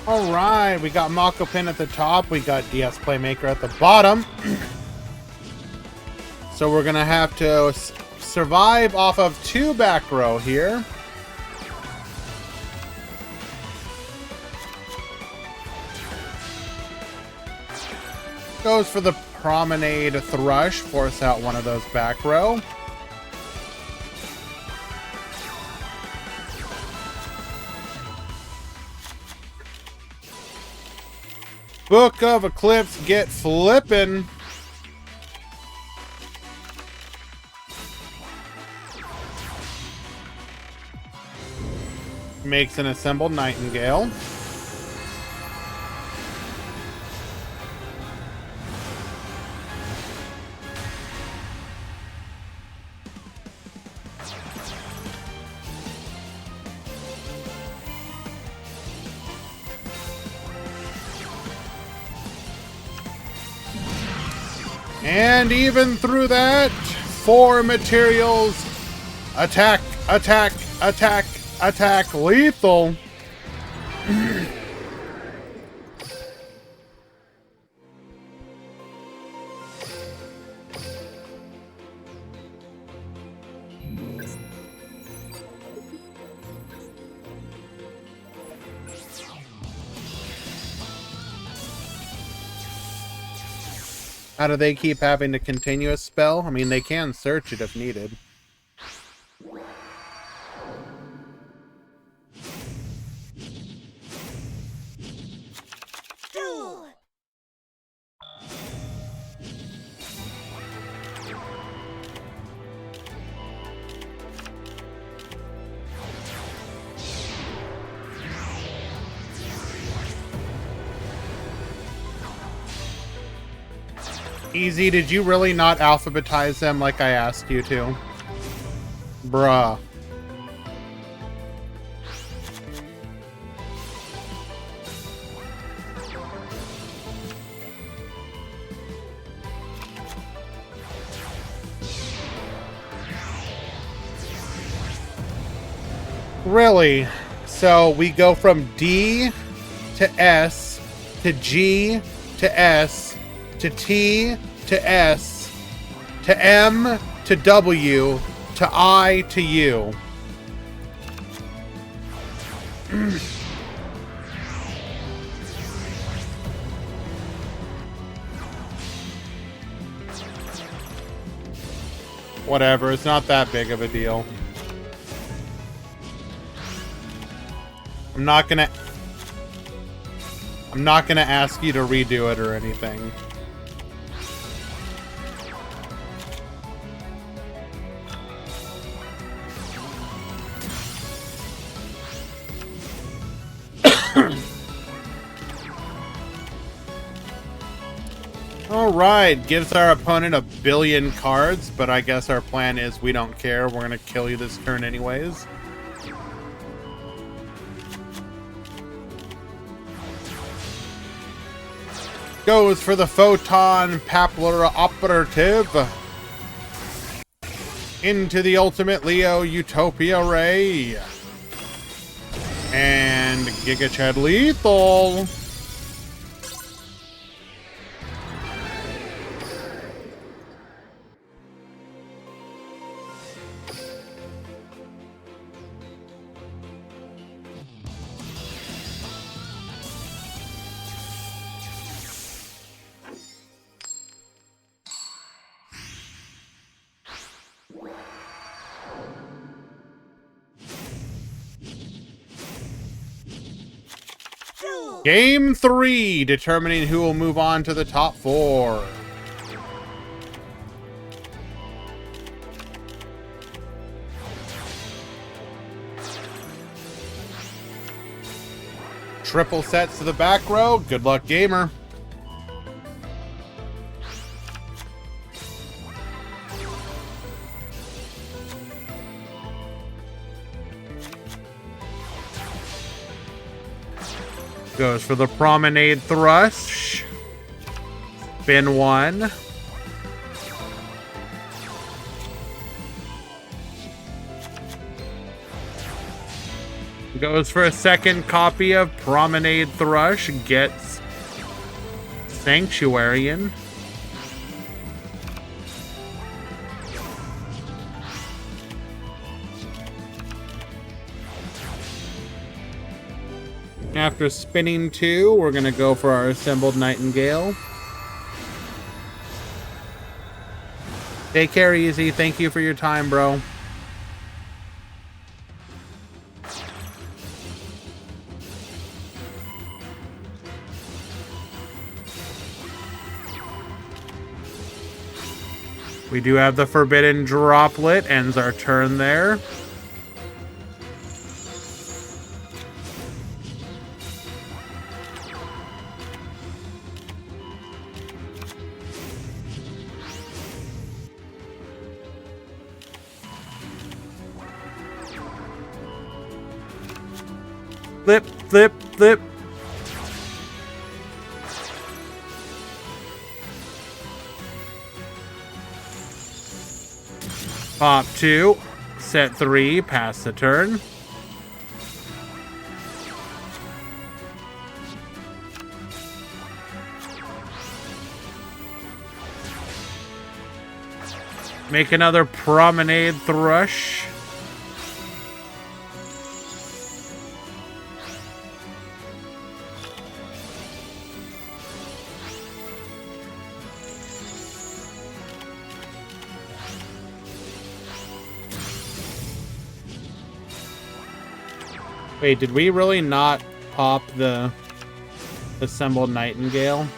All right, we got Mako Pin at the top. We got DS Playmaker at the bottom. So we're gonna have to survive off of 2 back row here. Goes for the Promenade Thrush, force out one of those back row. Book of Eclipse, get flippin'. Makes an assembled Nightingale. And even through that, 4 materials. Attack, attack, attack, attack, lethal. How do they keep having to continue a spell? I mean, they can search it if needed. Duel. Easy, did you really not alphabetize them like I asked you to? Bruh. Really? So we go from D to S to G to S to T to S to M to W to I to U. Whatever, it's not that big of a deal. I'm not gonna ask you to redo it or anything. Alright, gives our opponent 1 billion cards, but I guess our plan is we don't care. We're gonna kill you this turn anyways. Goes for the Photon Papillary Operative. Into the Ultimate Leo Utopia Ray. And Giga Chad Lethal. Game 3, determining who will move on to the top 4. Triple sets to the back row. Good luck, gamer. Goes for the Promenade Thrush. Spin 1. Goes for a second copy of Promenade Thrush. Gets Sanctuarian. After spinning 2, we're going to go for our Assembled Nightingale. Take care, Easy. Thank you for your time, bro. We do have the Forbidden Droplet. Ends our turn there. Flip, flip, flip. Pop 2, set 3, pass the turn. Make another Promenade Thrush. Wait, did we really not pop the Assembled Nightingale?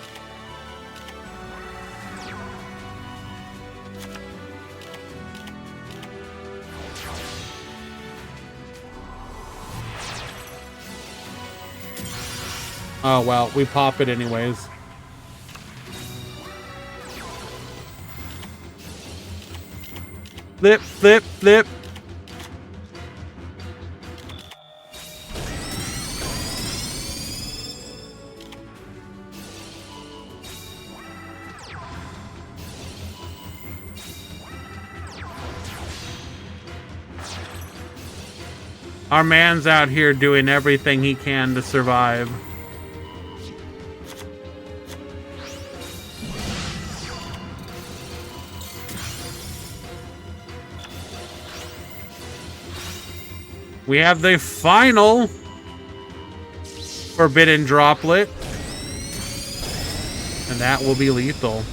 Oh well, we pop it anyways. Flip, flip, flip. Our man's out here doing everything he can to survive. We have the final Forbidden Droplet, and that will be lethal.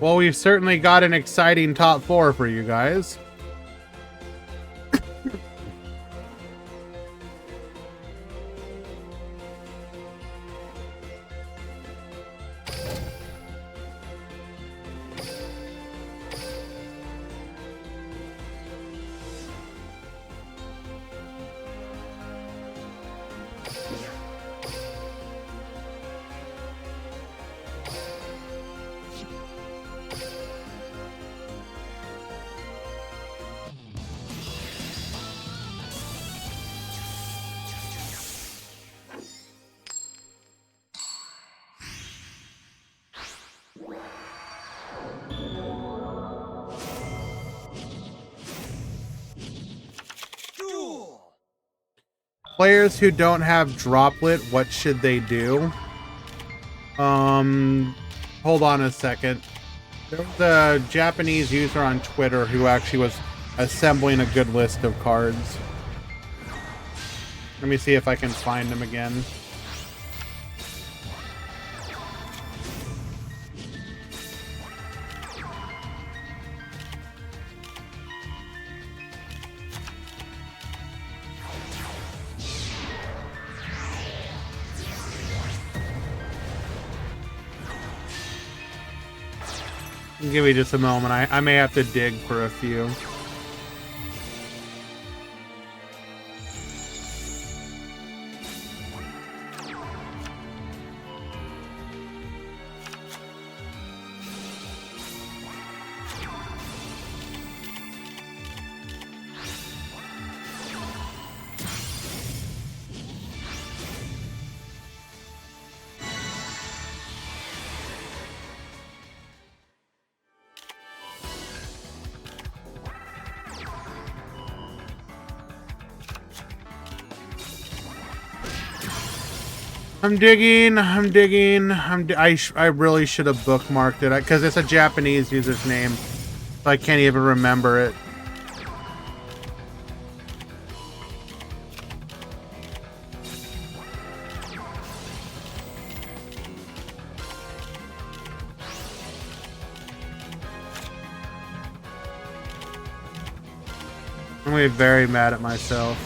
Well, we've certainly got an exciting top 4 for you guys. Duel. Players who don't have Droplet, what should they do? Hold on a second. There was a Japanese user on Twitter who actually was assembling a good list of cards. Let me see if I can find him again. Give me just a moment. I may have to dig for a few. I'm digging. I really should have bookmarked it because it's a Japanese user's name, so I can't even remember it. I'm gonna be very mad at myself.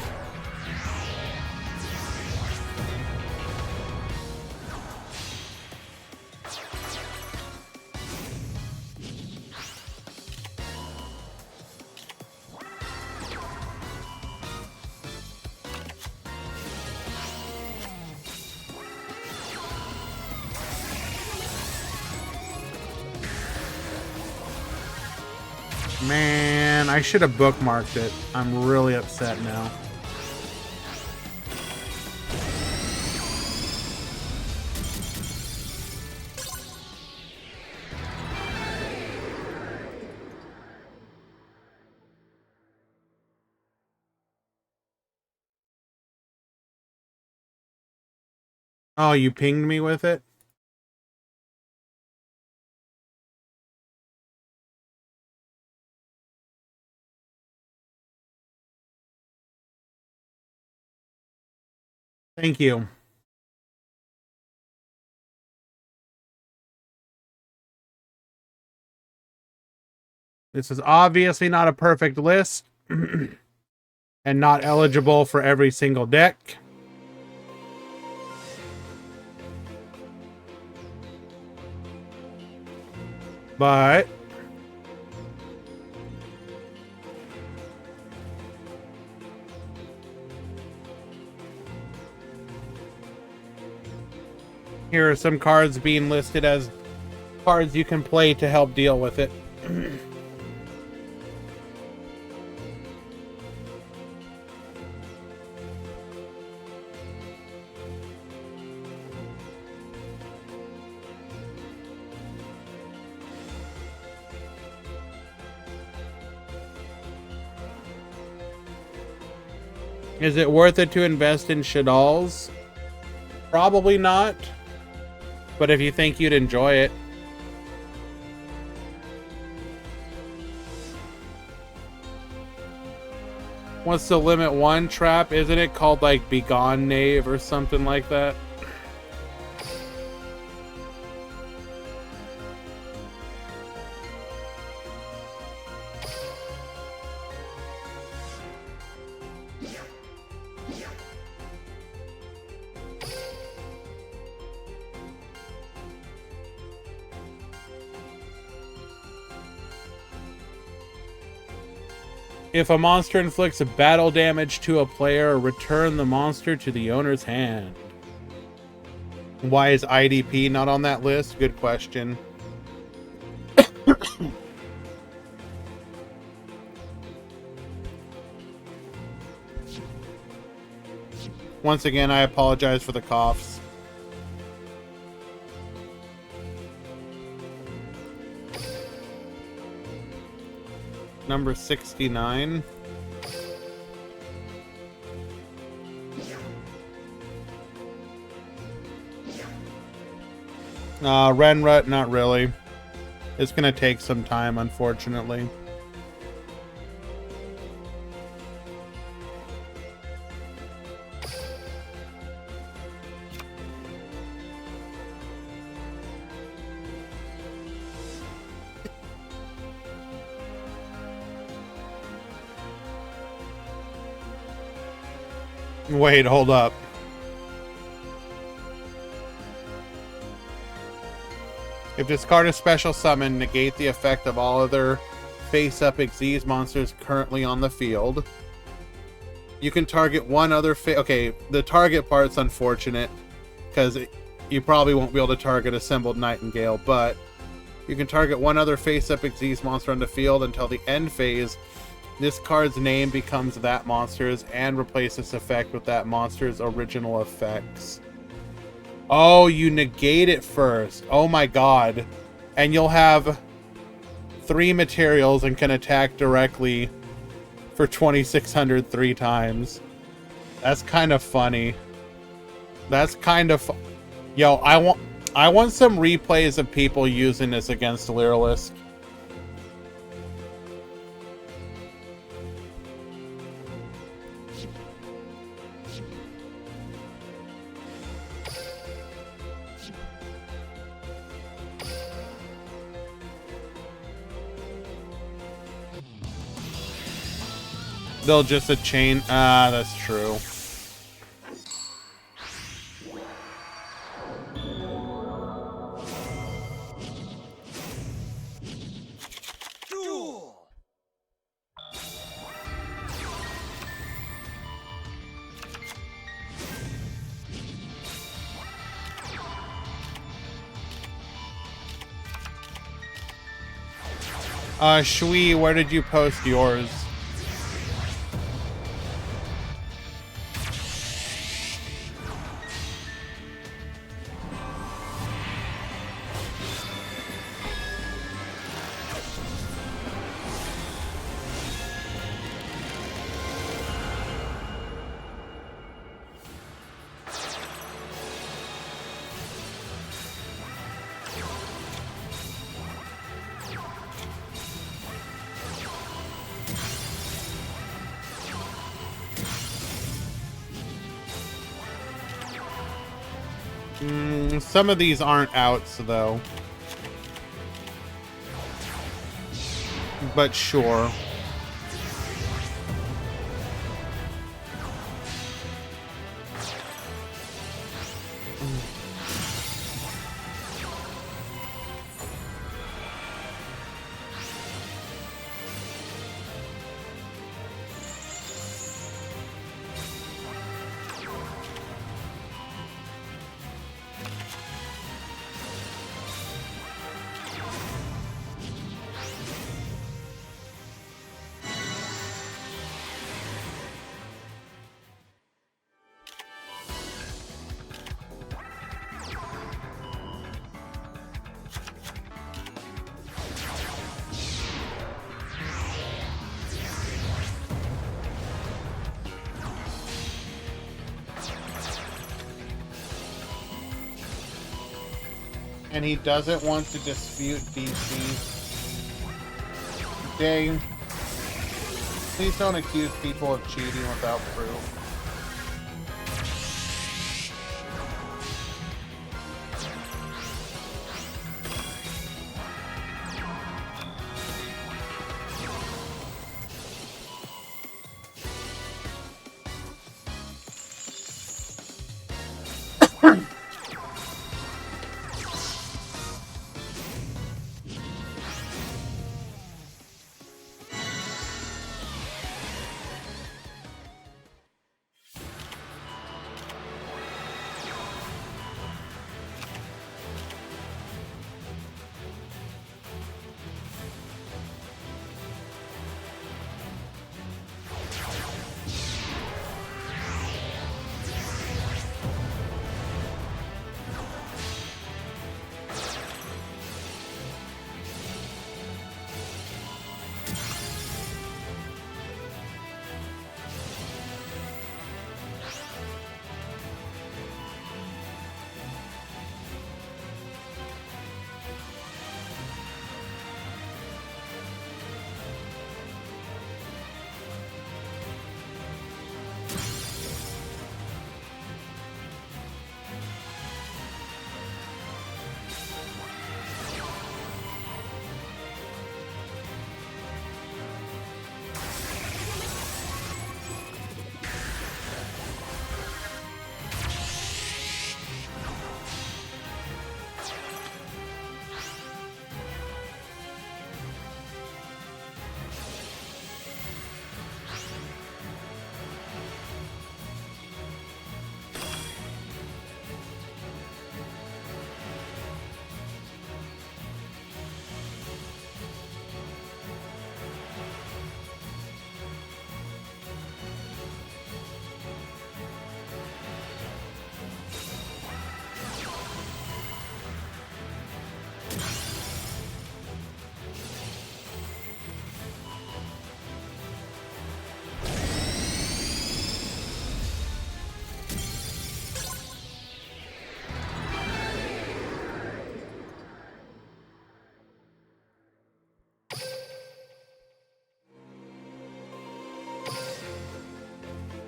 Man, I should have bookmarked it. I'm really upset now. Oh, you pinged me with it? Thank you. This is obviously not a perfect list and not eligible for every single deck. But here are some cards being listed as cards you can play to help deal with it. Is it worth it to invest in Shaddolls? Probably not. But if you think you'd enjoy it. What's the limit one trap? Isn't it called like Begone Knave or something like that? If a monster inflicts a battle damage to a player, return the monster to the owner's hand. Why is IDP not on that list? Good question. Once again, I apologize for the coughs. Number 69. Renrut, not really. It's gonna take some time, unfortunately. Wait, hold up. If discard a special summon, negate the effect of all other face-up Xyz monsters currently on the field. You can target one other okay, the target part's unfortunate, because you probably won't be able to target Assembled Nightingale, but you can target one other face-up Xyz monster on the field until the end phase. This card's name becomes that monster's and replace this effect with that monster's original effects. Oh, you negate it first. Oh my god. And you'll have 3 materials and can attack directly for 2,600 3 times. That's kind of funny. That's kind of Yo, I want some replays of people using this against Lyrilisk. They'll just a chain. Ah, that's true. Duel. Shui, where did you post yours? Some of these aren't outs, though. But sure. And he doesn't want to dispute DC. Dang. Please don't accuse people of cheating without proof.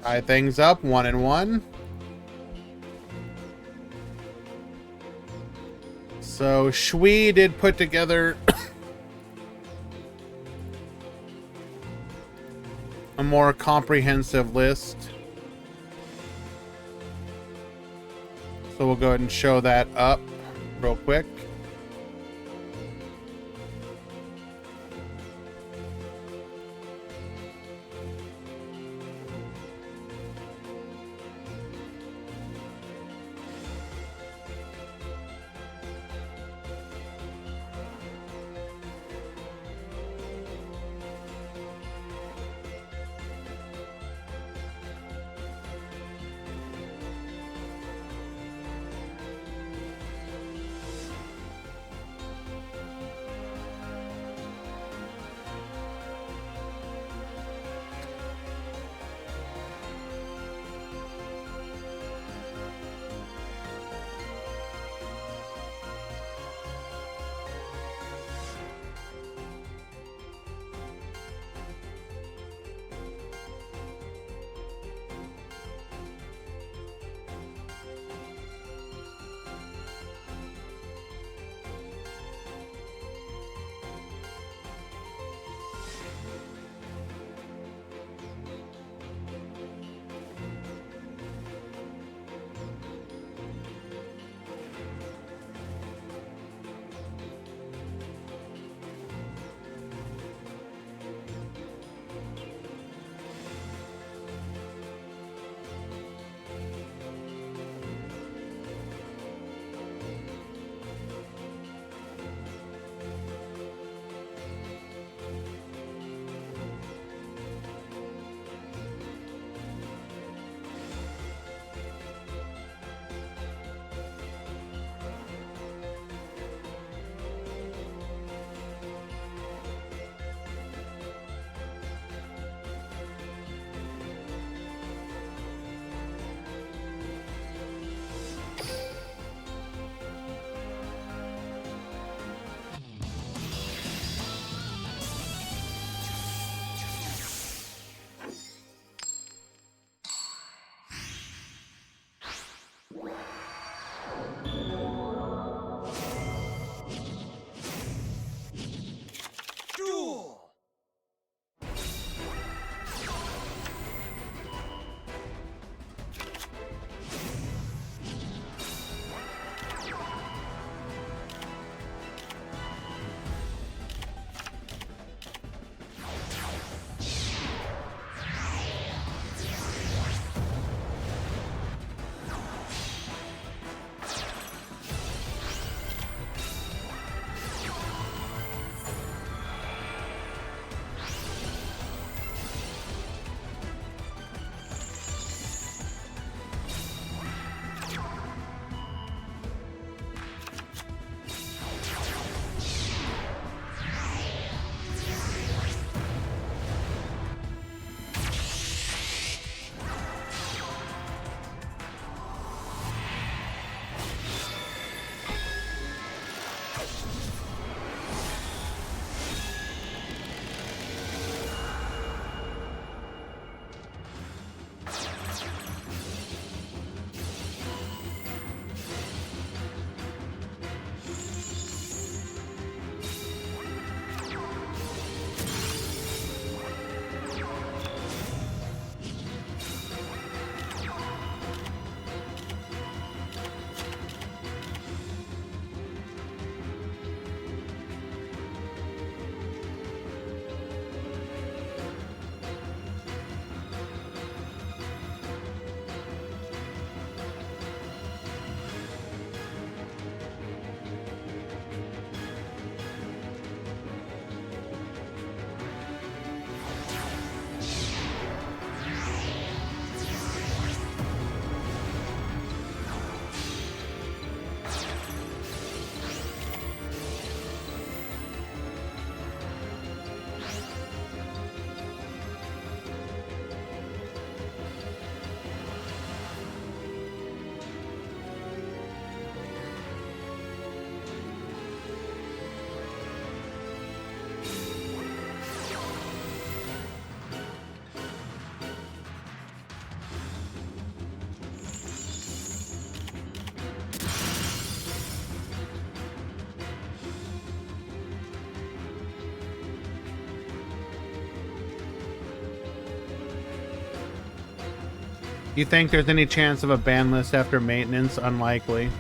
Tie things up, 1-1. So Shui did put together a more comprehensive list. So we'll go ahead and show that up real quick. You think there's any chance of a ban list after maintenance? Unlikely.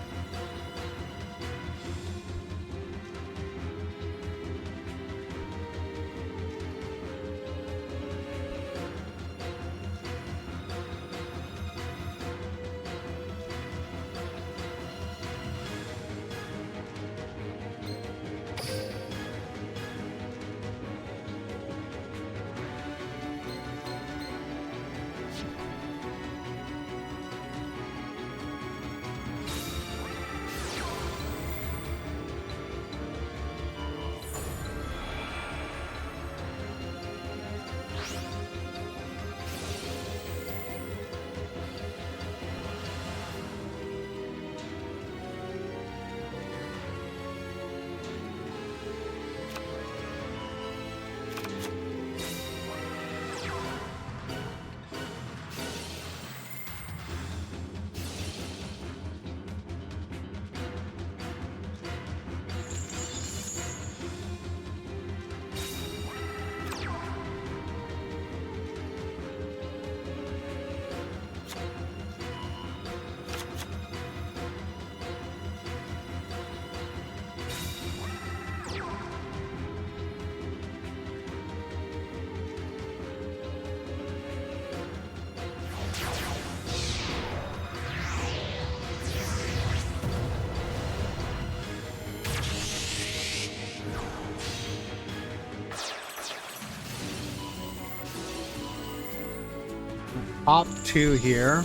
Top 2 here.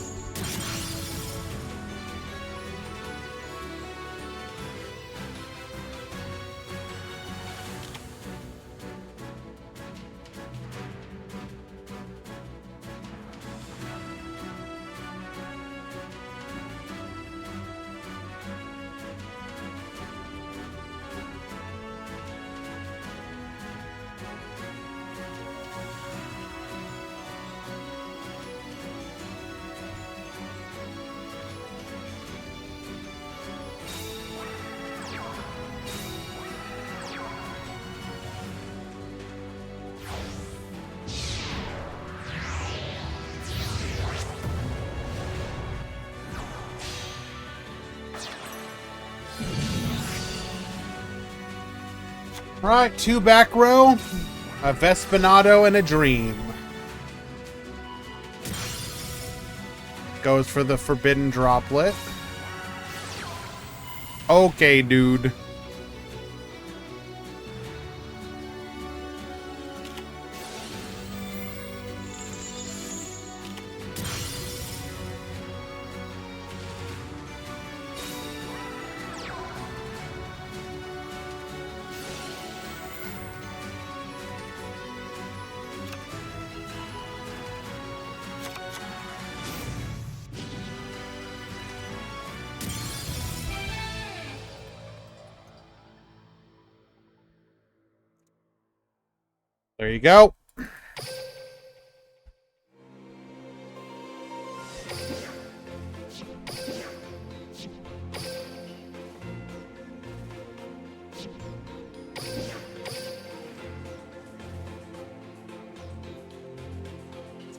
All right, 2 back row, a Vespinado and a Dream. Goes for the Forbidden Droplet. Okay, dude. There you go.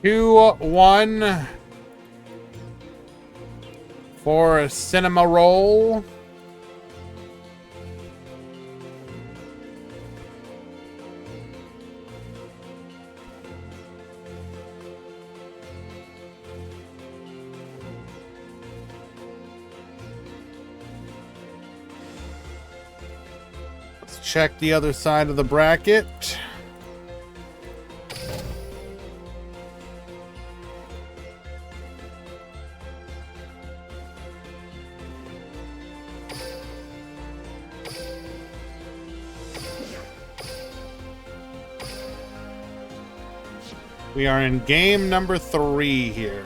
Two, one for a cinema roll. Let's check the other side of the bracket. We are in game number 3 here.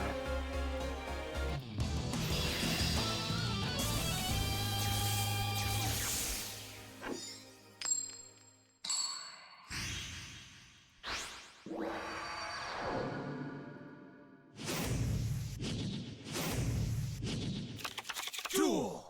Duel.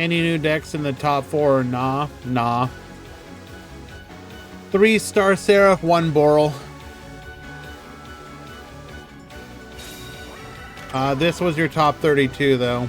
Any new decks in the top 4? Nah. 3 Star Seraph, 1 Boral. This was your top 32, though.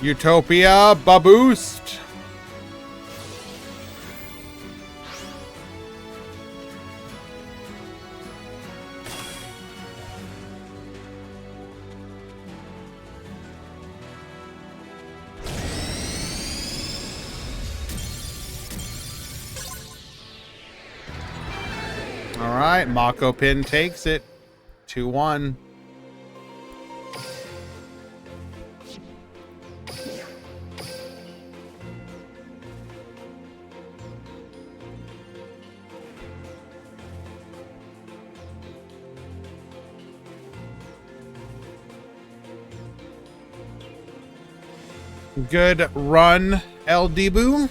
Utopia Baboost. All right, Mako Pin takes it. 2-1. Good run, El Dibu.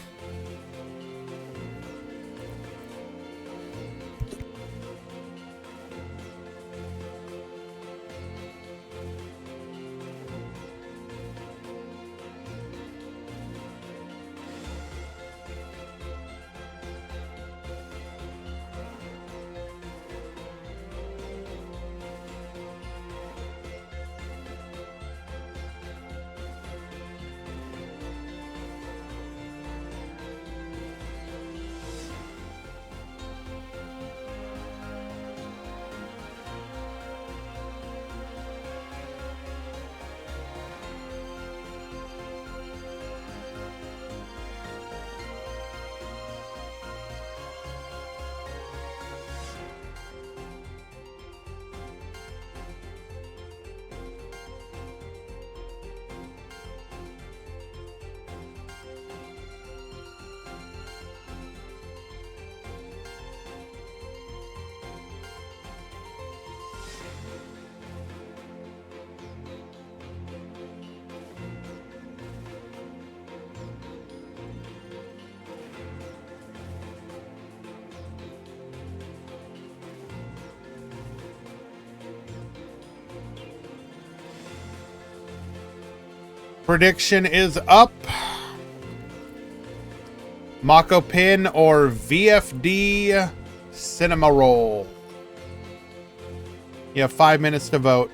Prediction is up. Mako Pin or VFD Cinema Roll. You have 5 minutes to vote.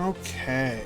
Okay.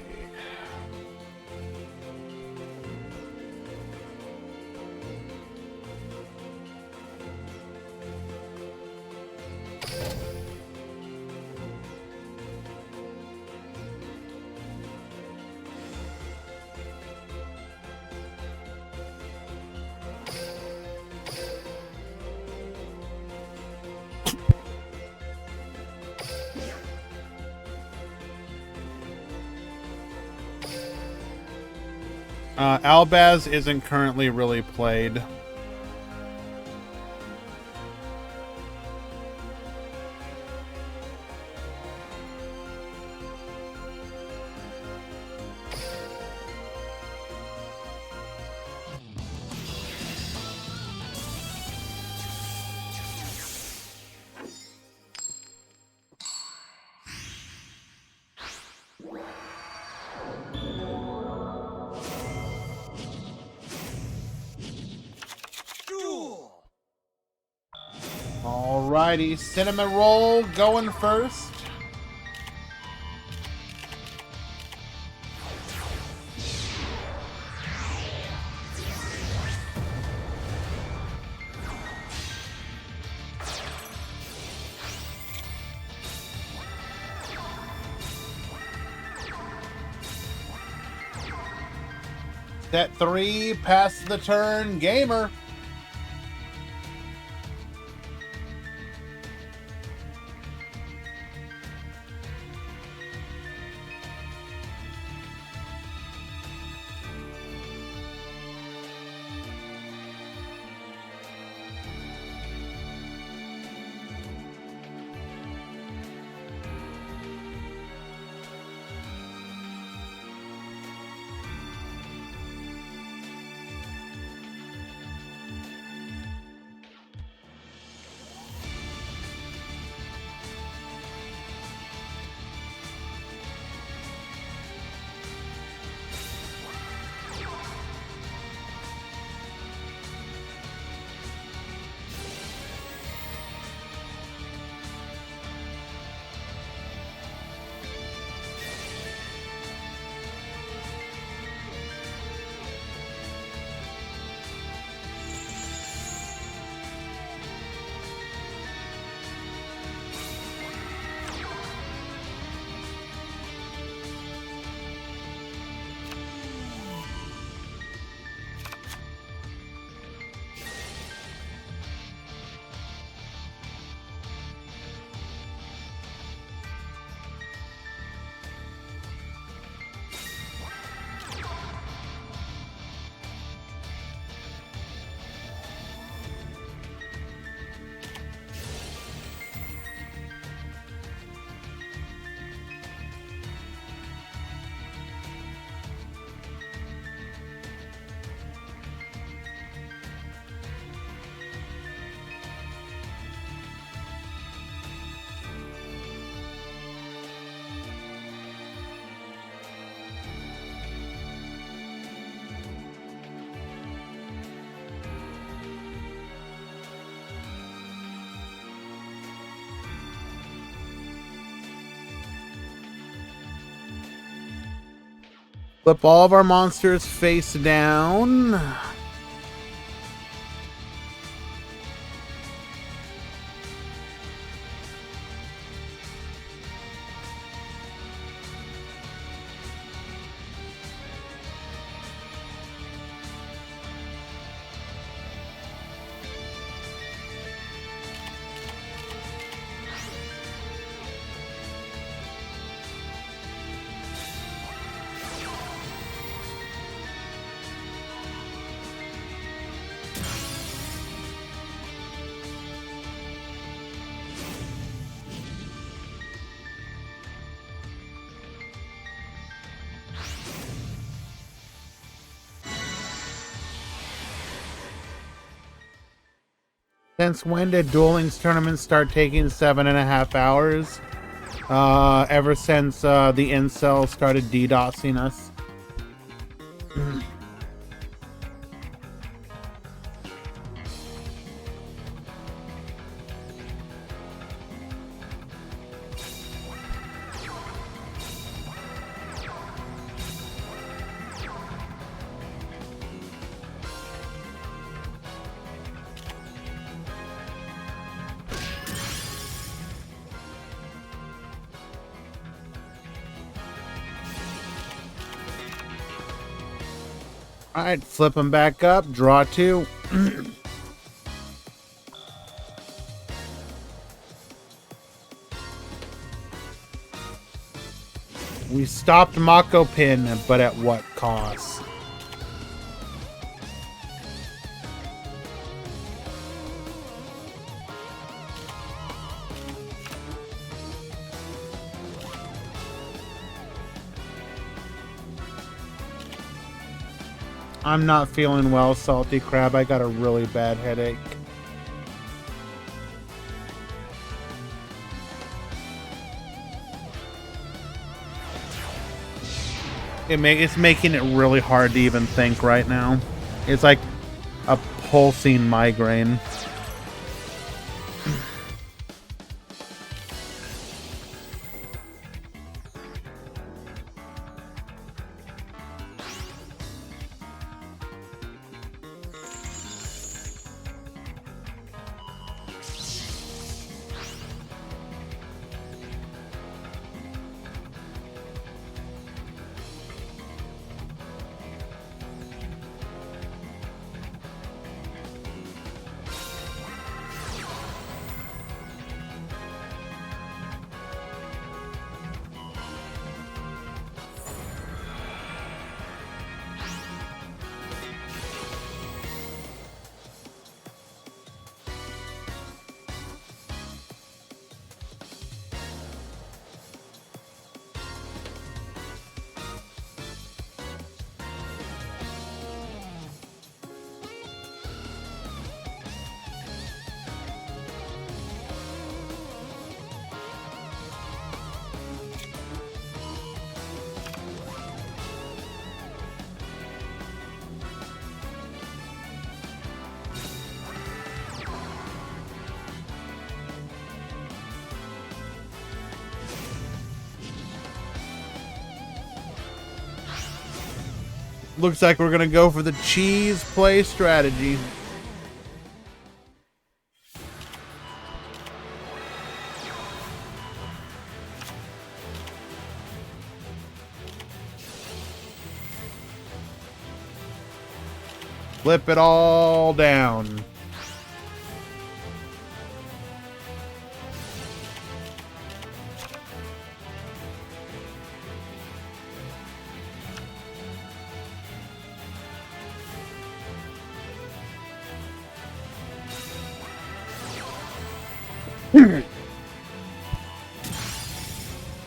Albaz isn't currently really played. Duel. Alrighty, Cinnamon Roll going first. Set 3, pass the turn, gamer. Flip all of our monsters face down. Since when did dueling's tournaments start taking 7.5 hours? Ever since the incels started DDoSing us. Alright, flip them back up, draw 2. We stopped Mako Pin, but at what cost? I'm not feeling well, Salty Crab. I got a really bad headache. It's making it really hard to even think right now. It's like a pulsing migraine. Looks like we're gonna go for the cheese play strategy. Flip it all down.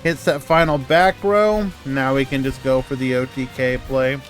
Hits that final back row. Now we can just go for the OTK play.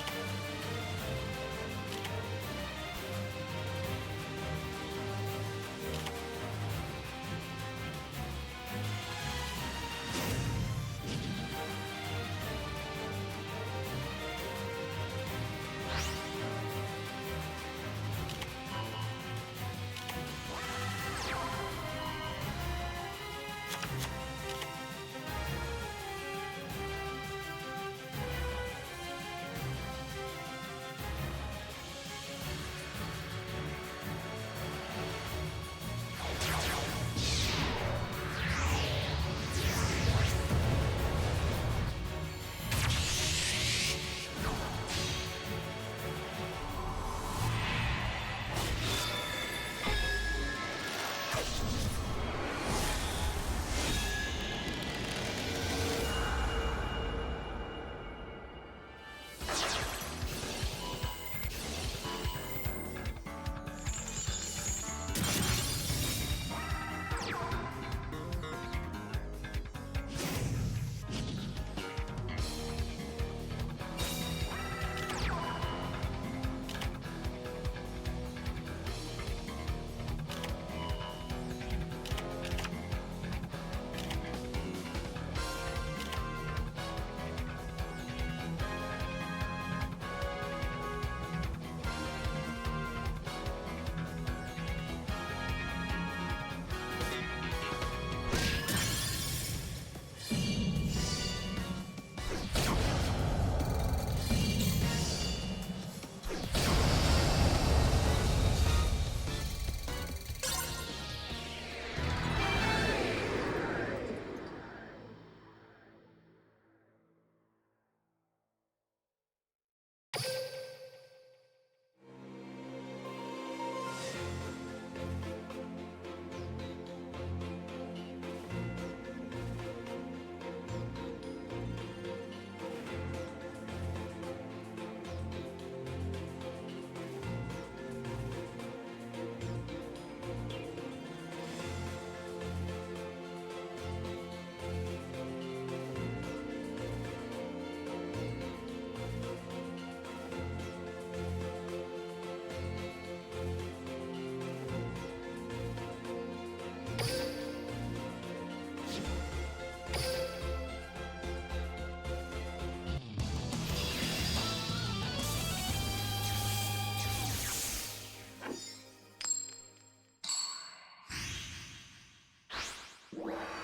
Duel.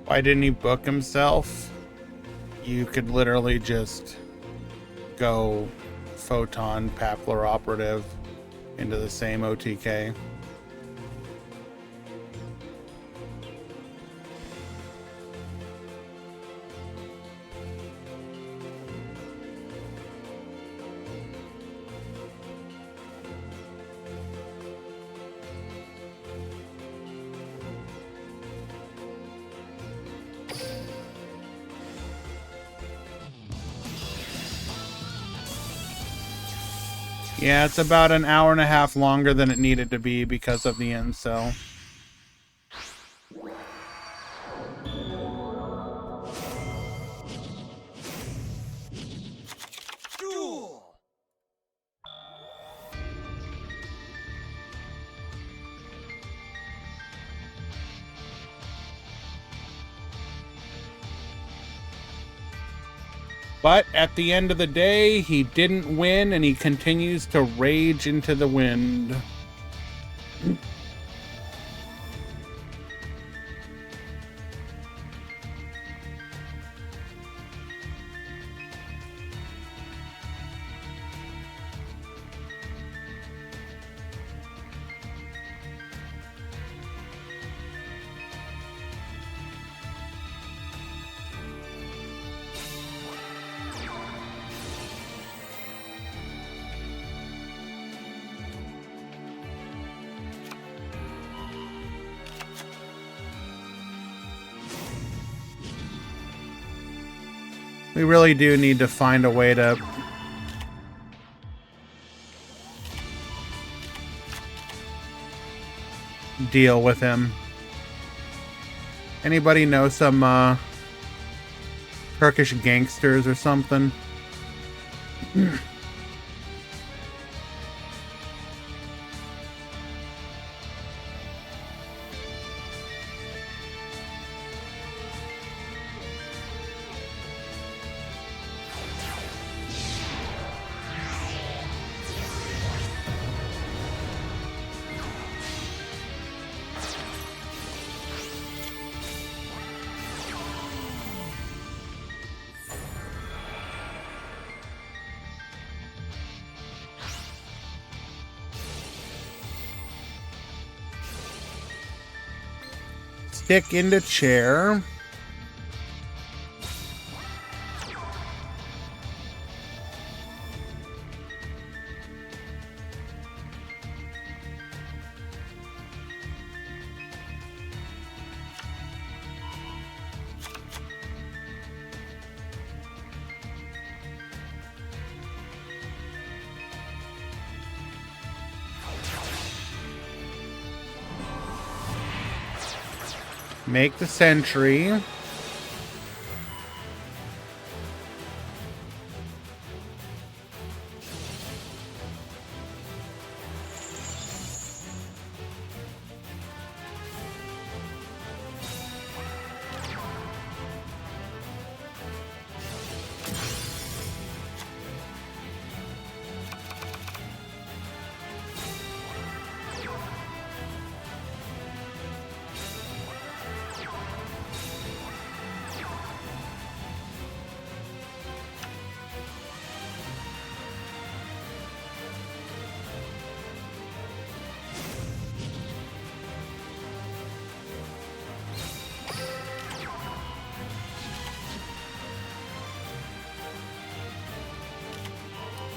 Why didn't he book himself? You could literally just go photon Papler operative into the same OTK. Yeah, it's about an hour and a half longer than it needed to be because of the incel. Duel. But at the end of the day, he didn't win, and he continues to rage into the wind. We really do need to find a way to deal with him. Anybody know some Turkish gangsters or something? Stick into chair. Make the sentry.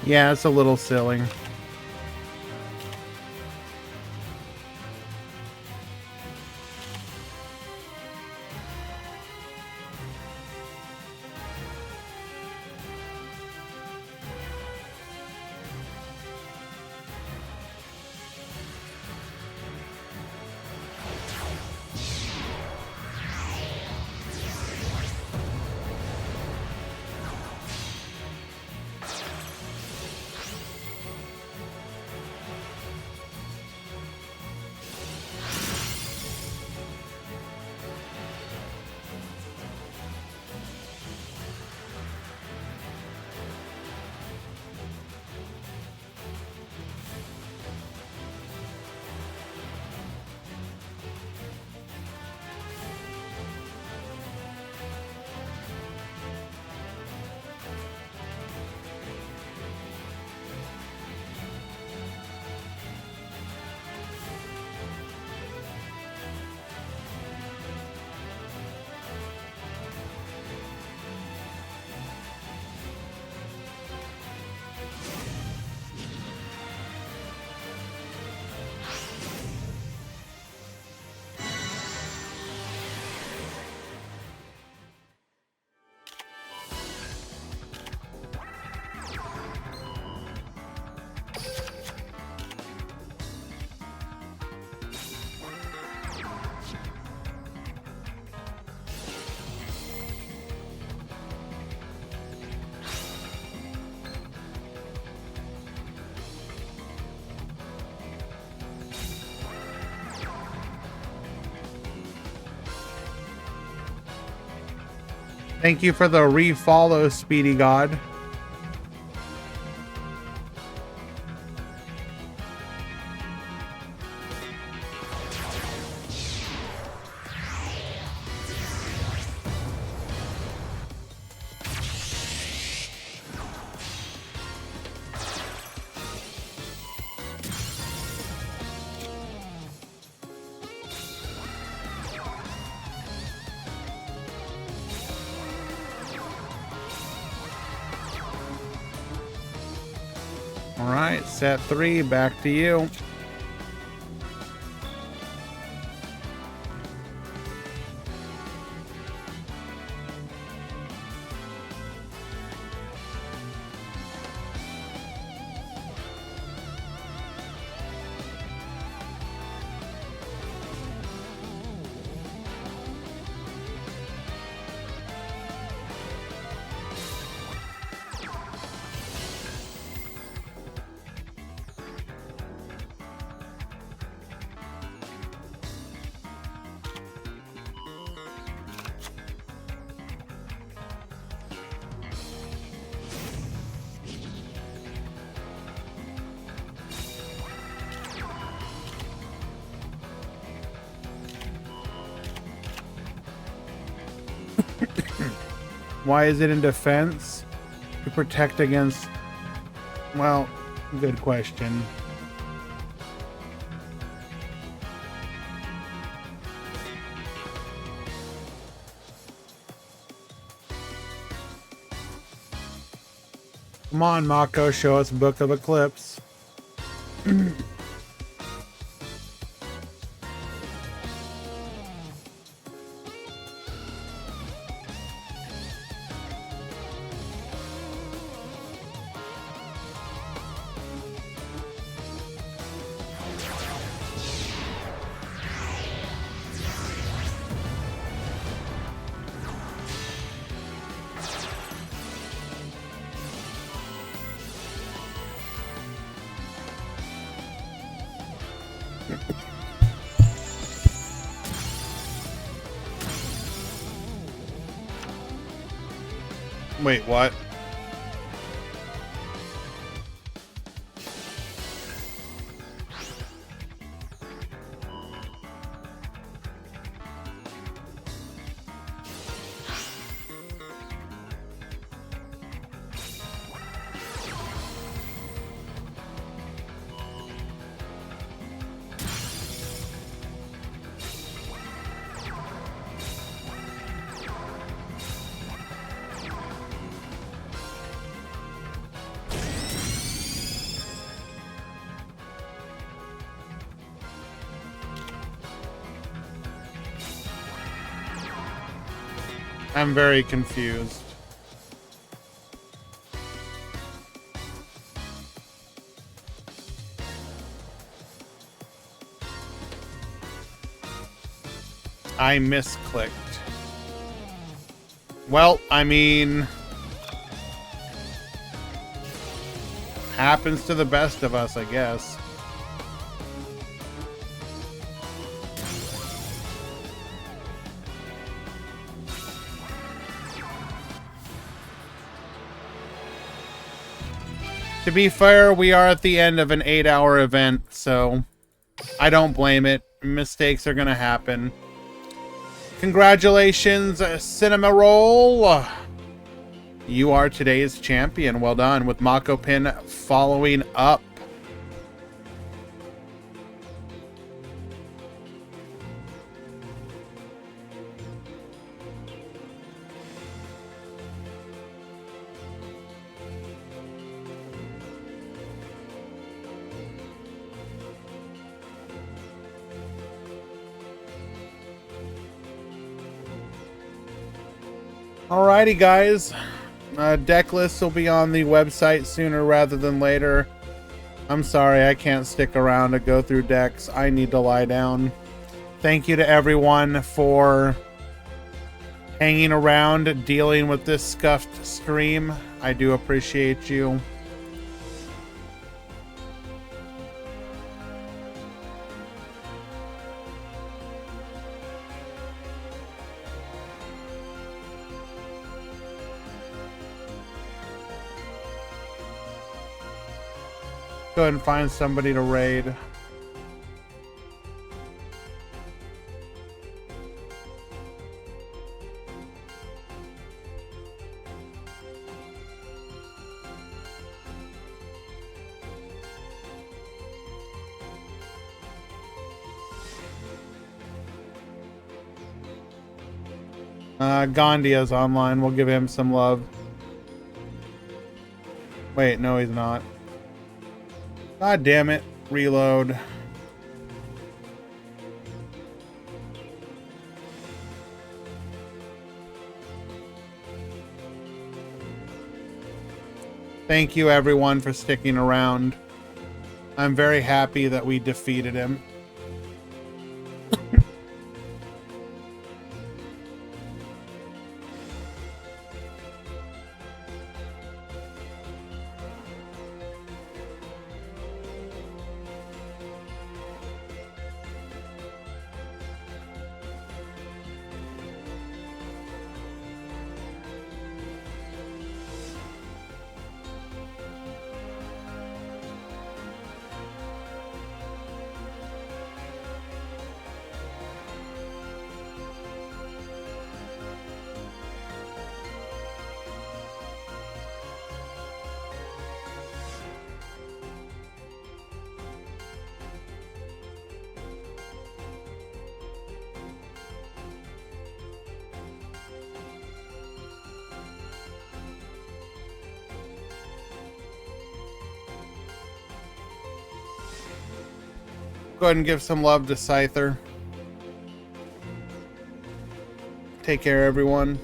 Yeah, it's a little silly. Thank you for the refollow, Speedy God. All right, set 3, back to you. Why is it in defense? To protect against... Well, good question. Come on, Mako, show us Book of Eclipse. Wait, what? I'm very confused. I misclicked. Well, I mean... happens to the best of us, I guess. To be fair, we are at the end of an 8-hour event, so I don't blame it. Mistakes are gonna happen. Congratulations, Cinema Roll. You are today's champion. Well done, with Mako Pin following up. Alrighty, guys. Deck lists will be on the website sooner rather than later. I'm sorry, I can't stick around to go through decks. I need to lie down. Thank you to everyone for hanging around, dealing with this scuffed stream. I do appreciate you. Go ahead and find somebody to raid. Gandia's online. We'll give him some love. Wait, no, he's not. God damn it. Reload. Thank you, everyone, for sticking around. I'm very happy that we defeated him. Go ahead and give some love to Scyther. Take care, everyone.